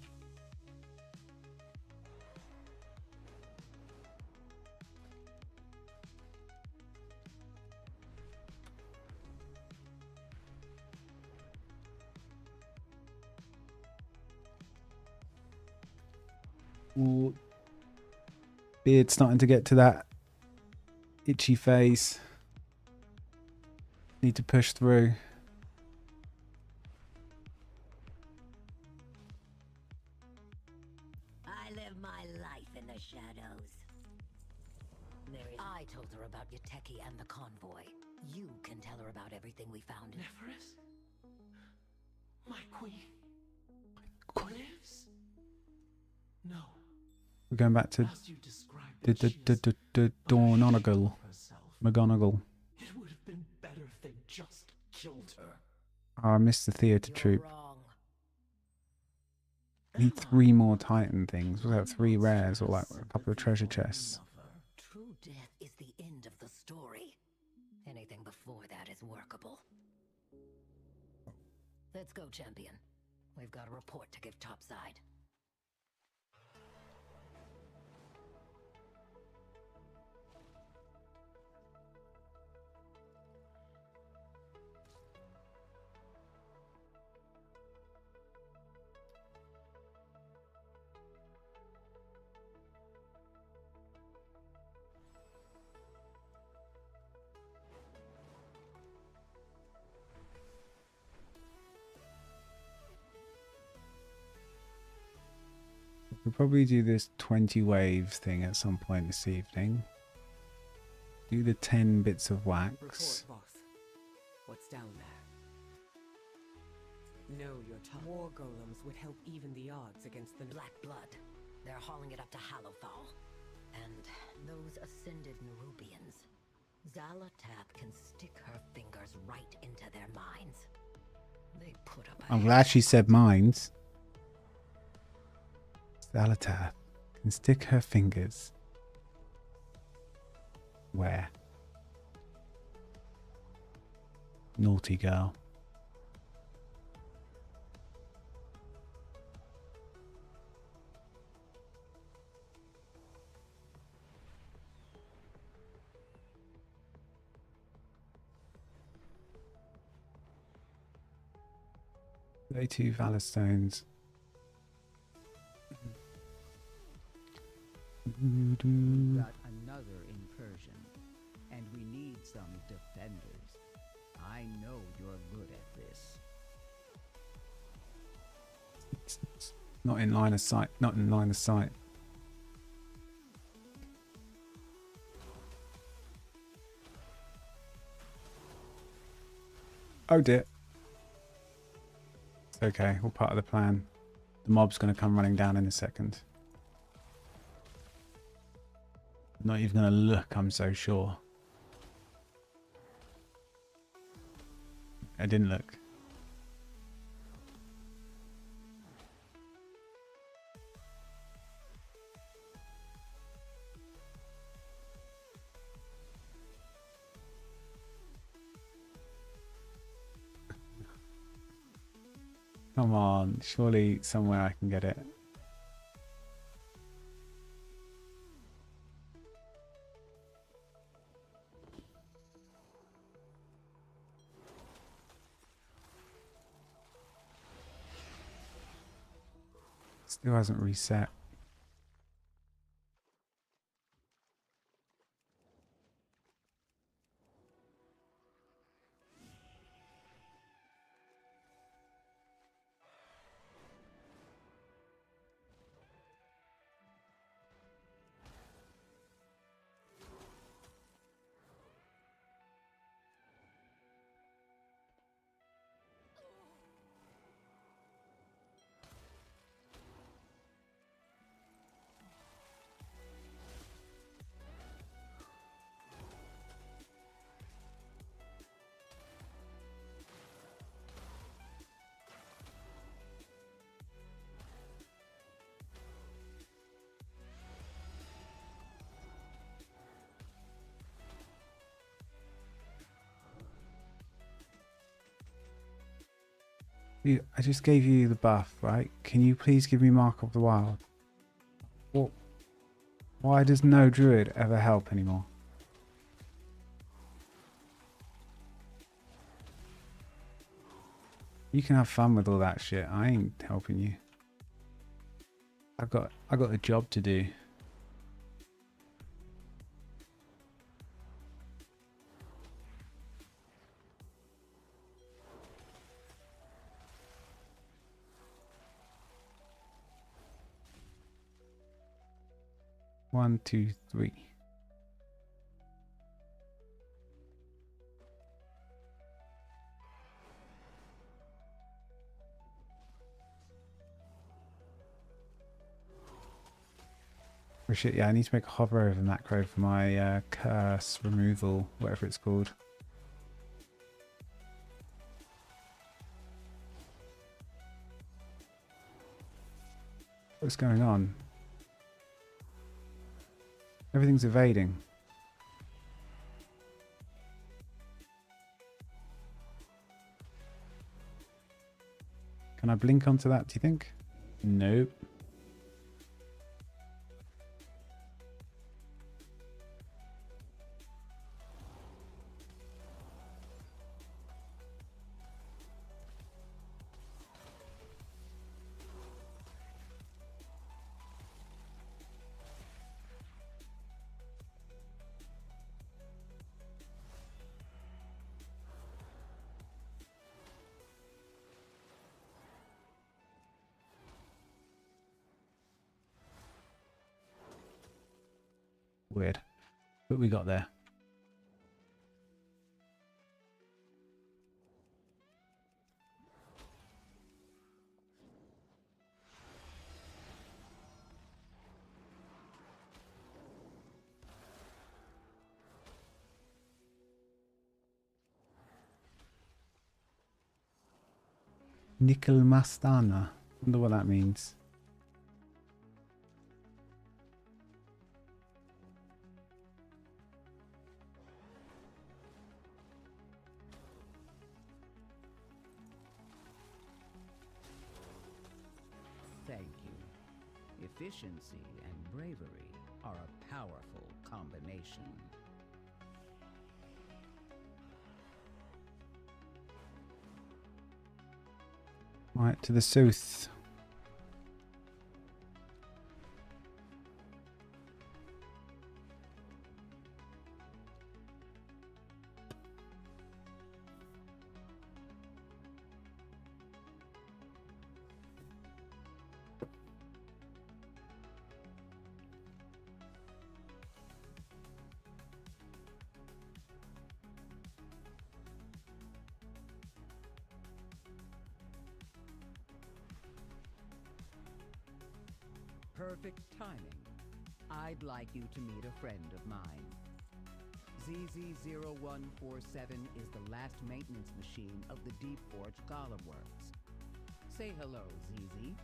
Ooh. Beard starting to get to that itchy phase. Need to push through. I live my life in the shadows. I told her about Yuteki and the convoy. You can tell her about everything we found. Nephris? My queen? Lives? No. We're going back to the McGonagall. It would have been better if they just killed her. Oh, I missed the theatre troupe. Need 3 more Titan things. Was that 3 rares or like a couple of treasure chests? True death is the end of the story. Anything before that is workable. Let's go, champion. We've got a report to give topside. We'll probably do this 20 wave thing at some point this evening. Do the 10 bits of wax. Report, boss. What's down there? Know your tongue. War golems would help even the odds against the Black blood. They're hauling it up to Hallowfall. And those ascended Nerubians. Zalatab can stick her fingers right into their minds. They put up a I'm glad she said mines. Zalatab can stick her fingers. Where? Naughty girl. They 2 Valor Stones. Got another incursion, and we need some defenders. I know you're good at this. It's not in line of sight. Not in line of sight. Oh dear. It's okay. All part of the plan. The mob's going to come running down in a second. Not even going to look, I'm so sure. I didn't look. Come on, surely somewhere I can get it. Still hasn't reset. I just gave you the buff, right? Can you please give me Mark of the Wild? What? Why does no Druid ever help anymore? You can have fun with all that shit. I ain't helping you. I got a job to do. One, two, three. Oh shit, yeah, I need to make a hover over macro for my curse removal, whatever it's called. What's going on? Everything's evading. Can I blink onto that, do you think? Nope. Weird. But we got there. Nickel Mastana. Wonder what that means. Thank you. Efficiency and bravery are a powerful combination. Right, to the south. Perfect timing. I'd like you to meet a friend of mine. ZZ0147 is the last maintenance machine of the Deep Forge Golem Works. Say hello, ZZ.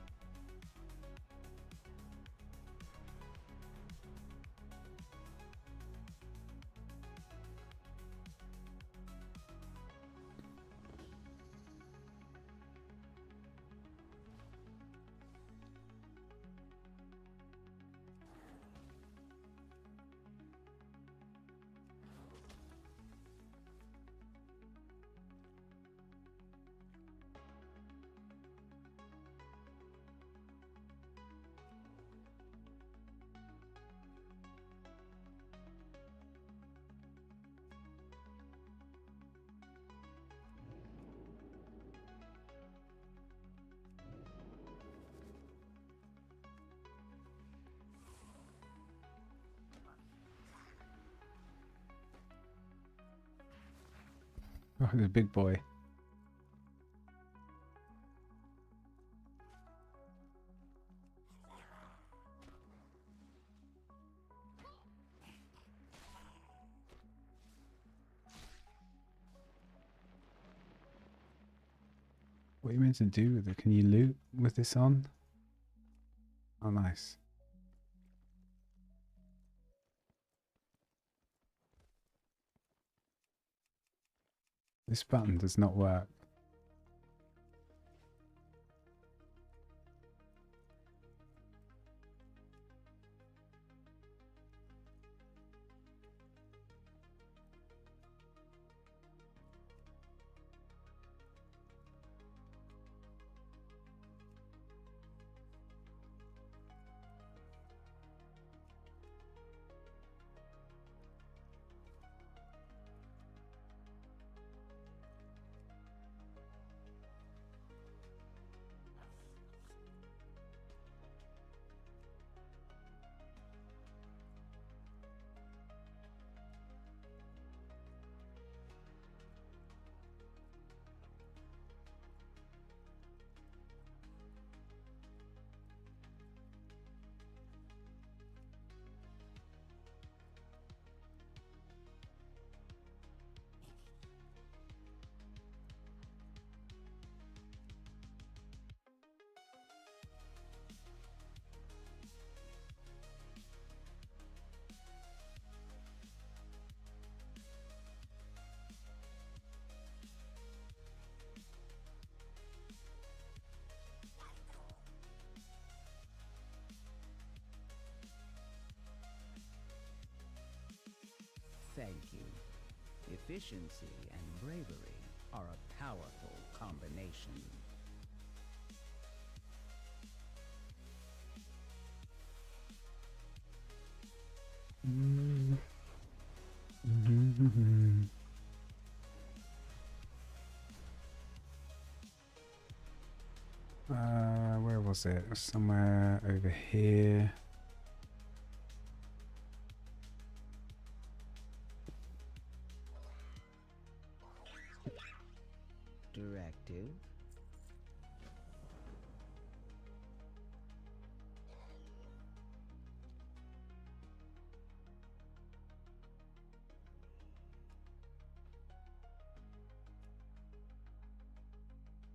Oh, the big boy. What are you meant to do with it? Can you loot with this on? Oh, nice. This button does not work. Efficiency and bravery are a powerful combination. Where was it? Somewhere over here. Directive.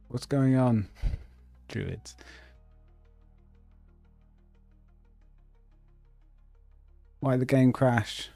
What's going on, Druids? Why the game crash?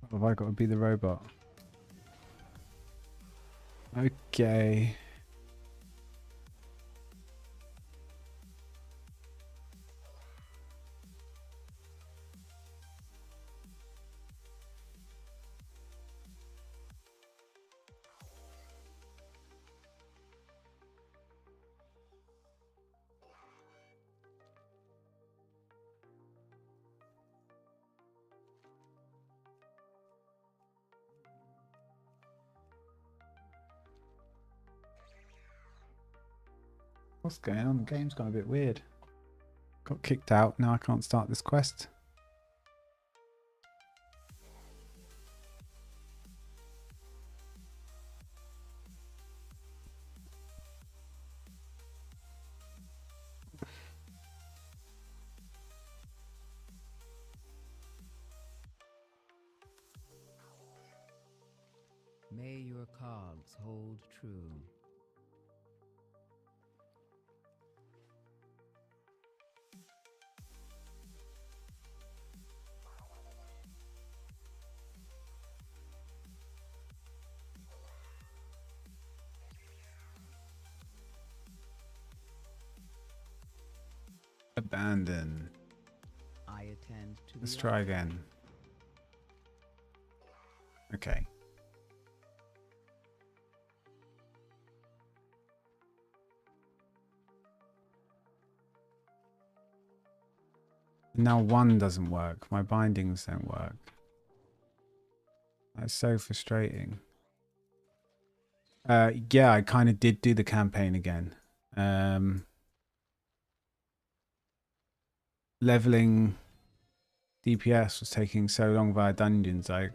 Have I got to be the robot? Okay. What's going on? The game's gone a bit weird. Got kicked out. Now I can't start this quest. May your cogs hold true. Abandon. I attend to Let's try again. Okay. Now one doesn't work. My bindings don't work. That's so frustrating. Yeah, I kind of did do the campaign again. Leveling DPS was taking so long via dungeons. I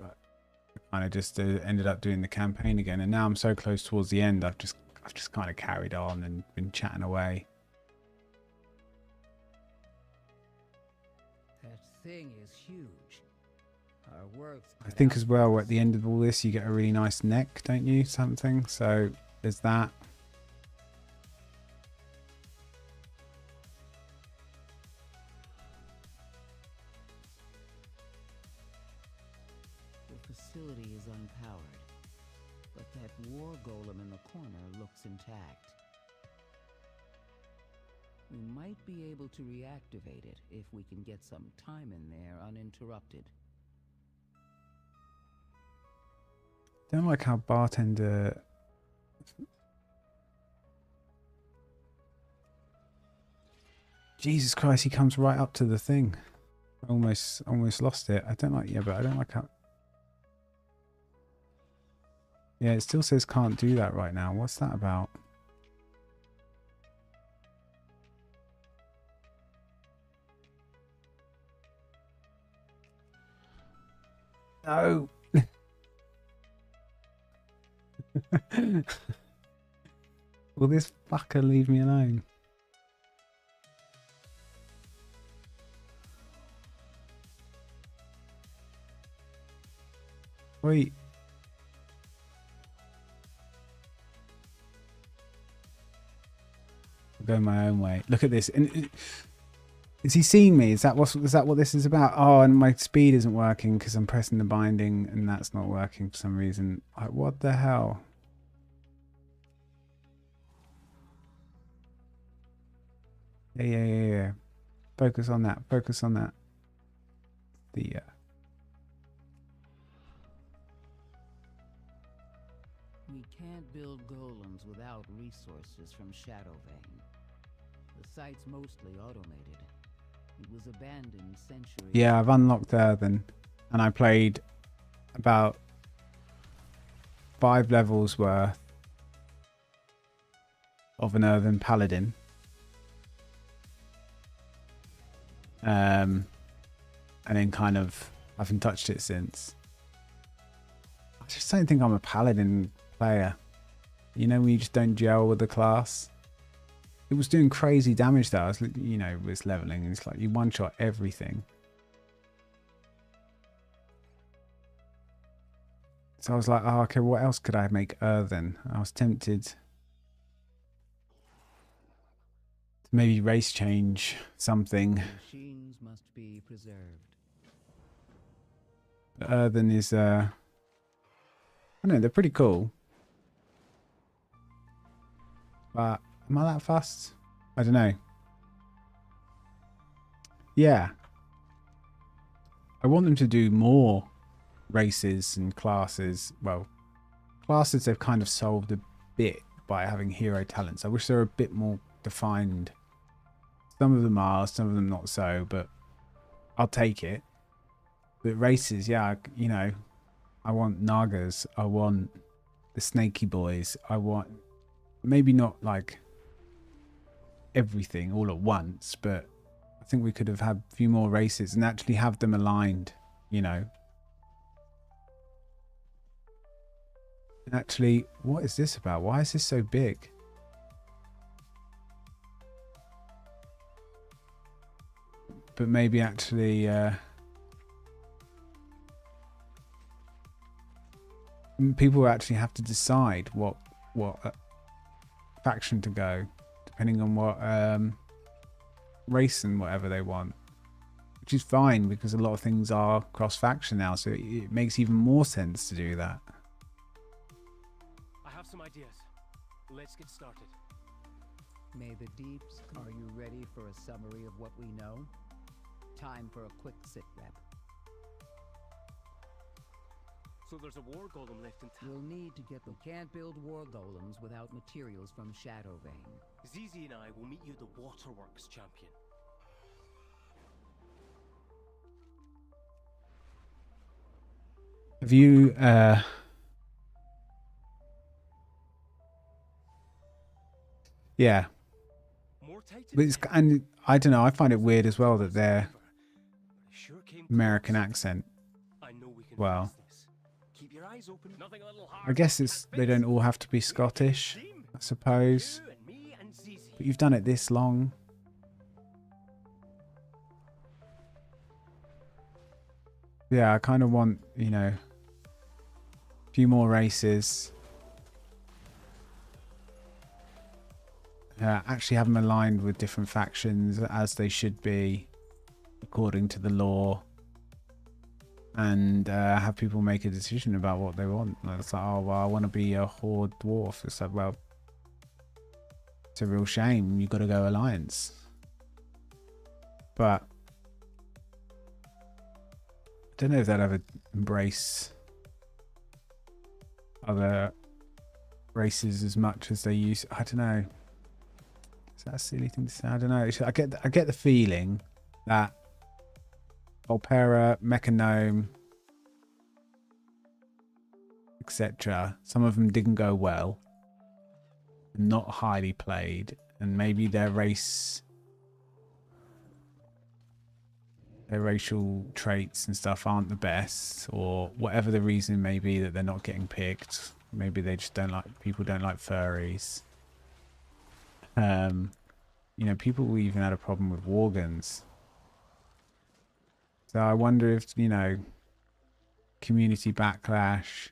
kind of just ended up doing the campaign again, and now I'm so close towards the end. I've just kind of carried on and been chatting away. That thing is huge. Our works. I think as well, at the end of all this, you get a really nice neck, don't you? Something. So there's that. The facility is unpowered, but that war golem in the corner looks intact. We might be able to reactivate it if we can get some time in there uninterrupted. Don't like how bartender. Jesus Christ, he comes right up to the thing. Almost lost it. I don't like, yeah, but I don't like how. Yeah, it still says can't do that right now. What's that about? No. Will this fucker leave me alone? Wait. I'll go my own way. Look at this. And is he seeing me? Is that what this is about? Oh, and my speed isn't working because I'm pressing the binding and that's not working for some reason. Like, what the hell? Yeah. Focus on that. Focus on that. The We can't build golems without resources from Shadowvane. The site's mostly automated. It was abandoned centuries. Yeah, I've unlocked Earthen, and I played about 5 levels worth of an Earthen Paladin. And then kind of I haven't touched it since. I just don't think I'm a Paladin player. You know, when you just don't gel with the class. It was doing crazy damage though. I was, you know, it was leveling and it's like you one-shot everything. So I was like, oh, okay, what else could I make Earthen? I was tempted to maybe race change something. Machines must be preserved. Earthen is I don't know, they're pretty cool. But am I that fussed? I don't know. Yeah. I want them to do more races and classes. Well, classes they've kind of solved a bit by having hero talents. I wish they were a bit more defined. Some of them are, some of them not so, but I'll take it. But races, yeah, you know, I want Nagas, I want the snaky boys, I want maybe not like everything all at once, but I think we could have had a few more races and actually have them aligned, you know. And actually, what is this about? Why is this so big? But maybe actually people actually have to decide what faction to go, depending on what race and whatever they want, which is fine because a lot of things are cross faction now, so it makes even more sense to do that. I have some ideas. Let's get started. May the deeps, are you ready for a summary of what we know? Time for a quick sit rep. So there's a war golem left in town. We'll need to get them. We can't build war golems without materials from Shadowvane. Zizi and I will meet you at the Waterworks, champion. Have you yeah. But it's, and I don't know, I find it weird as well that they're American accent. Well, I guess it's they don't all have to be Scottish, I suppose. But you've done it this long. Yeah, I kind of want, you know, a few more races. Actually have them aligned with different factions as they should be according to the law, and have people make a decision about what they want. Like, it's like, oh well, I want to be a horde dwarf. It's like, well, it's a real shame, you got to go alliance. but I don't know if they'll ever embrace other races as much as they used. I don't know. Is that a silly thing to say? I don't know. I get the feeling that Volpera, Mechanome, etc. Some of them didn't go well, not highly played, and maybe their racial traits and stuff aren't the best, or whatever the reason may be that they're not getting picked. Maybe they just people don't like furries. You know, people even had a problem with Worgans. So I wonder if, you know, community backlash,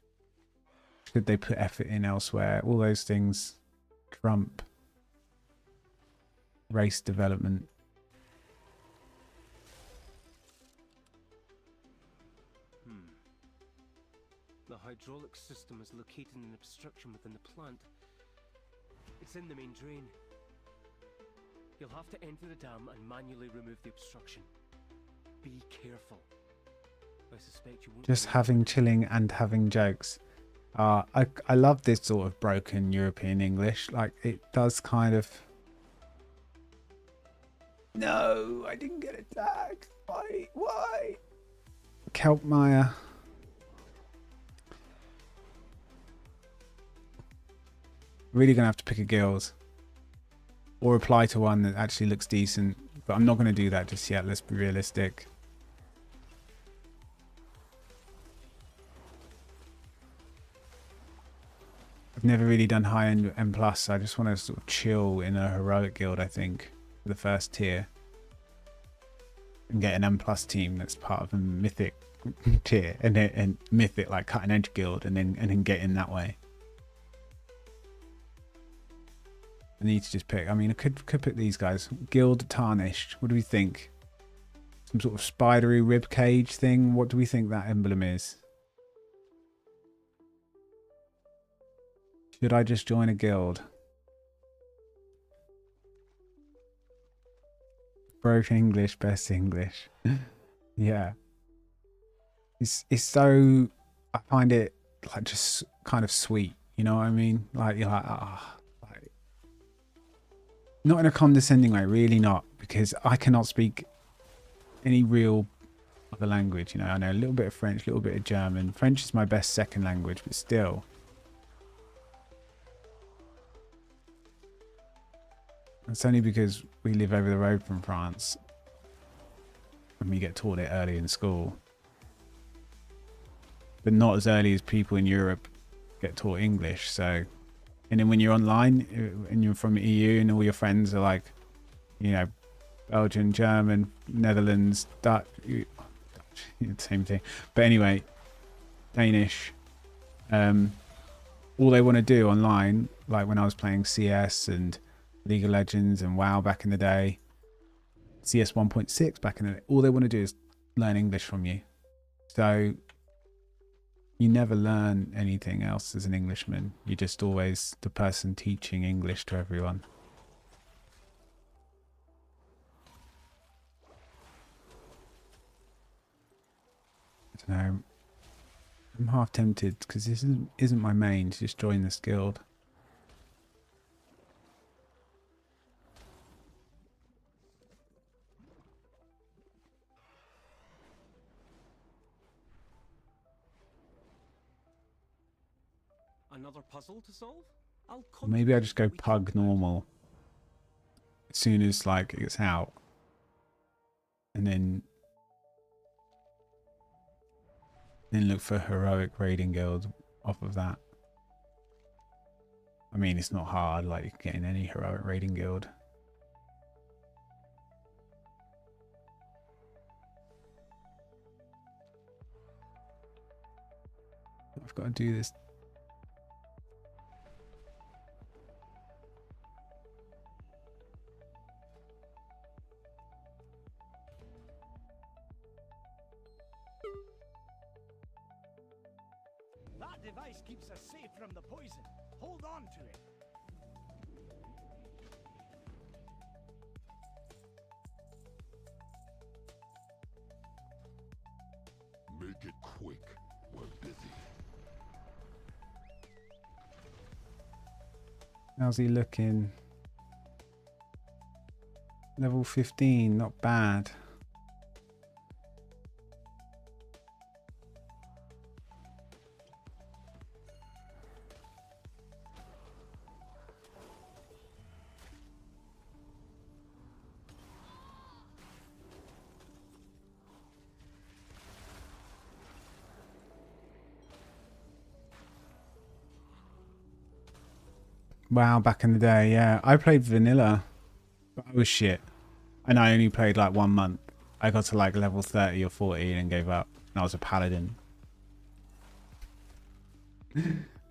should they put effort in elsewhere? All those things trump race development. The hydraulic system is located in an obstruction within the plant. It's in the main drain. You'll have to enter the dam and manually remove the obstruction. Be careful. I suspect you won't. Just having chilling and having jokes. I love this sort of broken European English. Like, it does kind of... No, I didn't get attacked. Why? Kelpmire. Really gonna have to pick a guild or apply to one that actually looks decent, but I'm not going to do that just yet. Let's be realistic. I've never really done high end M+. I just want to sort of chill in a heroic guild, I think, for the first tier, and get an M+ team that's part of a mythic tier, and mythic, like cutting edge guild, and then get in that way. I need to just pick. I mean, I could pick these guys. Guild Tarnished. What do we think? Some sort of spidery rib cage thing. What do we think that emblem is? Should I just join a guild? Broken English, best English. Yeah. It's so, I find it like just kind of sweet. You know what I mean? Like, you're like, ah. Not in a condescending way, really not, because I cannot speak any real other language. You know, I know a little bit of French, a little bit of German. French is my best second language, but still. It's only because we live over the road from France and we get taught it early in school. But not as early as people in Europe get taught English, so... And then when you're online and you're from EU and all your friends are like, you know, Belgian, German, Netherlands, Dutch, same thing. But anyway, Danish, all they want to do online, like when I was playing CS and League of Legends and WoW back in the day, CS 1.6 back in the day, all they want to do is learn English from you. So you never learn anything else as an Englishman. You're just always the person teaching English to everyone. I don't know. I'm half tempted because this isn't my main to just join this guild. Another puzzle to solve? Maybe I just go pug normal as soon as like it's out, and then look for heroic raiding guild off of that. I mean, it's not hard, like you can get in any heroic raiding guild. I've got to do this. That device keeps us safe from the poison. Hold on to it. Make it quick. We're busy. How's he looking? Level 15, not bad. Wow, back in the day, yeah. I played vanilla, but I was shit. And I only played like 1 month. I got to like level 30 or 40 and gave up. And I was a paladin.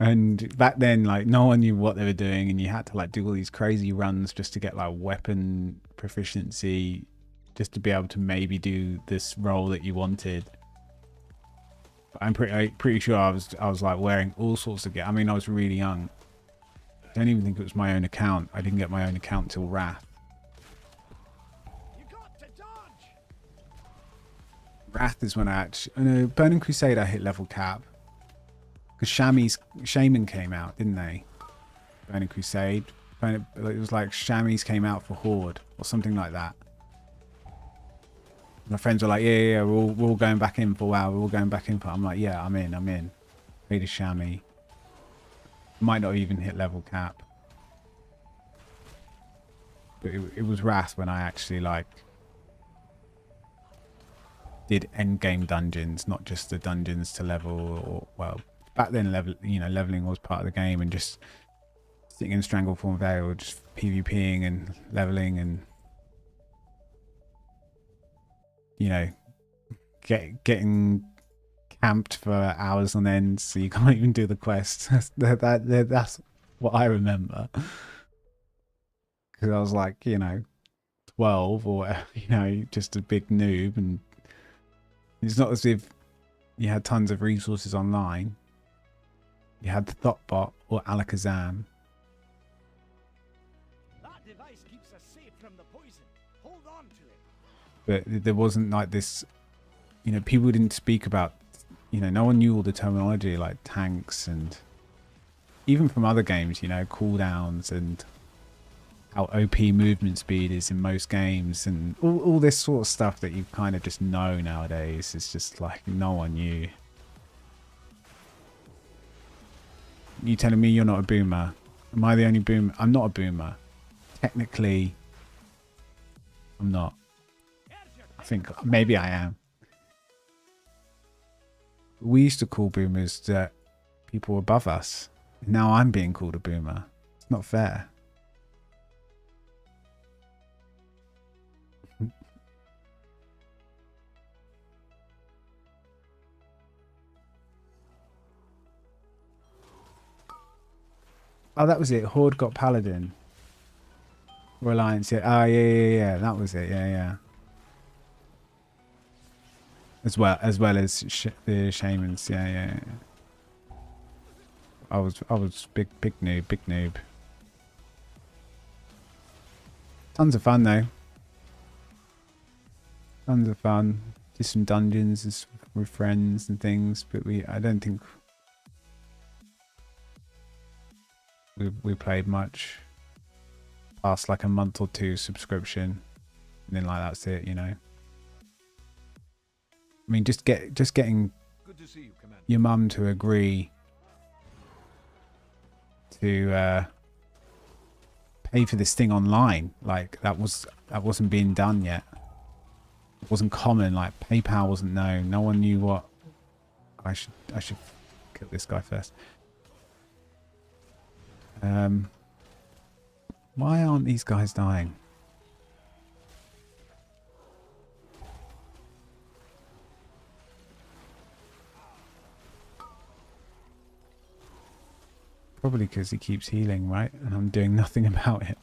And back then, like, no one knew what they were doing, and you had to like do all these crazy runs just to get like weapon proficiency, just to be able to maybe do this role that you wanted. But I'm pretty sure I was like wearing all sorts of gear. I mean, I was really young. I don't even think it was my own account. I didn't get my own account till Wrath. Wrath is when I actually... Oh no, Burning Crusade I hit level cap. Because Shaman came out, didn't they? Burning Crusade. It was like Shamies came out for Horde or something like that. My friends were like, yeah, we're all going back in for WoW. We're all going back in for... I'm like, yeah, I'm in. Played a Chamois. Might not even hit level cap. But it was Wrath when I actually like did end game dungeons, not just the dungeons to level. Or well, back then leveling was part of the game, and just sitting in Strangleform Vale, just PvPing and leveling, and getting camped for hours on end, so you can't even do the quest. That's what I remember. Because I was like, 12 or, just a big noob. And it's not as if you had tons of resources online. You had the Thoughtbot or Alakazam. That device keeps us safe from the poison. Hold on to it. But there wasn't like this, people didn't speak about, no one knew all the terminology like tanks, and even from other games, cooldowns and how OP movement speed is in most games, and all this sort of stuff that you kind of just know nowadays. It's just like no one knew. You telling me you're not a boomer? Am I the only boomer? I'm not a boomer. Technically, I'm not. I think maybe I am. We used to call boomers that people above us. Now I'm being called a boomer. It's not fair. Oh, that was it. Horde got Paladin. Reliance, yeah. Oh, yeah. That was it. Yeah. As well as the Shamans. Yeah. I was big noob. Tons of fun though. Tons of fun. Did some dungeons with friends and things, but I don't think we played much past like a month or two subscription, and then like that's it, I mean, just getting your mum to agree to pay for this thing online, like that wasn't being done yet. It wasn't common. Like PayPal wasn't known. No one knew what. I should kill this guy first. Why aren't these guys dying? Probably because he keeps healing, right? And I'm doing nothing about it.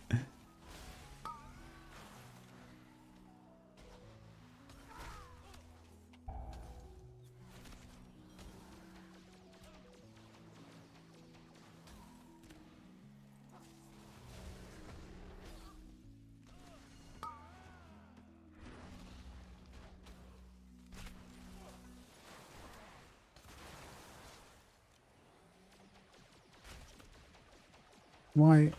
Why?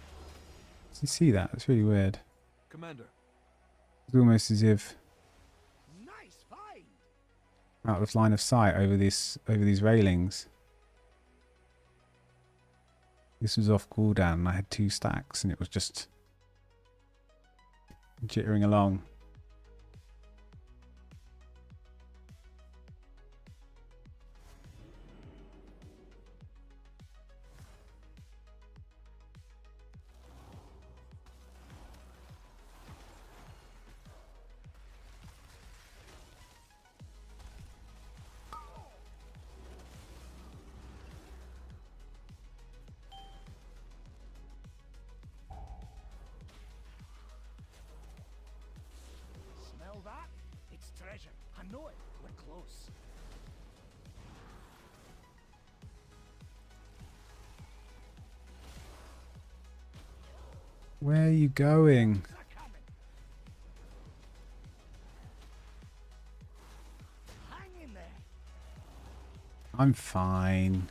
Does he see that? It's really weird. Commander. It's almost as if Nice find. out of line of sight over these railings. This was off cooldown and I had 2 stacks and it was just jittering along. Smell that? It's treasure. I know it. We're close. Where are you going? Hang in there. I'm fine.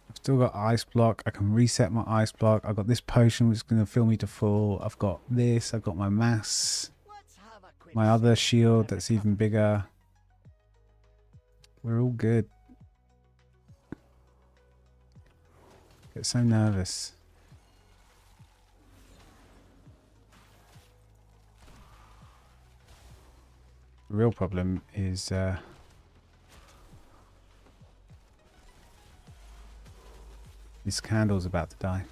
I've still got ice block. I can reset my ice block. I've got this potion which is going to fill me to full. I've got this. I've got my mass. My other shield that's even bigger. We're all good. Get so nervous. The real problem is this candle's about to die.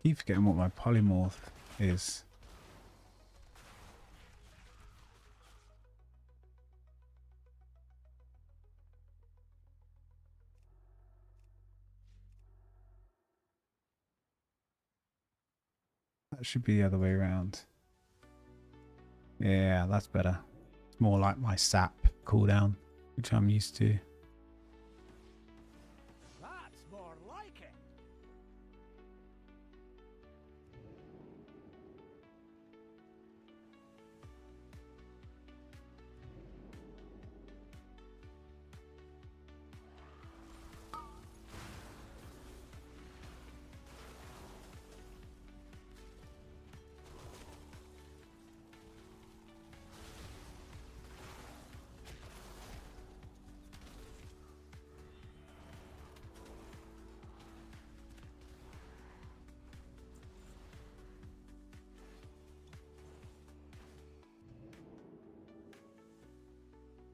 I keep forgetting what my polymorph is. That should be the other way around. Yeah, that's better. It's more like my sap cooldown, which I'm used to. That's more like it.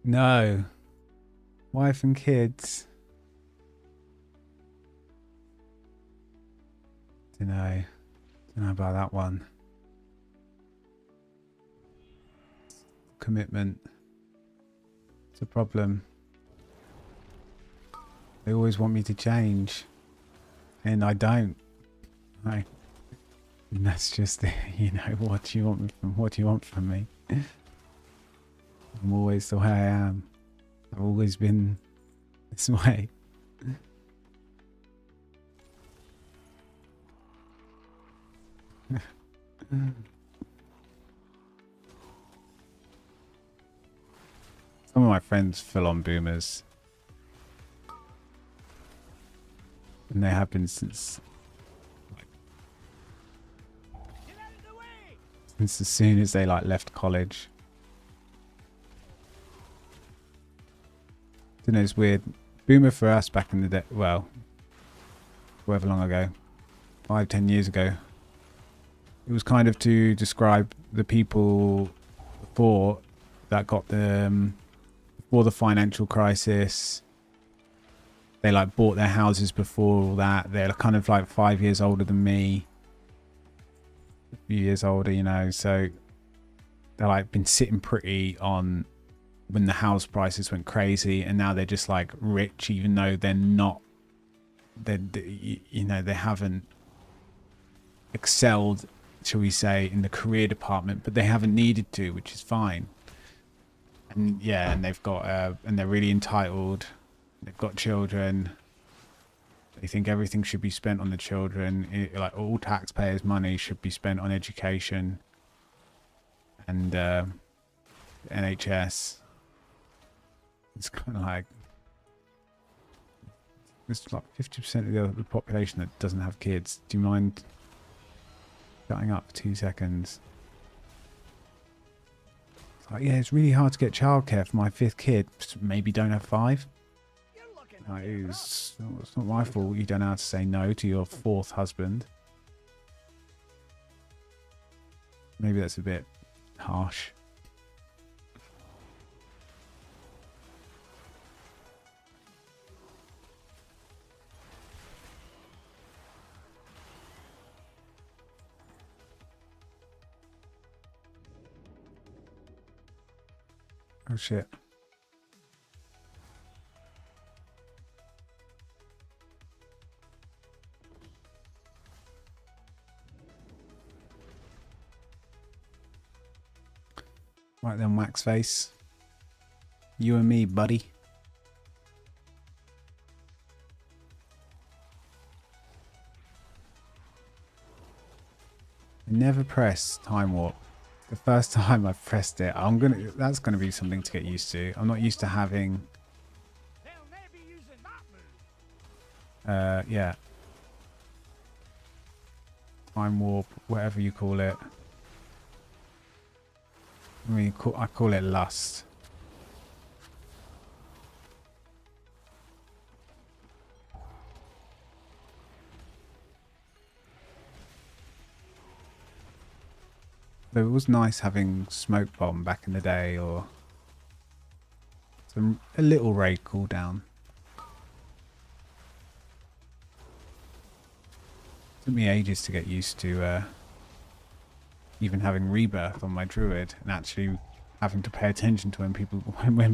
No. Wife and kids. Don't know about that one. Commitment. It's a problem. They always want me to change. And I don't. And that's just, you know, what do you want from me? I'm always the way I am. I've always been this way. Some of my friends full on boomers. And they have been since as soon as they left college. I don't know, it's weird. Boomer for us back in the day, well, however long ago, 5-10 years ago, it was kind of to describe the people before that got before the financial crisis. They bought their houses before all that. They're kind of 5 years older than me, a few years older, you know, so they're been sitting pretty on when the house prices went crazy, and now they're just rich even though they're not you know, they haven't excelled, shall we say, in the career department, but they haven't needed to, which is fine. And yeah, and they've got and they're really entitled. They've got children. They think everything should be spent on the children. Like all taxpayers' money should be spent on education and NHS. It's kind of like there's like 50% of the population that doesn't have kids. Do you mind cutting up for 2 seconds? It's like, yeah, it's really hard to get childcare for my 5th kid. Maybe don't have 5. Like, it's not my fault you don't know how to say no to your 4th husband. Maybe that's a bit harsh. Oh shit. Right then, wax face. You and me, buddy. Never press time warp. The first time I've pressed it, that's gonna be something to get used to. I'm not used to having yeah. Time warp, whatever you call it. I mean, I call it lust. Though it was nice having smoke bomb back in the day, or a little raid cooldown. Took me ages to get used to even having rebirth on my druid and actually having to pay attention to when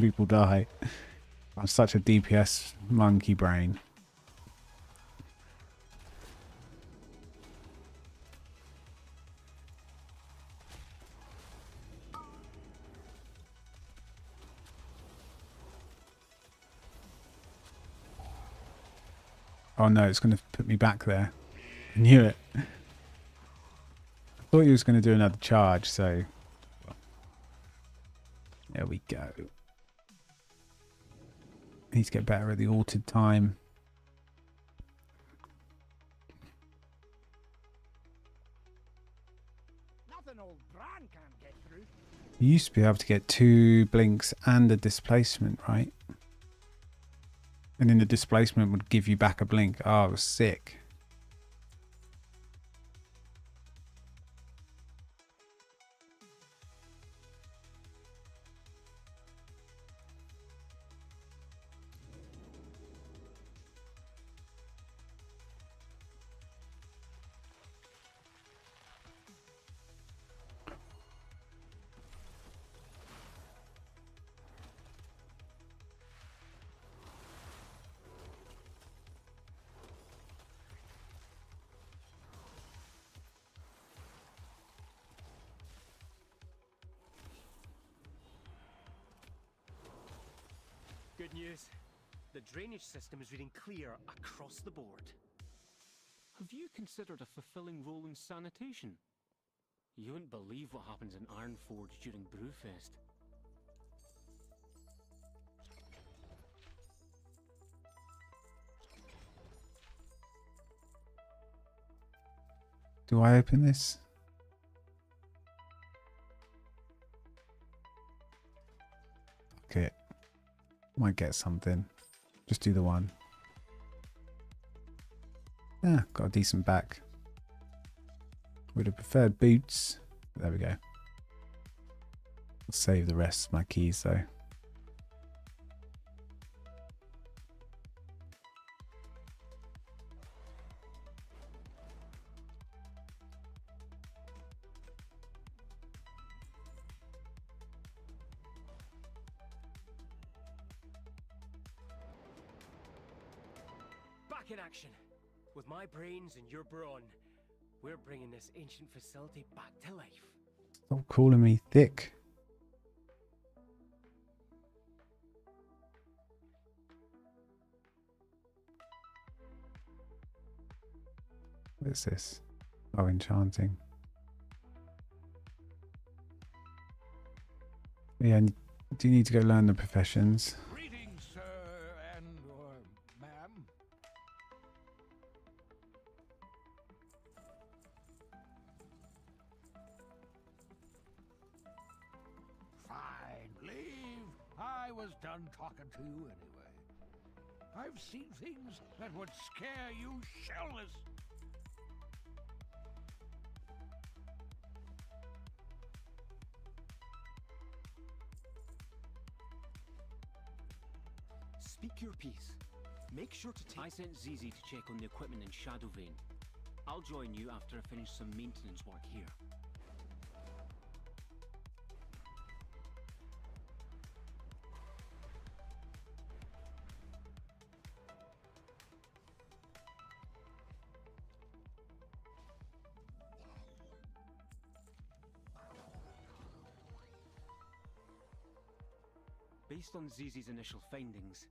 people die. I'm such a DPS monkey brain. Oh no, it's going to put me back there. I knew it. I thought he was going to do another charge, so there we go. Need to get better at the altered time. Nothing old Bran can't get through. You used to be able to get 2 blinks and a displacement, right? And then the displacement would give you back a blink. Oh, it was sick. Good news. The drainage system is reading clear across the board. Have you considered a fulfilling role in sanitation? You wouldn't believe what happens in Ironforge during Brewfest. Do I open this? Okay. Might get something. Just do the one. Yeah, got a decent back. Would have preferred boots. There we go. I'll save the rest of my keys though. Back in action. With my brains and your brawn, we're bringing this ancient facility back to life. Stop calling me thick. What is this? Oh, enchanting. Yeah, do you need to go learn the professions? Greetings, sir and or ma'am. Fine, leave. I was done talking to you anyway. I've seen things that would scare you shellless. Speak your piece. Make sure to take... I sent Zizi to check on the equipment in Shadowvane. I'll join you after I finish some maintenance work here. Based on Zizi's initial findings,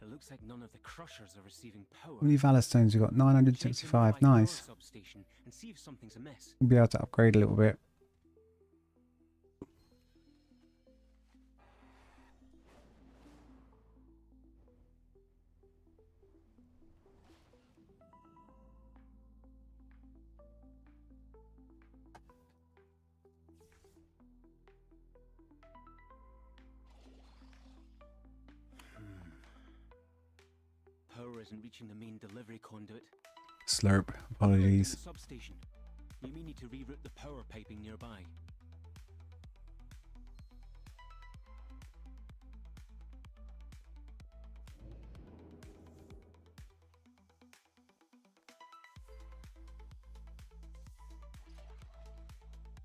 it looks like none of the crushers are receiving power. How many Valor Stones we got? 965. Nice. Substation and see if something's amiss. We'll be able to upgrade a little bit. Power isn't reaching the main delivery conduit. Slurp. Apologies. Substation. You may need to reroute the power piping nearby.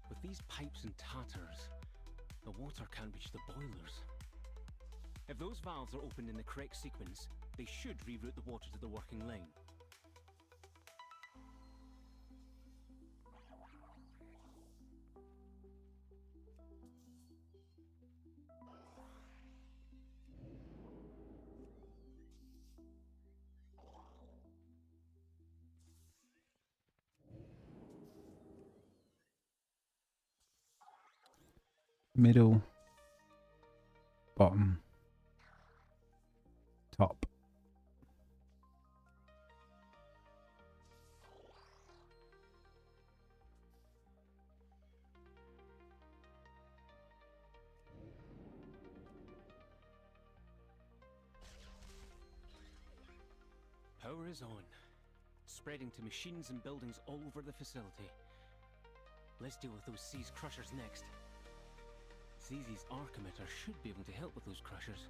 With these pipes and tatters, the water can't reach the boilers. If those valves are opened in the correct sequence, they should reroute the water to the working line. Middle. Bottom. Top. Power is on, spreading to machines and buildings all over the facility. Let's deal with those Seas crushers next. Zizi's arc emitter should be able to help with those crushers.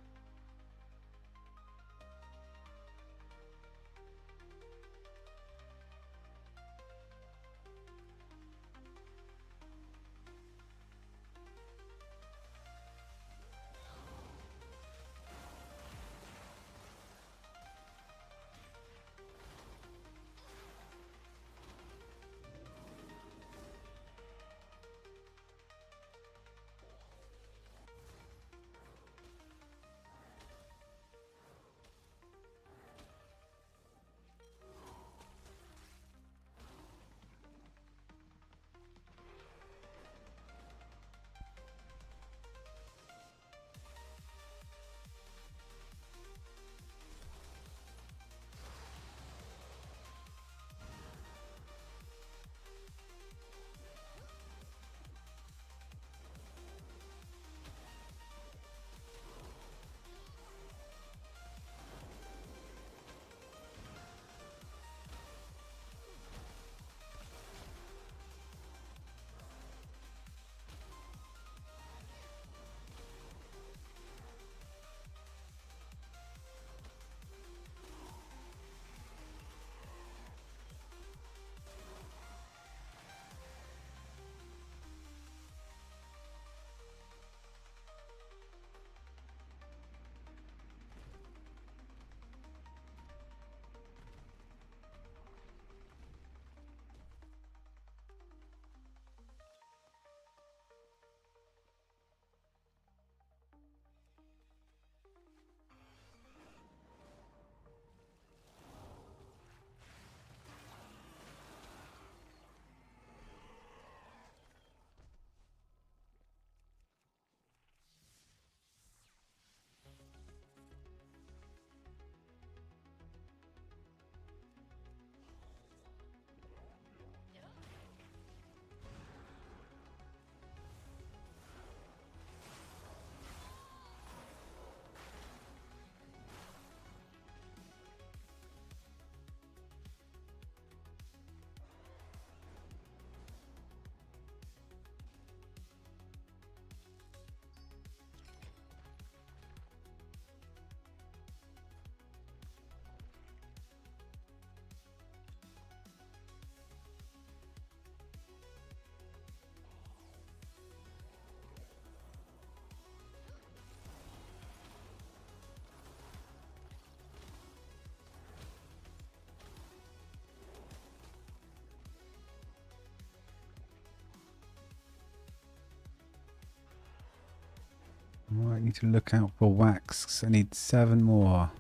need to look out for wax, 'cause I need 7 more.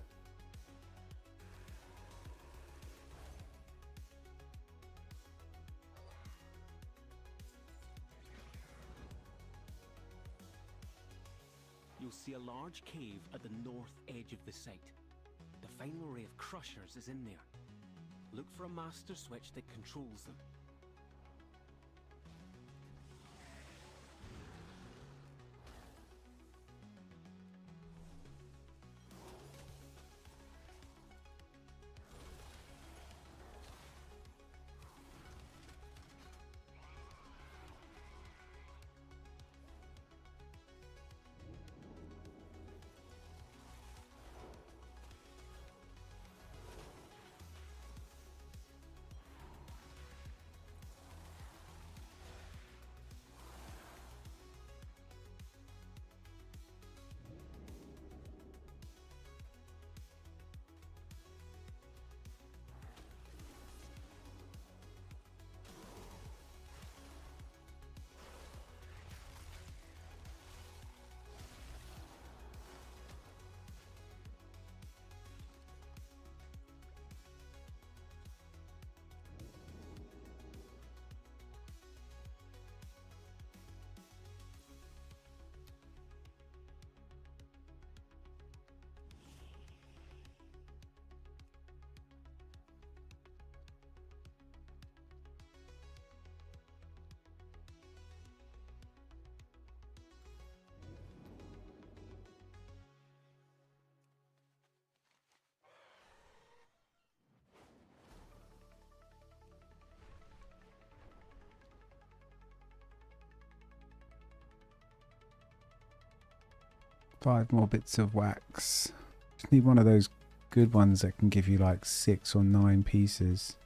You'll see a large cave at the north edge of the site. The final array of crushers is in there. Look for a master switch that controls them. Five more bits of wax. Just need one of those good ones that can give you like 6 or 9 pieces.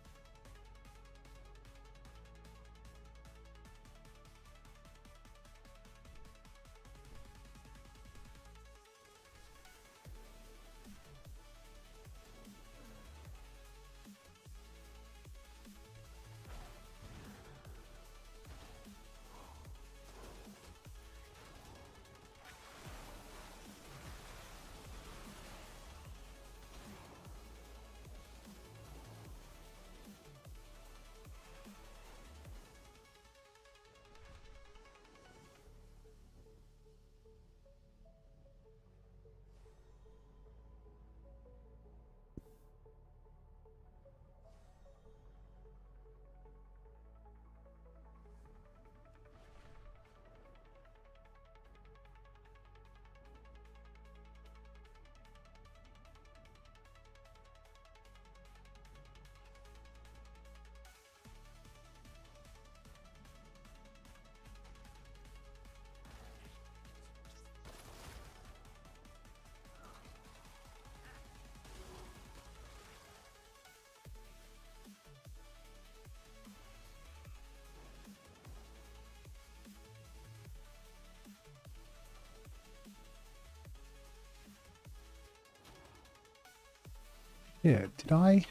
Yeah, did I?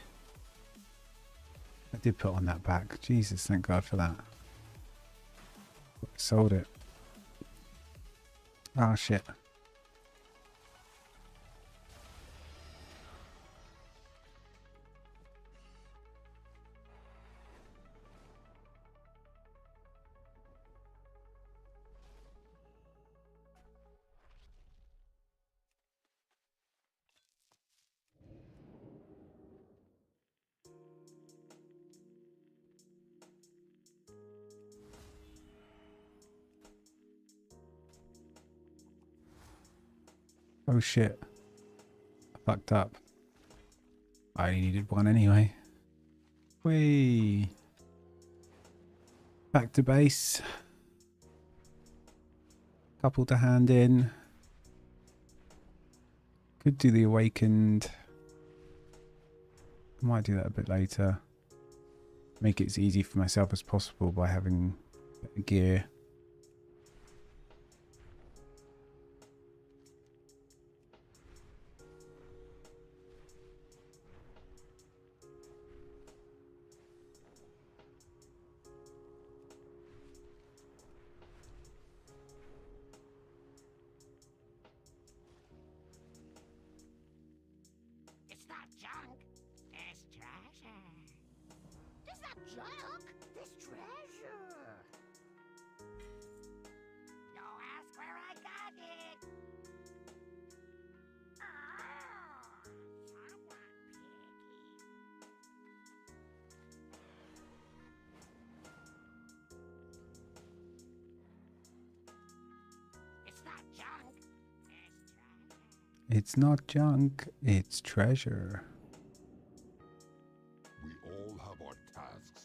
I did put on that back. Jesus, thank God for that. Sold it. Ah, shit. Oh shit. I fucked up. I only needed one anyway. Whee! Back to base. Couple to hand in. Could do the awakened. Might do that a bit later. Make it as easy for myself as possible by having better gear. It's not junk, it's treasure. We all have our tasks.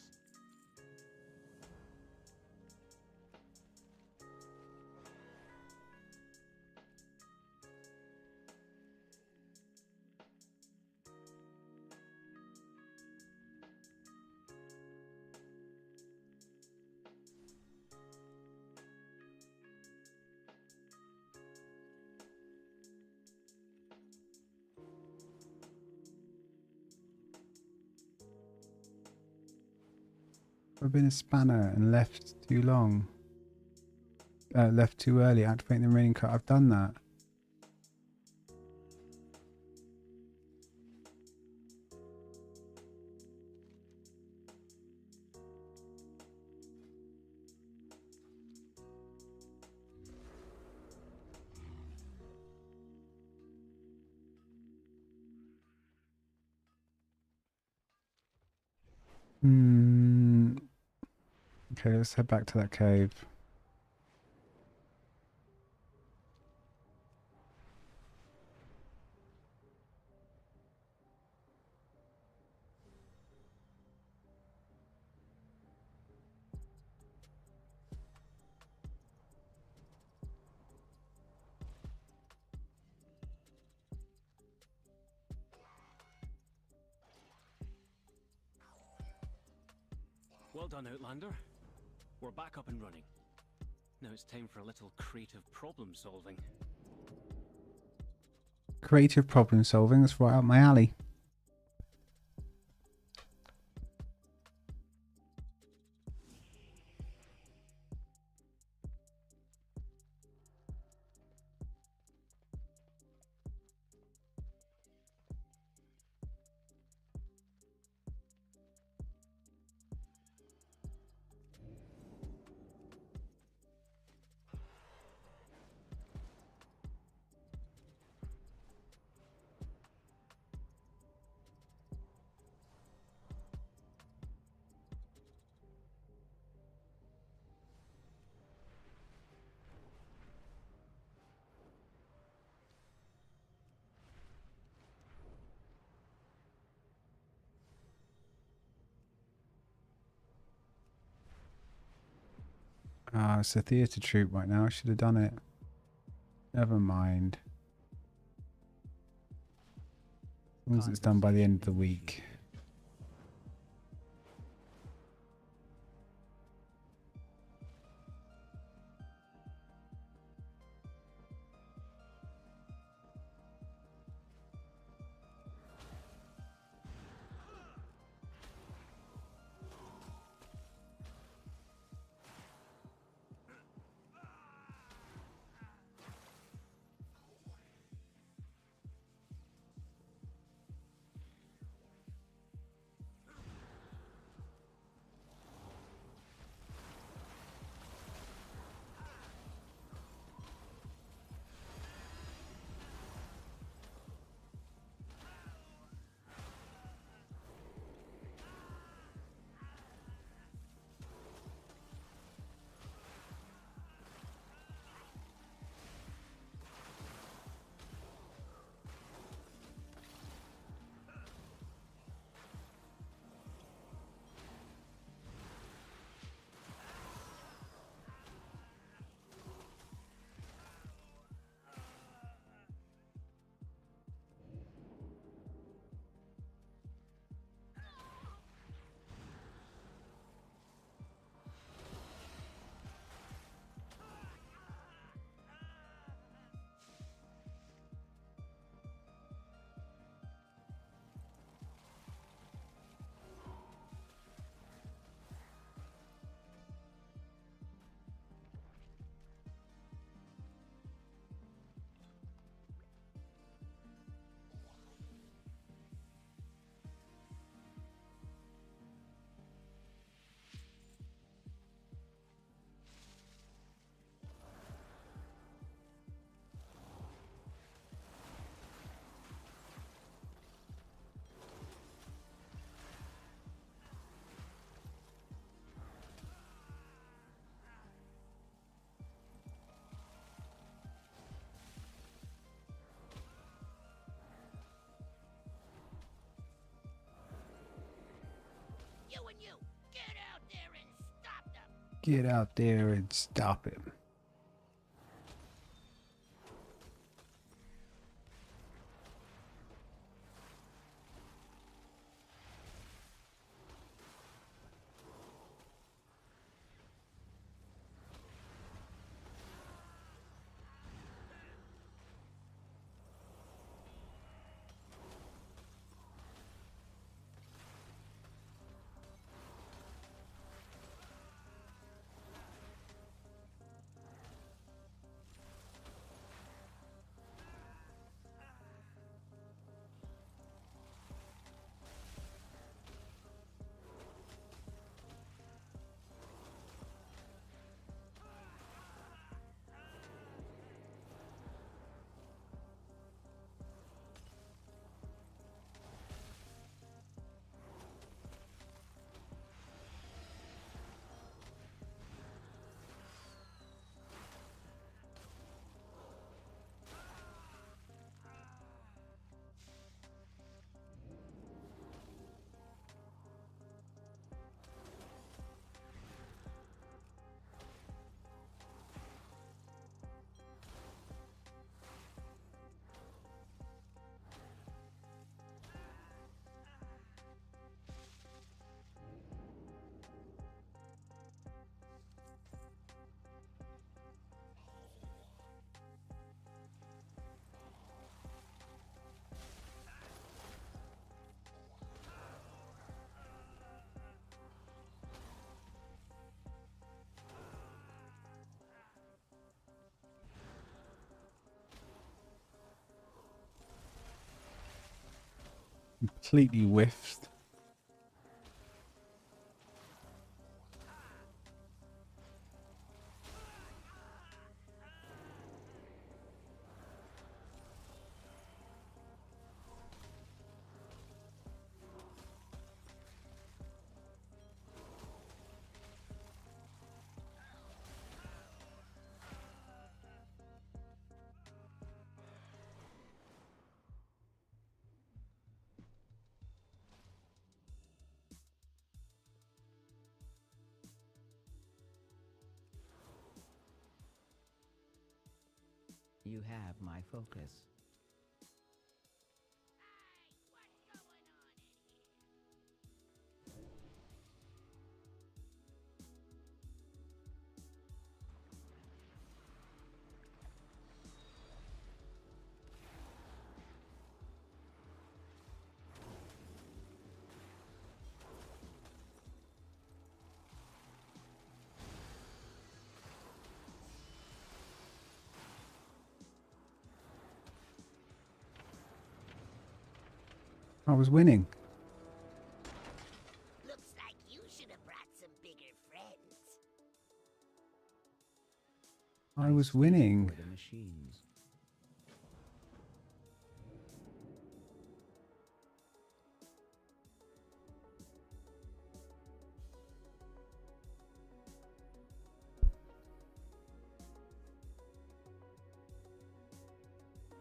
I've been a spanner and left too long. Left too early, activating the remaining cut. I've done that. Okay, let's head back to that cave. Well done, Outlander. We're back up and running. Now it's time for a little creative problem solving. Creative problem solving, that's right up my alley. Ah, it's a theatre troupe right now. I should have done it. Never mind. As long as it's done by the end of the week. You and you, get out there and stop them. Get out there and stop him. Completely whiffed. You have my focus. I was winning. Looks like you should have brought some bigger friends. I was winning. For the machines.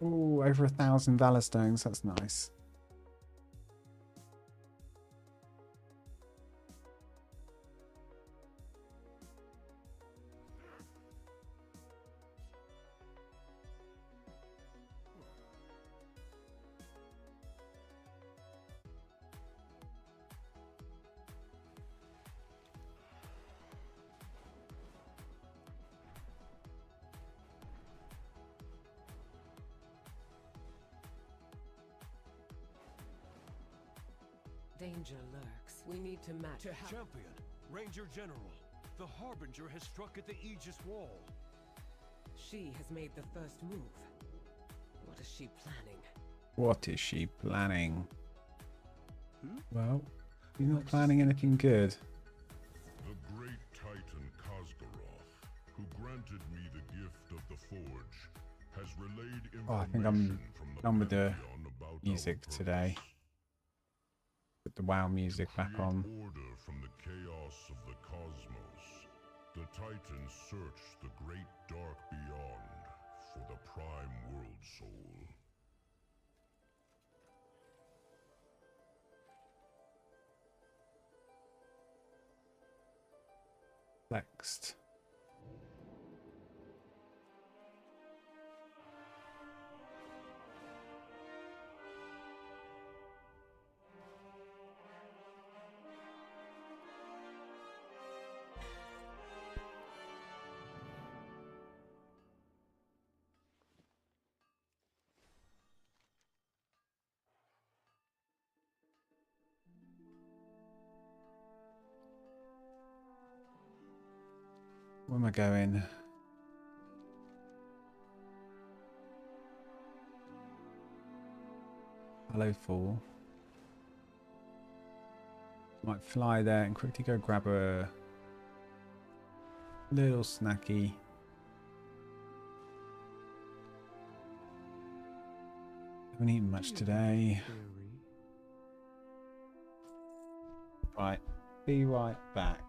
Oh, over 1,000 Valor Stones. That's nice. Danger lurks. We need to match. Champion, Ranger General, the Harbinger has struck at the Aegis Wall. She has made the first move. What is she planning? What is she planning? Well, she's not planning anything good. The great Titan Kazgaroth, who granted me the gift of the Forge, has relayed information Oh, I think I'm from the done with the Pantheon about music our today. Put the WoW music back on. order from the chaos of the cosmos. The Titans search the great dark beyond for the prime world soul. Flexed. Where am I going? Hello, Fall. Might fly there and quickly go grab a little snacky. Haven't eaten much today. Right, be right back.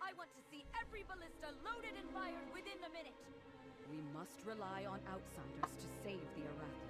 I want to see every ballista loaded and fired within the minute. We must rely on outsiders to save the Arathi.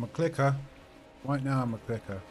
I'm a clicker. Right now I'm a clicker.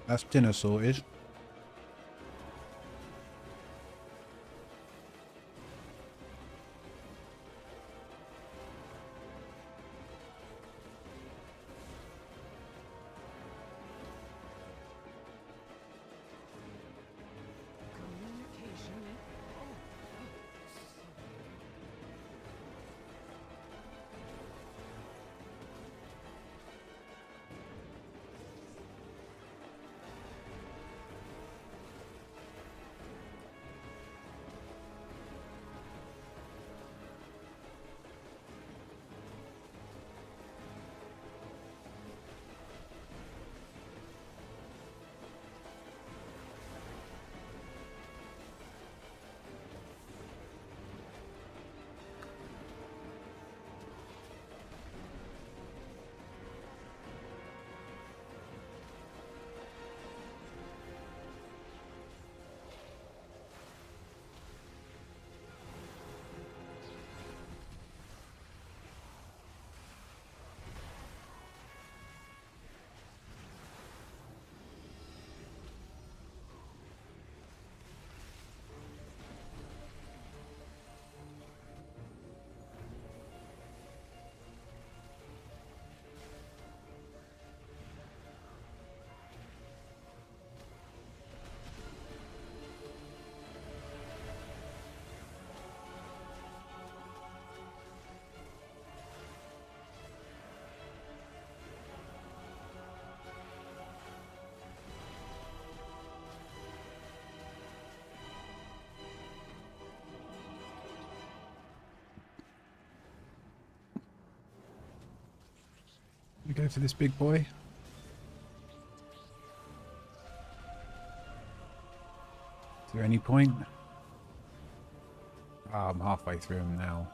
That's dinner sorted. Go for this big boy. Is there any point? Oh, I'm halfway through him now.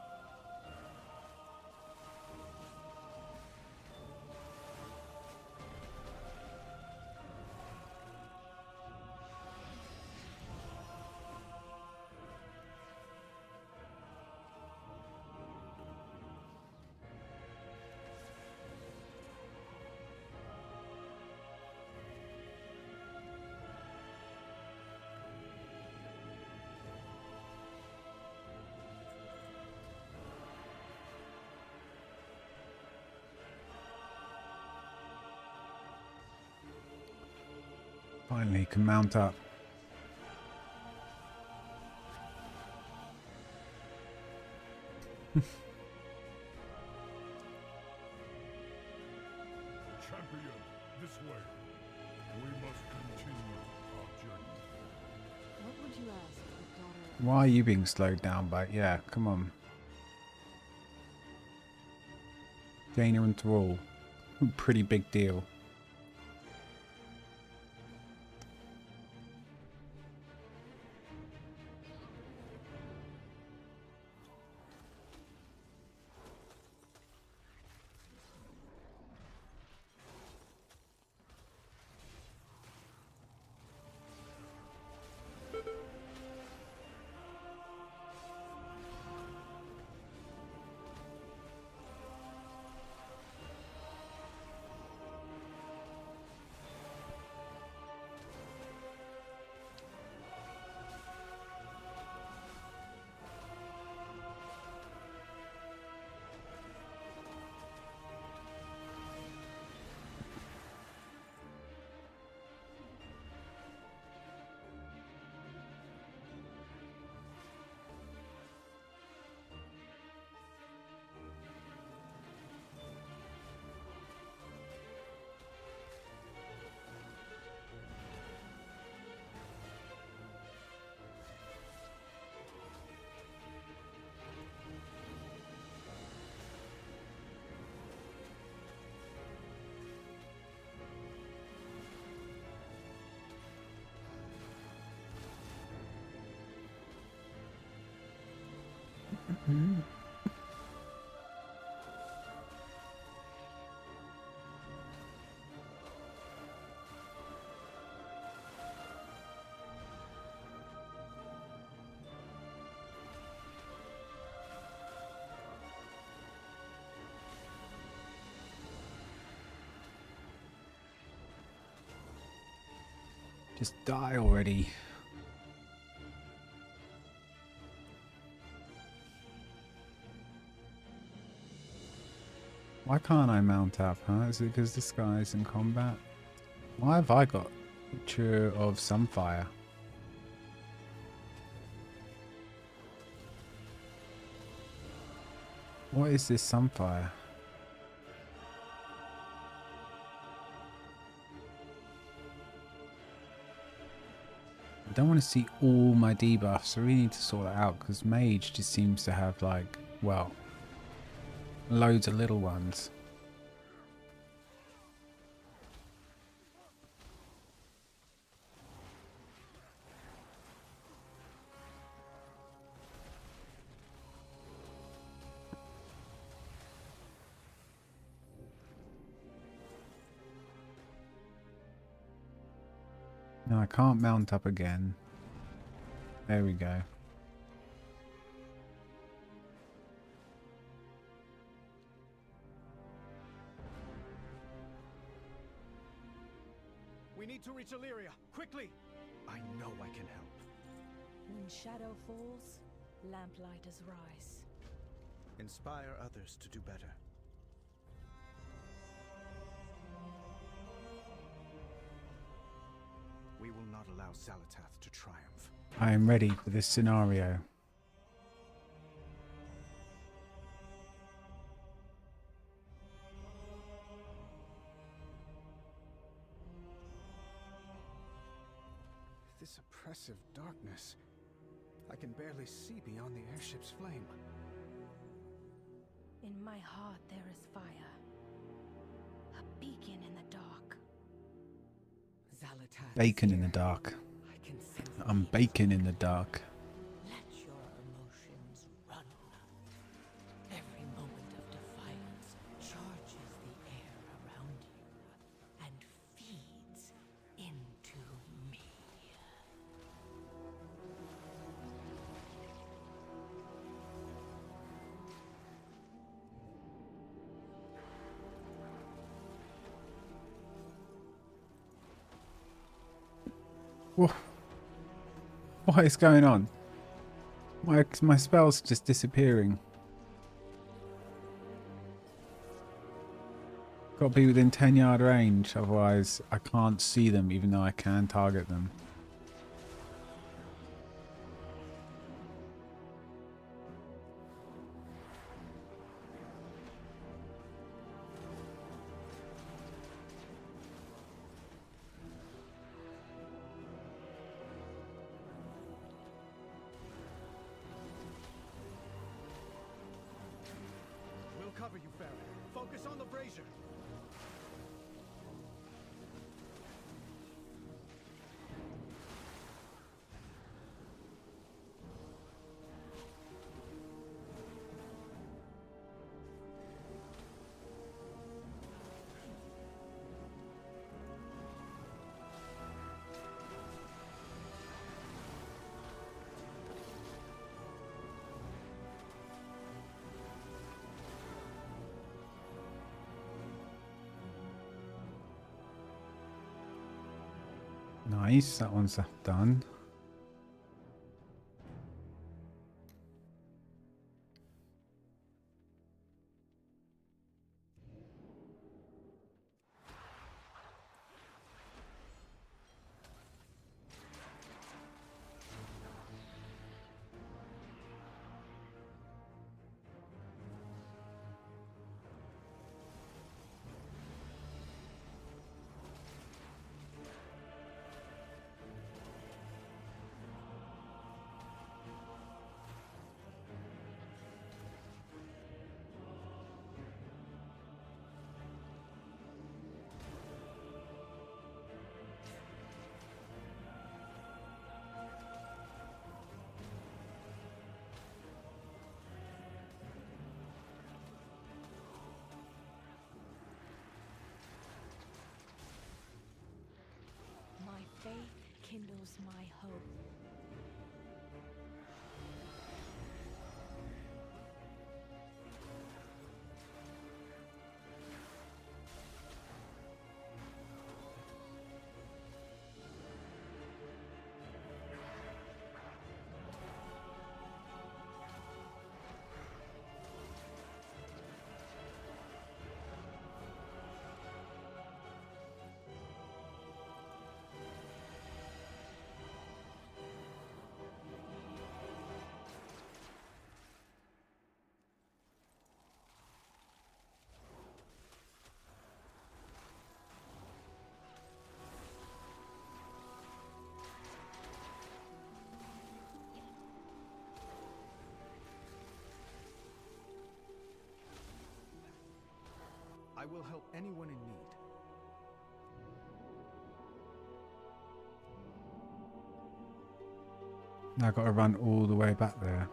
Finally, can mount up. Champion, this way. We must continue our journey. What would you ask, daughter? Why are you being slowed down by? Yeah, come on. Jaina and Thrall. Pretty big deal. Just die already. Why can't I mount up, huh? Is it because this guy's in combat? Why have I got a picture of Sunfire? What is this Sunfire? I don't want to see all my debuffs. I really need to sort that out because Mage just seems to have like, well, loads of little ones. No, I can't mount up again. There we go. We need to reach Illyria, quickly! I know I can help. When shadow falls, lamplighters rise. Inspire others to do better. We will not allow Xalatath to triumph. I am ready for this scenario. This oppressive darkness. I can barely see beyond the airship's flame. In my heart there is fire. A beacon in the dark. Zalatar. Bacon in the dark. I can sense I'm bacon in the dark. Let your emotions run. Every moment of defiance charges the air around you and feeds into me. What is going on? My spell's just disappearing. Got to be within 10-yard range, otherwise I can't see them even though I can target them. We'll cover you, Farron. Focus on the brazier. Nice, that one's done. My faith kindles my hope. I will help anyone in need. Now I've got to run all the way back there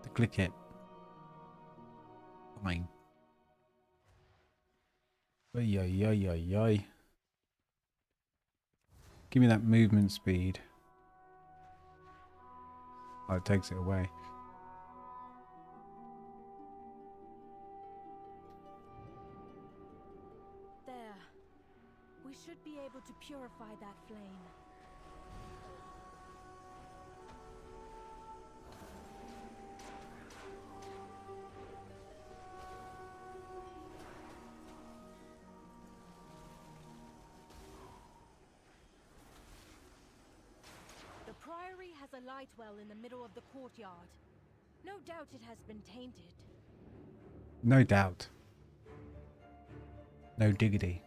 to click it. Fine. Oy, oy, oy, oy, oy. Give me that movement speed. Oh, it takes it away. There. We should be able to purify that flame. The Priory has a light well in the middle of the courtyard. No doubt it has been tainted. No doubt. No diggity.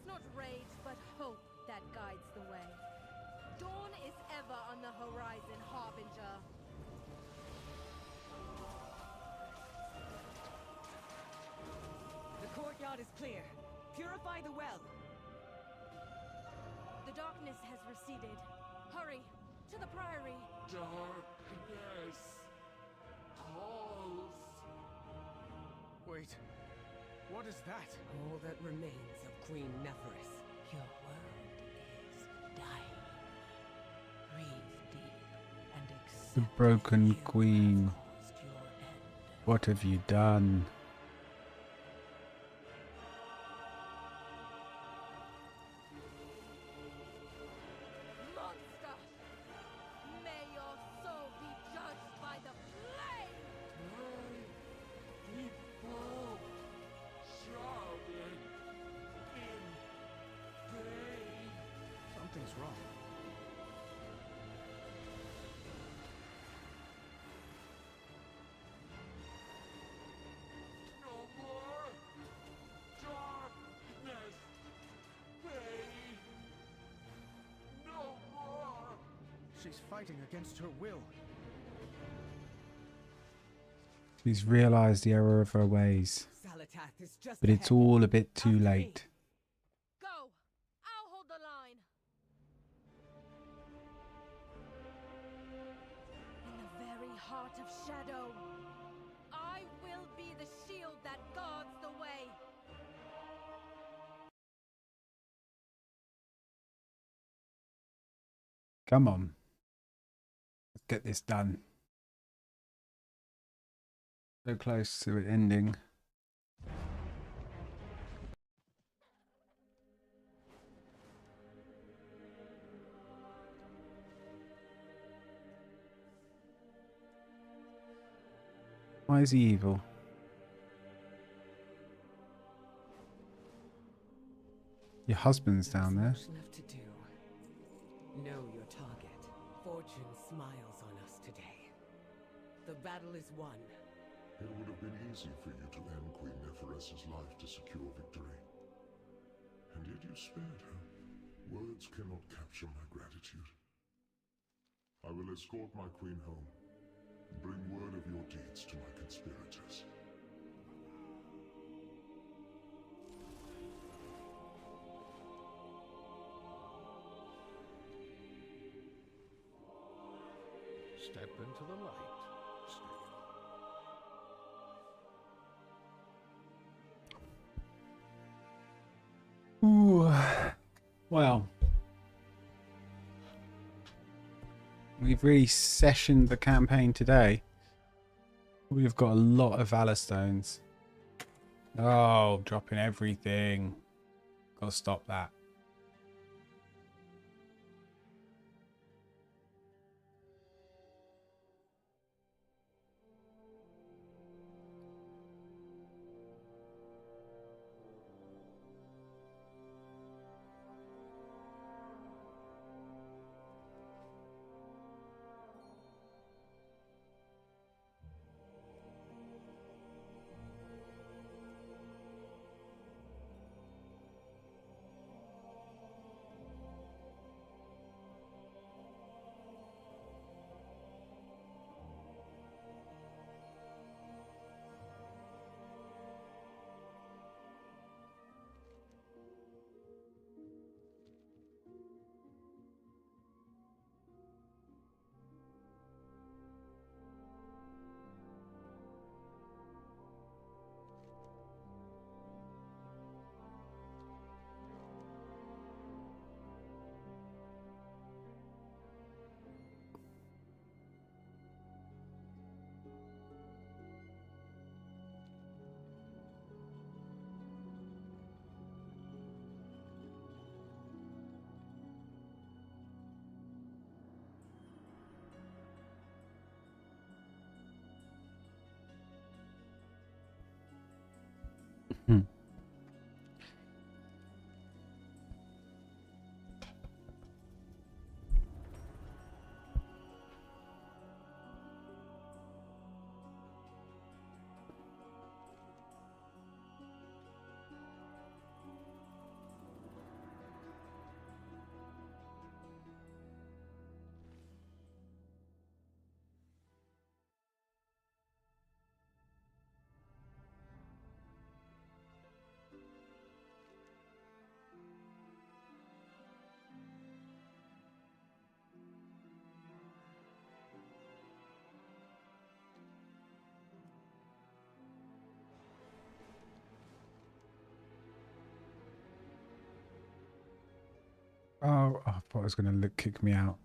not rage, but hope that guides the way. Dawn is ever on the horizon, Harbinger. The courtyard is clear. Purify the well. The darkness has receded. Hurry, to the priory. Darkness calls. Wait, what is that? All that remains of Queen Neferis. Your world is dying. Breathe deep and accept The broken queen. What have you done? Monster! May your soul be judged by the flame! People shouted in vain. Something's wrong. No more darkness, pain. No more. She's fighting against her will. She's realised the error of her ways. Salatath is just But it's all a bit too late. Go! I'll hold the line! In the very heart of shadow, I will be the shield that guards the way! Come on. Let's get this done. So close to it ending. Why is he evil? Your husband's down there. Much left to do. Know your target. Fortune smiles on us today. The battle is won. It would have been easy for you to end Queen Neferis's life to secure victory. And yet you spared her. Words cannot capture my gratitude. I will escort my queen home. Bring word of your deeds to my conspirators. Step into the light. Ooh. Well, we've really sessioned the campaign today. We've got a lot of Valor Stones. Oh, dropping everything. Gotta stop that. Oh, I thought it was going to kick me out.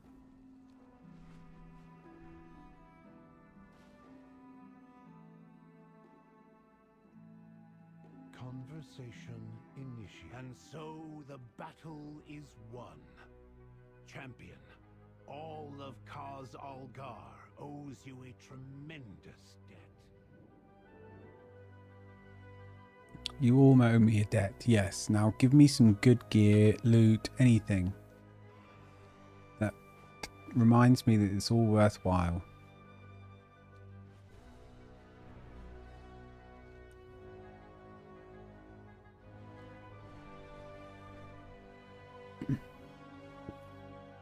Conversation initiated. And so the battle is won. Champion, all of Kaz Algar owes you a tremendous debt. You all owe me a debt, yes. Now give me some good gear, loot, anything. That reminds me that it's all worthwhile.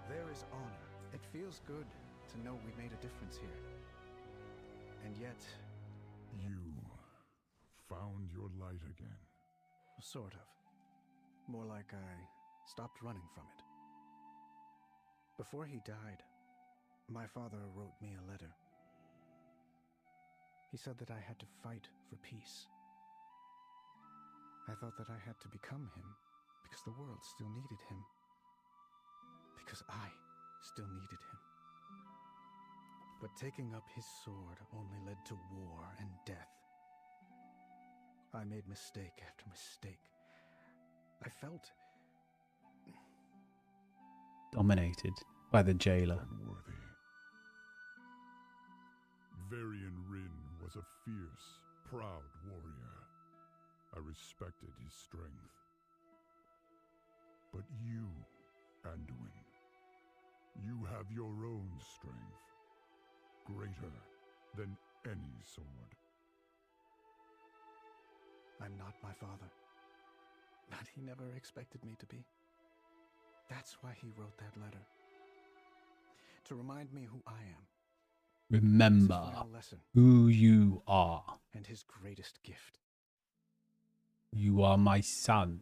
There is honor. It feels good to know we made a difference here. And yet... You found your light again. Sort of. More like I stopped running from it. Before he died, my father wrote me a letter. He said that I had to fight for peace. I thought that I had to become him because the world still needed him. Because I still needed him. But taking up his sword only led to war and death. I made mistake after mistake. I felt... dominated by the jailer. Unworthy. Varian Rin was a fierce, proud warrior. I respected his strength. But you, Anduin, you have your own strength, greater than any sword. I'm not my father. But he never expected me to be. That's why he wrote that letter. To remind me who I am. Remember who you are. And his greatest gift. You are my son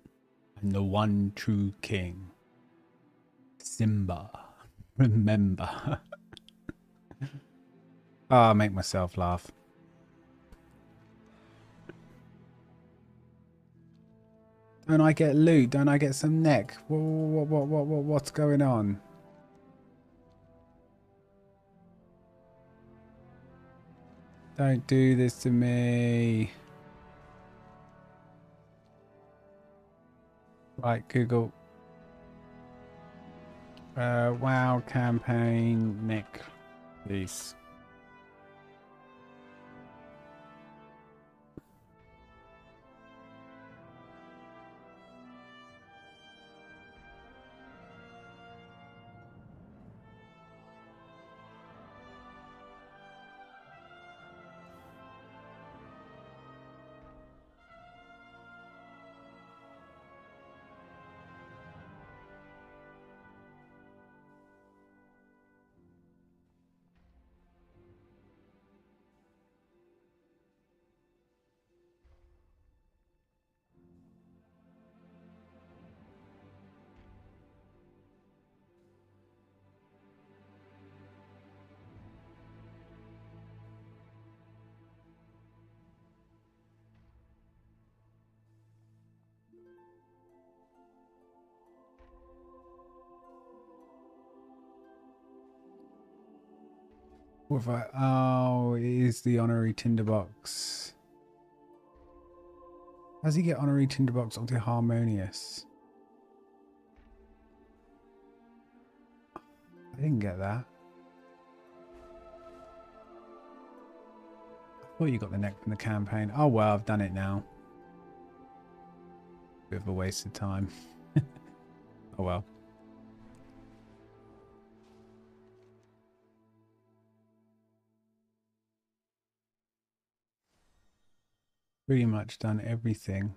and the one true king. Simba. Remember. I'll make myself laugh. Don't I get loot? Don't I get some neck? What's going on? Don't do this to me. Right, Google. WoW campaign neck, please. What if I... Oh, it is the honorary tinderbox. How does he get honorary tinderbox onto Harmonious? I didn't get that. I thought you got the neck from the campaign. Oh well, I've done it now. Bit of a waste of time. Oh well. Pretty much done everything.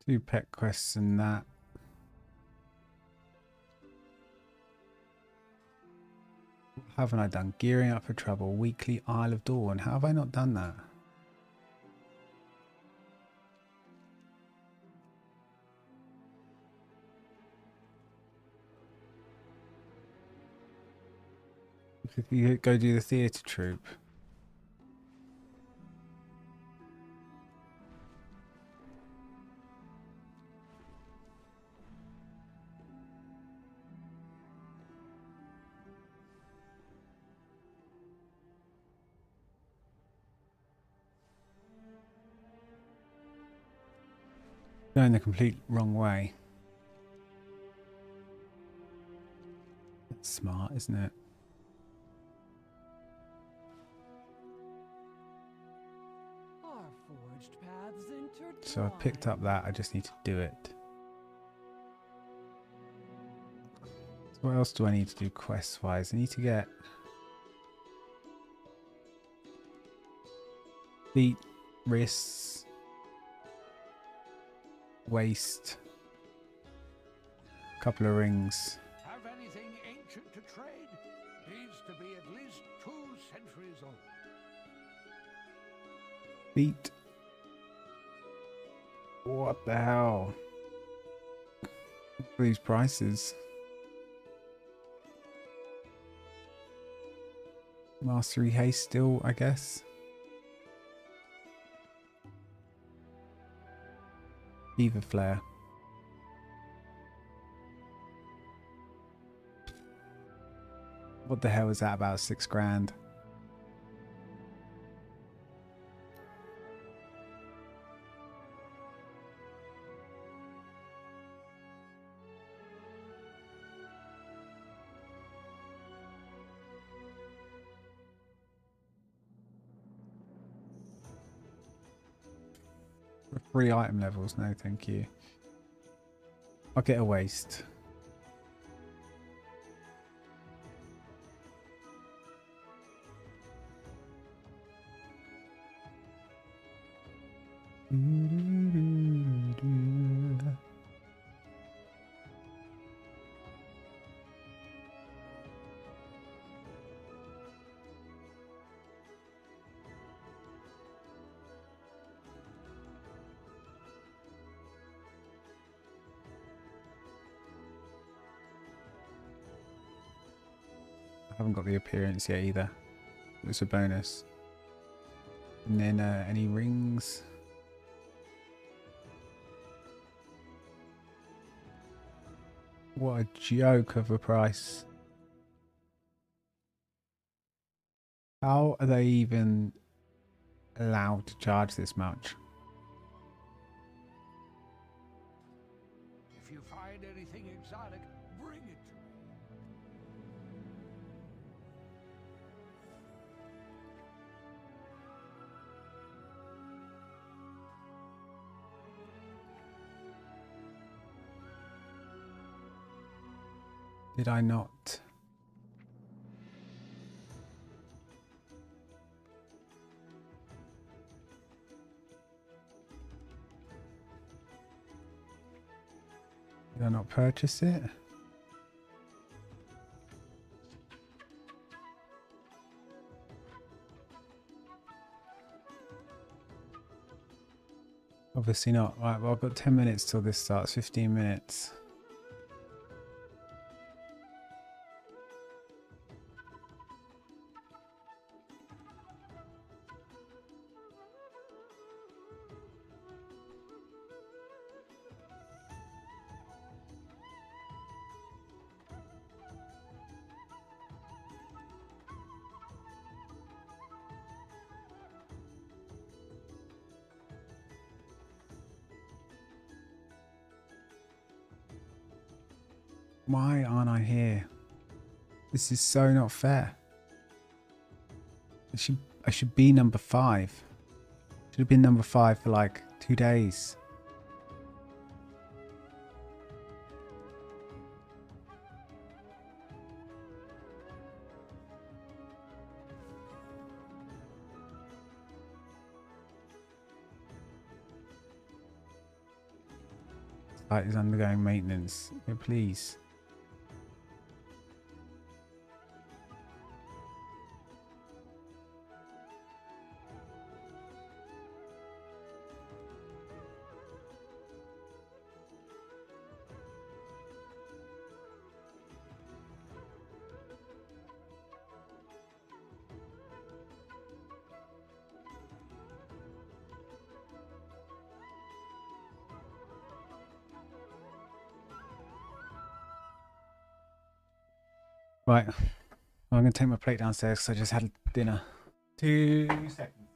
2 pet quests and that. What haven't I done? Gearing up for travel. Weekly Isle of Dawn. How have I not done that? If you go do the theatre troupe. Going the complete wrong way. That's smart, isn't it? Our forged paths intertwine. So I've picked up that, I just need to do it. So what else do I need to do quest-wise? I need to get feet, wrists, waist, couple of rings. Have anything ancient to trade? Needs to be at least 2 centuries old. Feet. What the hell? These prices. Mastery haste still, I guess. Fever flare. What the hell is that, about 6 grand? Free item levels, no thank you. I'll get a waist. I haven't got the appearance yet either. It's a bonus. And then any rings? What a joke of a price. How are they even allowed to charge this much? If you find anything exotic, bring it to me. Did I not? Did I not purchase it? Obviously not. Right, well, I've got 10 minutes till this starts, 15 minutes. Why aren't I here? This is so not fair. I should be number 5. Should have been number 5 for like 2 days. Site is undergoing maintenance. Yeah, please. Right, I'm going to take my plate downstairs because I just had dinner. 2 seconds.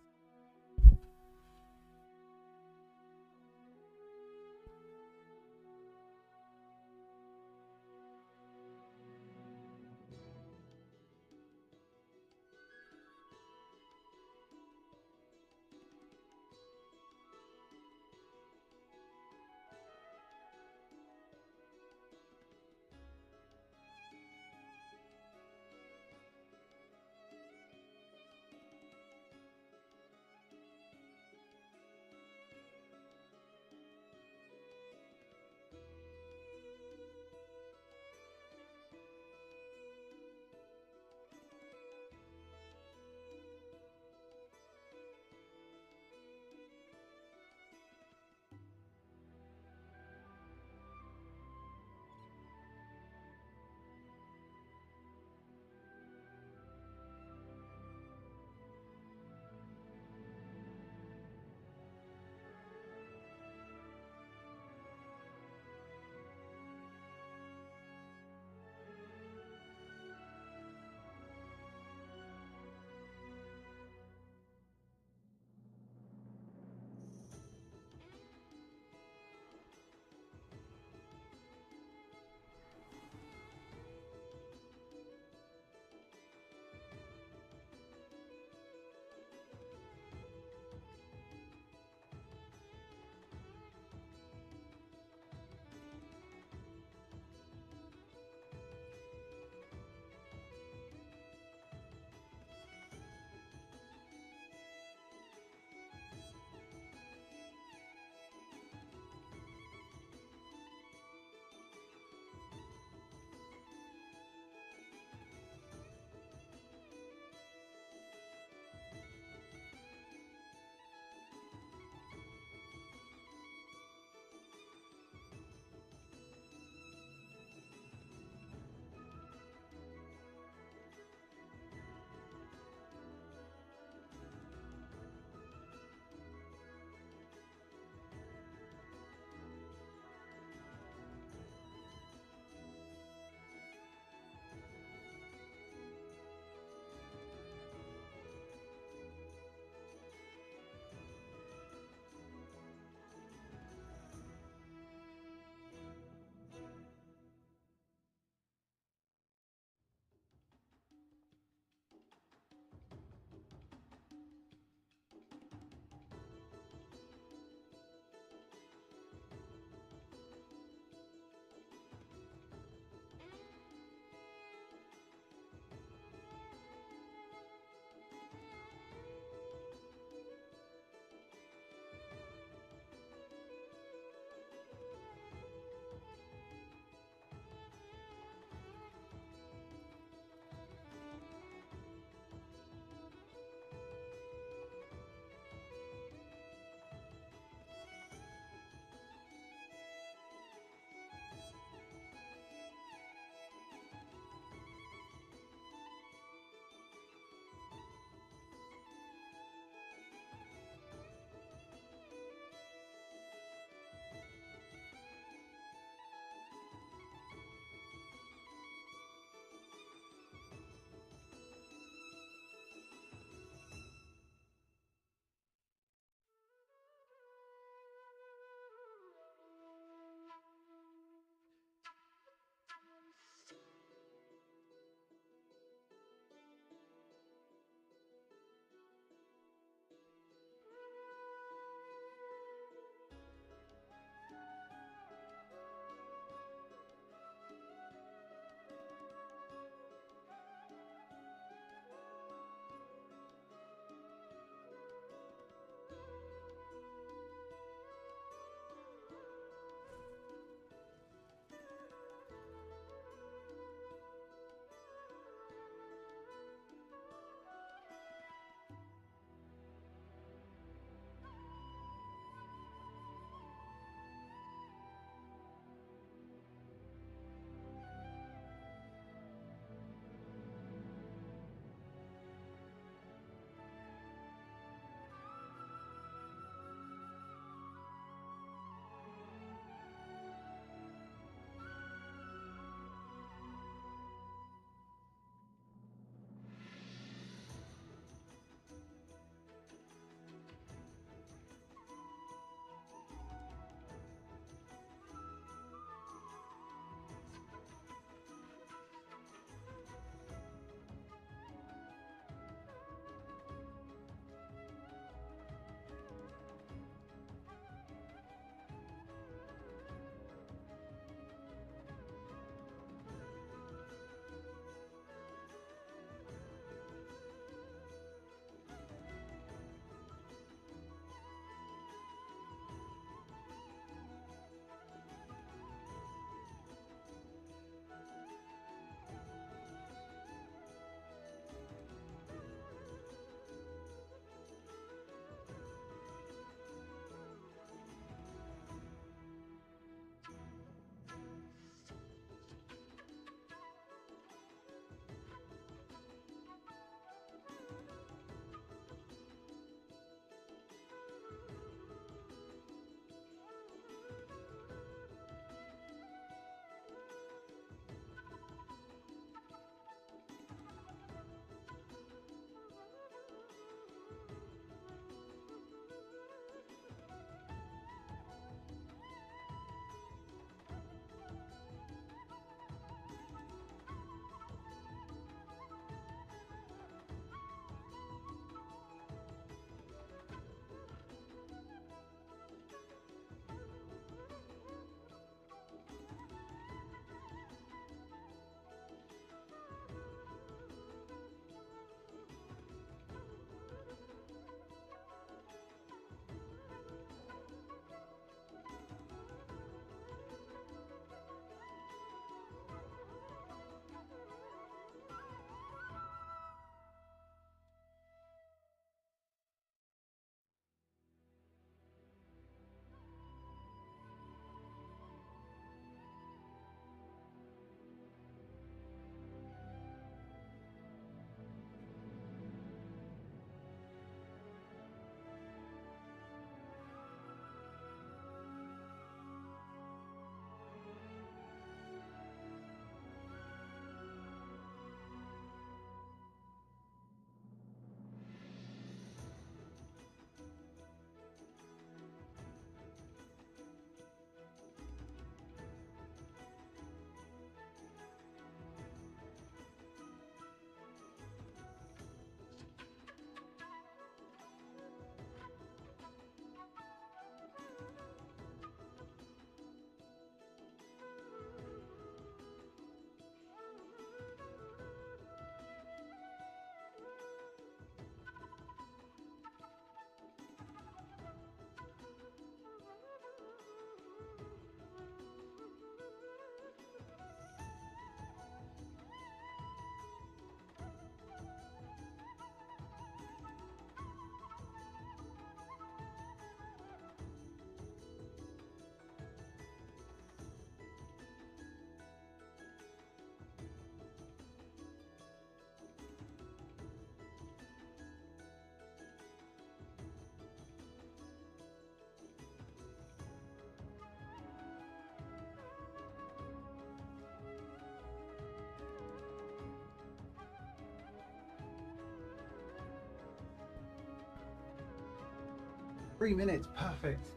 3 minutes, perfect.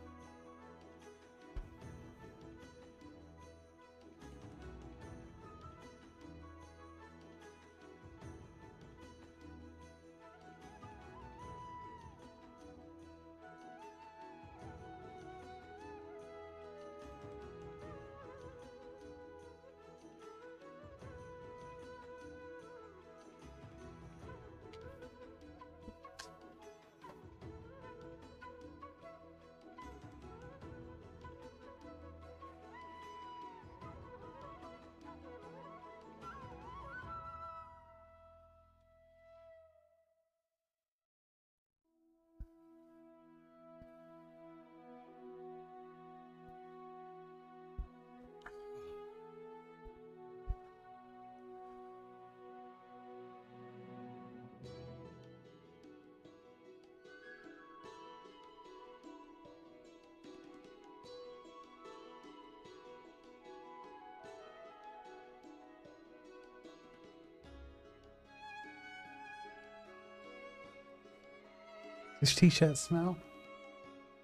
Does t-shirt smell?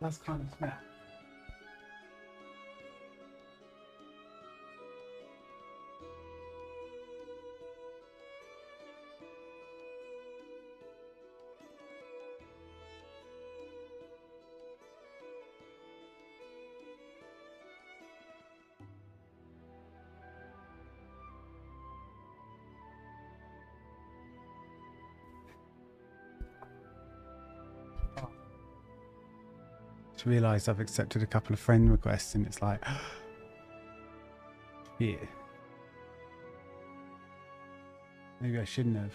That's kind of smell. Realised I've accepted a couple of friend requests and it's like yeah, maybe I shouldn't have.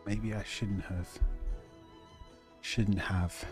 Maybe I shouldn't have. Shouldn't have.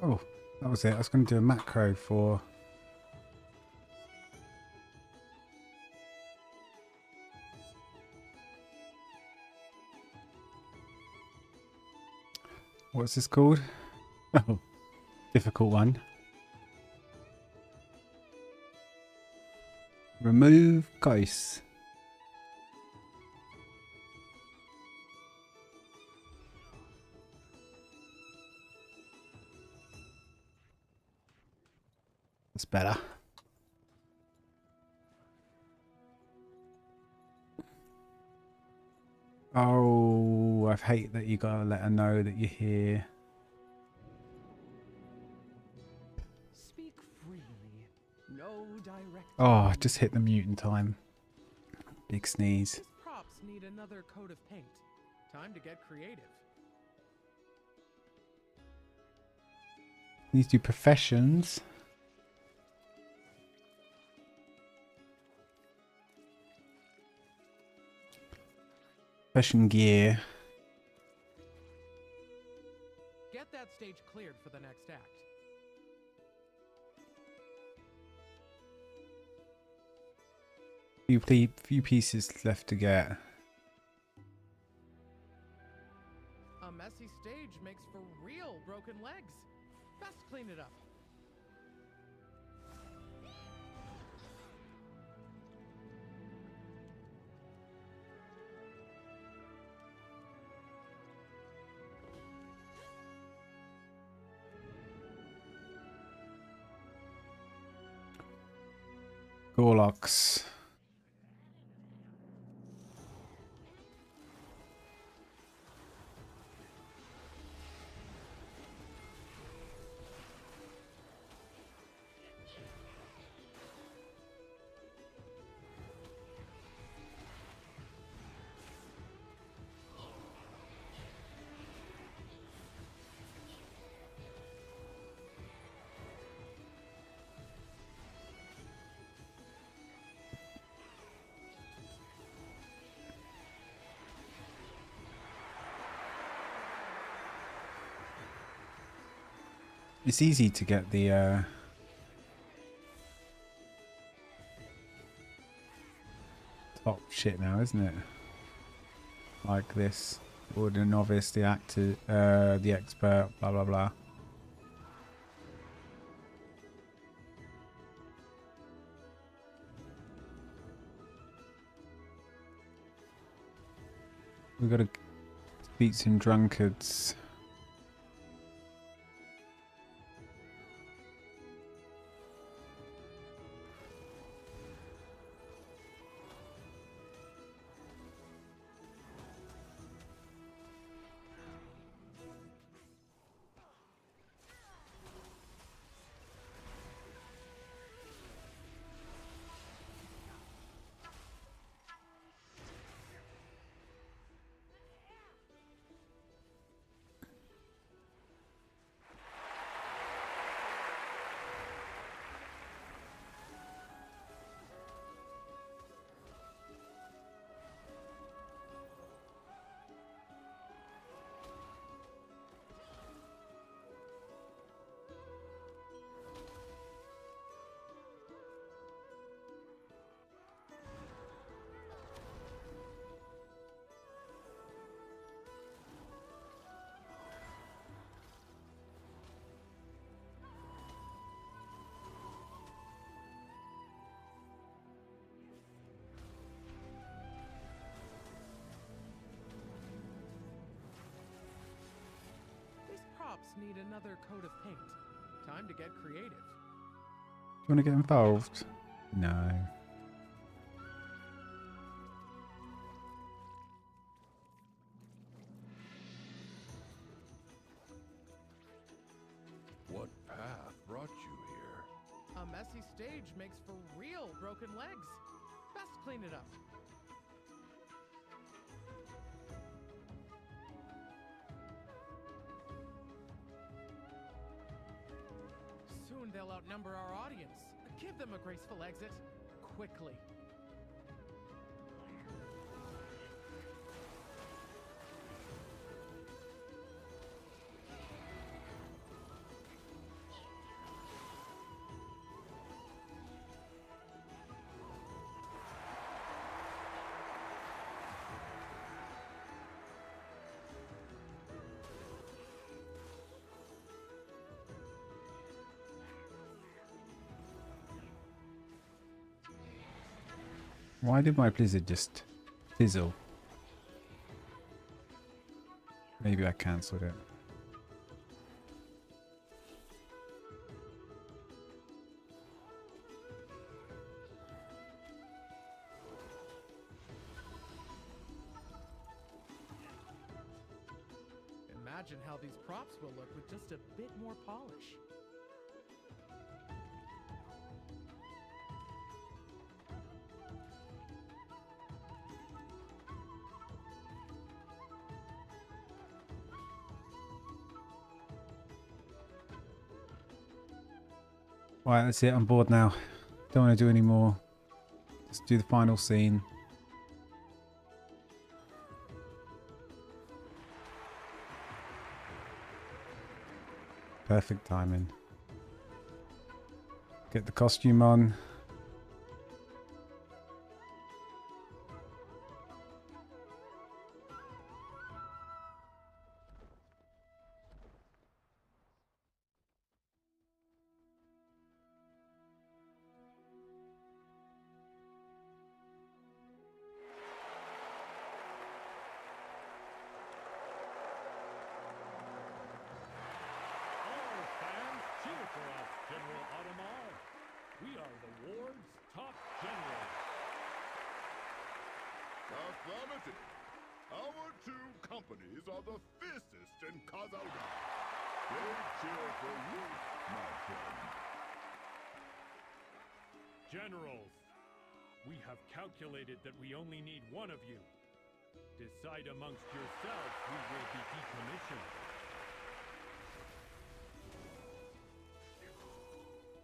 Oh, that was it. I was going to do a macro for... What's this called? Oh, difficult one. Remove ghosts. That's better. Oh, I hate that you gotta let her know that you're here. Speak freely. No direct. Oh, I just hit the mutant time. Big sneeze. These props need another coat of paint. Time to get creative. Need to do professions. Profession gear. Get that stage cleared for the next act. Few pieces left to get. messy stage makes for real broken legs. Best clean it up. Gorloks. It's easy to get the top shit now, isn't it? Like this. Or the novice, the actor, the expert, blah blah blah. We've got to beat some drunkards. Need another coat of paint. Time to get creative. Do you want to get involved? No. What path brought you here? A messy stage makes for real broken legs. Best clean it up. Soon they'll outnumber our audience. Give them a graceful exit. Quickly. Why did my blizzard just fizzle? Maybe I cancelled it. Imagine how these props will look with just a bit more polish. Right, that's it. I'm bored now. Don't want to do any more. Let's do the final scene. Perfect timing. Get the costume on. Affirmative. Our two companies are the fiercest in Kazauga. They cheer for you, my friend. Generals, we have calculated that we only need one of you. Decide amongst yourselves who will be decommissioned.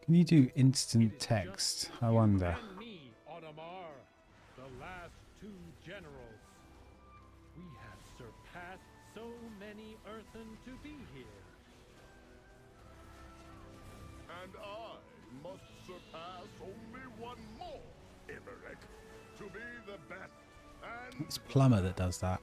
Can you do instant text? I wonder. And me, Audemars, the last two generals. We have surpassed so many earthen to be here. And I must surpass only one more, Imeric, to be the best and... It's Plumber that does that.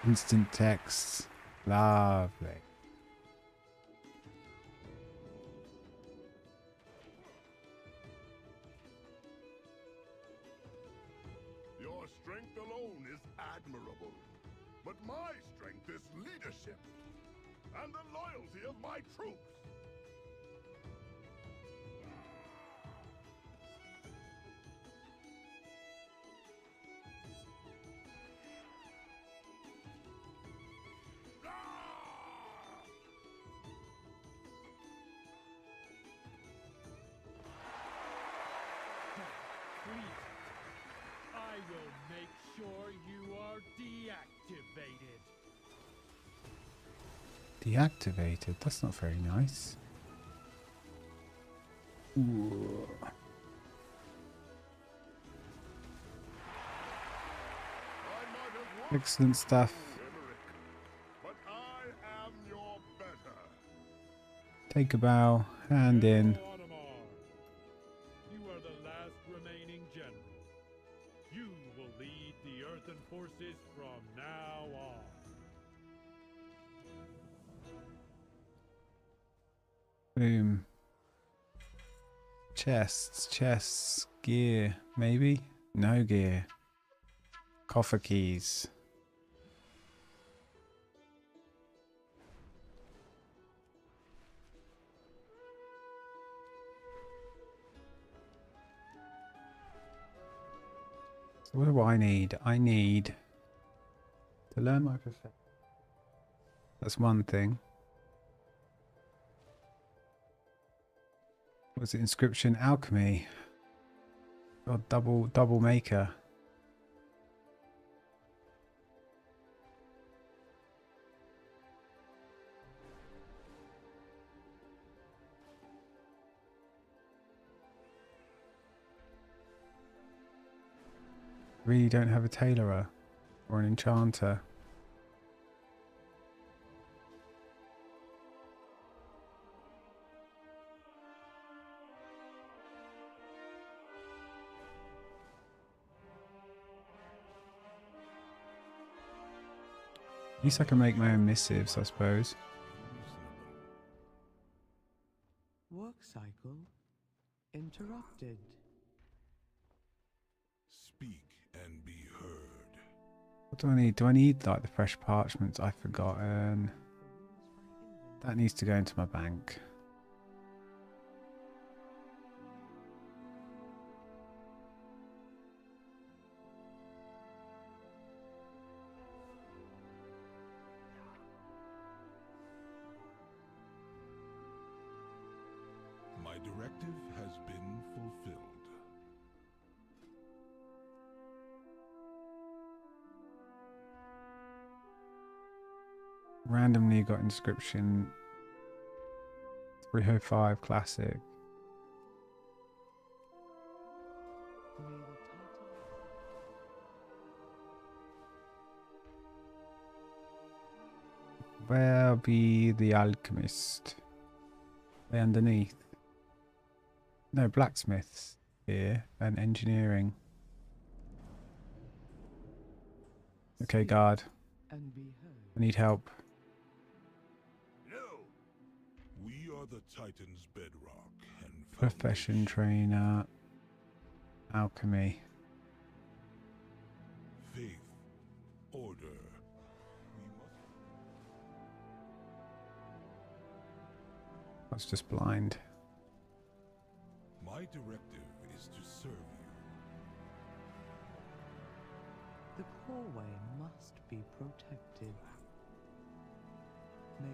Instant text. Lovely. Your strength alone is admirable. But my strength is leadership. And the loyalty of my troops. Please, I will make sure you are deactivated. Deactivated? That's not very nice. Ooh. Excellent stuff. But I am your better. Take a bow, hand in. You are the last remaining general. You will lead the earthen forces from now on. Boom. Chests, gear, maybe? No gear. Coffer keys. So what do I need? I need to learn my profession. That's one thing. What's it? Inscription alchemy. God, double maker. Really don't have a tailorer or an enchanter. At least I can make my own missives, I suppose. Work cycle interrupted. Speak and be heard. What do I need? Do I need like the fresh parchments I've forgotten? That needs to go into my bank. My directive has been fulfilled. Randomly got inscription 305 classic. Where be the alchemist? Way underneath. No, blacksmiths here and engineering. Okay, guard. I need help. No. We are the Titan's bedrock and Profession trainer. Alchemy. faith, order. was just blind. My directive is to serve you. The coreway must be protected. May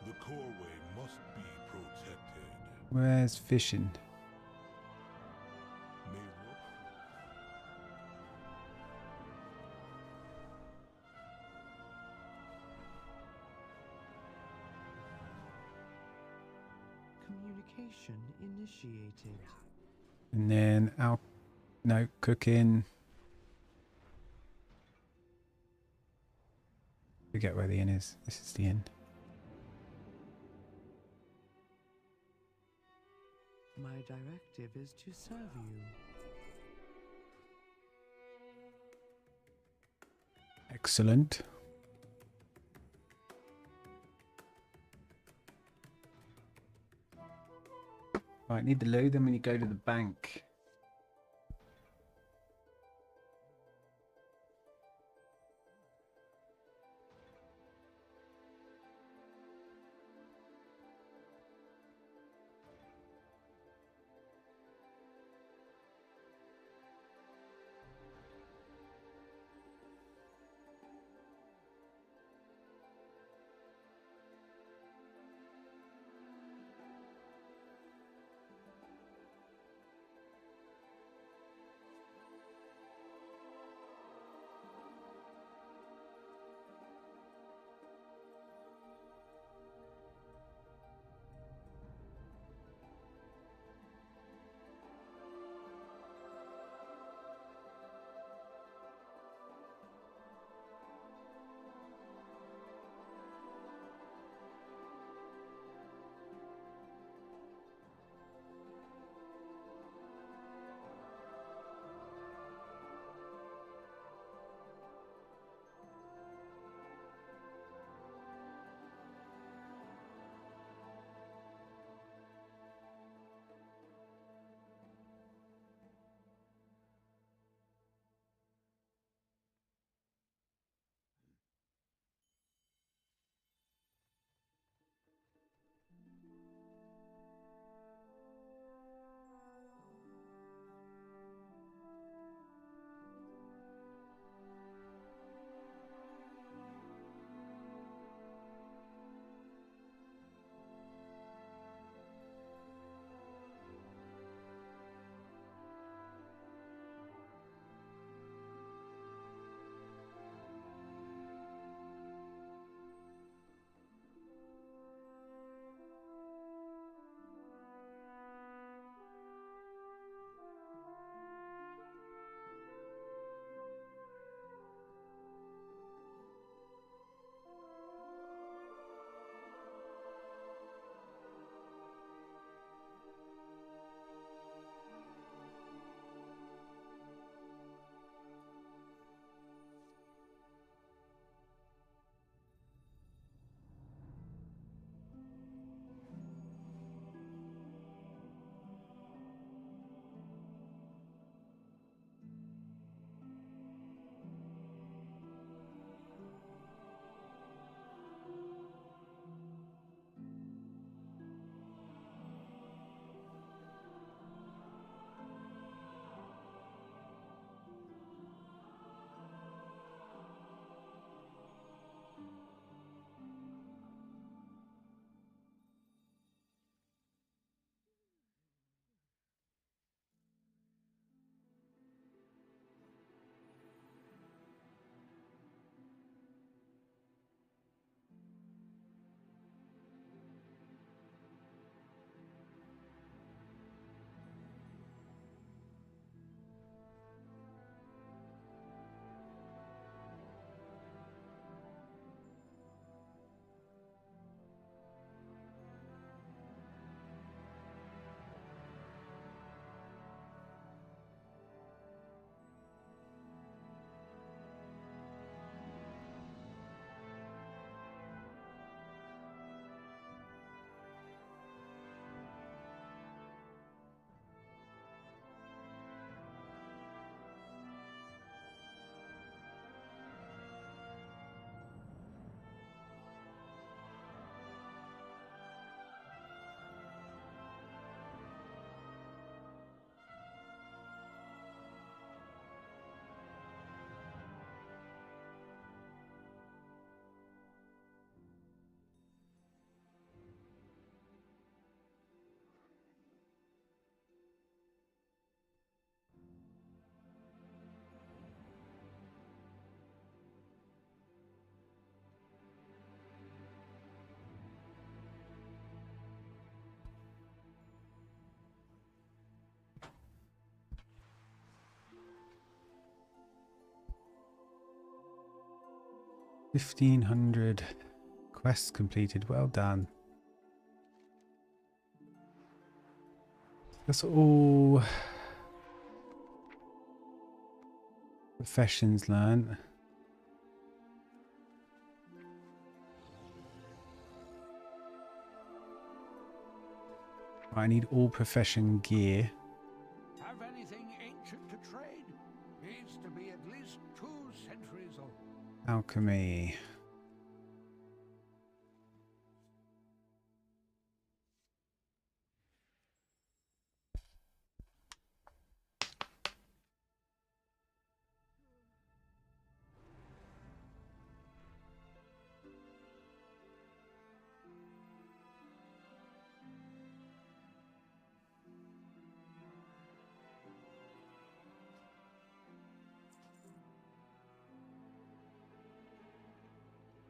The coreway must be protected. Where's fishing? May communication initiated. And then no, cooking. Forget where the inn is. This is the inn. My directive is to serve you. Excellent. Right, need the loo, then when you go to the bank. 1,500 quests completed. Well done. That's all professions learned. I need all profession gear. Have anything ancient to trade? Needs to be at least 2 centuries old. Alchemy.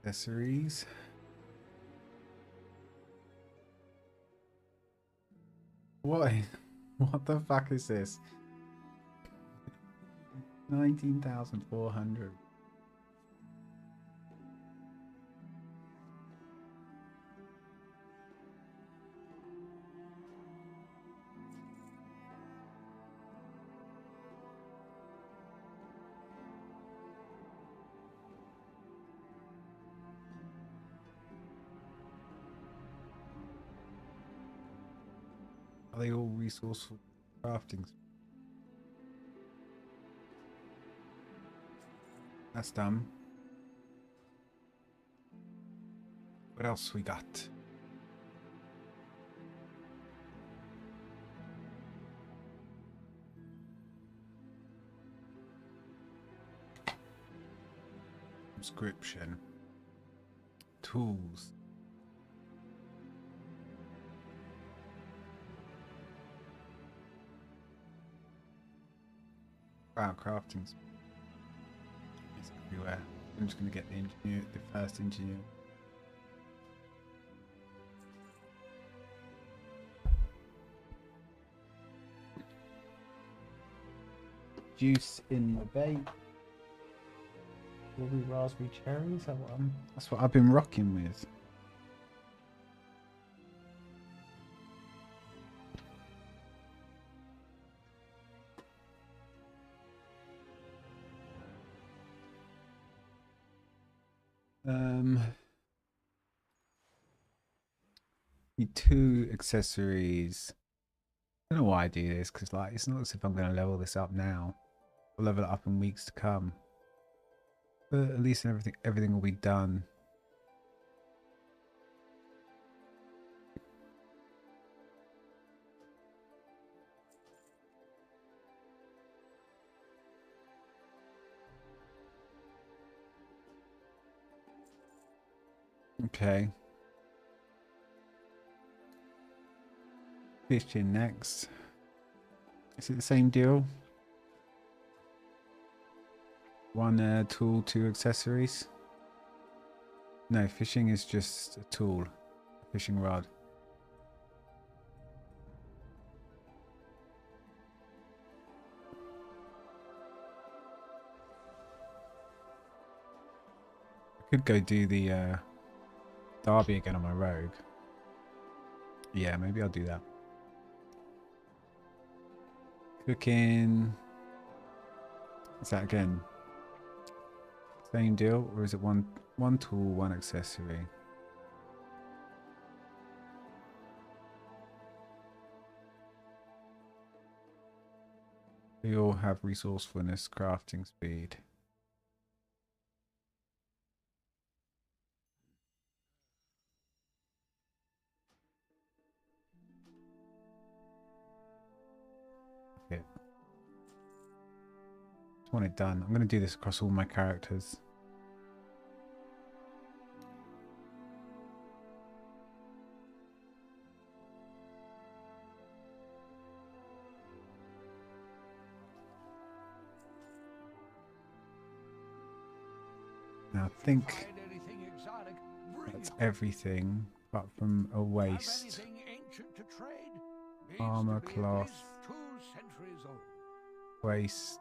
Accessories. What? What the fuck is this? 19,400. Are they all resourceful crafting? That's done. What else we got? Subscription. Tools. Wow, crafting. It's everywhere. I'm just going to get the engineer, the first engineer. Juice in the bake. Strawberry, raspberry, cherry. Is that what that's what I've been rocking with. Need 2 accessories. I don't know why I do this, because like it's not as if I'm going to level this up now. I'll level it up in weeks to come. But at least everything will be done. Okay. Fishing next. Is it the same deal? 1 tool, 2 accessories? No, fishing is just a tool. A fishing rod. I could go do the Derby again on my rogue. Yeah, maybe I'll do that. Cooking. Is that again? Same deal, or is it one tool, 1 accessory? They all have resourcefulness, crafting speed. Okay. Just want it done. I'm going to do this across all my characters. Now I think that's everything apart from a waist. Armor, cloth, waist,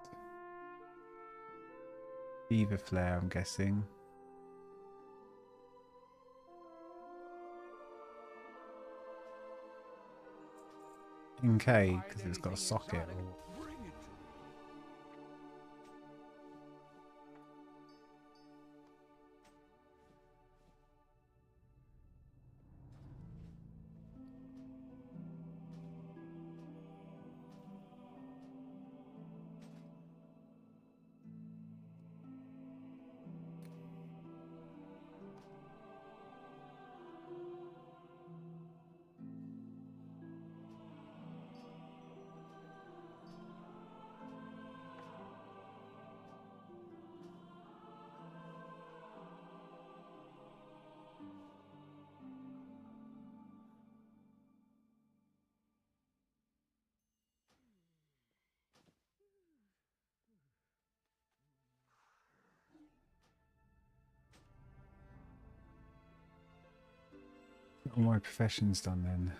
fever flare, I'm guessing. 10k because it's got a socket. Or... All my profession's done then.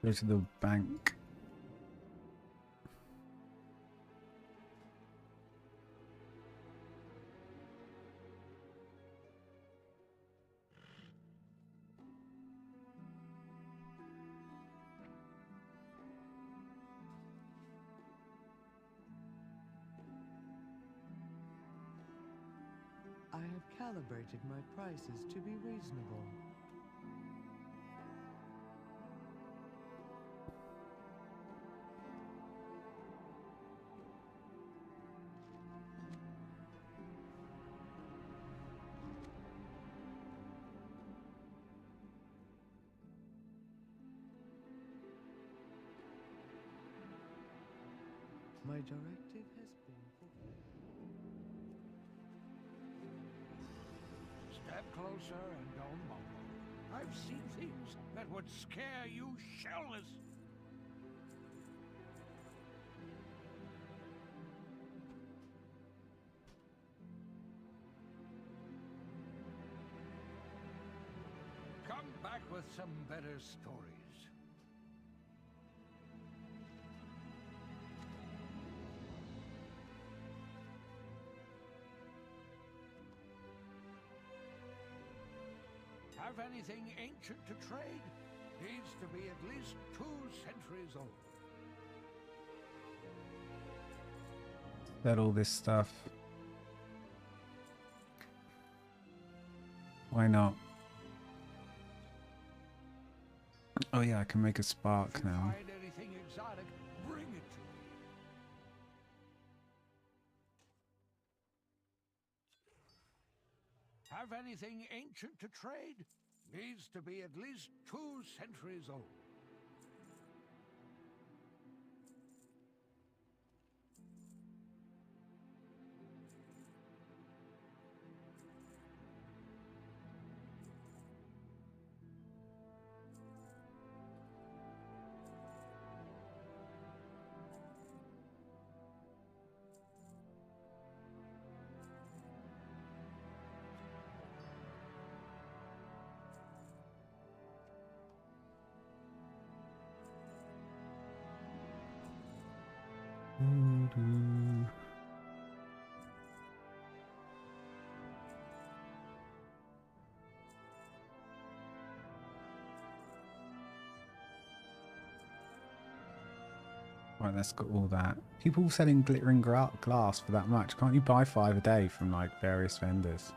Go to the bank. I have calibrated my prices to be reasonable. My directive has been fulfilled. Step closer and don't mumble. I've seen things that would scare you shelless. Come back with some better stories. Have anything ancient to trade? Needs to be at least 2 centuries old. That all this stuff. Why not? Oh yeah, I can make a spark now. Find anything exotic, bring it to me. Have anything ancient to trade? Needs to be at least 2 centuries old. Right, let's got all that. People selling glittering glass for that much. Can't you buy 5 a day from like various vendors?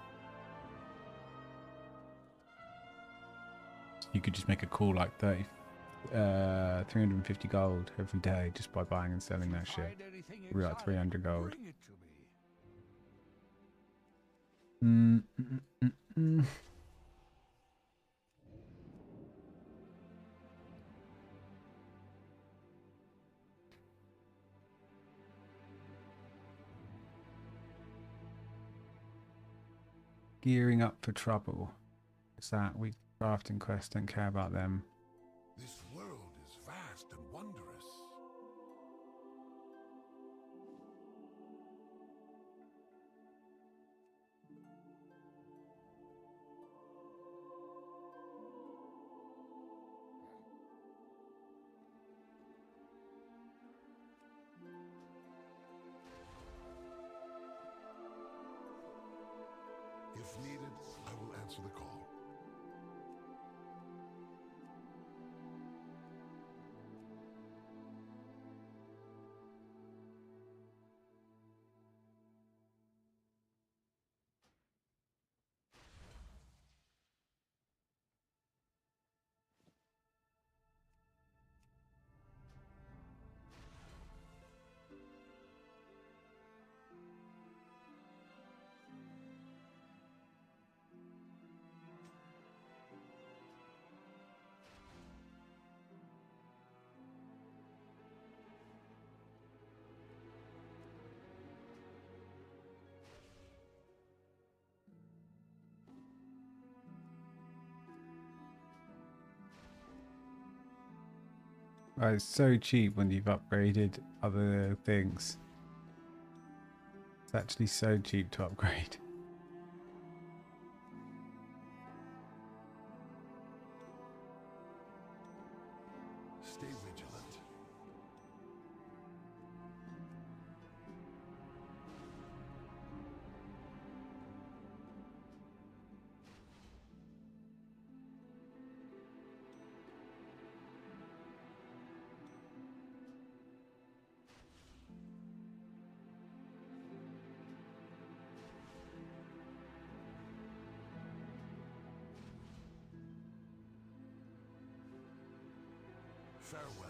You could just make a cool like 350 gold every day just by buying and selling that shit. We're like 300 gold. Gearing up for trouble. What's that? We crafting quest, don't care about them. This world is vast and wondrous. If needed, I will answer the call. Oh, it's so cheap when you've upgraded other things. It's actually so cheap to upgrade. Stay vigilant. Farewell.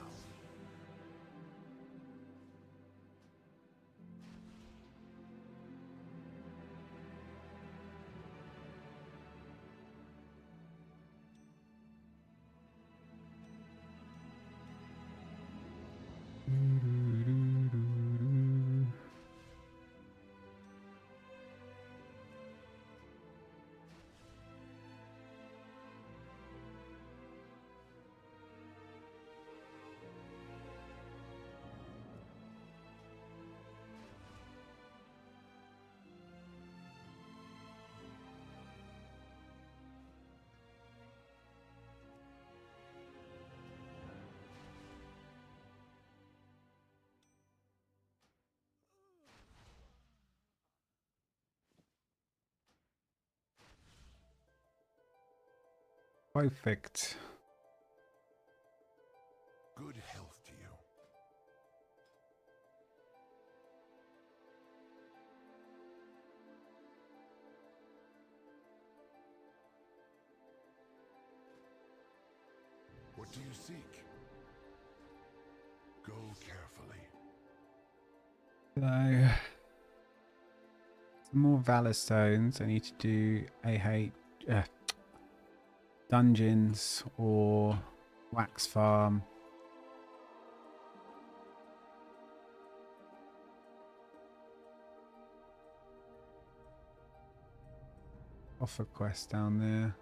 Perfect. Good health to you. What do you seek? Go carefully. So, some more Valor Stones. I need to do dungeons or wax farm. Offer quest down there.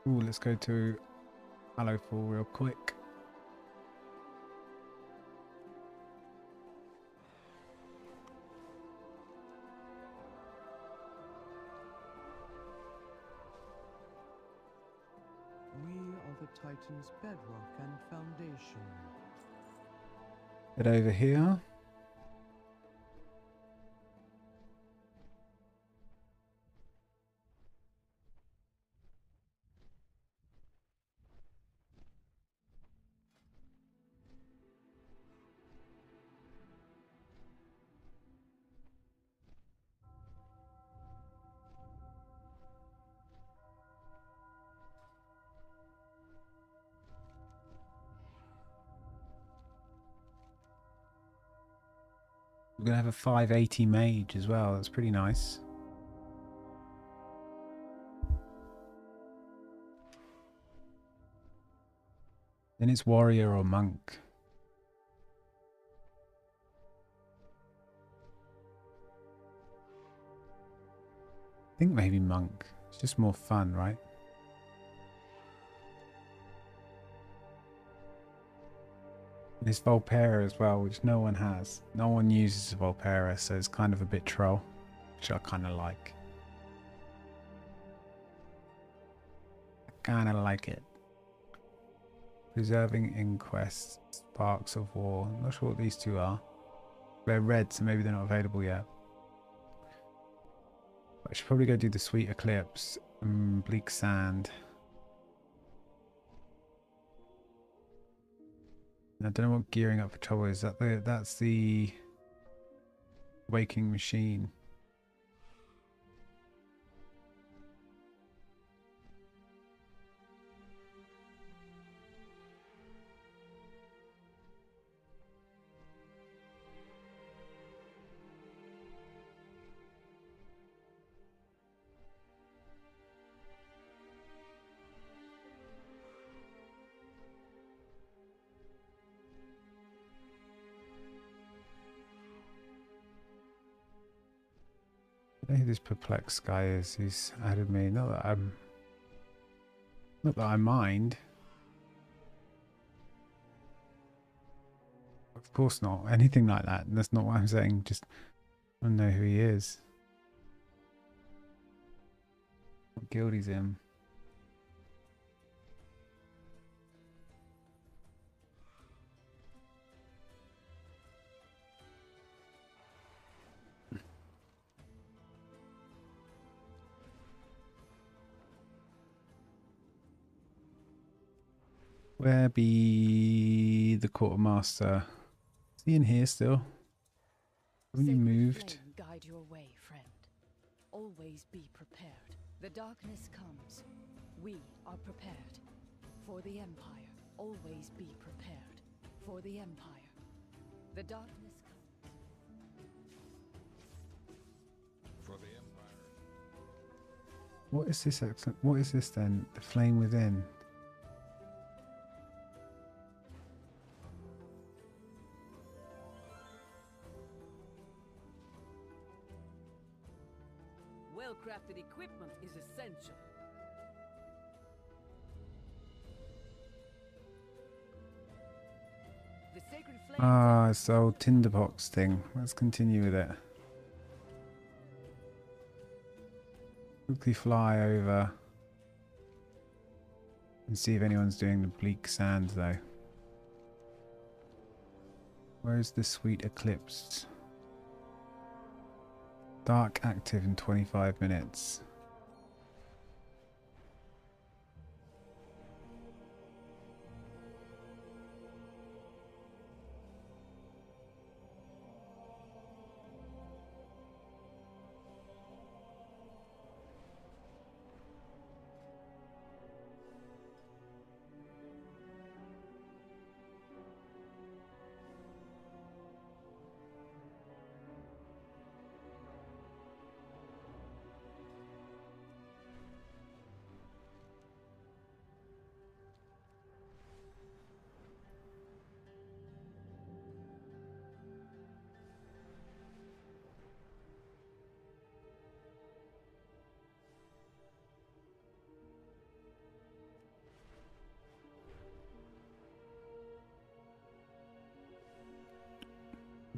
Ooh, let's go to Hallowfall real quick. We are the Titan's bedrock and foundation. Head over here. We're going to have a 580 mage as well. That's pretty nice. Then it's warrior or monk. I think maybe monk. It's just more fun, right? And it's Volpera as well, which no one has. No one uses Volpera, so it's kind of a bit troll, which I kind of like. I kind of like it. Preserving Inquest, Sparks of War. I'm not sure what these two are. They're red, so maybe they're not available yet. But I should probably go do the Sweet Eclipse and Bleak Sand. I don't know what gearing up for trouble is. That's the Waking Machine. know who this perplexed guy is who's added me. Not that I mind. Of course not. Anything like that. That's not what I'm saying. Just I don't know who he is. What guild he's in. Where be the quartermaster? Is he in here still? Haven't you moved? Flame guide your way, friend. Always be prepared. The darkness comes. We are prepared. For the Empire, always be prepared. For the Empire. The darkness comes. For the Empire. What is this? What is this then? The flame within. Well-crafted equipment is essential. The sacred flame. Ah, it's the old tinderbox thing. Let's continue with it. Quickly fly over and see if anyone's doing the bleak sands though. Where's the sweet eclipse? Dark active in 25 minutes.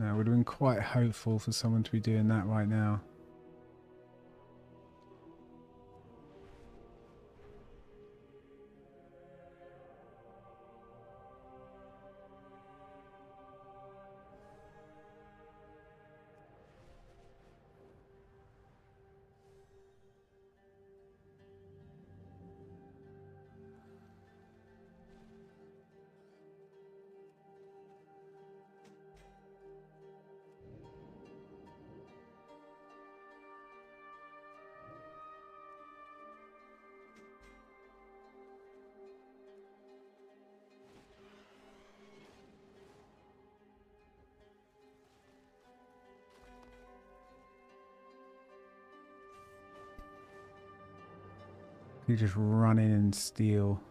No, it would have been quite hopeful for someone to be doing that right now. You just run in and steal.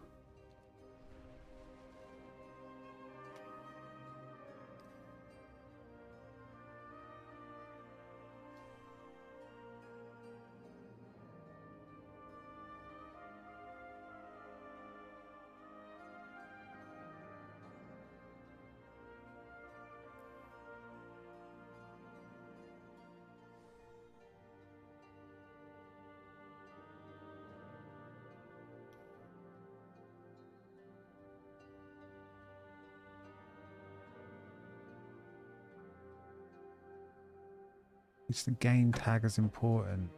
It's the game tag is important.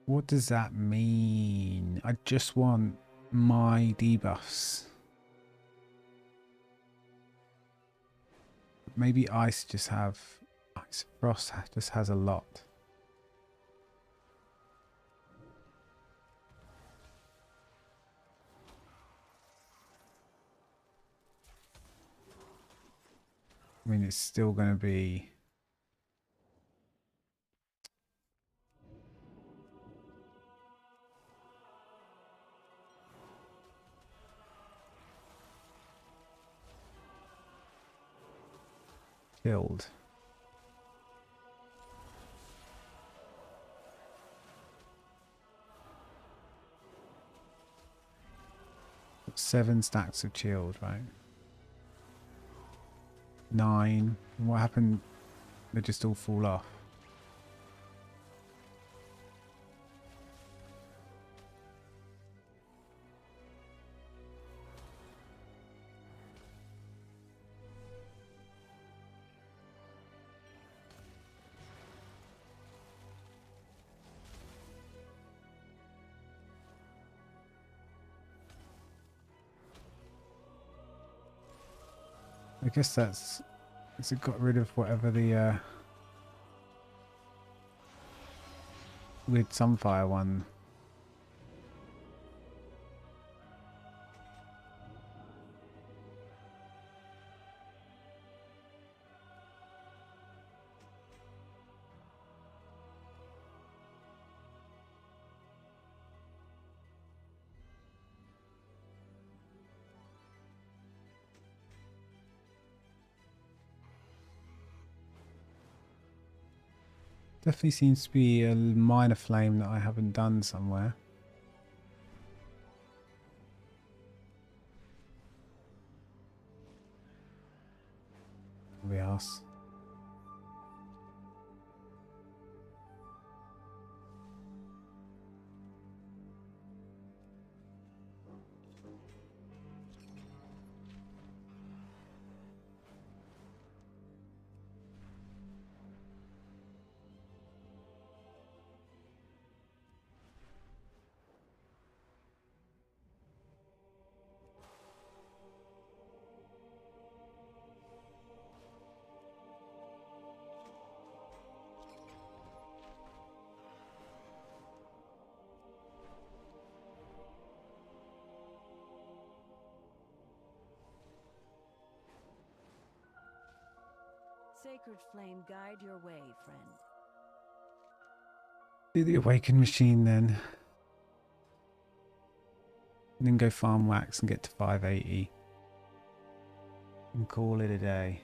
What does that mean? I just want my debuffs. Maybe Ice just have... Ice Frost just has a lot. I mean, it's still going to be... killed. 7 stacks of chilled, right? 9. And what happened? They just all fall off. I guess that's it got rid of whatever the weird Sunfire one. Definitely seems to be a minor flame that I haven't done somewhere. We ask. Sacred flame, guide your way, friend. Do the awakened machine then. And then go farm wax and get to 580. And call it a day.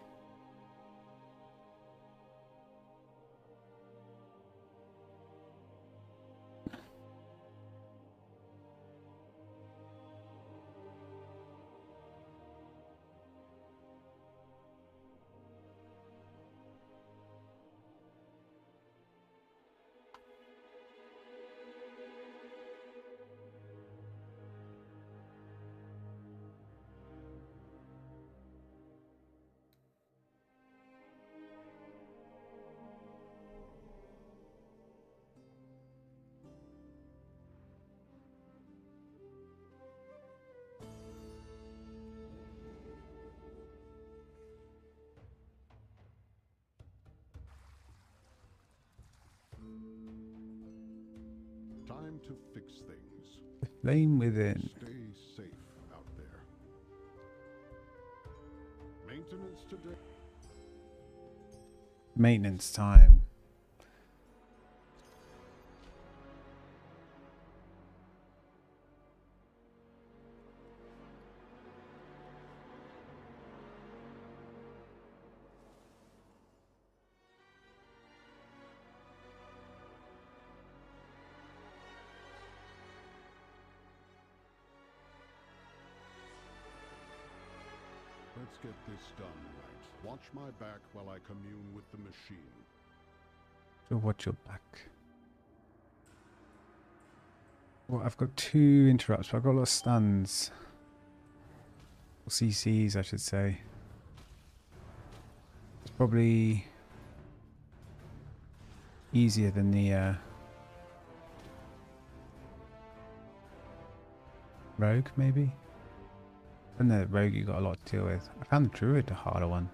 Time to fix things. The flame within. Stay safe out there. Maintenance today. Maintenance time. Let's get this done right. Watch my back while I commune with the machine. So watch your back. Well, I've got 2 interrupts, but I've got a lot of stuns. Or CCs, I should say. It's probably easier than the rogue, maybe? I don't know, rogue you got a lot to deal with. I found the druid a harder one.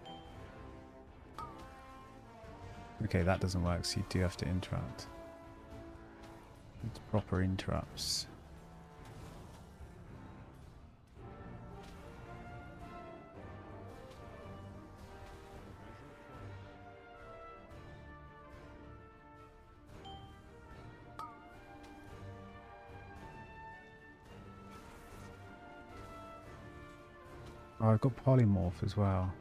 Okay, that doesn't work, so you do have to interrupt. It's proper interrupts. Oh, I've got polymorph as well.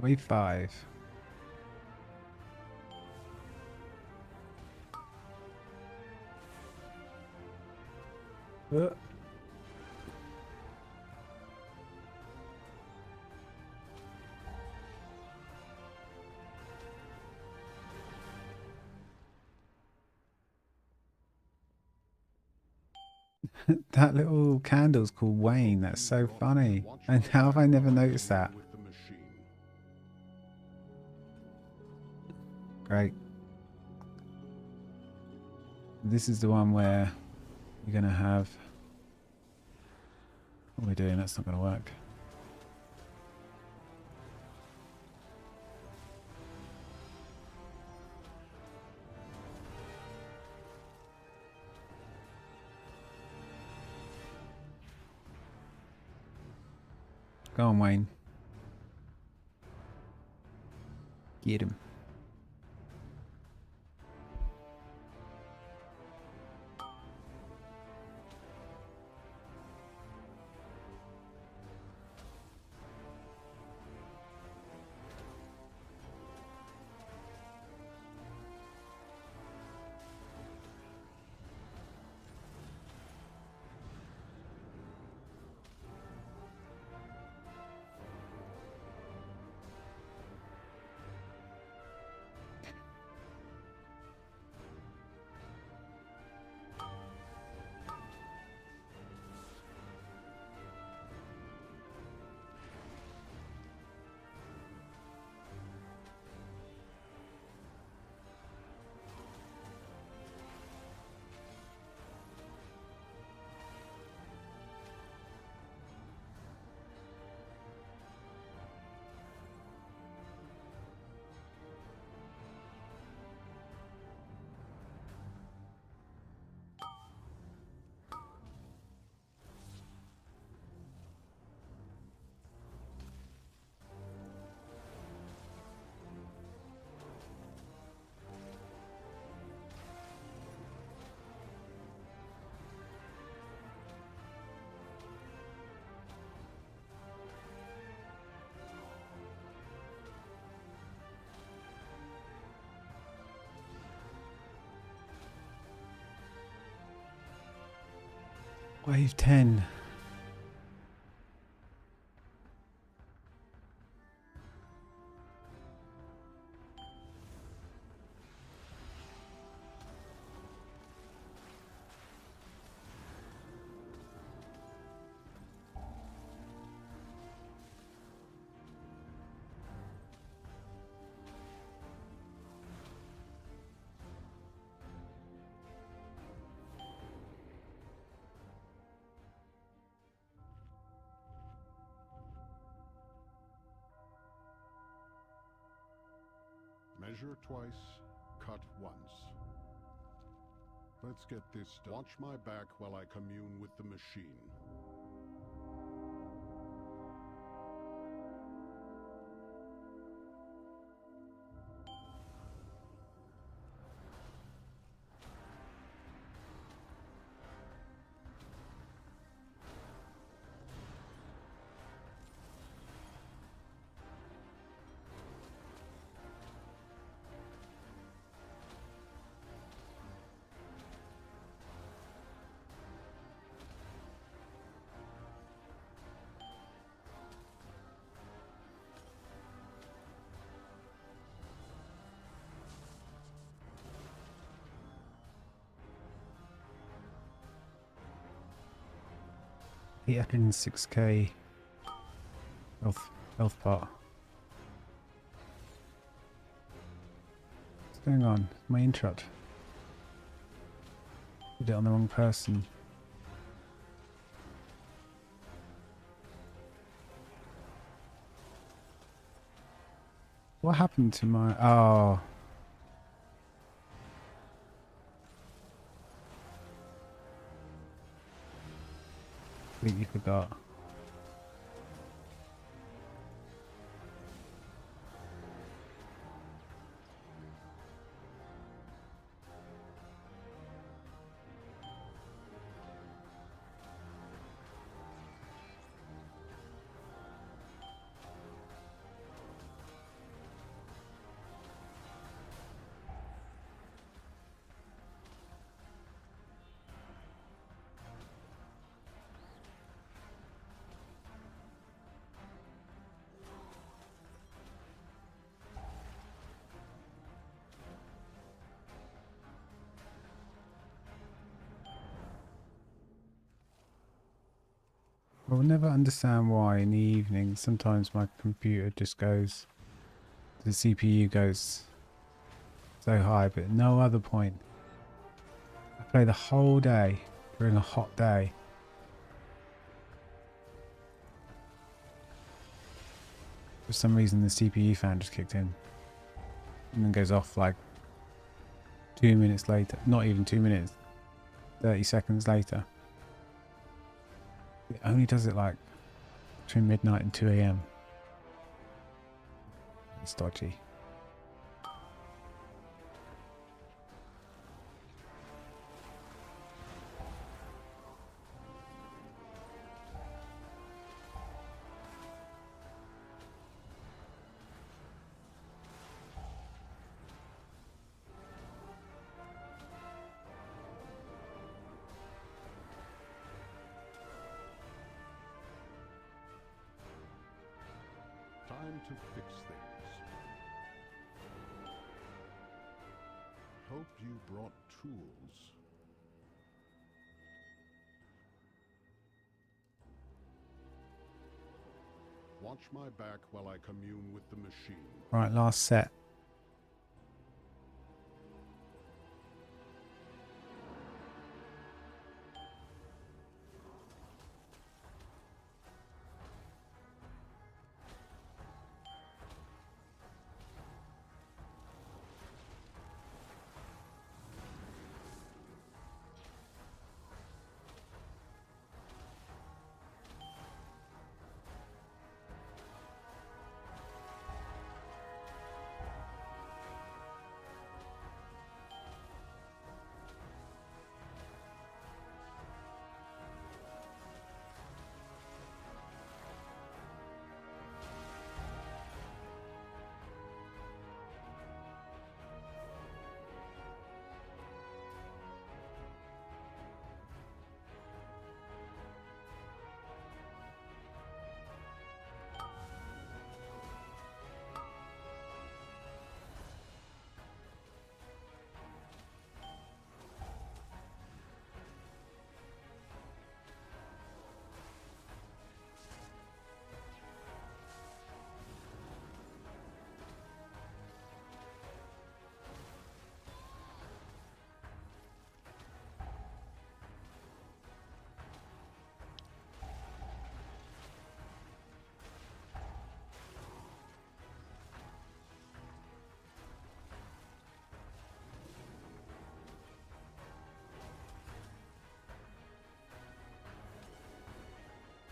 Wave 5. That little candle's called Wayne. That's so funny. And how have I never noticed that? Great. This is the one where you're going to have... What are we doing? That's not going to work. Go on, Wayne. Get him. Wave 10. Measure twice, cut once. Let's get this done. Watch my back while I commune with the machine. Yeah, 106k health pot. What's going on? My interrupt. Did it on the wrong person. What happened to my... Oh. Completely forgot. I will never understand why in the evening sometimes my computer just goes, the CPU goes so high, but at no other point. I play the whole day during a hot day. For some reason the CPU fan just kicked in and then goes off like 2 minutes later. Not even 2 minutes, 30 seconds later. It only does it like between midnight and 2 AM. It's dodgy. Time to fix things. Hope you brought tools. Watch my back while I commune with the machine. Right, last set.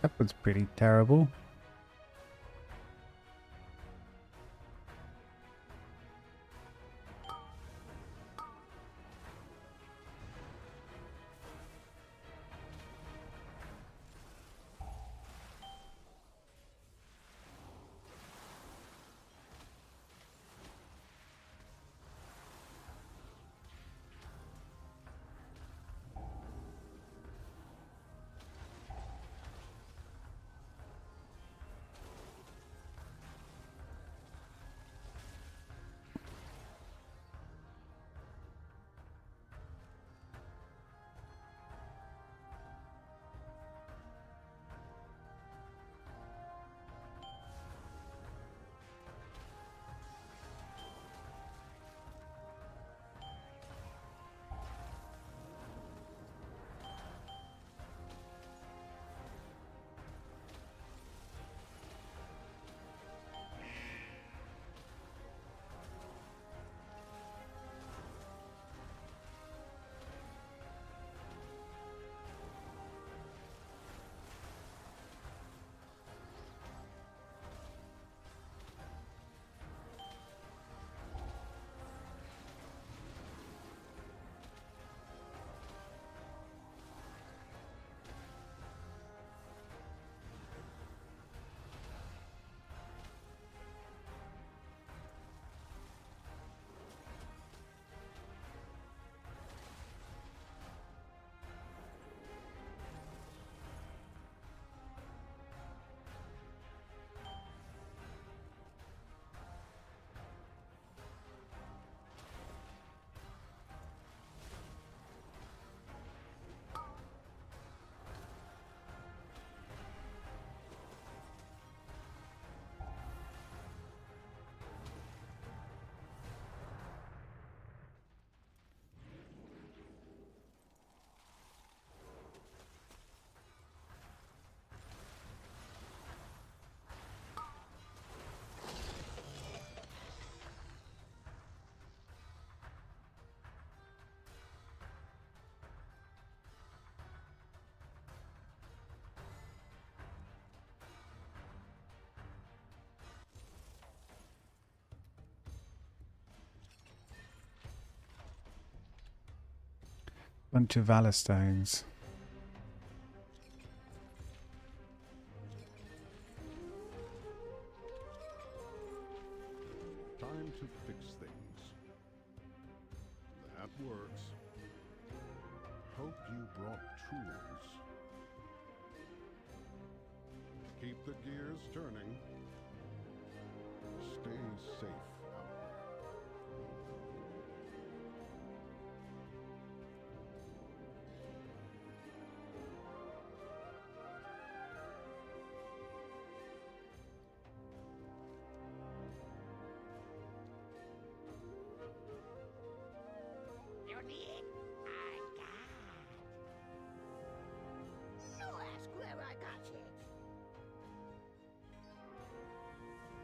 That was pretty terrible. Bunch of Valor Stones. Time to fix things. That works. Hope you brought tools. Keep the gears turning. Stay safe out there. You need I got. You ask where I got it.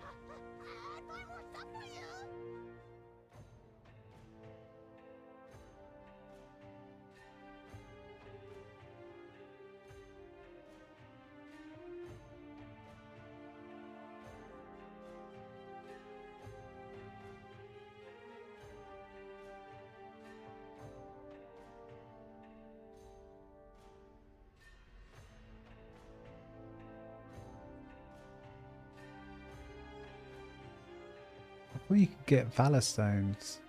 I find more stuff for you. I thought you could get Valor Stones.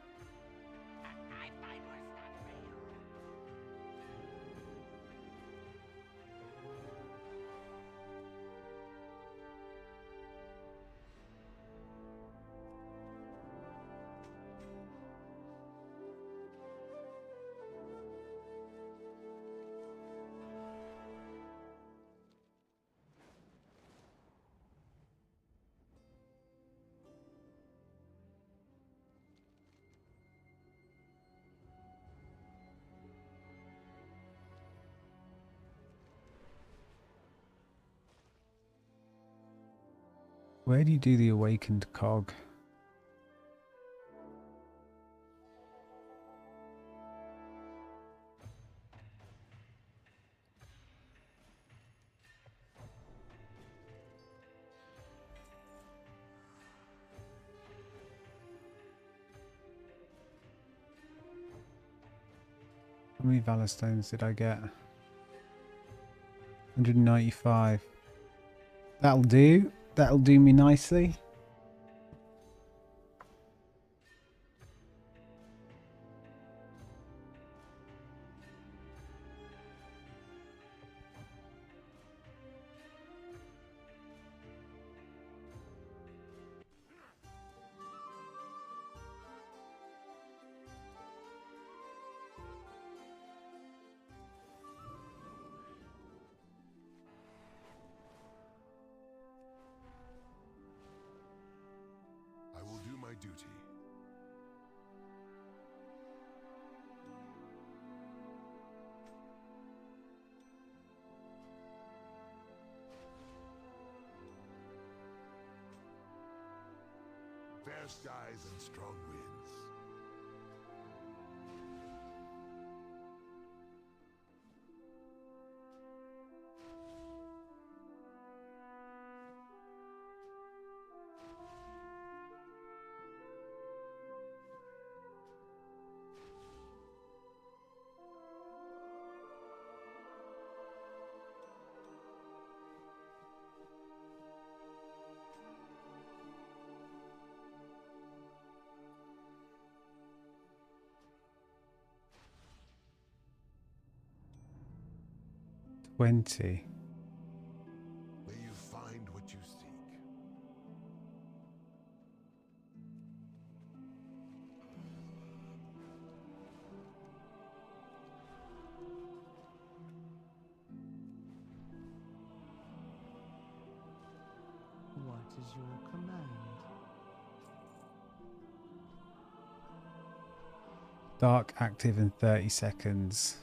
Where do you do the Awakened Cog? How many Valor Stones did I get? 195. That'll do. That'll do me nicely. I will do my duty. Fair skies and strong winds. $20. May you find what you seek. What is your command? Dark active in 30 seconds.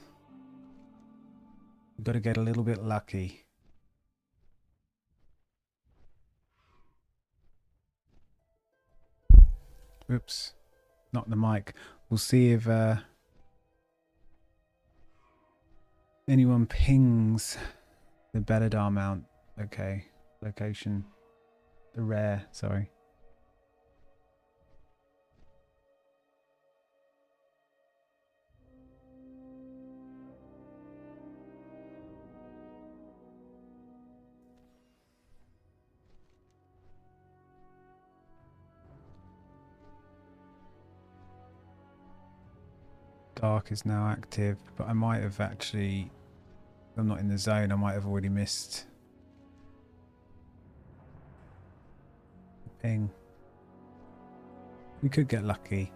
Got to get a little bit lucky. Oops, not the mic. We'll see if anyone pings the Belladar mount. Okay, location. The rare, sorry. Dark is now active, but I might have actually, I'm not in the zone, I might have already missed the ping. We could get lucky.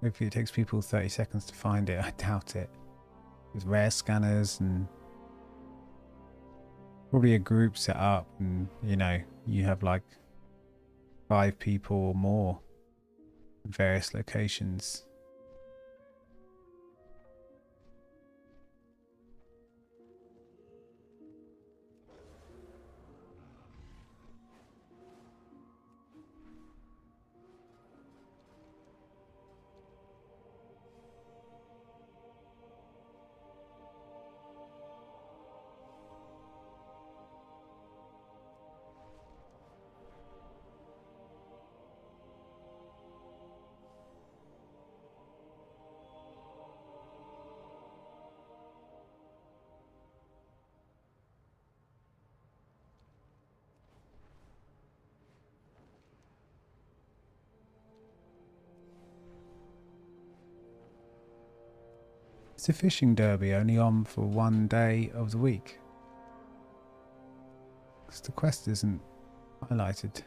Hopefully it takes people 30 seconds to find it. I doubt it. With rare scanners and probably a group set up, and you know, you have like 5 people or more in various locations. It's a fishing derby only on for one day of the week. Because the quest isn't highlighted.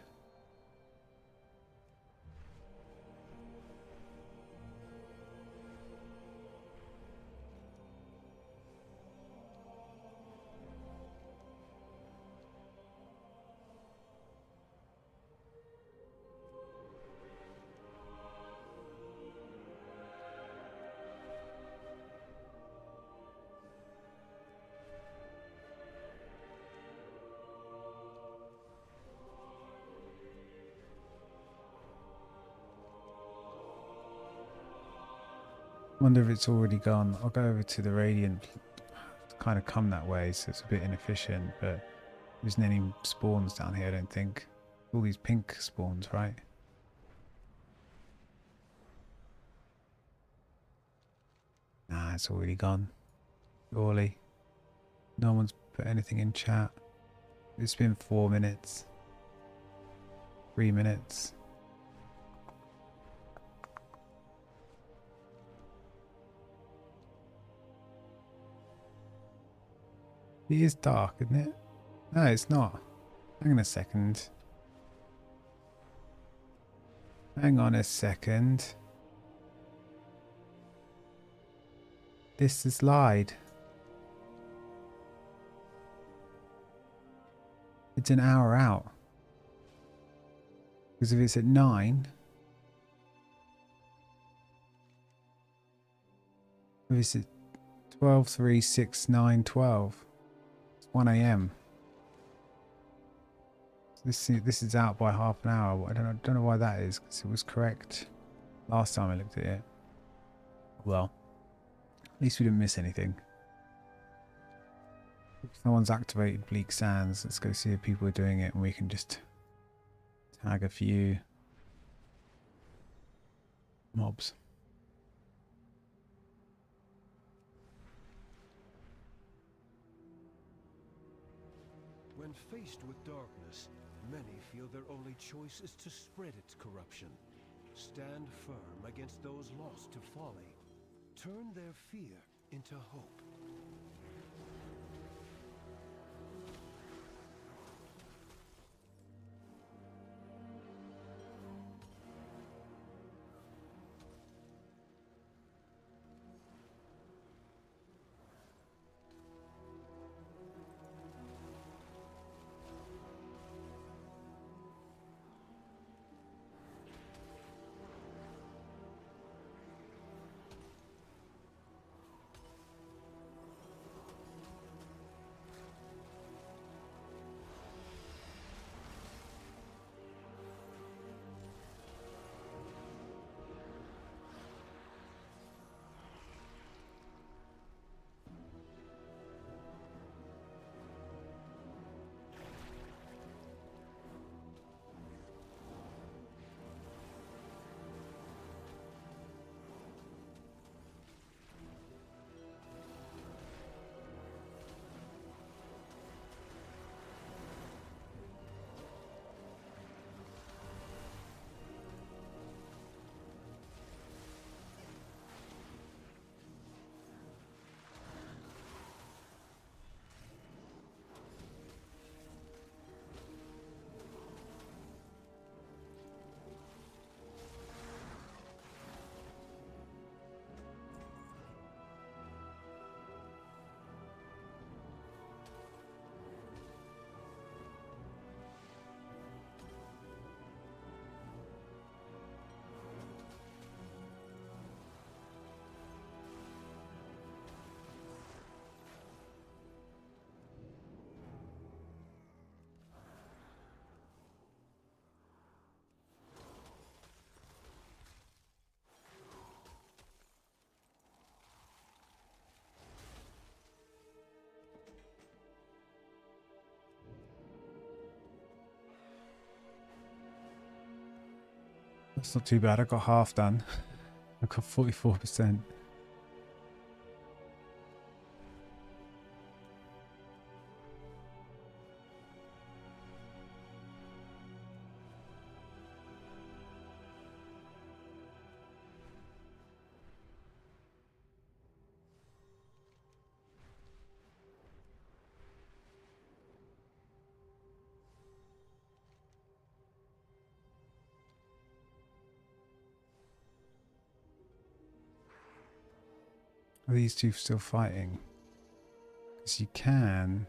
Wonder if it's already gone. I'll go over to the Radiant. It's kind of come that way, so it's a bit inefficient, but there isn't any spawns down here, I don't think. All these pink spawns, right? Nah, it's already gone. Surely. No one's put anything in chat. It's been 4 minutes. 3 minutes. It is dark, isn't it? No, it's not. Hang on a second. Hang on a second. This has lied. It's an hour out. Because if it's at 9... If it's at 12, 3, 6, 9, 12... 1 AM. This is out by half an hour. I don't know why that is, because it was correct last time I looked at it. Well, at least we didn't miss anything. Someone's activated Bleak Sands. Let's go see if people are doing it, and we can just tag a few mobs. When faced with darkness, many feel their only choice is to spread its corruption. Stand firm against those lost to folly. Turn their fear into hope. That's not too bad. I got half done. I got 44%. Are these two still fighting? Because you can.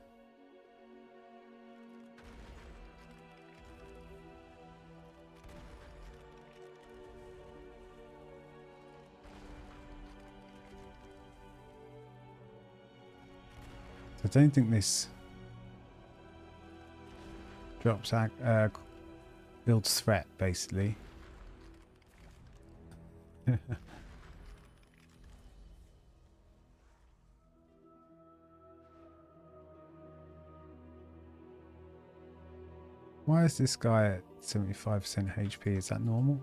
I don't think this drops builds threat basically. Why is this guy at 75% HP? Is that normal?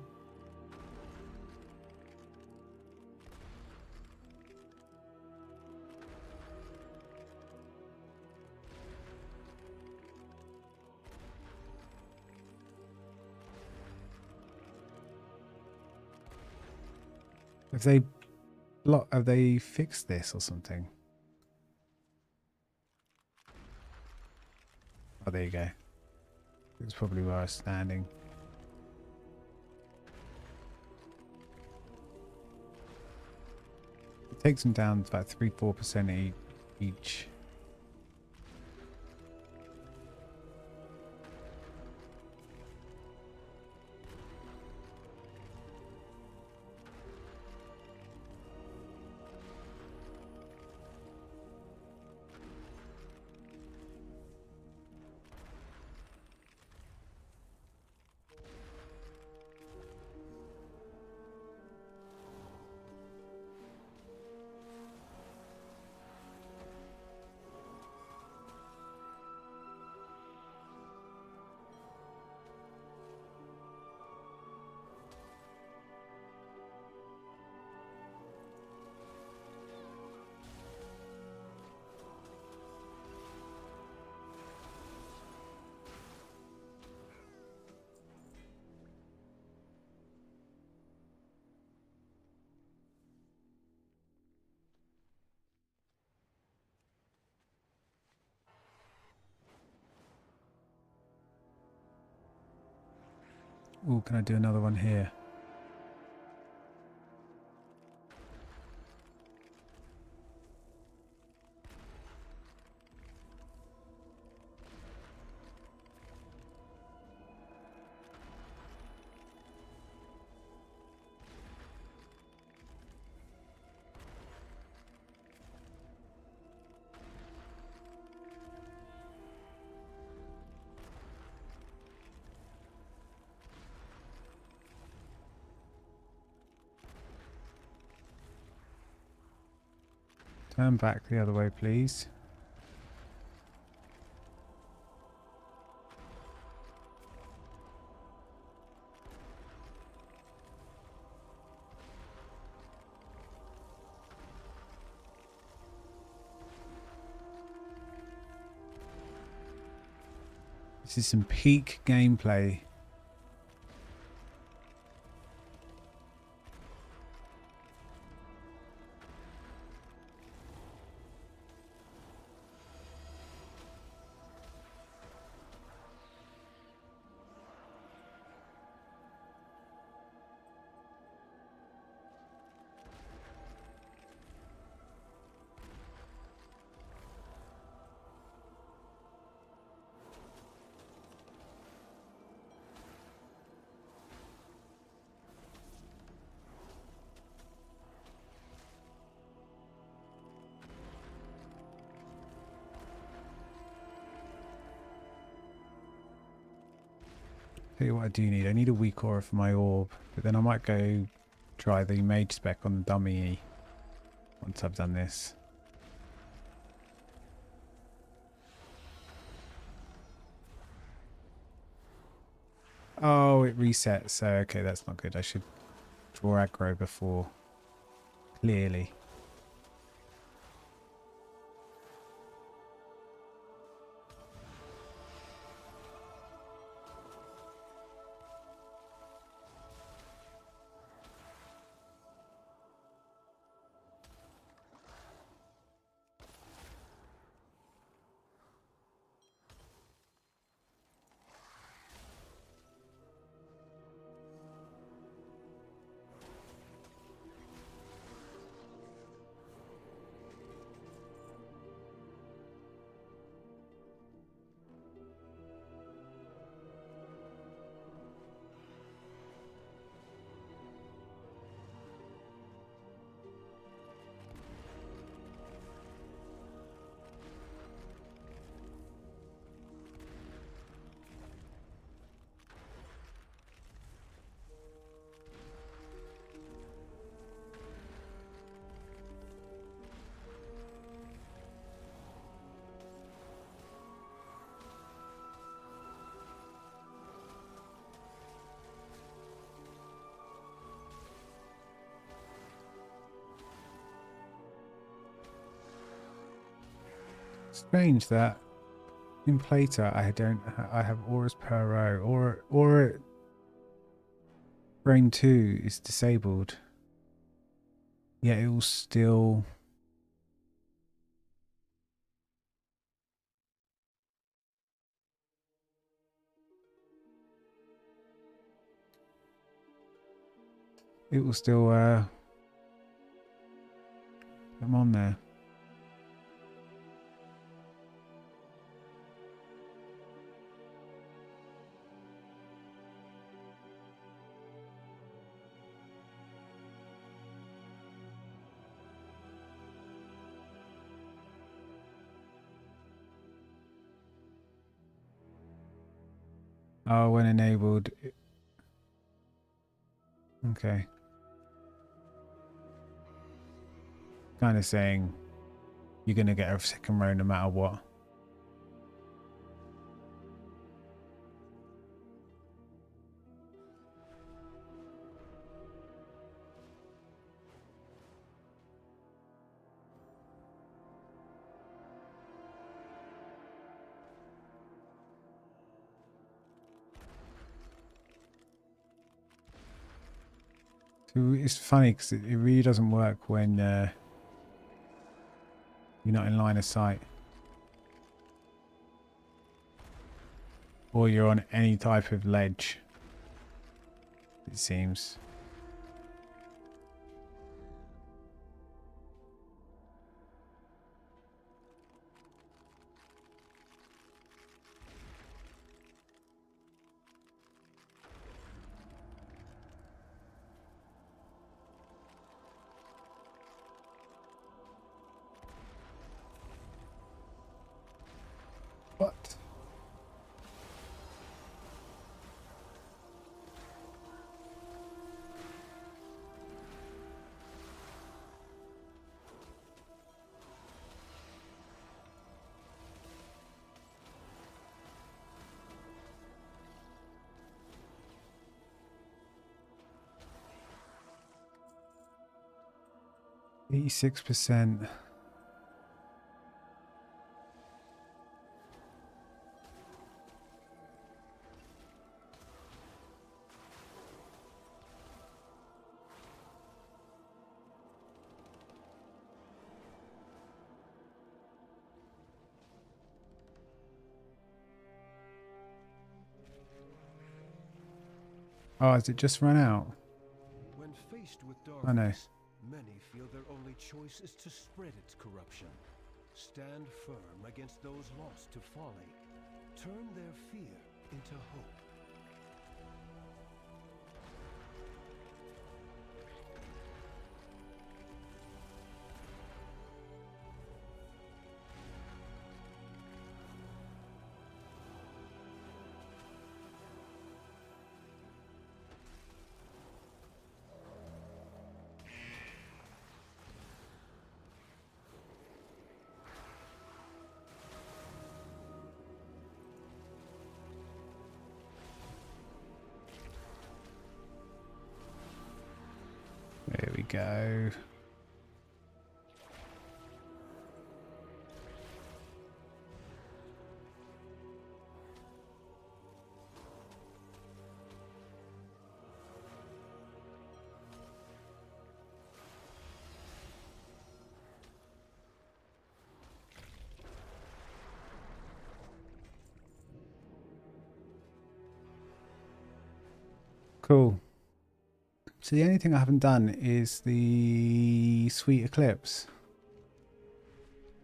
Have they fixed this or something? Oh, there you go. It's probably where I was standing. It takes them down to about 3-4% each. Oh, can I do another one here? Turn back the other way, please. This is some peak gameplay. Tell you what I do need. I need a weak aura for my orb, but then I might go try the mage spec on the dummy once I've done this. Oh, it resets. So, okay, that's not good. I should draw aggro before. Clearly. Strange that in Plato I have auras per row. Aura Brain 2 is disabled. Yet it will still... It will still come on there. Oh, when enabled. Okay. Kind of saying you're going to get a second row no matter what. It's funny because it really doesn't work when you're not in line of sight. Or you're on any type of ledge, it seems. What? %. Oh, has it just run out? When faced with I know. darkness, many feel their only choice is to spread its corruption. Stand firm against those lost to folly. Turn their fear into hope. There we go. Cool. So the only thing I haven't done is the Sweet Eclipse.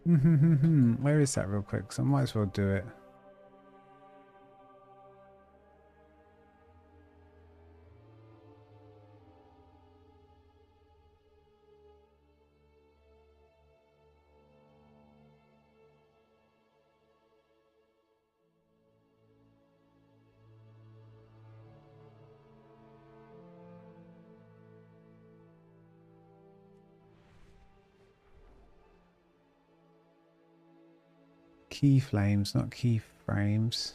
Where is that real quick? 'Cause I might as well do it. Keyflames, not keyframes.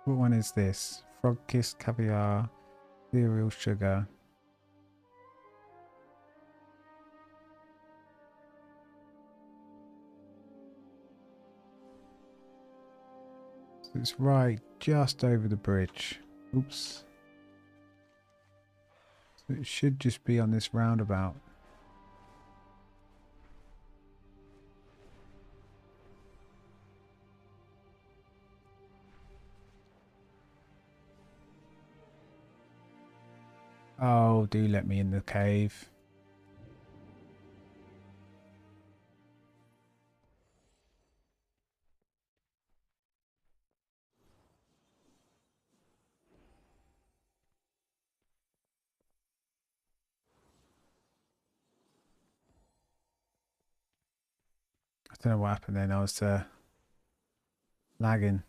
What one is this? Frog kiss, caviar, cereal, sugar. So it's right just over the bridge. Oops. So it should just be on this roundabout. Oh, do let me in the cave. I don't know what happened then. I was lagging.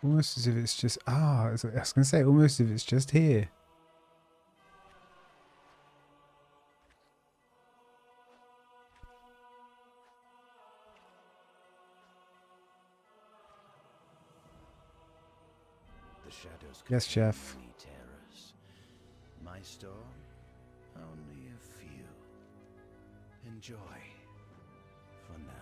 Almost as if it's just, I was going to say, almost as if it's just here. The shadows Yes, chef. many terrors. My store, only a few. Enjoy, for now.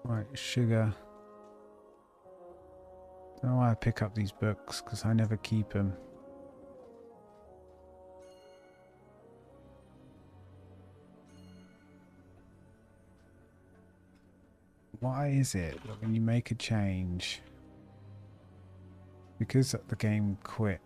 Right, sugar. Don't know why I pick up these books, because I never keep them. Why is it that when you make a change, because the game crashed?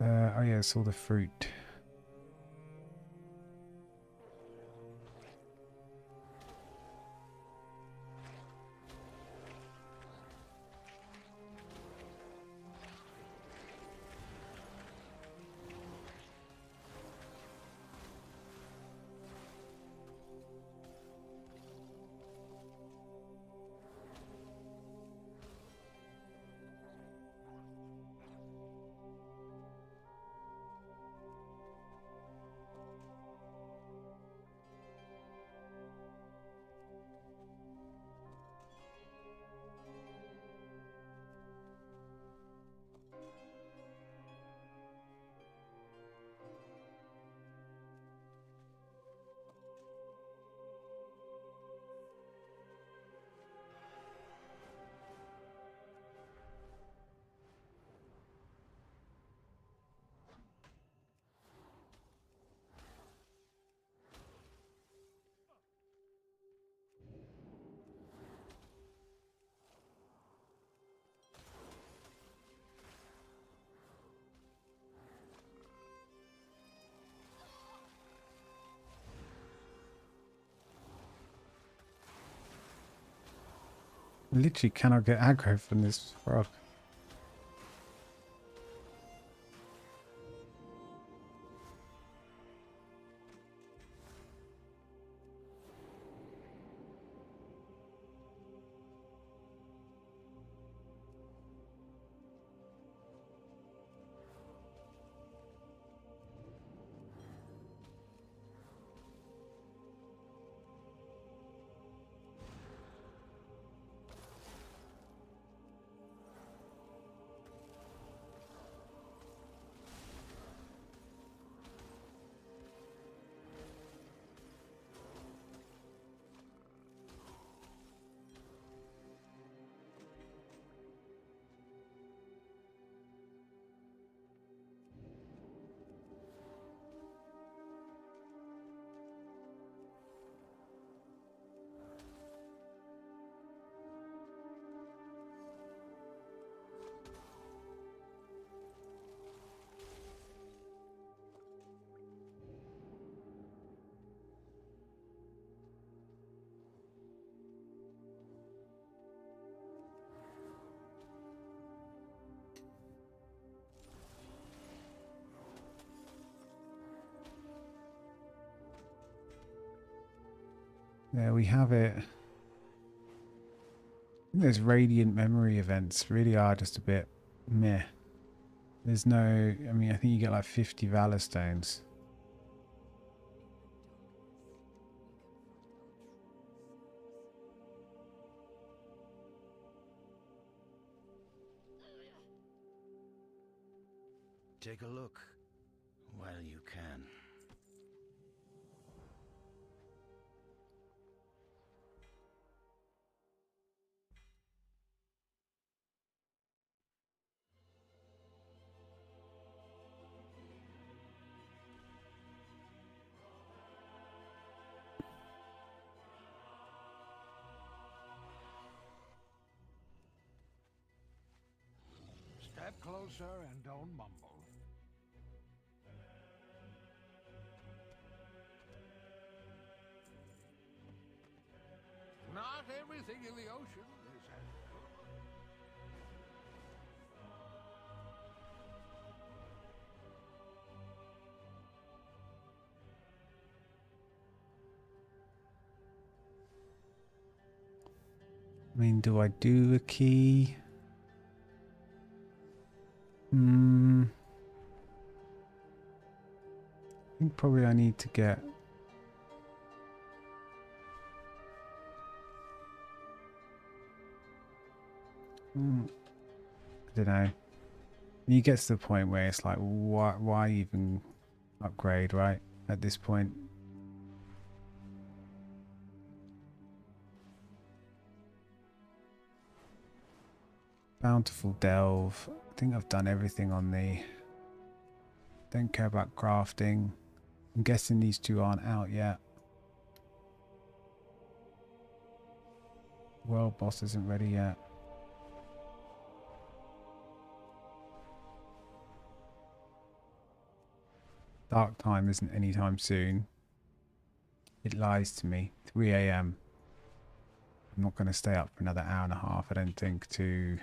Oh yeah, it's all the fruit. I literally cannot get aggro from this frog. There we have it. I think those radiant memory events really are just a bit meh. There's no, I mean, I think you get like 50 Valor Stones. Take a look while you can. Step closer and don't mumble. Not everything in the ocean is as good. I mean, do I do a key? I think probably I need to get... I don't know. You get to the point where it's like, why even upgrade, right? At this point. Bountiful Delve. I think I've done everything on the... Don't care about crafting. I'm guessing these two aren't out yet. World Boss isn't ready yet. Dark Time isn't anytime soon. It lies to me. 3 AM. I'm not going to stay up for another hour and a half, I don't think, to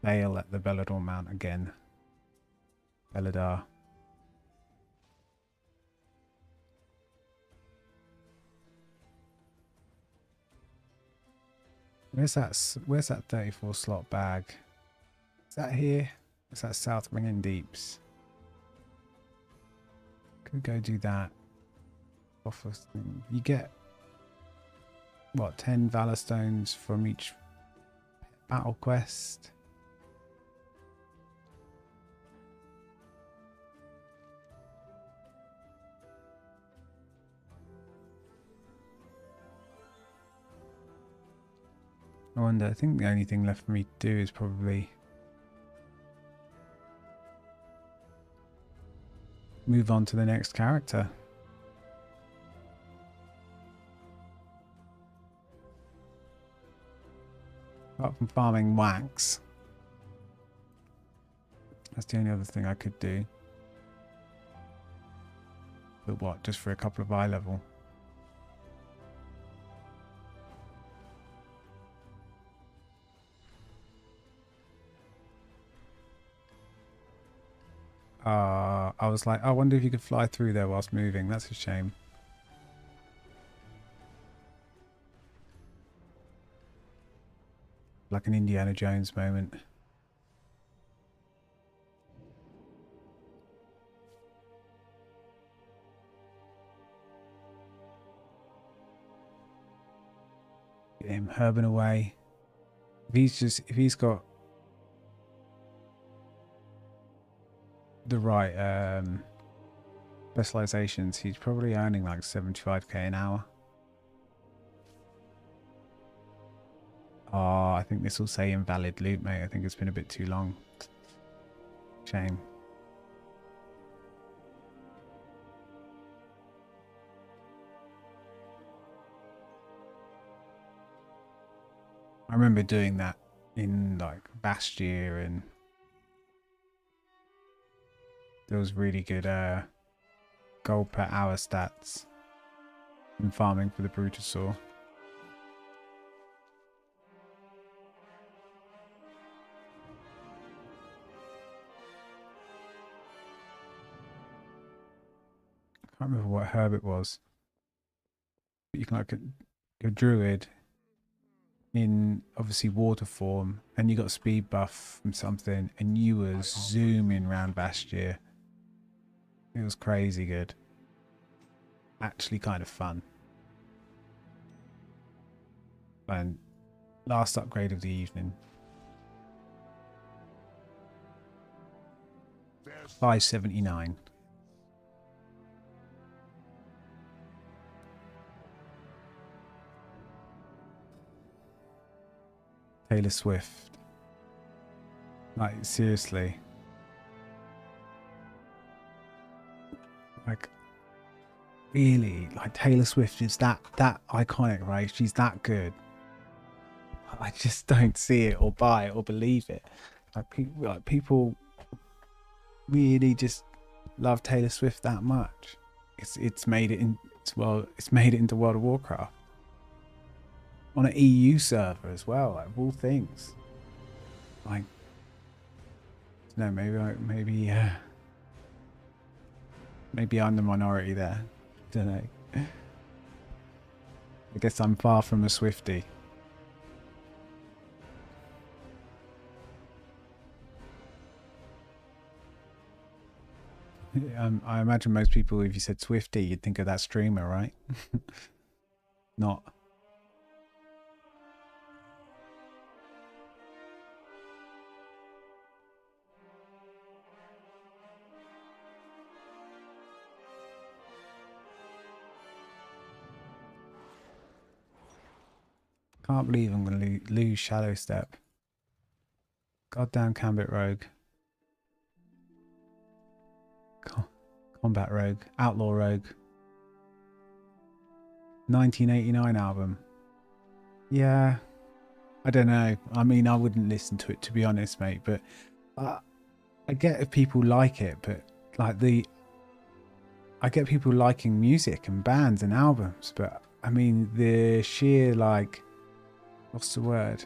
bail at the Bellador Mount again. Belladar. Where's that 34 slot bag? Is that here? Is that South Ringing Deeps? Could go do that. Offer thing. You get what, 10 Valor Stones from each battle quest? I wonder, I think the only thing left for me to do is probably move on to the next character. Apart from farming wax. That's the only other thing I could do. But what, just for a couple of eye level? I was like, I wonder if you could fly through there whilst moving. That's a shame. Like an Indiana Jones moment. Get him herbing away. If he's got the right specializations, he's probably earning like 75k an hour. Oh, I think this will say invalid loot, mate. I think it's been a bit too long. Shame. I remember doing that in like Bastia, and there was really good gold per hour stats in farming for the Brutasaur. I can't remember what herb it was. But you can like a druid in obviously water form, and you got speed buff from something, and you were zooming around Bastia. It was crazy good. Actually kind of fun. And last upgrade of the evening. 579. Taylor Swift. Like, seriously. Like, really? Like, Taylor Swift is that iconic, right? She's that good. I just don't see it or buy it or believe it. Like people really just love Taylor Swift that much. It's made it into World of Warcraft. On an EU server as well, like, of all things. Like, no, maybe I'm the minority there. Don't know. I guess I'm far from a Swiftie. I imagine most people, if you said Swiftie, you'd think of that streamer, right? Not. Can't believe I'm going to lose Shadow Step. Goddamn Gambit Rogue. Combat Rogue. Outlaw Rogue. 1989 album. Yeah. I don't know. I mean, I wouldn't listen to it, to be honest, mate. But I get if people like it, but like I get people liking music and bands and albums. But I mean, the sheer, like, what's the word?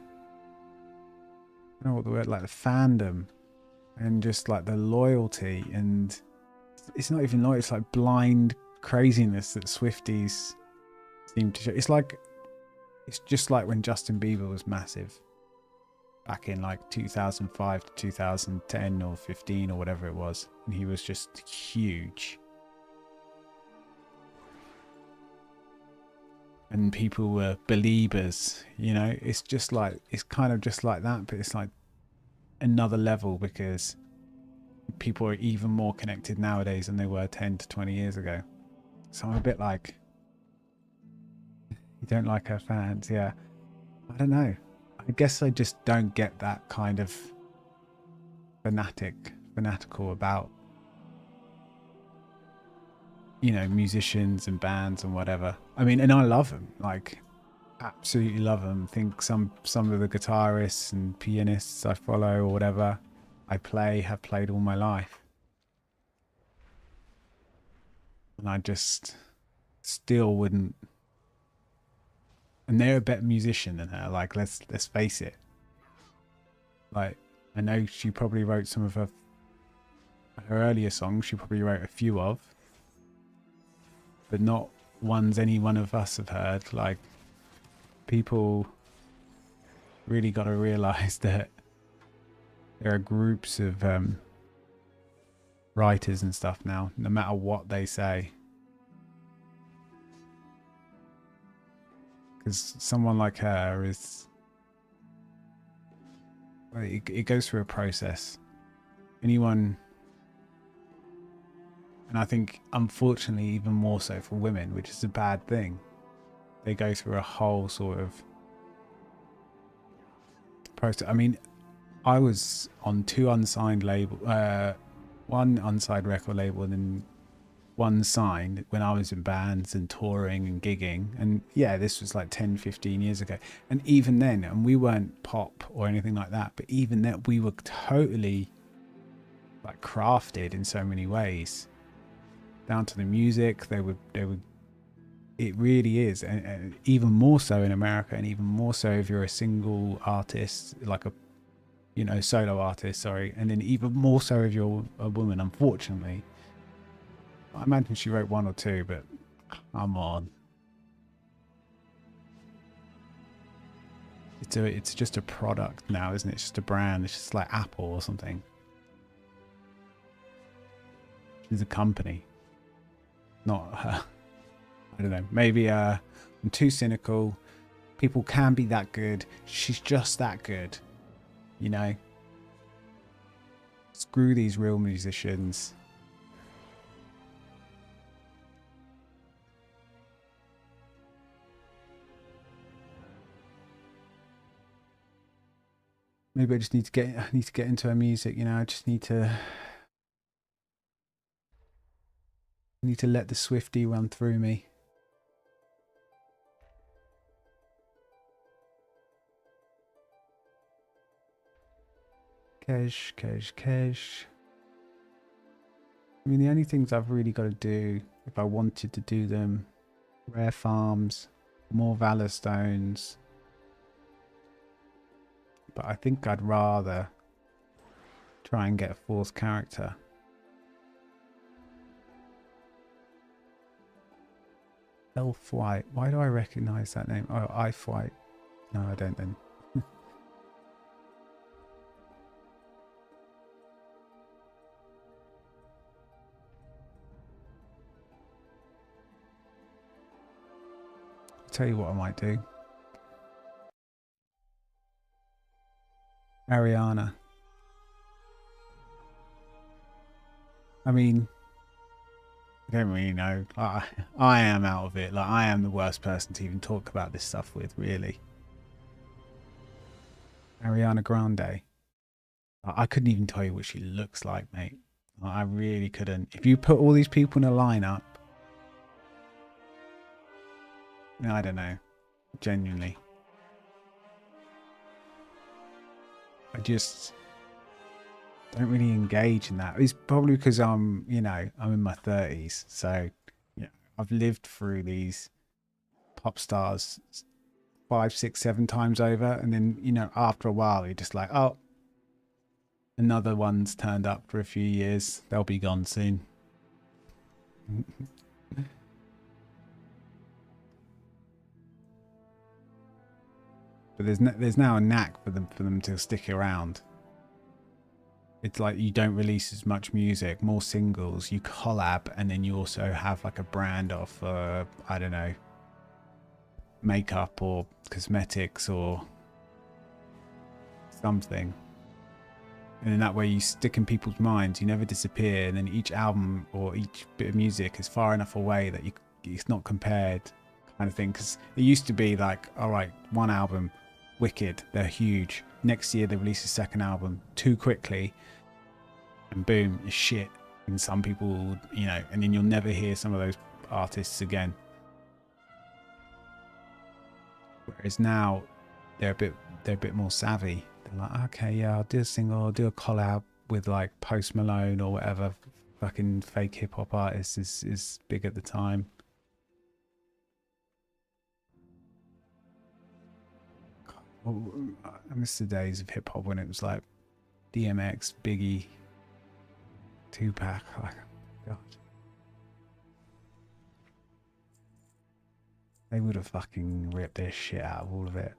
I don't know what the word, like the fandom and just like the loyalty, and it's not even loyalty, it's like blind craziness that Swifties seem to show. It's just like when Justin Bieber was massive back in like 2005 to 2010 or 15 or whatever it was, and he was just huge. And people were believers, you know. It's just like, it's kind of just like that, but it's like another level because people are even more connected nowadays than they were 10 to 20 years ago. So I'm a bit like, you don't like her fans? Yeah. I don't know. I guess I just don't get that kind of fanatical about, you know, musicians and bands and whatever. I mean, and I love them, like, absolutely love them. Think some of the guitarists and pianists I follow or whatever, have played all my life. And I just still wouldn't. And they're a better musician than her. Like, let's face it. Like, I know she probably wrote some of her her earlier songs she probably wrote a few of, but not ones any one of us have heard. Like, people really got to realize that there are groups of writers and stuff now, no matter what they say. Because someone like her is... It goes through a process. Anyone... And I think, unfortunately, even more so for women, which is a bad thing. They go through a whole sort of process. I mean, I was on 2 unsigned label, 1 unsigned record label and then 1 signed when I was in bands and touring and gigging. And yeah, this was like 10, 15 years ago. And even then, and we weren't pop or anything like that, but even then we were totally like crafted in so many ways. Down to the music, they would, it really is. And even more so in America, and even more so if you're a single artist, like a, you know, solo artist, sorry. And then even more so if you're a woman, unfortunately. I imagine she wrote 1 or 2, but come on. It's just a product now, isn't it? It's just a brand. It's just like Apple or something. She's a company. Not her. I don't know. Maybe I'm too cynical. People can be that good. She's just that good. You know? Screw these real musicians. Maybe I just need to get into her music, you know. I just need to let the Swiftie run through me. Kesh. I mean, the only things I've really got to do, if I wanted to do them, rare farms, more Valor Stones. But I think I'd rather try and get a 4th character. Elf White. Why do I recognize that name? Oh, Ice White. No, I don't then. I'll tell you what I might do. Ariana. I mean, I don't really know. I am out of it. Like, I am the worst person to even talk about this stuff with, really. Ariana Grande. I couldn't even tell you what she looks like, mate. I really couldn't. If you put all these people in a lineup, I don't know. Genuinely. I just don't really engage in that. It's probably because I'm in my 30s. So, I've lived through these pop stars 5, 6, 7 times over. And then, after a while, you're just like, oh, another one's turned up for a few years. They'll be gone soon. But there's now a knack for them to stick around. It's like you don't release as much music, more singles, you collab, and then you also have like a brand of, I don't know, makeup or cosmetics or something. And in that way you stick in people's minds, you never disappear, and then each album or each bit of music is far enough away that it's not compared, kind of thing. Because it used to be like, all right, 1 album, wicked, they're huge. Next year they release a 2nd album too quickly, and boom, it's shit. And some people, and then you'll never hear some of those artists again. Whereas now they're a bit more savvy. They're like, okay, yeah, I'll do a single, I'll do a collab with like Post Malone or whatever fucking fake hip hop artist is big at the time. I miss the days of hip hop when it was like DMX, Biggie, 2-pack. Oh, God. They would have fucking ripped their shit out of all of it.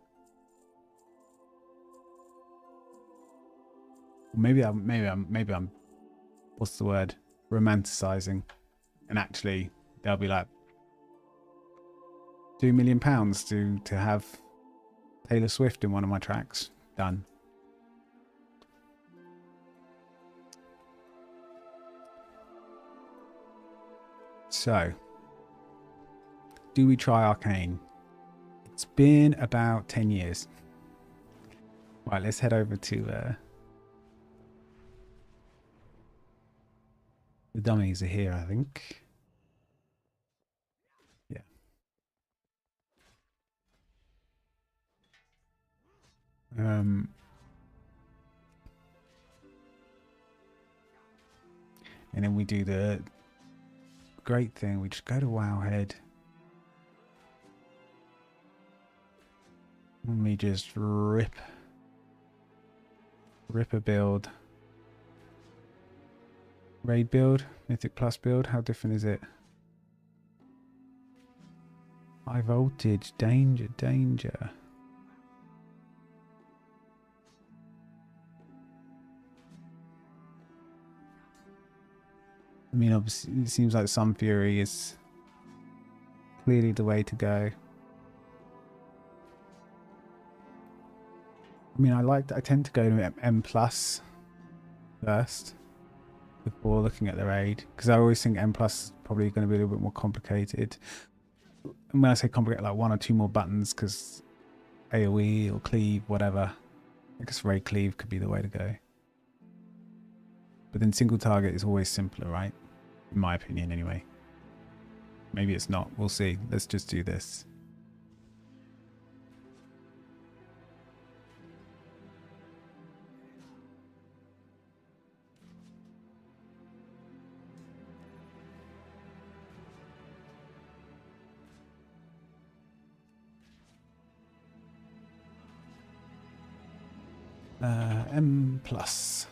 Maybe I'm what's the word? Romanticizing. And actually they'll be like £2 million to have Taylor Swift in one of my tracks. Done. So, do we try Arcane? It's been about 10 years. Right, let's head over to the dummies are here, I think. Yeah. And then we do the great thing. We just go to Wowhead. And we just rip a build. Raid build, Mythic Plus build, how different is it? High voltage, danger, danger. I mean, obviously, it seems like Sun Fury is clearly the way to go. I mean, I tend to go to M plus first before looking at the raid, because I always think M plus is probably going to be a little bit more complicated. And when I say complicated, like 1 or 2 more buttons, because AoE or cleave, whatever. I guess raid cleave could be the way to go. But then single target is always simpler, right? In my opinion, anyway. Maybe it's not. We'll see. Let's just do this. M plus.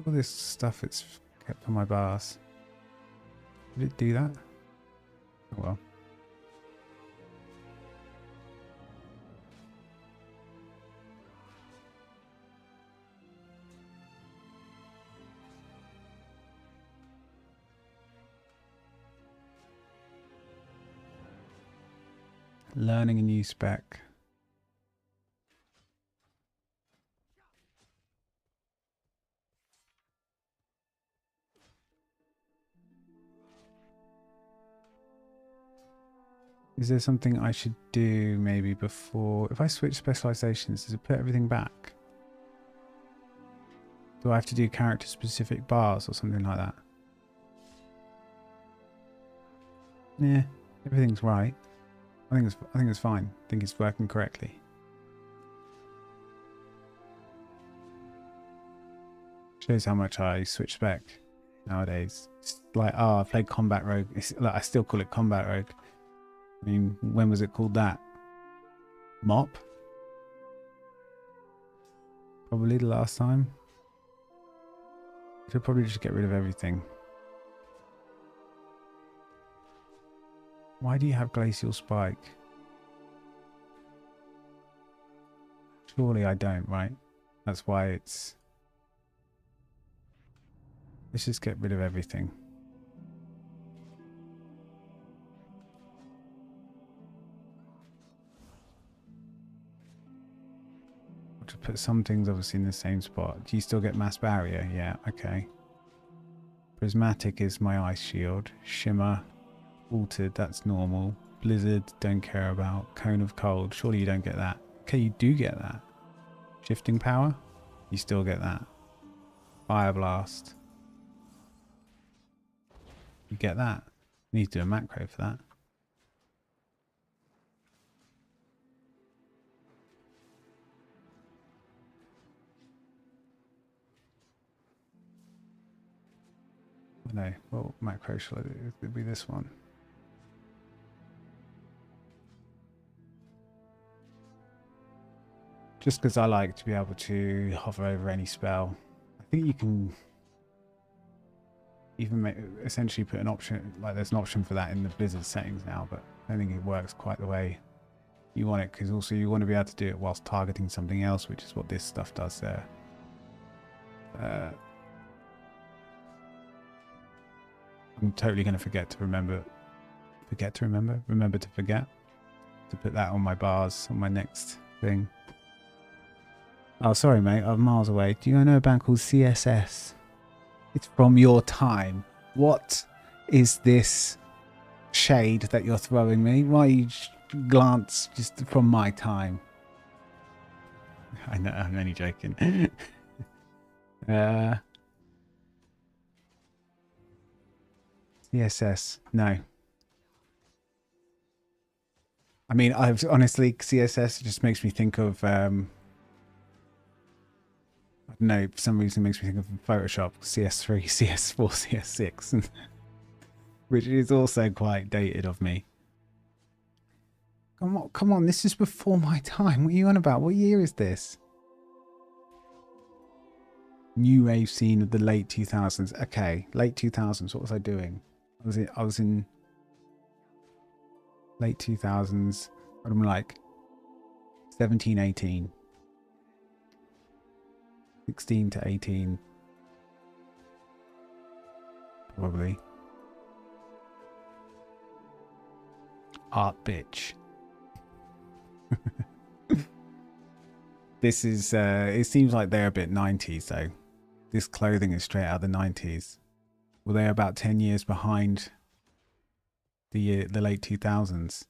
All this stuff it's kept on my bars. Did it do that? Oh well. Learning a new spec. Is there something I should do maybe before? If I switch specializations, does it put everything back? Do I have to do character specific bars or something like that? Yeah, everything's right. I think it's fine. I think it's working correctly. Shows how much I switch spec nowadays. It's like, oh, I played Combat Rogue. It's like, I still call it Combat Rogue. I mean, when was it called that? Mop? Probably the last time. Should probably just get rid of everything. Why do you have Glacial Spike? Surely I don't, right? That's why it's... Let's just get rid of everything. I'll just put some things obviously in the same spot. Do you still get Mass Barrier? Yeah, okay. Prismatic is my Ice Shield. Shimmer, Altered, that's normal. Blizzard, don't care about. Cone of Cold, surely you don't get that. Okay, you do get that. Shifting Power, you still get that. Fire Blast. You get that. You need to do a macro for that. No, what macro shall I do? It'll be this one. Just because I like to be able to hover over any spell. I think you can even essentially put an option, like there's an option for that in the Blizzard settings now, but I don't think it works quite the way you want it, because also you want to be able to do it whilst targeting something else, which is what this stuff does there. I'm totally going to forget to remember to forget to put that on my bars on my next thing. Oh, sorry, mate. I'm miles away. Do you know a band called CSS? It's from your time. What is this shade that you're throwing me? Why you glance just from my time? I know, I'm only joking. CSS, no. I mean, I've honestly, CSS just makes me think of, I don't know, for some reason it makes me think of Photoshop, CS3, CS4, CS6, which is also quite dated of me. Come on, this is before my time. What are you on about? What year is this? New wave scene of the late 2000s. Okay, late 2000s. What was I doing? I was in late 2000s. I'm like 17, 18. 16 to 18. Probably. Art bitch. This is, it seems like they're a bit 90s though. This clothing is straight out of the 90s. Well, they're about 10 years behind the late 2000s.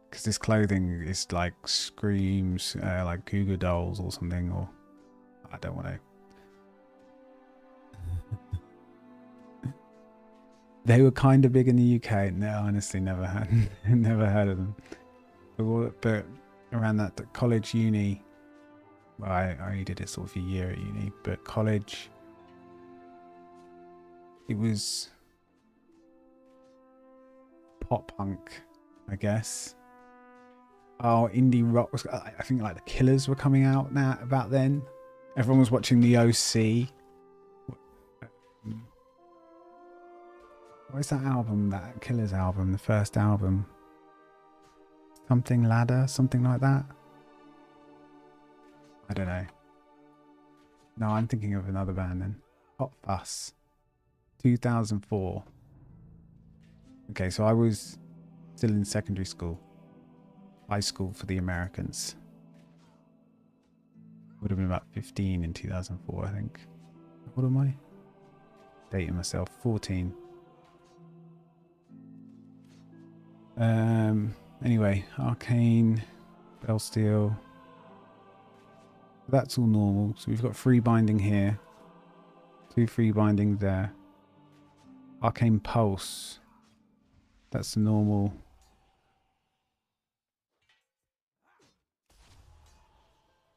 Because this clothing is like screams like Cougar Dolls or something, or I don't want to. They were kind of big in the UK. No, honestly, never heard of them. But around that college, uni, well, I only did it sort of a year at uni, but college, it was pop punk, I guess. Oh, indie rock was, I think like the Killers were coming out now about then. Everyone was watching the OC. What is that album, that Killers album, the first album? Something Ladder, something like that? I don't know. No, I'm thinking of another band then. Hot Fuss. 2004. Okay, so I was still in secondary school. High school for the Americans. Would have been about 15 in 2004, I think. What am I? Dating myself. 14. Anyway, Arcane, Bellsteel. That's all normal. So we've got free binding here. 2 free bindings there. Arcane Pulse. That's the normal.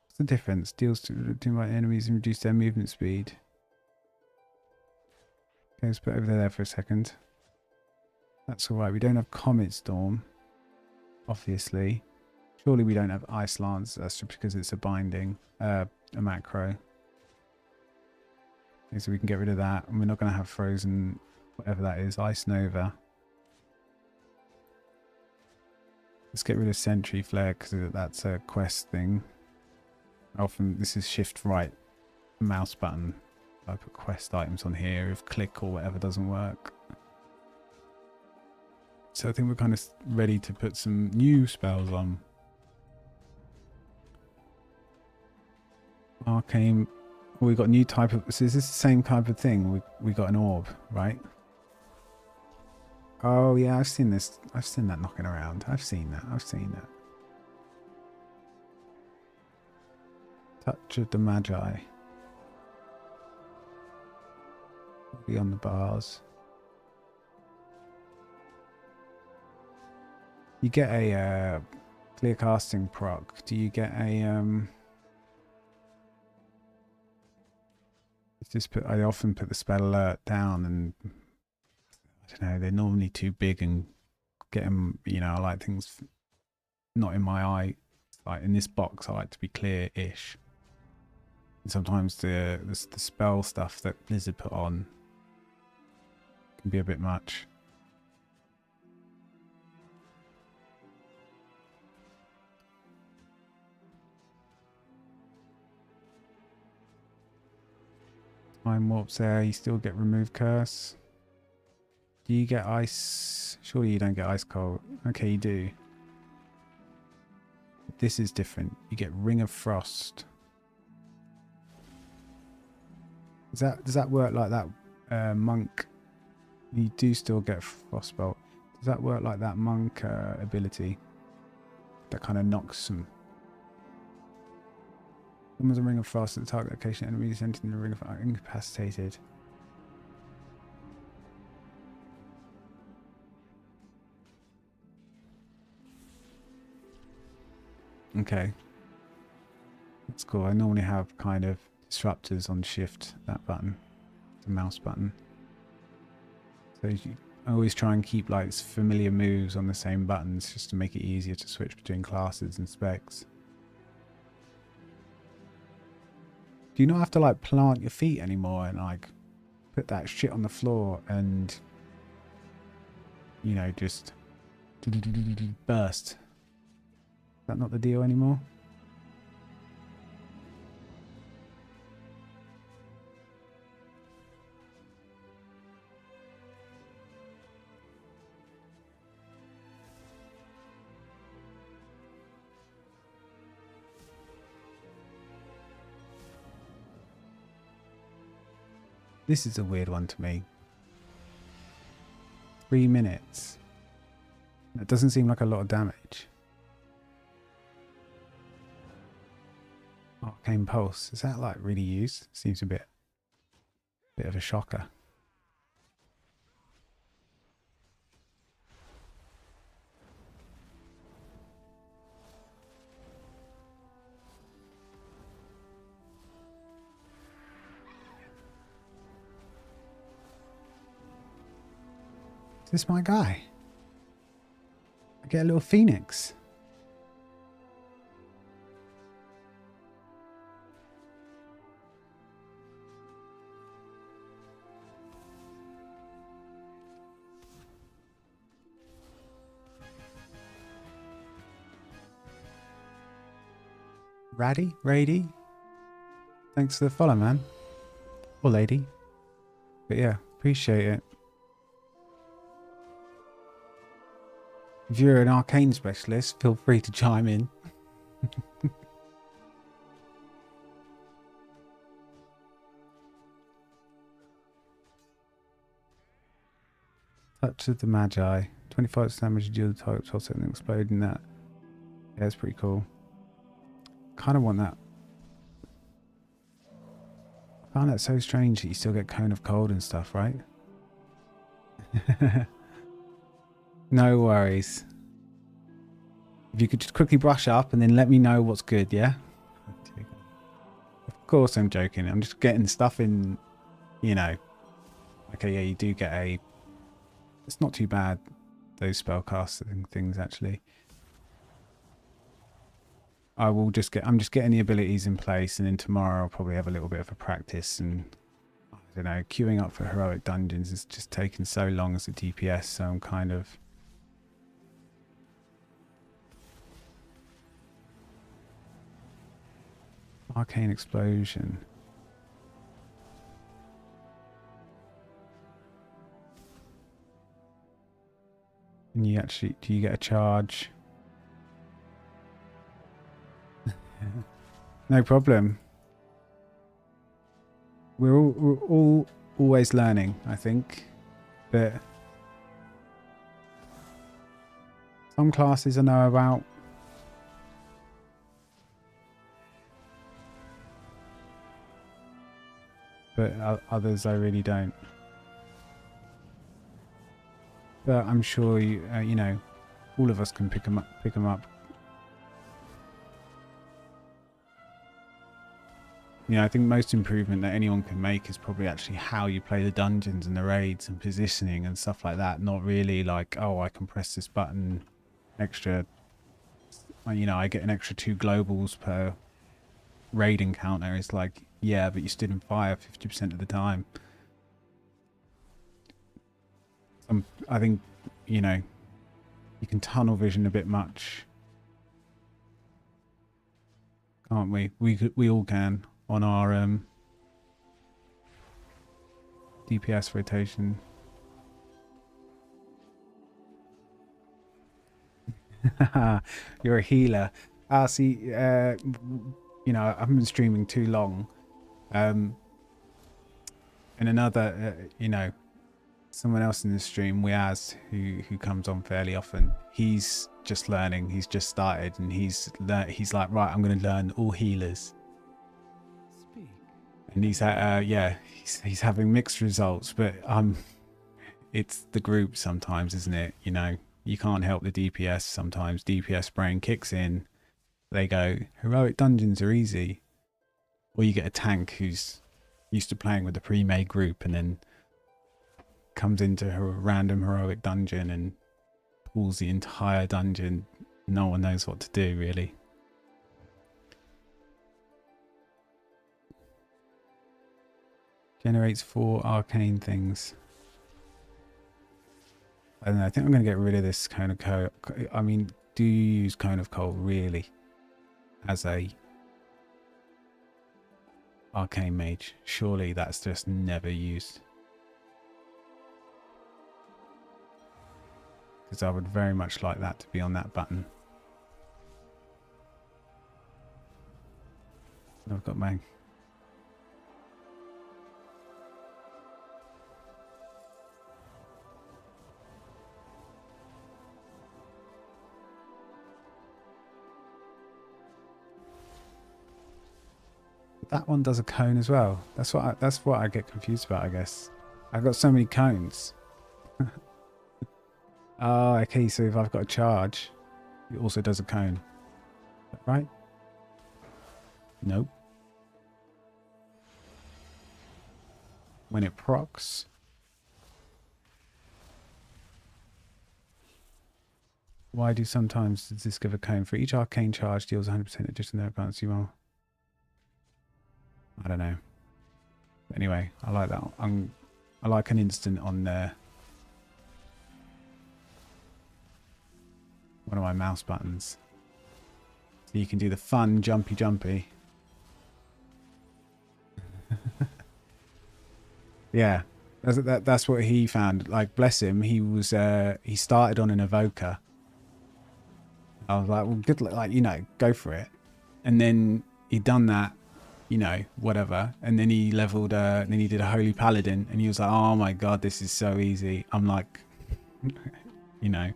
What's the difference? Deals to invite enemies and reduce their movement speed. Okay, let's put it over there for a second. That's alright. We don't have Comet Storm, obviously. Surely we don't have Ice Lance. That's just because it's a binding, a macro. Okay, so we can get rid of that. And we're not going to have Frozen, whatever that is, Ice Nova. Let's get rid of Sentry Flare because that's a quest thing. Often this is shift right mouse button. I put quest items on here if click or whatever doesn't work. So I think we're kind of ready to put some new spells on. Arcane. Oh, we got a new type of. So is this the same type of thing? We got an orb, right? Oh yeah, I've seen this. I've seen that knocking around. I've seen that. Touch of the Magi. Be on the bars. You get a clear casting proc. Do you get a just put? I often put the spell alert down, and I don't know. They're normally too big and getting, you know, I like things not in my eye. Like in this box, I like to be clear-ish. And sometimes the spell stuff that Blizzard put on can be a bit much. Time warps there. You still get remove curse. Do you get ice? Surely you don't get ice cold. Okay, you do. This is different. You get ring of frost. Does that work like that monk? You do still get frostbolt. Does that work like that monk ability? That kind of knocks some. Summons a ring of frost at the target location. Enemies entering the ring of are incapacitated. Okay. That's cool. I normally have kind of disruptors on shift, that button, the mouse button. So I always try and keep like familiar moves on the same buttons just to make it easier to switch between classes and specs. Do you not have to like plant your feet anymore and like put that shit on the floor and, you know, just burst? Is that not the deal anymore? This is a weird one to me. 3 minutes. That doesn't seem like a lot of damage. Arcane Pulse. Is that like really used? Seems a bit of a shocker. Is this my guy? I get a little phoenix. Rady? Thanks for the follow, man. Or lady. But yeah, appreciate it. If you're an arcane specialist, feel free to chime in. Touch of the Magi. 25 damage due to the target also and exploding that. Yeah, it's pretty cool. Kind of want that. I found that so strange that you still get Cone of Cold and stuff, right? No worries. If you could just quickly brush up and then let me know what's good, yeah? Of course I'm joking. I'm just getting stuff in, you know. Okay, yeah, you do get a... It's not too bad, those spellcasting things, actually. I'm just getting the abilities in place, and then tomorrow I'll probably have a little bit of a practice, and I don't know, queuing up for heroic dungeons is just taking so long as a DPS, so I'm kind of... Arcane Explosion. And you actually, do you get a charge? No problem. We're all always learning, I think. But some classes I know about. But others I really don't. But I'm sure you know, all of us can pick them up. You know, I think most improvement that anyone can make is probably actually how you play the dungeons and the raids and positioning and stuff like that. Not really like, oh, I can press this button extra, you know, I get an extra 2 globals per raid encounter. It's like, yeah, but you stood in fire 50% of the time. I think, you know, you can tunnel vision a bit much, can't we? We all can on our DPS rotation. You're a healer. See, you know, I haven't been streaming too long. And another, you know, someone else in the stream, Wiaz, who comes on fairly often, he's just learning. He's just started, and he's like, right, I'm going to learn all healers. And he's yeah, he's having mixed results, but it's the group sometimes, isn't it? You know, you can't help the DPS sometimes. DPS brain kicks in. They go, heroic dungeons are easy. Or you get a tank who's used to playing with the pre-made group and then comes into a random heroic dungeon and pulls the entire dungeon. No one knows what to do, really. Generates 4 arcane things. I don't know, I think I'm going to get rid of this Cone of Cold. I mean, do you use Cone of Cold really as a arcane mage? Surely that's just never used. Because I would very much like that to be on that button. I've got my... That one does a cone as well. That's what I get confused about, I guess. I've got so many cones. Oh, okay, so if I've got a charge, it also does a cone. Right? Nope. When it procs. Why do sometimes does this give a cone? For each arcane charge deals 100% additional advance you are. I don't know. Anyway, I like that. I like an instant on there. One of my mouse buttons. So you can do the fun jumpy. Yeah, that's what he found. Like, bless him, he started on an evoker. I was like, well, good luck, like, you know, go for it. And then he'd done that, you know, whatever. And then he leveled, then he did a Holy Paladin, and he was like, oh my god, this is so easy. I'm like, you know,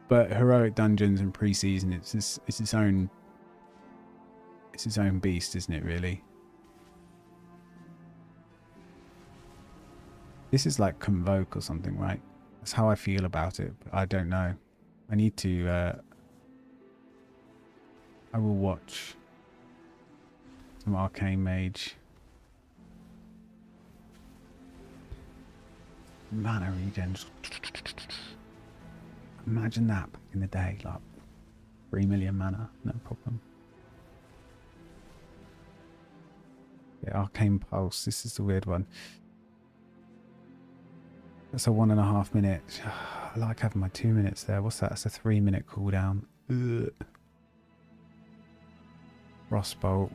but heroic dungeons and pre-season, it's its own beast, isn't it, really? This is like Convoke or something, right? That's how I feel about it, but I don't know. I need to I will watch some Arcane Mage. Mana regens. Imagine that back in the day, like 3 million mana, no problem. Yeah, Arcane Pulse, this is the weird one. That's a 1.5 minute. I like having my 2 minutes there. What's that? That's a 3 minute cooldown. Ugh. Frostbolt.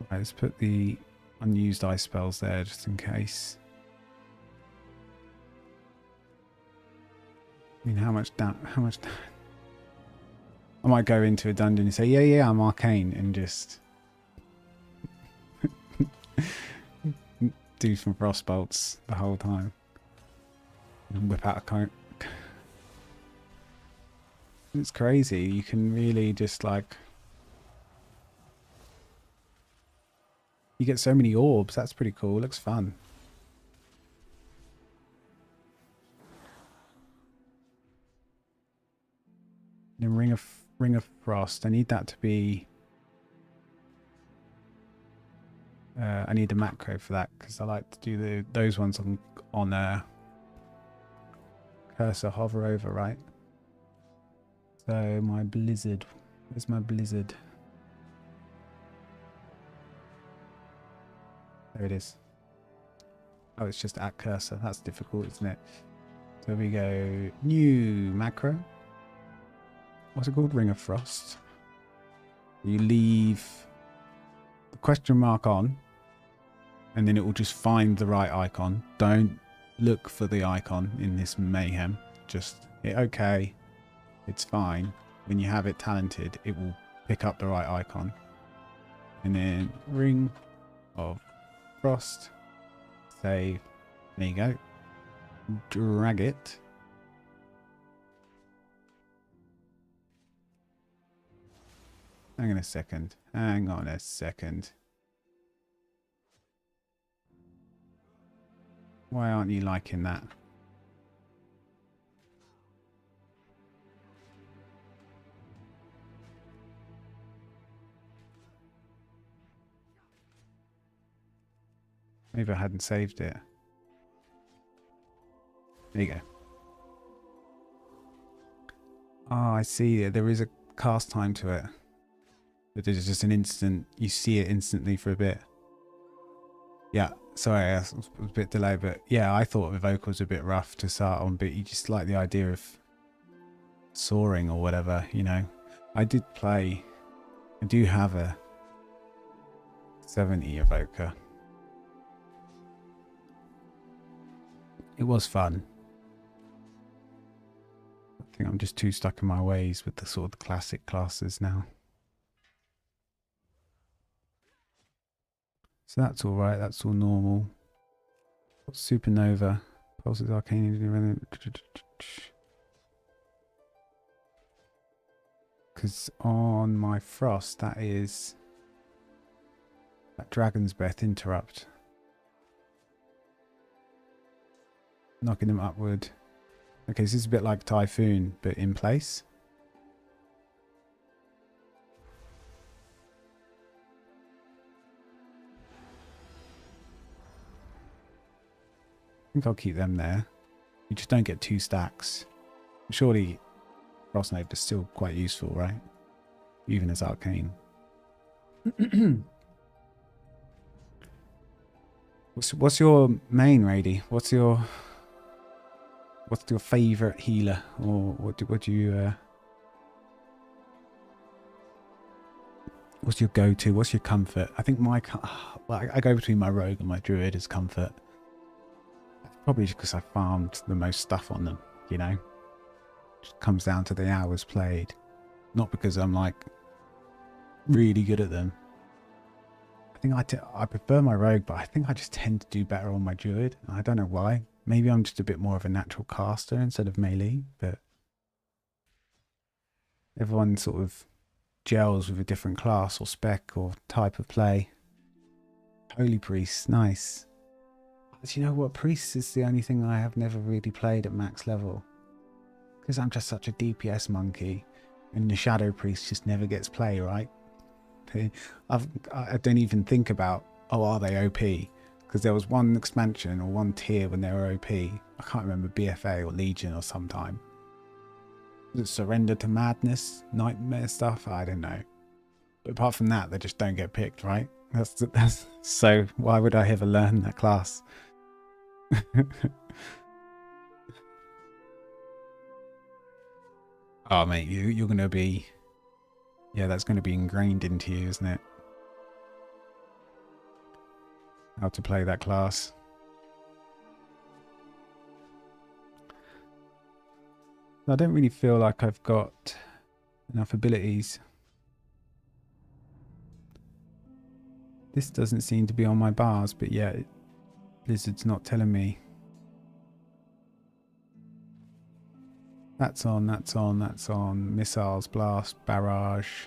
Right, let's put the unused ice spells there just in case. I mean, how much I might go into a dungeon and say, yeah, I'm arcane, and just do some frostbolts the whole time. And whip out a cone. It's crazy. You can really just like... You get so many orbs. That's pretty cool. Looks fun. Then Ring of Frost. I need that to be. I need a macro for that because I like to do those ones on cursor hover over, right? So my blizzard. Where's my blizzard? There it is. Oh, it's just at cursor. That's difficult, isn't it? So we go new macro. What's it called? Ring of Frost. You leave the question mark on, and then it will just find the right icon. Don't look for the icon in this mayhem. Just hit OK. It's fine. When you have it talented, it will pick up the right icon. And then Ring of Frost. Save. There you go. Drag it. Hang on a second. Hang on a second. Why aren't you liking that? Maybe I hadn't saved it. There you go. Oh, I see. There is a cast time to it. But there's just an instant. You see it instantly for a bit. Yeah. Sorry, I was a bit delayed. But yeah, I thought Evoke was a bit rough to start on. But you just like the idea of soaring or whatever, you know. I do have a 70 Evoker. It was fun. I think I'm just too stuck in my ways with the sort of the classic classes now. So that's all right. That's all normal. Supernova. Pulses arcane. Because on my Frost, that is that Dragon's Breath interrupt. Knocking them upward. Okay, so this is a bit like Typhoon, but in place. I think I'll keep them there. You just don't get 2 stacks. Surely Frostnode is still quite useful, right? Even as Arcane. What's your main, Rady? What's your favourite healer? Or what do you what's your go-to? What's your comfort? I think well, I go between my rogue and my druid as comfort. Probably because I farmed the most stuff on them, you know. Just comes down to the hours played, not because I'm like really good at them. I think I prefer my rogue, but I think I just tend to do better on my druid. I don't know why. Maybe I'm just a bit more of a natural caster instead of melee, but everyone sort of gels with a different class or spec or type of play. Holy Priest, nice. But you know what? Priest is the only thing I have never really played at max level. Because I'm just such a DPS monkey. And the Shadow Priest just never gets play, right? I don't even think about, oh, are they OP? Because there was one expansion or one tier when they were OP. I can't remember, BFA or Legion or sometime. Was it Surrender to Madness? Nightmare stuff? I don't know. But apart from that, they just don't get picked, right? That's so why would I ever learn that class? Oh mate, you're gonna be, yeah, that's gonna be ingrained into you, isn't it? How to play that class. I don't really feel like I've got enough abilities. This doesn't seem to be on my bars, but yeah, Blizzard's not telling me. That's on, that's on, that's on. Missiles, blast, barrage.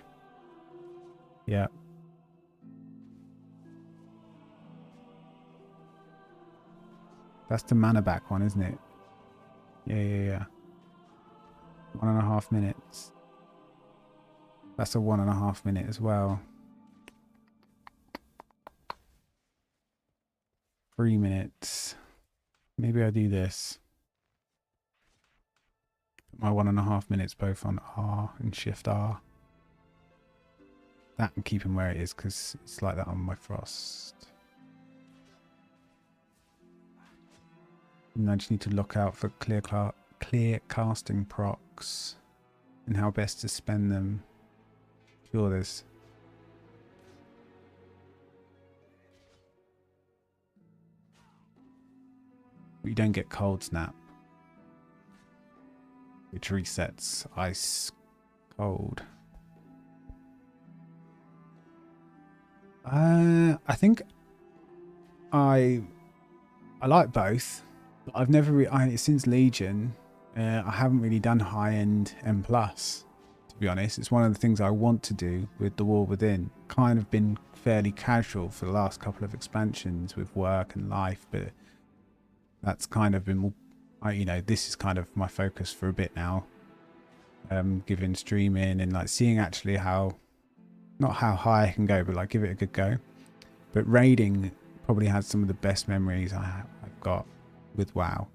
Yeah. That's the mana back one, isn't it? Yeah. 1.5 minutes. That's a 1.5 minute as well. 3 minutes. Maybe I do this. Put my 1.5 minutes both on R and Shift R. That and keep him where it is because it's like that on my Frost. And I just need to look out for clear casting procs and how best to spend them. Sure, there's. But you don't get cold snap, which resets ice cold. I think I like both, but I've never since Legion. I haven't really done high-end M+. To be honest, it's one of the things I want to do with The War Within. Kind of been fairly casual for the last couple of expansions with work and life, but that's kind of been more, you know, this is kind of my focus for a bit now. Given streaming and like seeing actually how, not how high I can go, but like give it a good go. But raiding probably has some of the best memories I've got with WoW.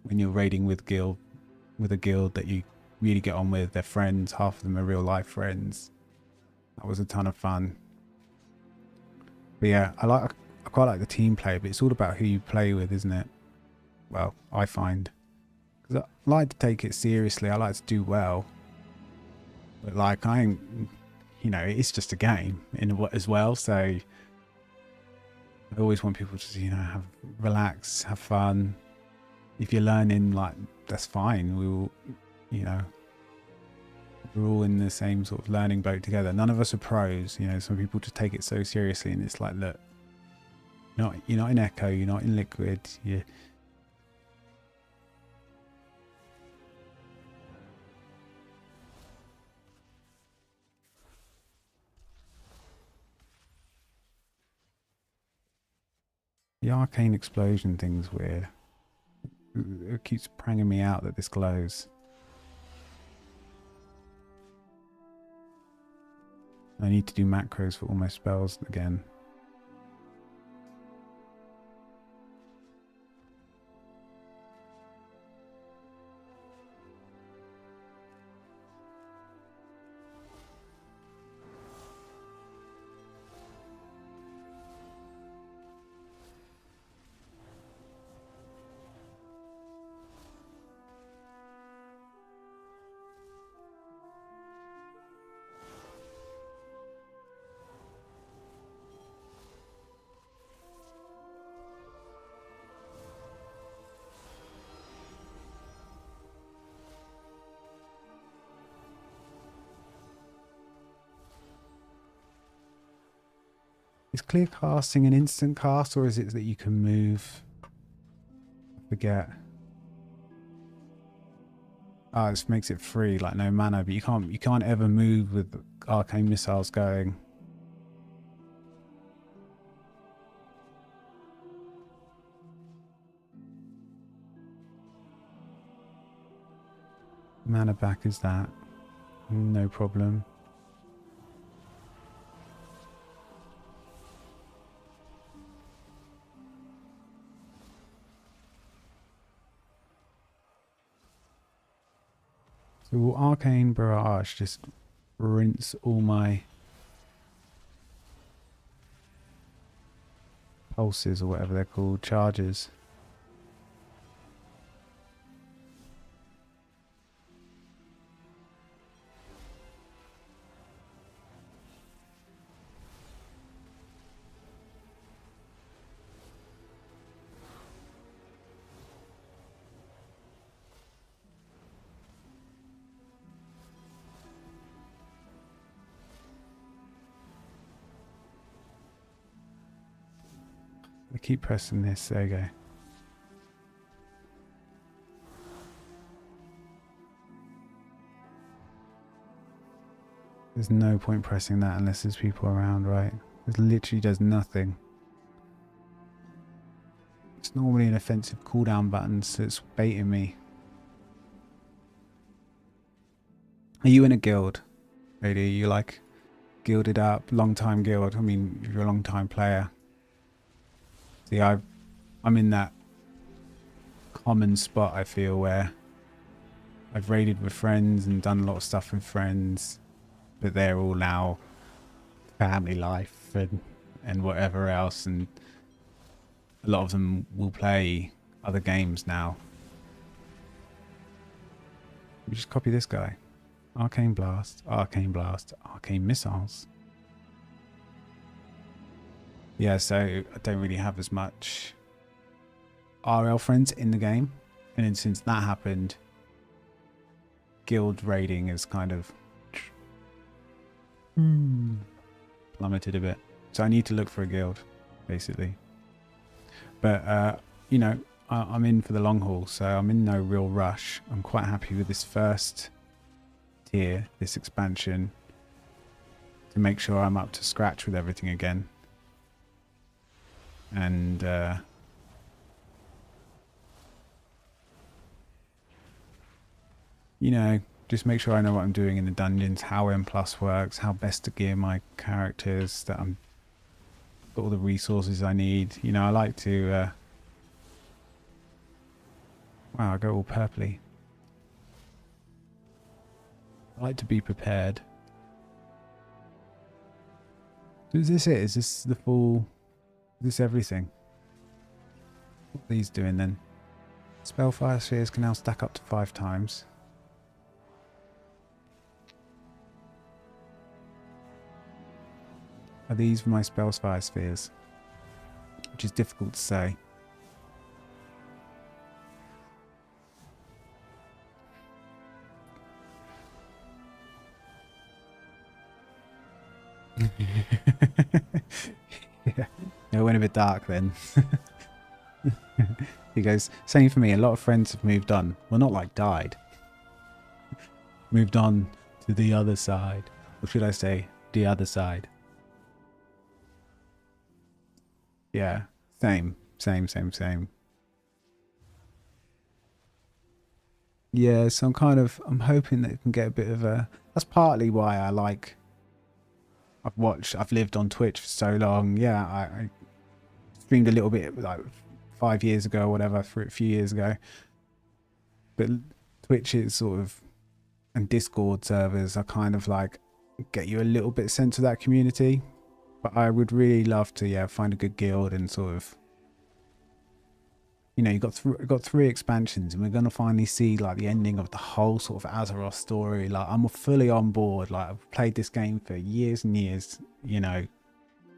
When you're raiding with a guild that you really get on with, they're friends, half of them are real life friends. That was a ton of fun. But yeah, I quite like the team play, but it's all about who you play with, isn't it? Well, I find. Because I like to take it seriously, I like to do well. But like, you know, it's just a game as well, so I always want people to, you know, relax, have fun. If you're learning, like, that's fine. We will, you know, we're all in the same sort of learning boat together. None of us are pros, you know. Some people just take it so seriously, and it's like, look, you're not in Echo, you're not in Liquid, The arcane explosion thing's weird. It keeps pranging me out that this glows. I need to do macros for all my spells again. Is clear casting an instant cast, or is it that you can move? I forget. Oh, this makes it free, like no mana, but you can't ever move with arcane missiles going. Mana back is that. No problem. So will Arcane Barrage just rinse all my pulses, or whatever they're called, charges? I keep pressing this, there you go. There's no point pressing that unless there's people around, right? It literally does nothing. It's normally an offensive cooldown button, so it's baiting me. Are you in a guild? Really, you like guilded up, long time guild. I mean, you're a long time player. See, I'm in that common spot, I feel, where I've raided with friends and done a lot of stuff with friends, but they're all now family life and whatever else, and a lot of them will play other games now. We just copy this guy. Arcane Blast, Arcane Blast, Arcane Missiles. Yeah, so I don't really have as much RL friends in the game. And then since that happened, guild raiding is kind of plummeted a bit. So I need to look for a guild, basically. But, you know, I'm in for the long haul, so I'm in no real rush. I'm quite happy with this first tier, this expansion, to make sure I'm up to scratch with everything again. And you know, just make sure I know what I'm doing in the dungeons, how M+ works, how best to gear my characters, that I'm got all the resources I need. You know, I like to wow, I go all purpley. I like to be prepared. So is this it? Is this the full... Is this everything? What are these doing then? Spellfire spheres can now stack up to 5 times. Are these my Spellfire spheres? Which is difficult to say. Yeah, it went a bit dark then. He goes, same for me, a lot of friends have moved on. Well, not like died. Moved on to the other side. Or should I say, the other side? Yeah, same. Yeah, so I'm hoping that it can get a bit of a... That's partly why I like... I've lived on Twitch for so long. Yeah, I streamed a little bit like 5 years ago or whatever, a few years ago. But Twitch is sort of, and Discord servers are kind of like, get you a little bit sense of that community. But I would really love to, yeah, find a good guild and sort of, you know, you've got 3 expansions, and we're going to finally see like the ending of the whole sort of Azeroth story. Like, I'm fully on board. Like, I've played this game for years and years, you know.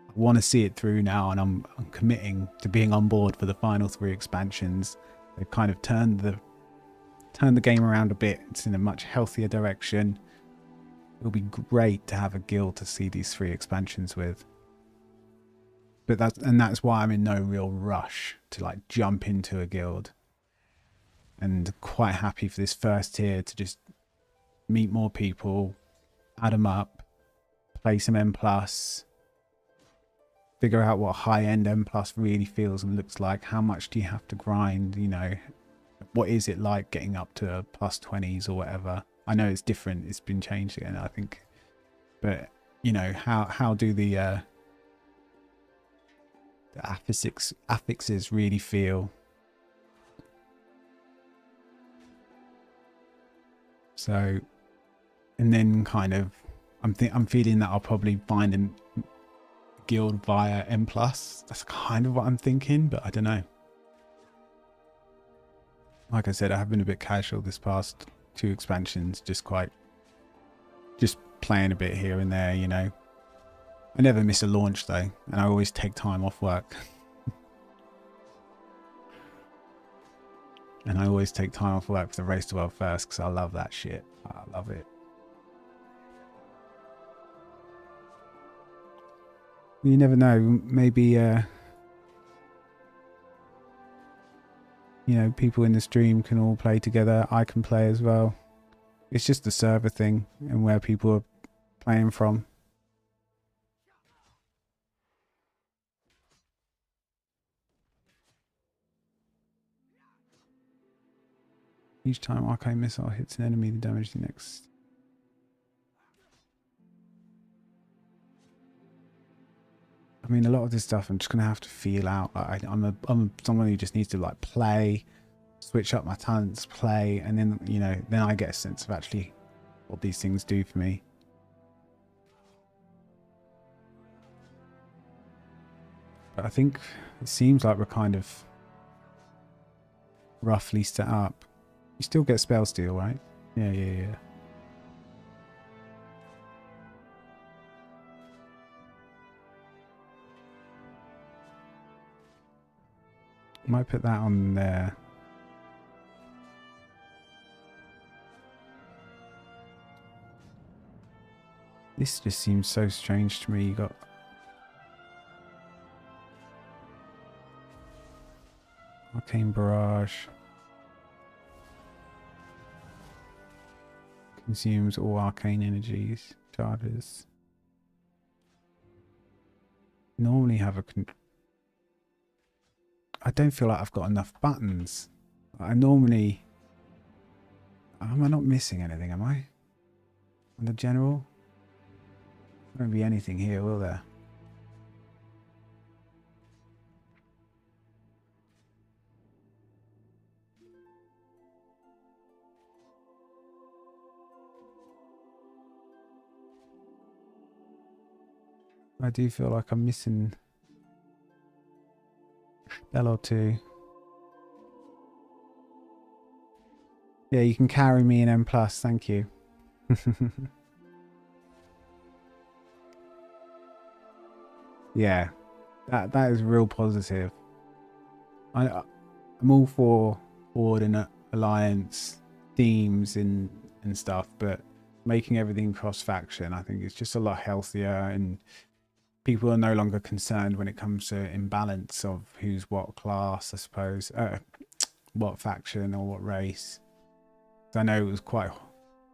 I want to see it through now, and I'm committing to being on board for the final 3 expansions. They've kind of turned the game around a bit. It's in a much healthier direction. It'll be great to have a guild to see these 3 expansions with. But that's why I'm in no real rush to like jump into a guild. And quite happy for this first tier to just meet more people, add them up, play some M+, figure out what high-end M+ really feels and looks like. How much do you have to grind, you know? What is it like getting up to +20s or whatever? I know it's different. It's been changed again, I think. But, you know, how do the affixes really feel? So, and then kind of, I'm feeling that I'll probably find a guild via M+. That's kind of what I'm thinking, but I don't know. Like I said, I have been a bit casual this past 2 expansions, just playing a bit here and there, you know. I never miss a launch though, and I always take time off work. And I always take time off work for the Race to World First, because I love that shit. I love it. You never know, maybe, you know, people in the stream can all play together. I can play as well. It's just the server thing and where people are playing from. Each time Arcane Missile hits an enemy, the damage the next... I mean, a lot of this stuff I'm just gonna have to feel out. Like I'm someone who just needs to like play, switch up my talents, play, and then then I get a sense of actually what these things do for me. But I think it seems like we're kind of roughly set up. You still get spell steal, right? Yeah. Might put that on there. This just seems so strange to me. You got Arcane Barrage. Consumes all arcane energies. Charges. Normally have a... I don't feel like I've got enough buttons. Am I not missing anything, am I? On the general? There won't be anything here, will there? I do feel like I'm missing Bell or two. Yeah, you can carry me in M+, thank you. Yeah, that is real positive. I'm all for Horde and Alliance themes and stuff, but making everything cross-faction, I think it's just a lot healthier, and people are no longer concerned when it comes to imbalance of who's what class, I suppose, what faction or what race. I know it was quite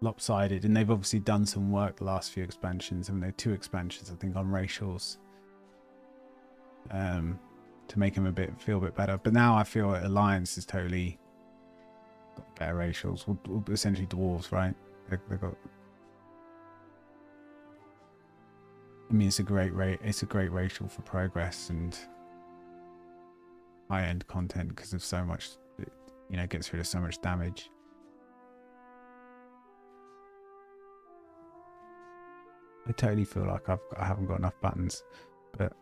lopsided, and they've obviously done some work the last few expansions. I mean, there are 2 expansions, I think, on racials, to make them feel a bit better. But now I feel like Alliance is totally got better racials. Well, essentially dwarves, right? They've got. I mean, it's a great racial for progress and high-end content because of so much. It gets rid of so much damage. I totally feel like I haven't got enough buttons, but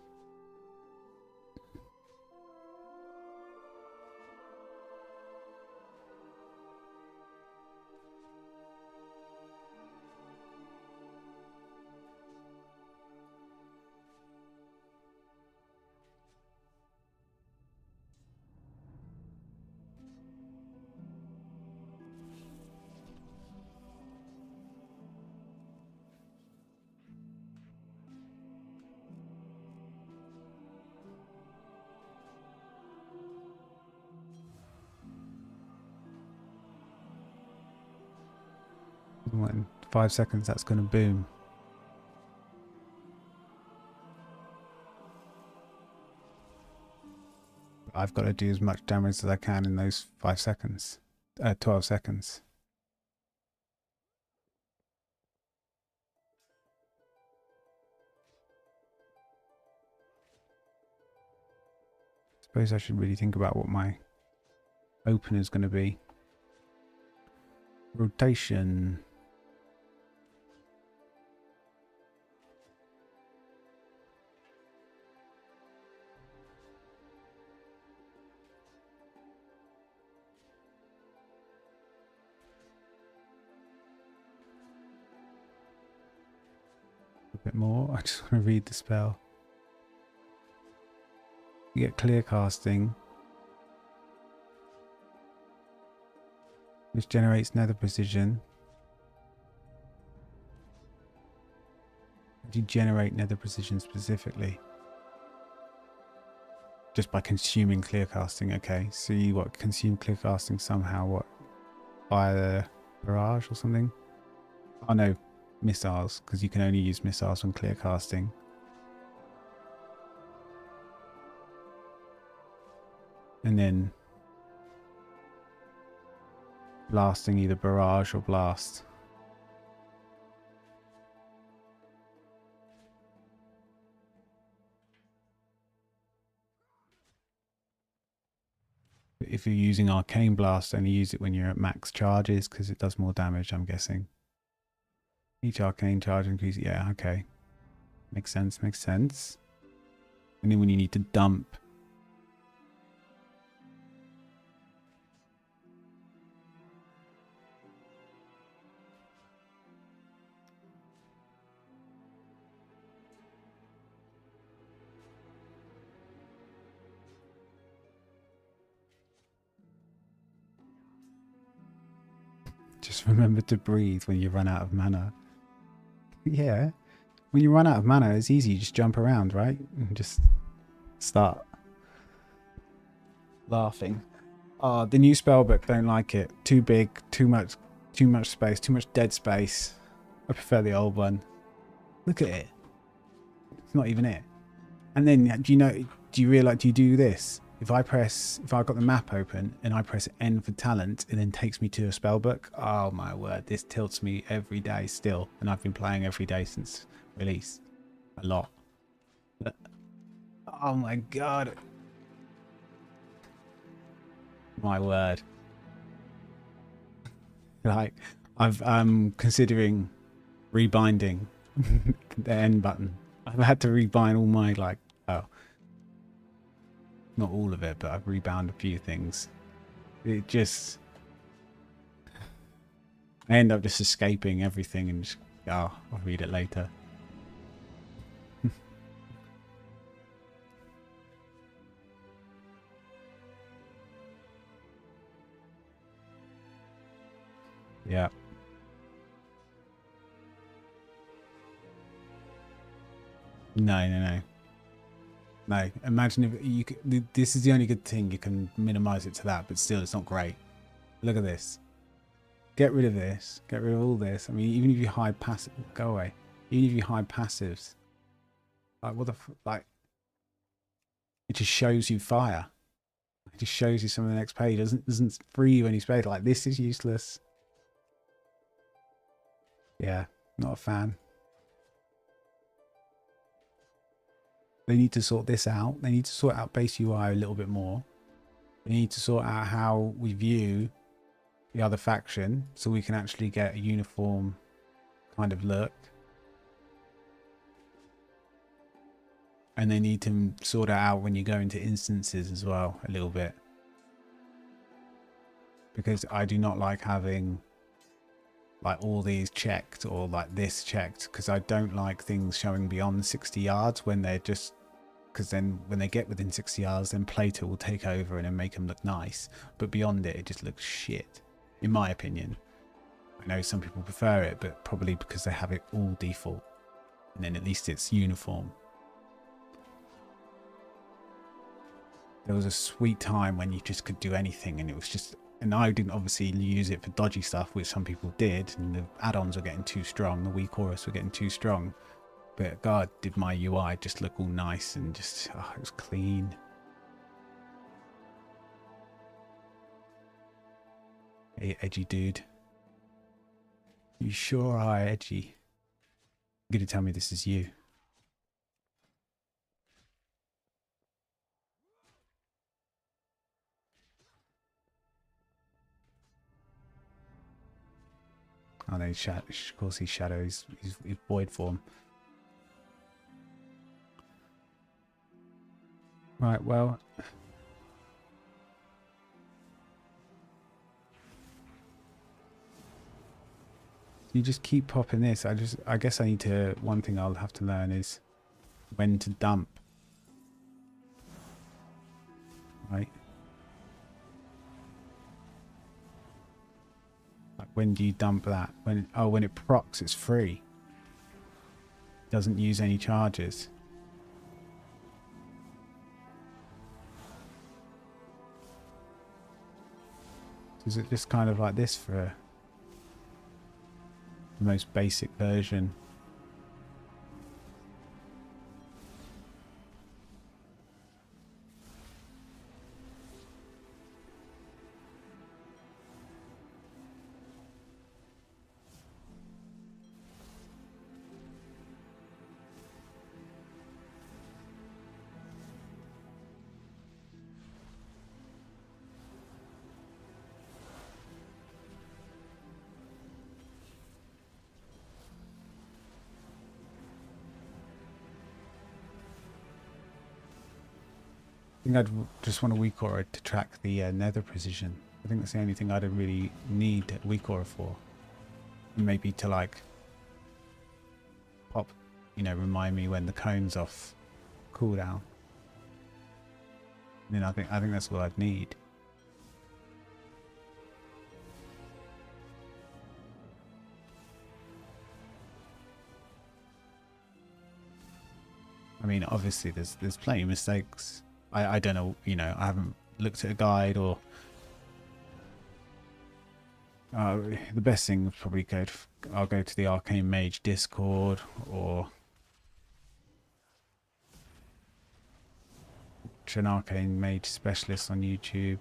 in 5 seconds that's going to boom. I've got to do as much damage as I can in those 5 seconds. 12 seconds. Suppose I should really think about what my opener is going to be. Rotation. A bit more. I just want to read the spell. You get clear casting, which generates nether precision. How do you generate nether precision specifically? Just by consuming clear casting. Okay, so you consume clear casting somehow, via the barrage or something? Oh no, missiles, because you can only use missiles on clear casting. And then blasting, either barrage or blast. If you're using Arcane Blast, only use it when you're at max charges because it does more damage, I'm guessing. Each arcane charge increase, yeah, okay. Makes sense, makes sense. And then when you need to dump. Just remember to breathe when you run out of mana. Yeah. When you run out of mana, it's easy. You just jump around, right? And just start laughing. Oh, the new spellbook, don't like it. Too big, too much space, too much dead space. I prefer the old one. Look at it. It's not even it. And then, do you realize, do you do this? If I've got the map open and I press N for talent, it then takes me to a spellbook. Oh my word, this tilts me every day still. And I've been playing every day since release. A lot. But, oh my god. My word. Like, I'm considering rebinding the N button. I've had to rebind all my, not all of it, but I've rebound a few things. It just... I end up just escaping everything and just, I'll read it later. Yeah. No. No, imagine if you could, this is the only good thing, you can minimize it to that, but still it's not great. Look at this. Get rid of this. Get rid of all this. I mean, even if you hide passive, go away. Even if you hide passives, like what the like, it just shows you fire. It just shows you some of the next page. It doesn't free you any space. Like, this is useless. Yeah, not a fan. They need to sort this out. They need to sort out base UI a little bit more. They need to sort out how we view the other faction so we can actually get a uniform kind of look. And they need to sort it out when you go into instances as well a little bit. Because I do not like having like all these checked or like this checked, because I don't like things showing beyond 60 yards when they're just, because then when they get within 60 yards, then Plato will take over and then make them look nice. But beyond it, it just looks shit, in my opinion. I know some people prefer it, but probably because they have it all default. And then at least it's uniform. There was a sweet time when you just could do anything and it was just... And I didn't obviously use it for dodgy stuff, which some people did. And the add-ons were getting too strong. The Wii chorus were getting too strong. But God, did my UI just look all nice and just... Oh, it was clean. Hey, edgy dude. You sure are edgy. You're going to tell me this is you. Oh no, of course he's Shadow. He's void form. Right, well... You just keep popping this. I guess I need to... One thing I'll have to learn is when to dump. Right. Like, when do you dump that? When it procs, it's free. Doesn't use any charges. Is it just kind of like this for the most basic version? I think I'd just want a weak aura to track the nether precision. I think that's the only thing I'd really need a weak aura for. And maybe to like pop, you know, remind me when the cone's off cooldown. And then I think that's all I'd need. I mean, obviously there's plenty of mistakes. I don't know, you know, I haven't looked at a guide or the best thing would probably I'll go to the Arcane Mage Discord or an Arcane Mage specialist on YouTube.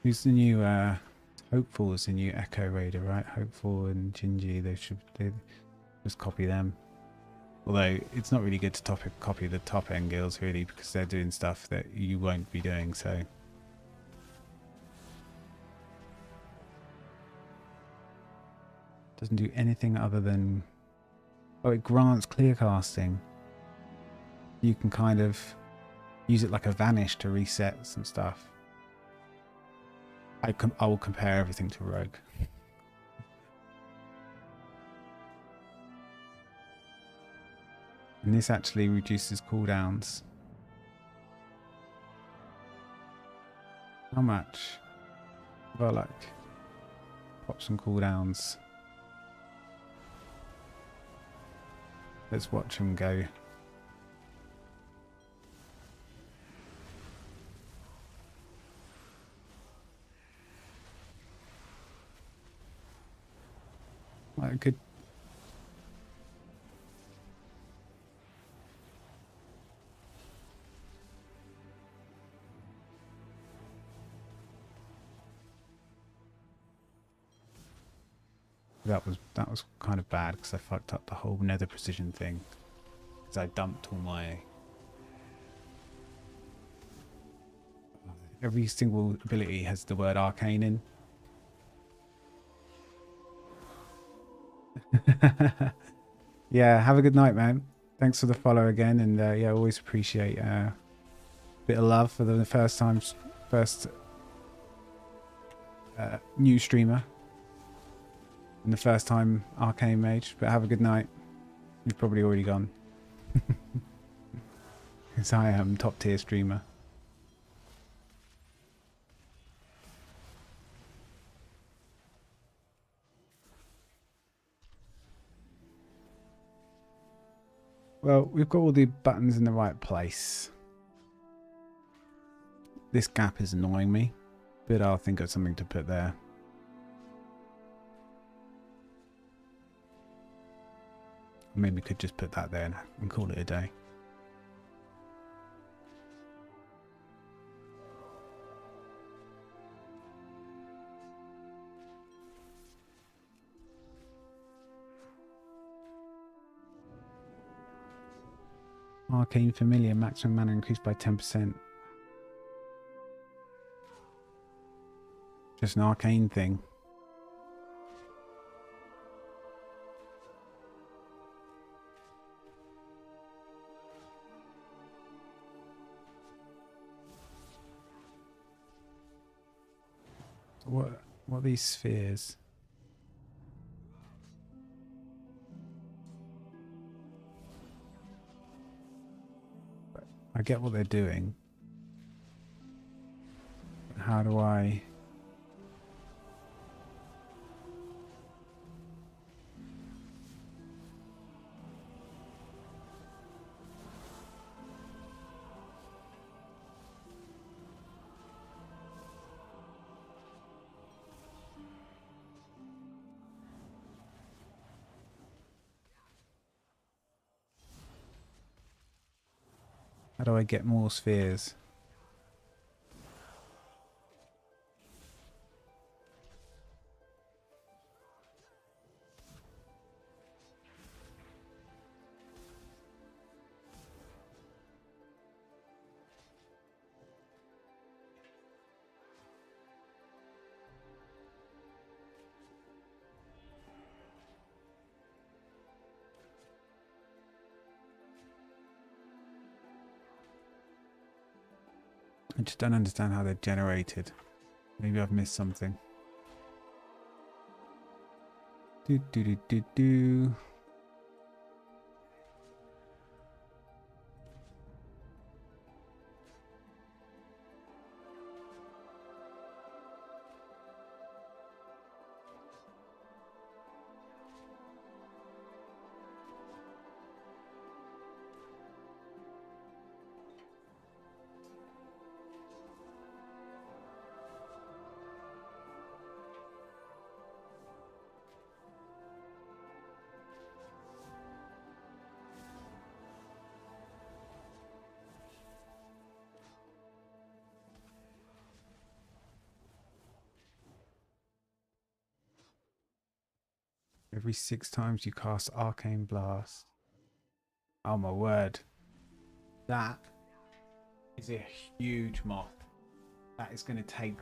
Who's the new Hopeful is the new Echo Raider, right? Hopeful and Gingy, they just copy them. Although it's not really good to copy the top end guilds really, because they're doing stuff that you won't be doing, so. Doesn't do anything other than, oh, it grants clear casting. You can kind of use it like a vanish to reset some stuff. I will compare everything to Rogue. And this actually reduces cooldowns. How much? If I like pop some cooldowns. Let's watch them go. Like a good. That was kind of bad because I fucked up the whole nether precision thing because I dumped all my every single ability has the word arcane in. Yeah, have a good night, man. Thanks for the follow again, and yeah, always appreciate a bit of love for the first new streamer and the first time Arcane Mage. But have a good night. You've probably already gone. Because I am top tier streamer. Well, we've got all the buttons in the right place. This gap is annoying me, but I'll think of something to put there. Maybe we could just put that there and call it a day. Arcane Familiar, maximum mana increased by 10%. Just an arcane thing. What are these spheres? I get what they're doing. How do I... How do I get more spheres? I just don't understand how they're generated. Maybe I've missed something. Do do do do do. Every 6 times you cast Arcane Blast. Oh my word. That is a huge moth. That is going to take...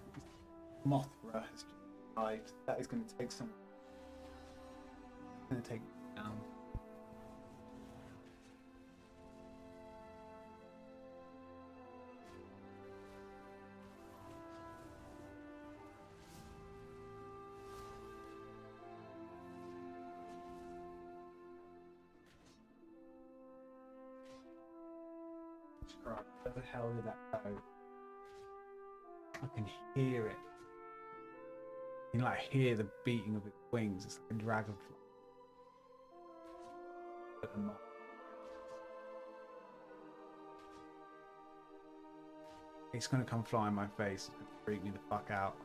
Mothra has just arrived. That is going to take some... It's going to take down. Where the hell did that go? I can hear it. You can like hear the beating of its wings. It's like a dragonfly. But a moth. It's gonna come fly in my face. It's gonna freak me the fuck out.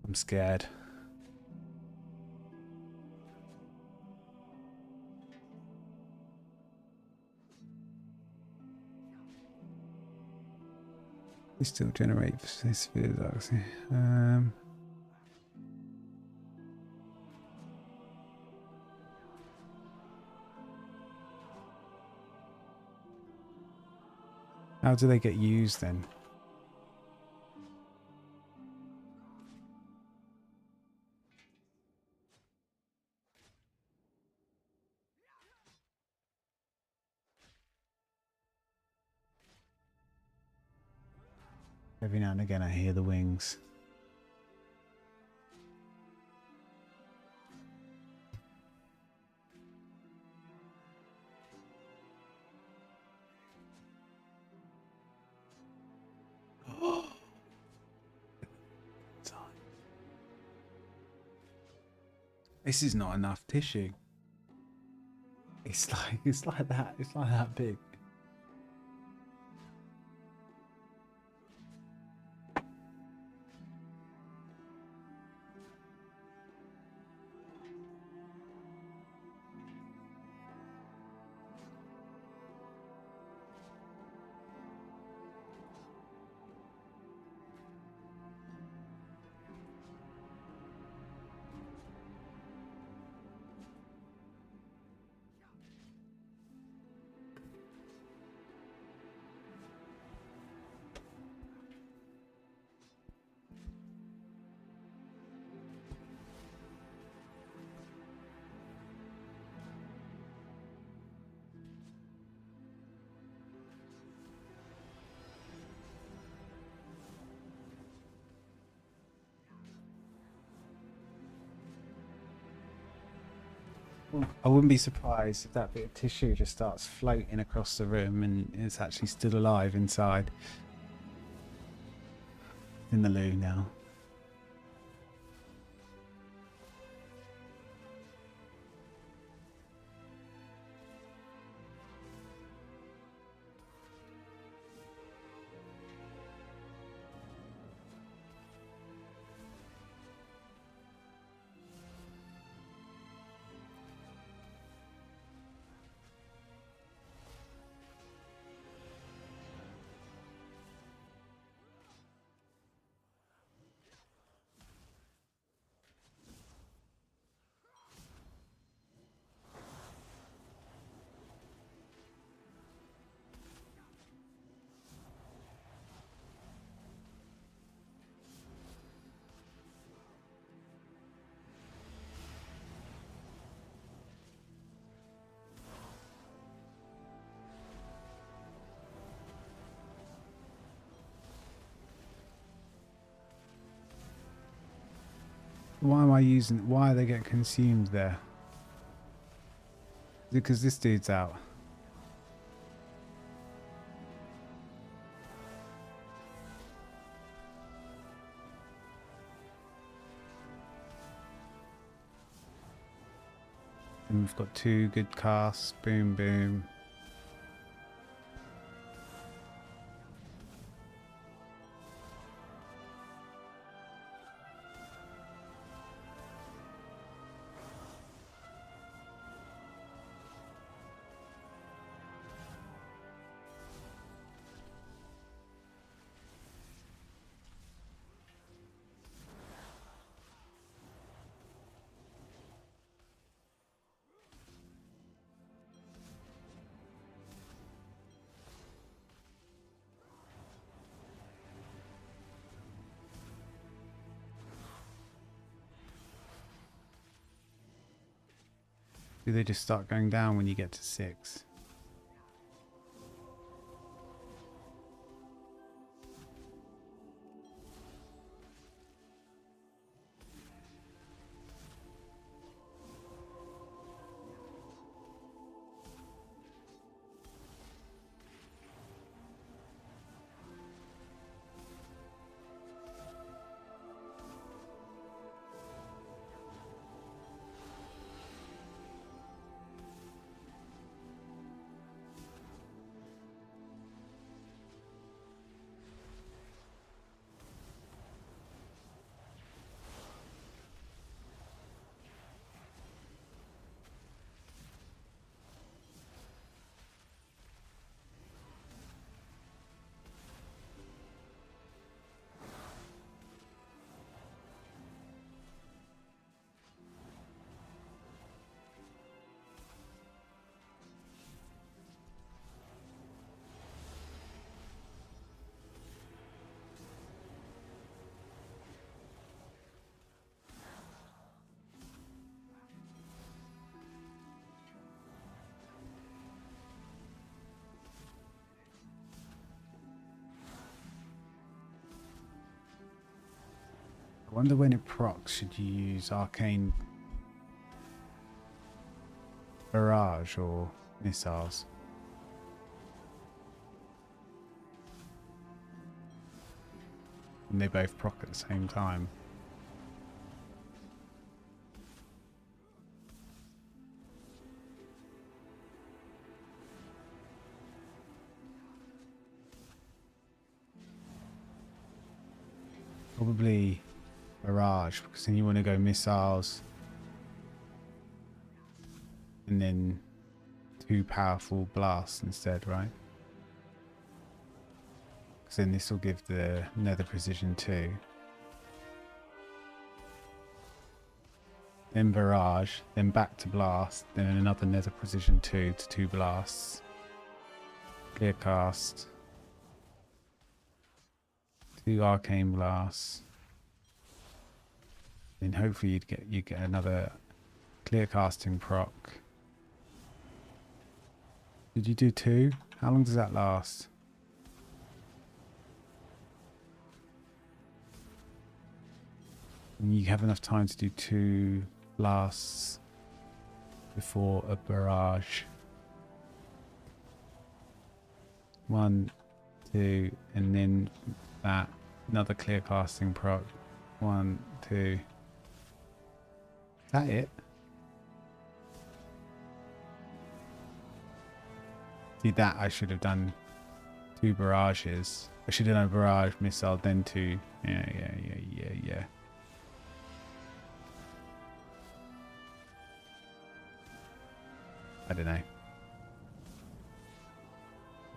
I'm scared. They still generate this spheres, actually. How do they get used then? Every now and again I hear the wings. This is not enough tissue. It's like that big. I wouldn't be surprised if that bit of tissue just starts floating across the room and it's actually still alive inside. In the loo now. Why am I using... Why are they getting consumed there? Is it because this dude's out? And we've got 2 good casts. Boom, boom. Do they just start going down when you get to 6? I wonder when it procs, should you use Arcane Barrage or Missiles? And they both proc at the same time. Probably Barrage, because then you want to go Missiles and then 2 powerful blasts instead, right? Because then this will give the Nether Precision 2. Then Barrage, then back to Blast, then another Nether Precision 2 to 2 blasts. Clear Cast. 2 Arcane Blasts. Then hopefully you get another Clear Casting proc. Did you do 2? How long does that last? And you have enough time to do 2 blasts before a barrage. 1, 2, and then that another Clear Casting proc. 1, 2. Is that it? See, that I should have done 2 barrages. I should have done a barrage, missile, then 2. Yeah. I don't know.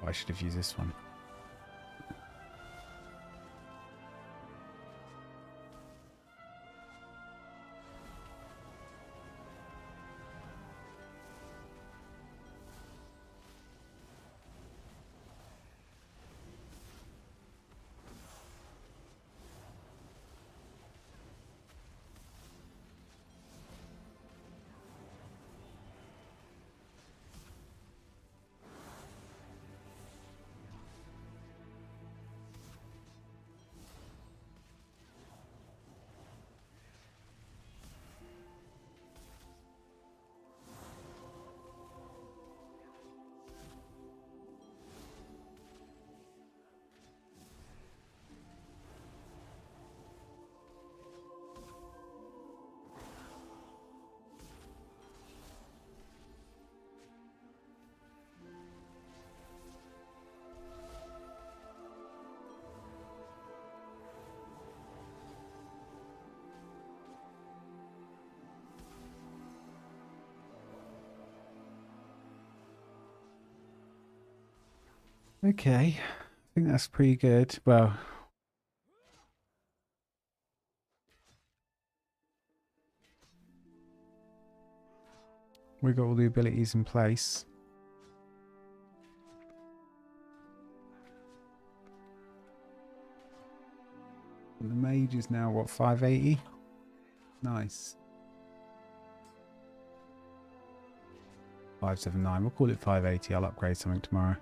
Oh, I should have used this one. Okay, I think that's pretty good. Well, we got all the abilities in place. And the mage is now what, 580? Nice. 579. We'll call it 580. I'll upgrade something tomorrow.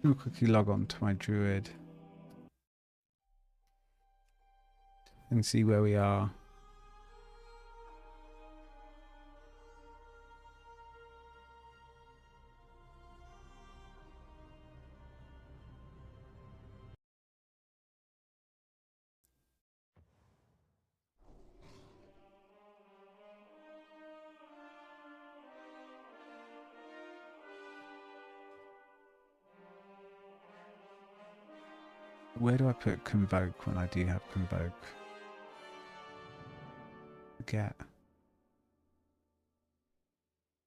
I'll quickly log on to my Druid and see where we are. Where do I put Convoke when I do have Convoke? Forget.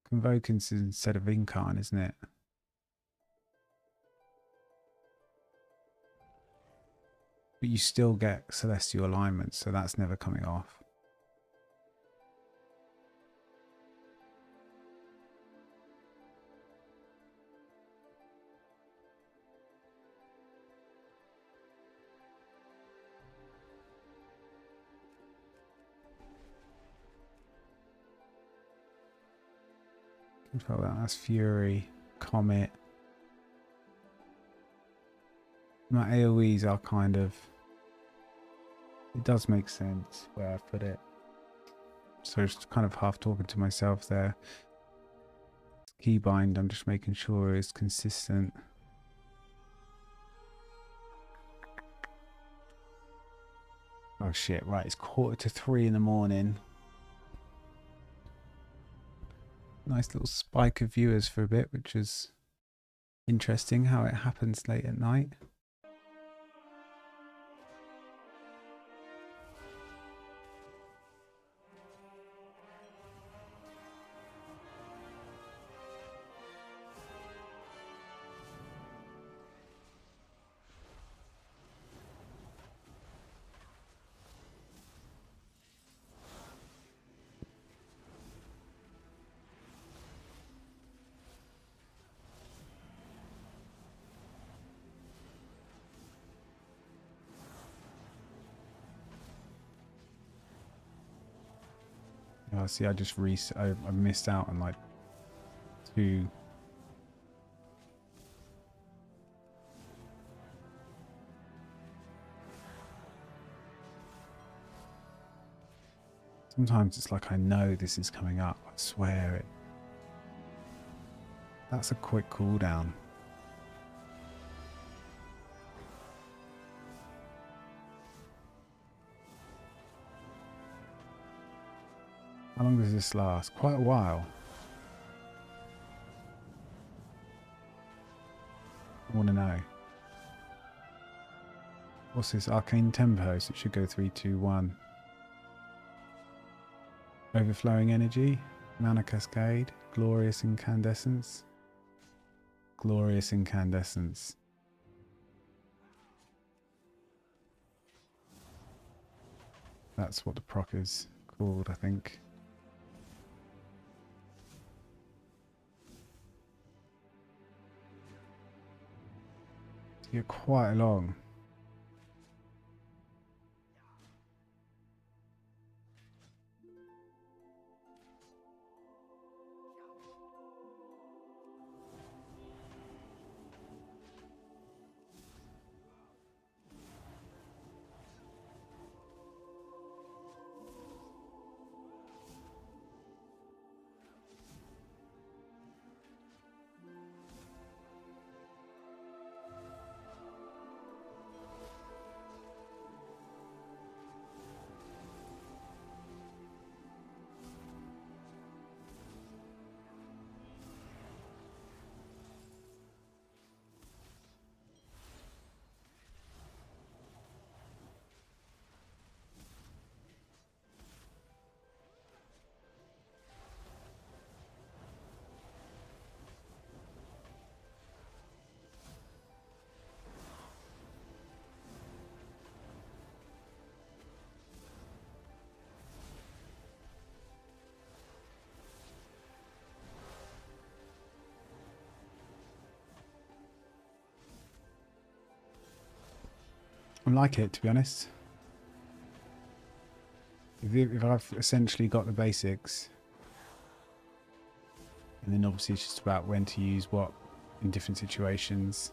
Convoke is instead of Incarn, isn't it? But you still get Celestial Alignment, so that's never coming off. Control that. That's Fury, Comet. My AoEs are kind of... It does make sense where I put it. So just kind of half talking to myself there. Keybind, I'm just making sure it's consistent. Oh shit, right, it's 2:45 in the morning. Nice little spike of viewers for a bit, which is interesting how it happens late at night. Oh, see, I just I missed out on like 2. Sometimes it's like I know this is coming up. I swear it. That's a quick cooldown. How long does this last? Quite a while. I want to know. What's this? Arcane Tempo, so it should go 3, 2, 1. Overflowing Energy, Mana Cascade, Glorious Incandescence. Glorious Incandescence. That's what the proc is called, I think. You're quite long. I like it, to be honest. If I've essentially got the basics, and then obviously it's just about when to use what in different situations,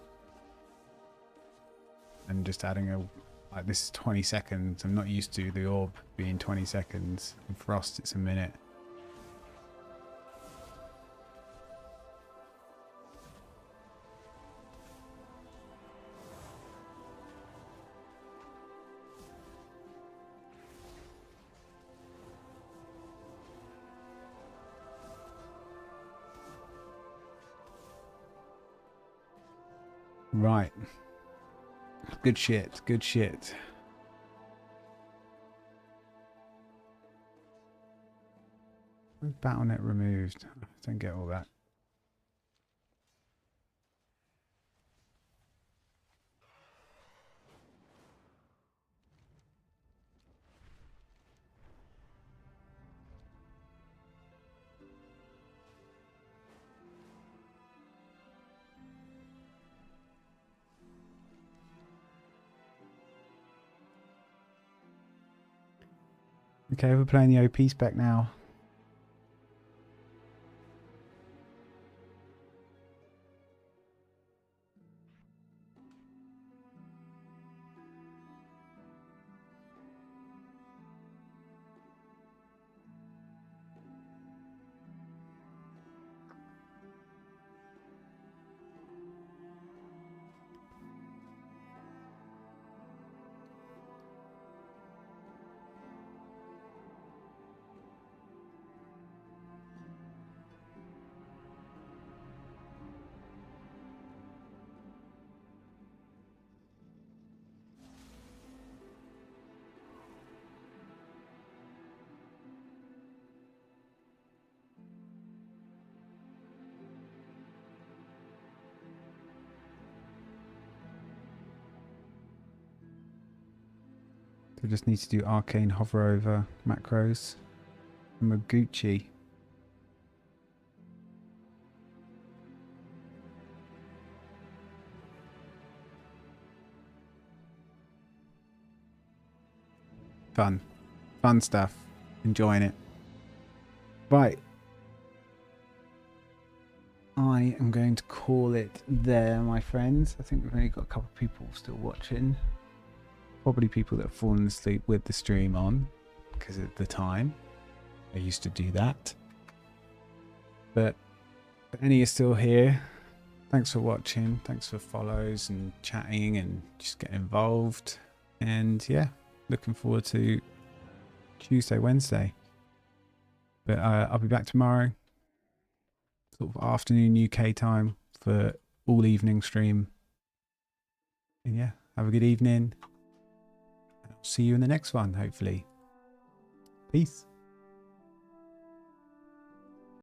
and just adding a, like, this is 20 seconds. I'm not used to the orb being 20 seconds. And frost, it's a minute. Right. Good shit. Good shit. Battle.net removed. I don't get all that. Okay, we're playing the OP spec now. We just need to do arcane hover over macros. Maguchi. Fun. Fun stuff. Enjoying it. Right. I am going to call it there, my friends. I think we've only got a couple of people still watching. Probably people that have fallen asleep with the stream on, because at the time I used to do that. But if any are still here, thanks for watching. Thanks for follows and chatting and just getting involved. And yeah, looking forward to Tuesday, Wednesday. But I'll be back tomorrow, sort of afternoon UK time, for all evening stream. And yeah, have a good evening. See you in the next one, hopefully. Peace.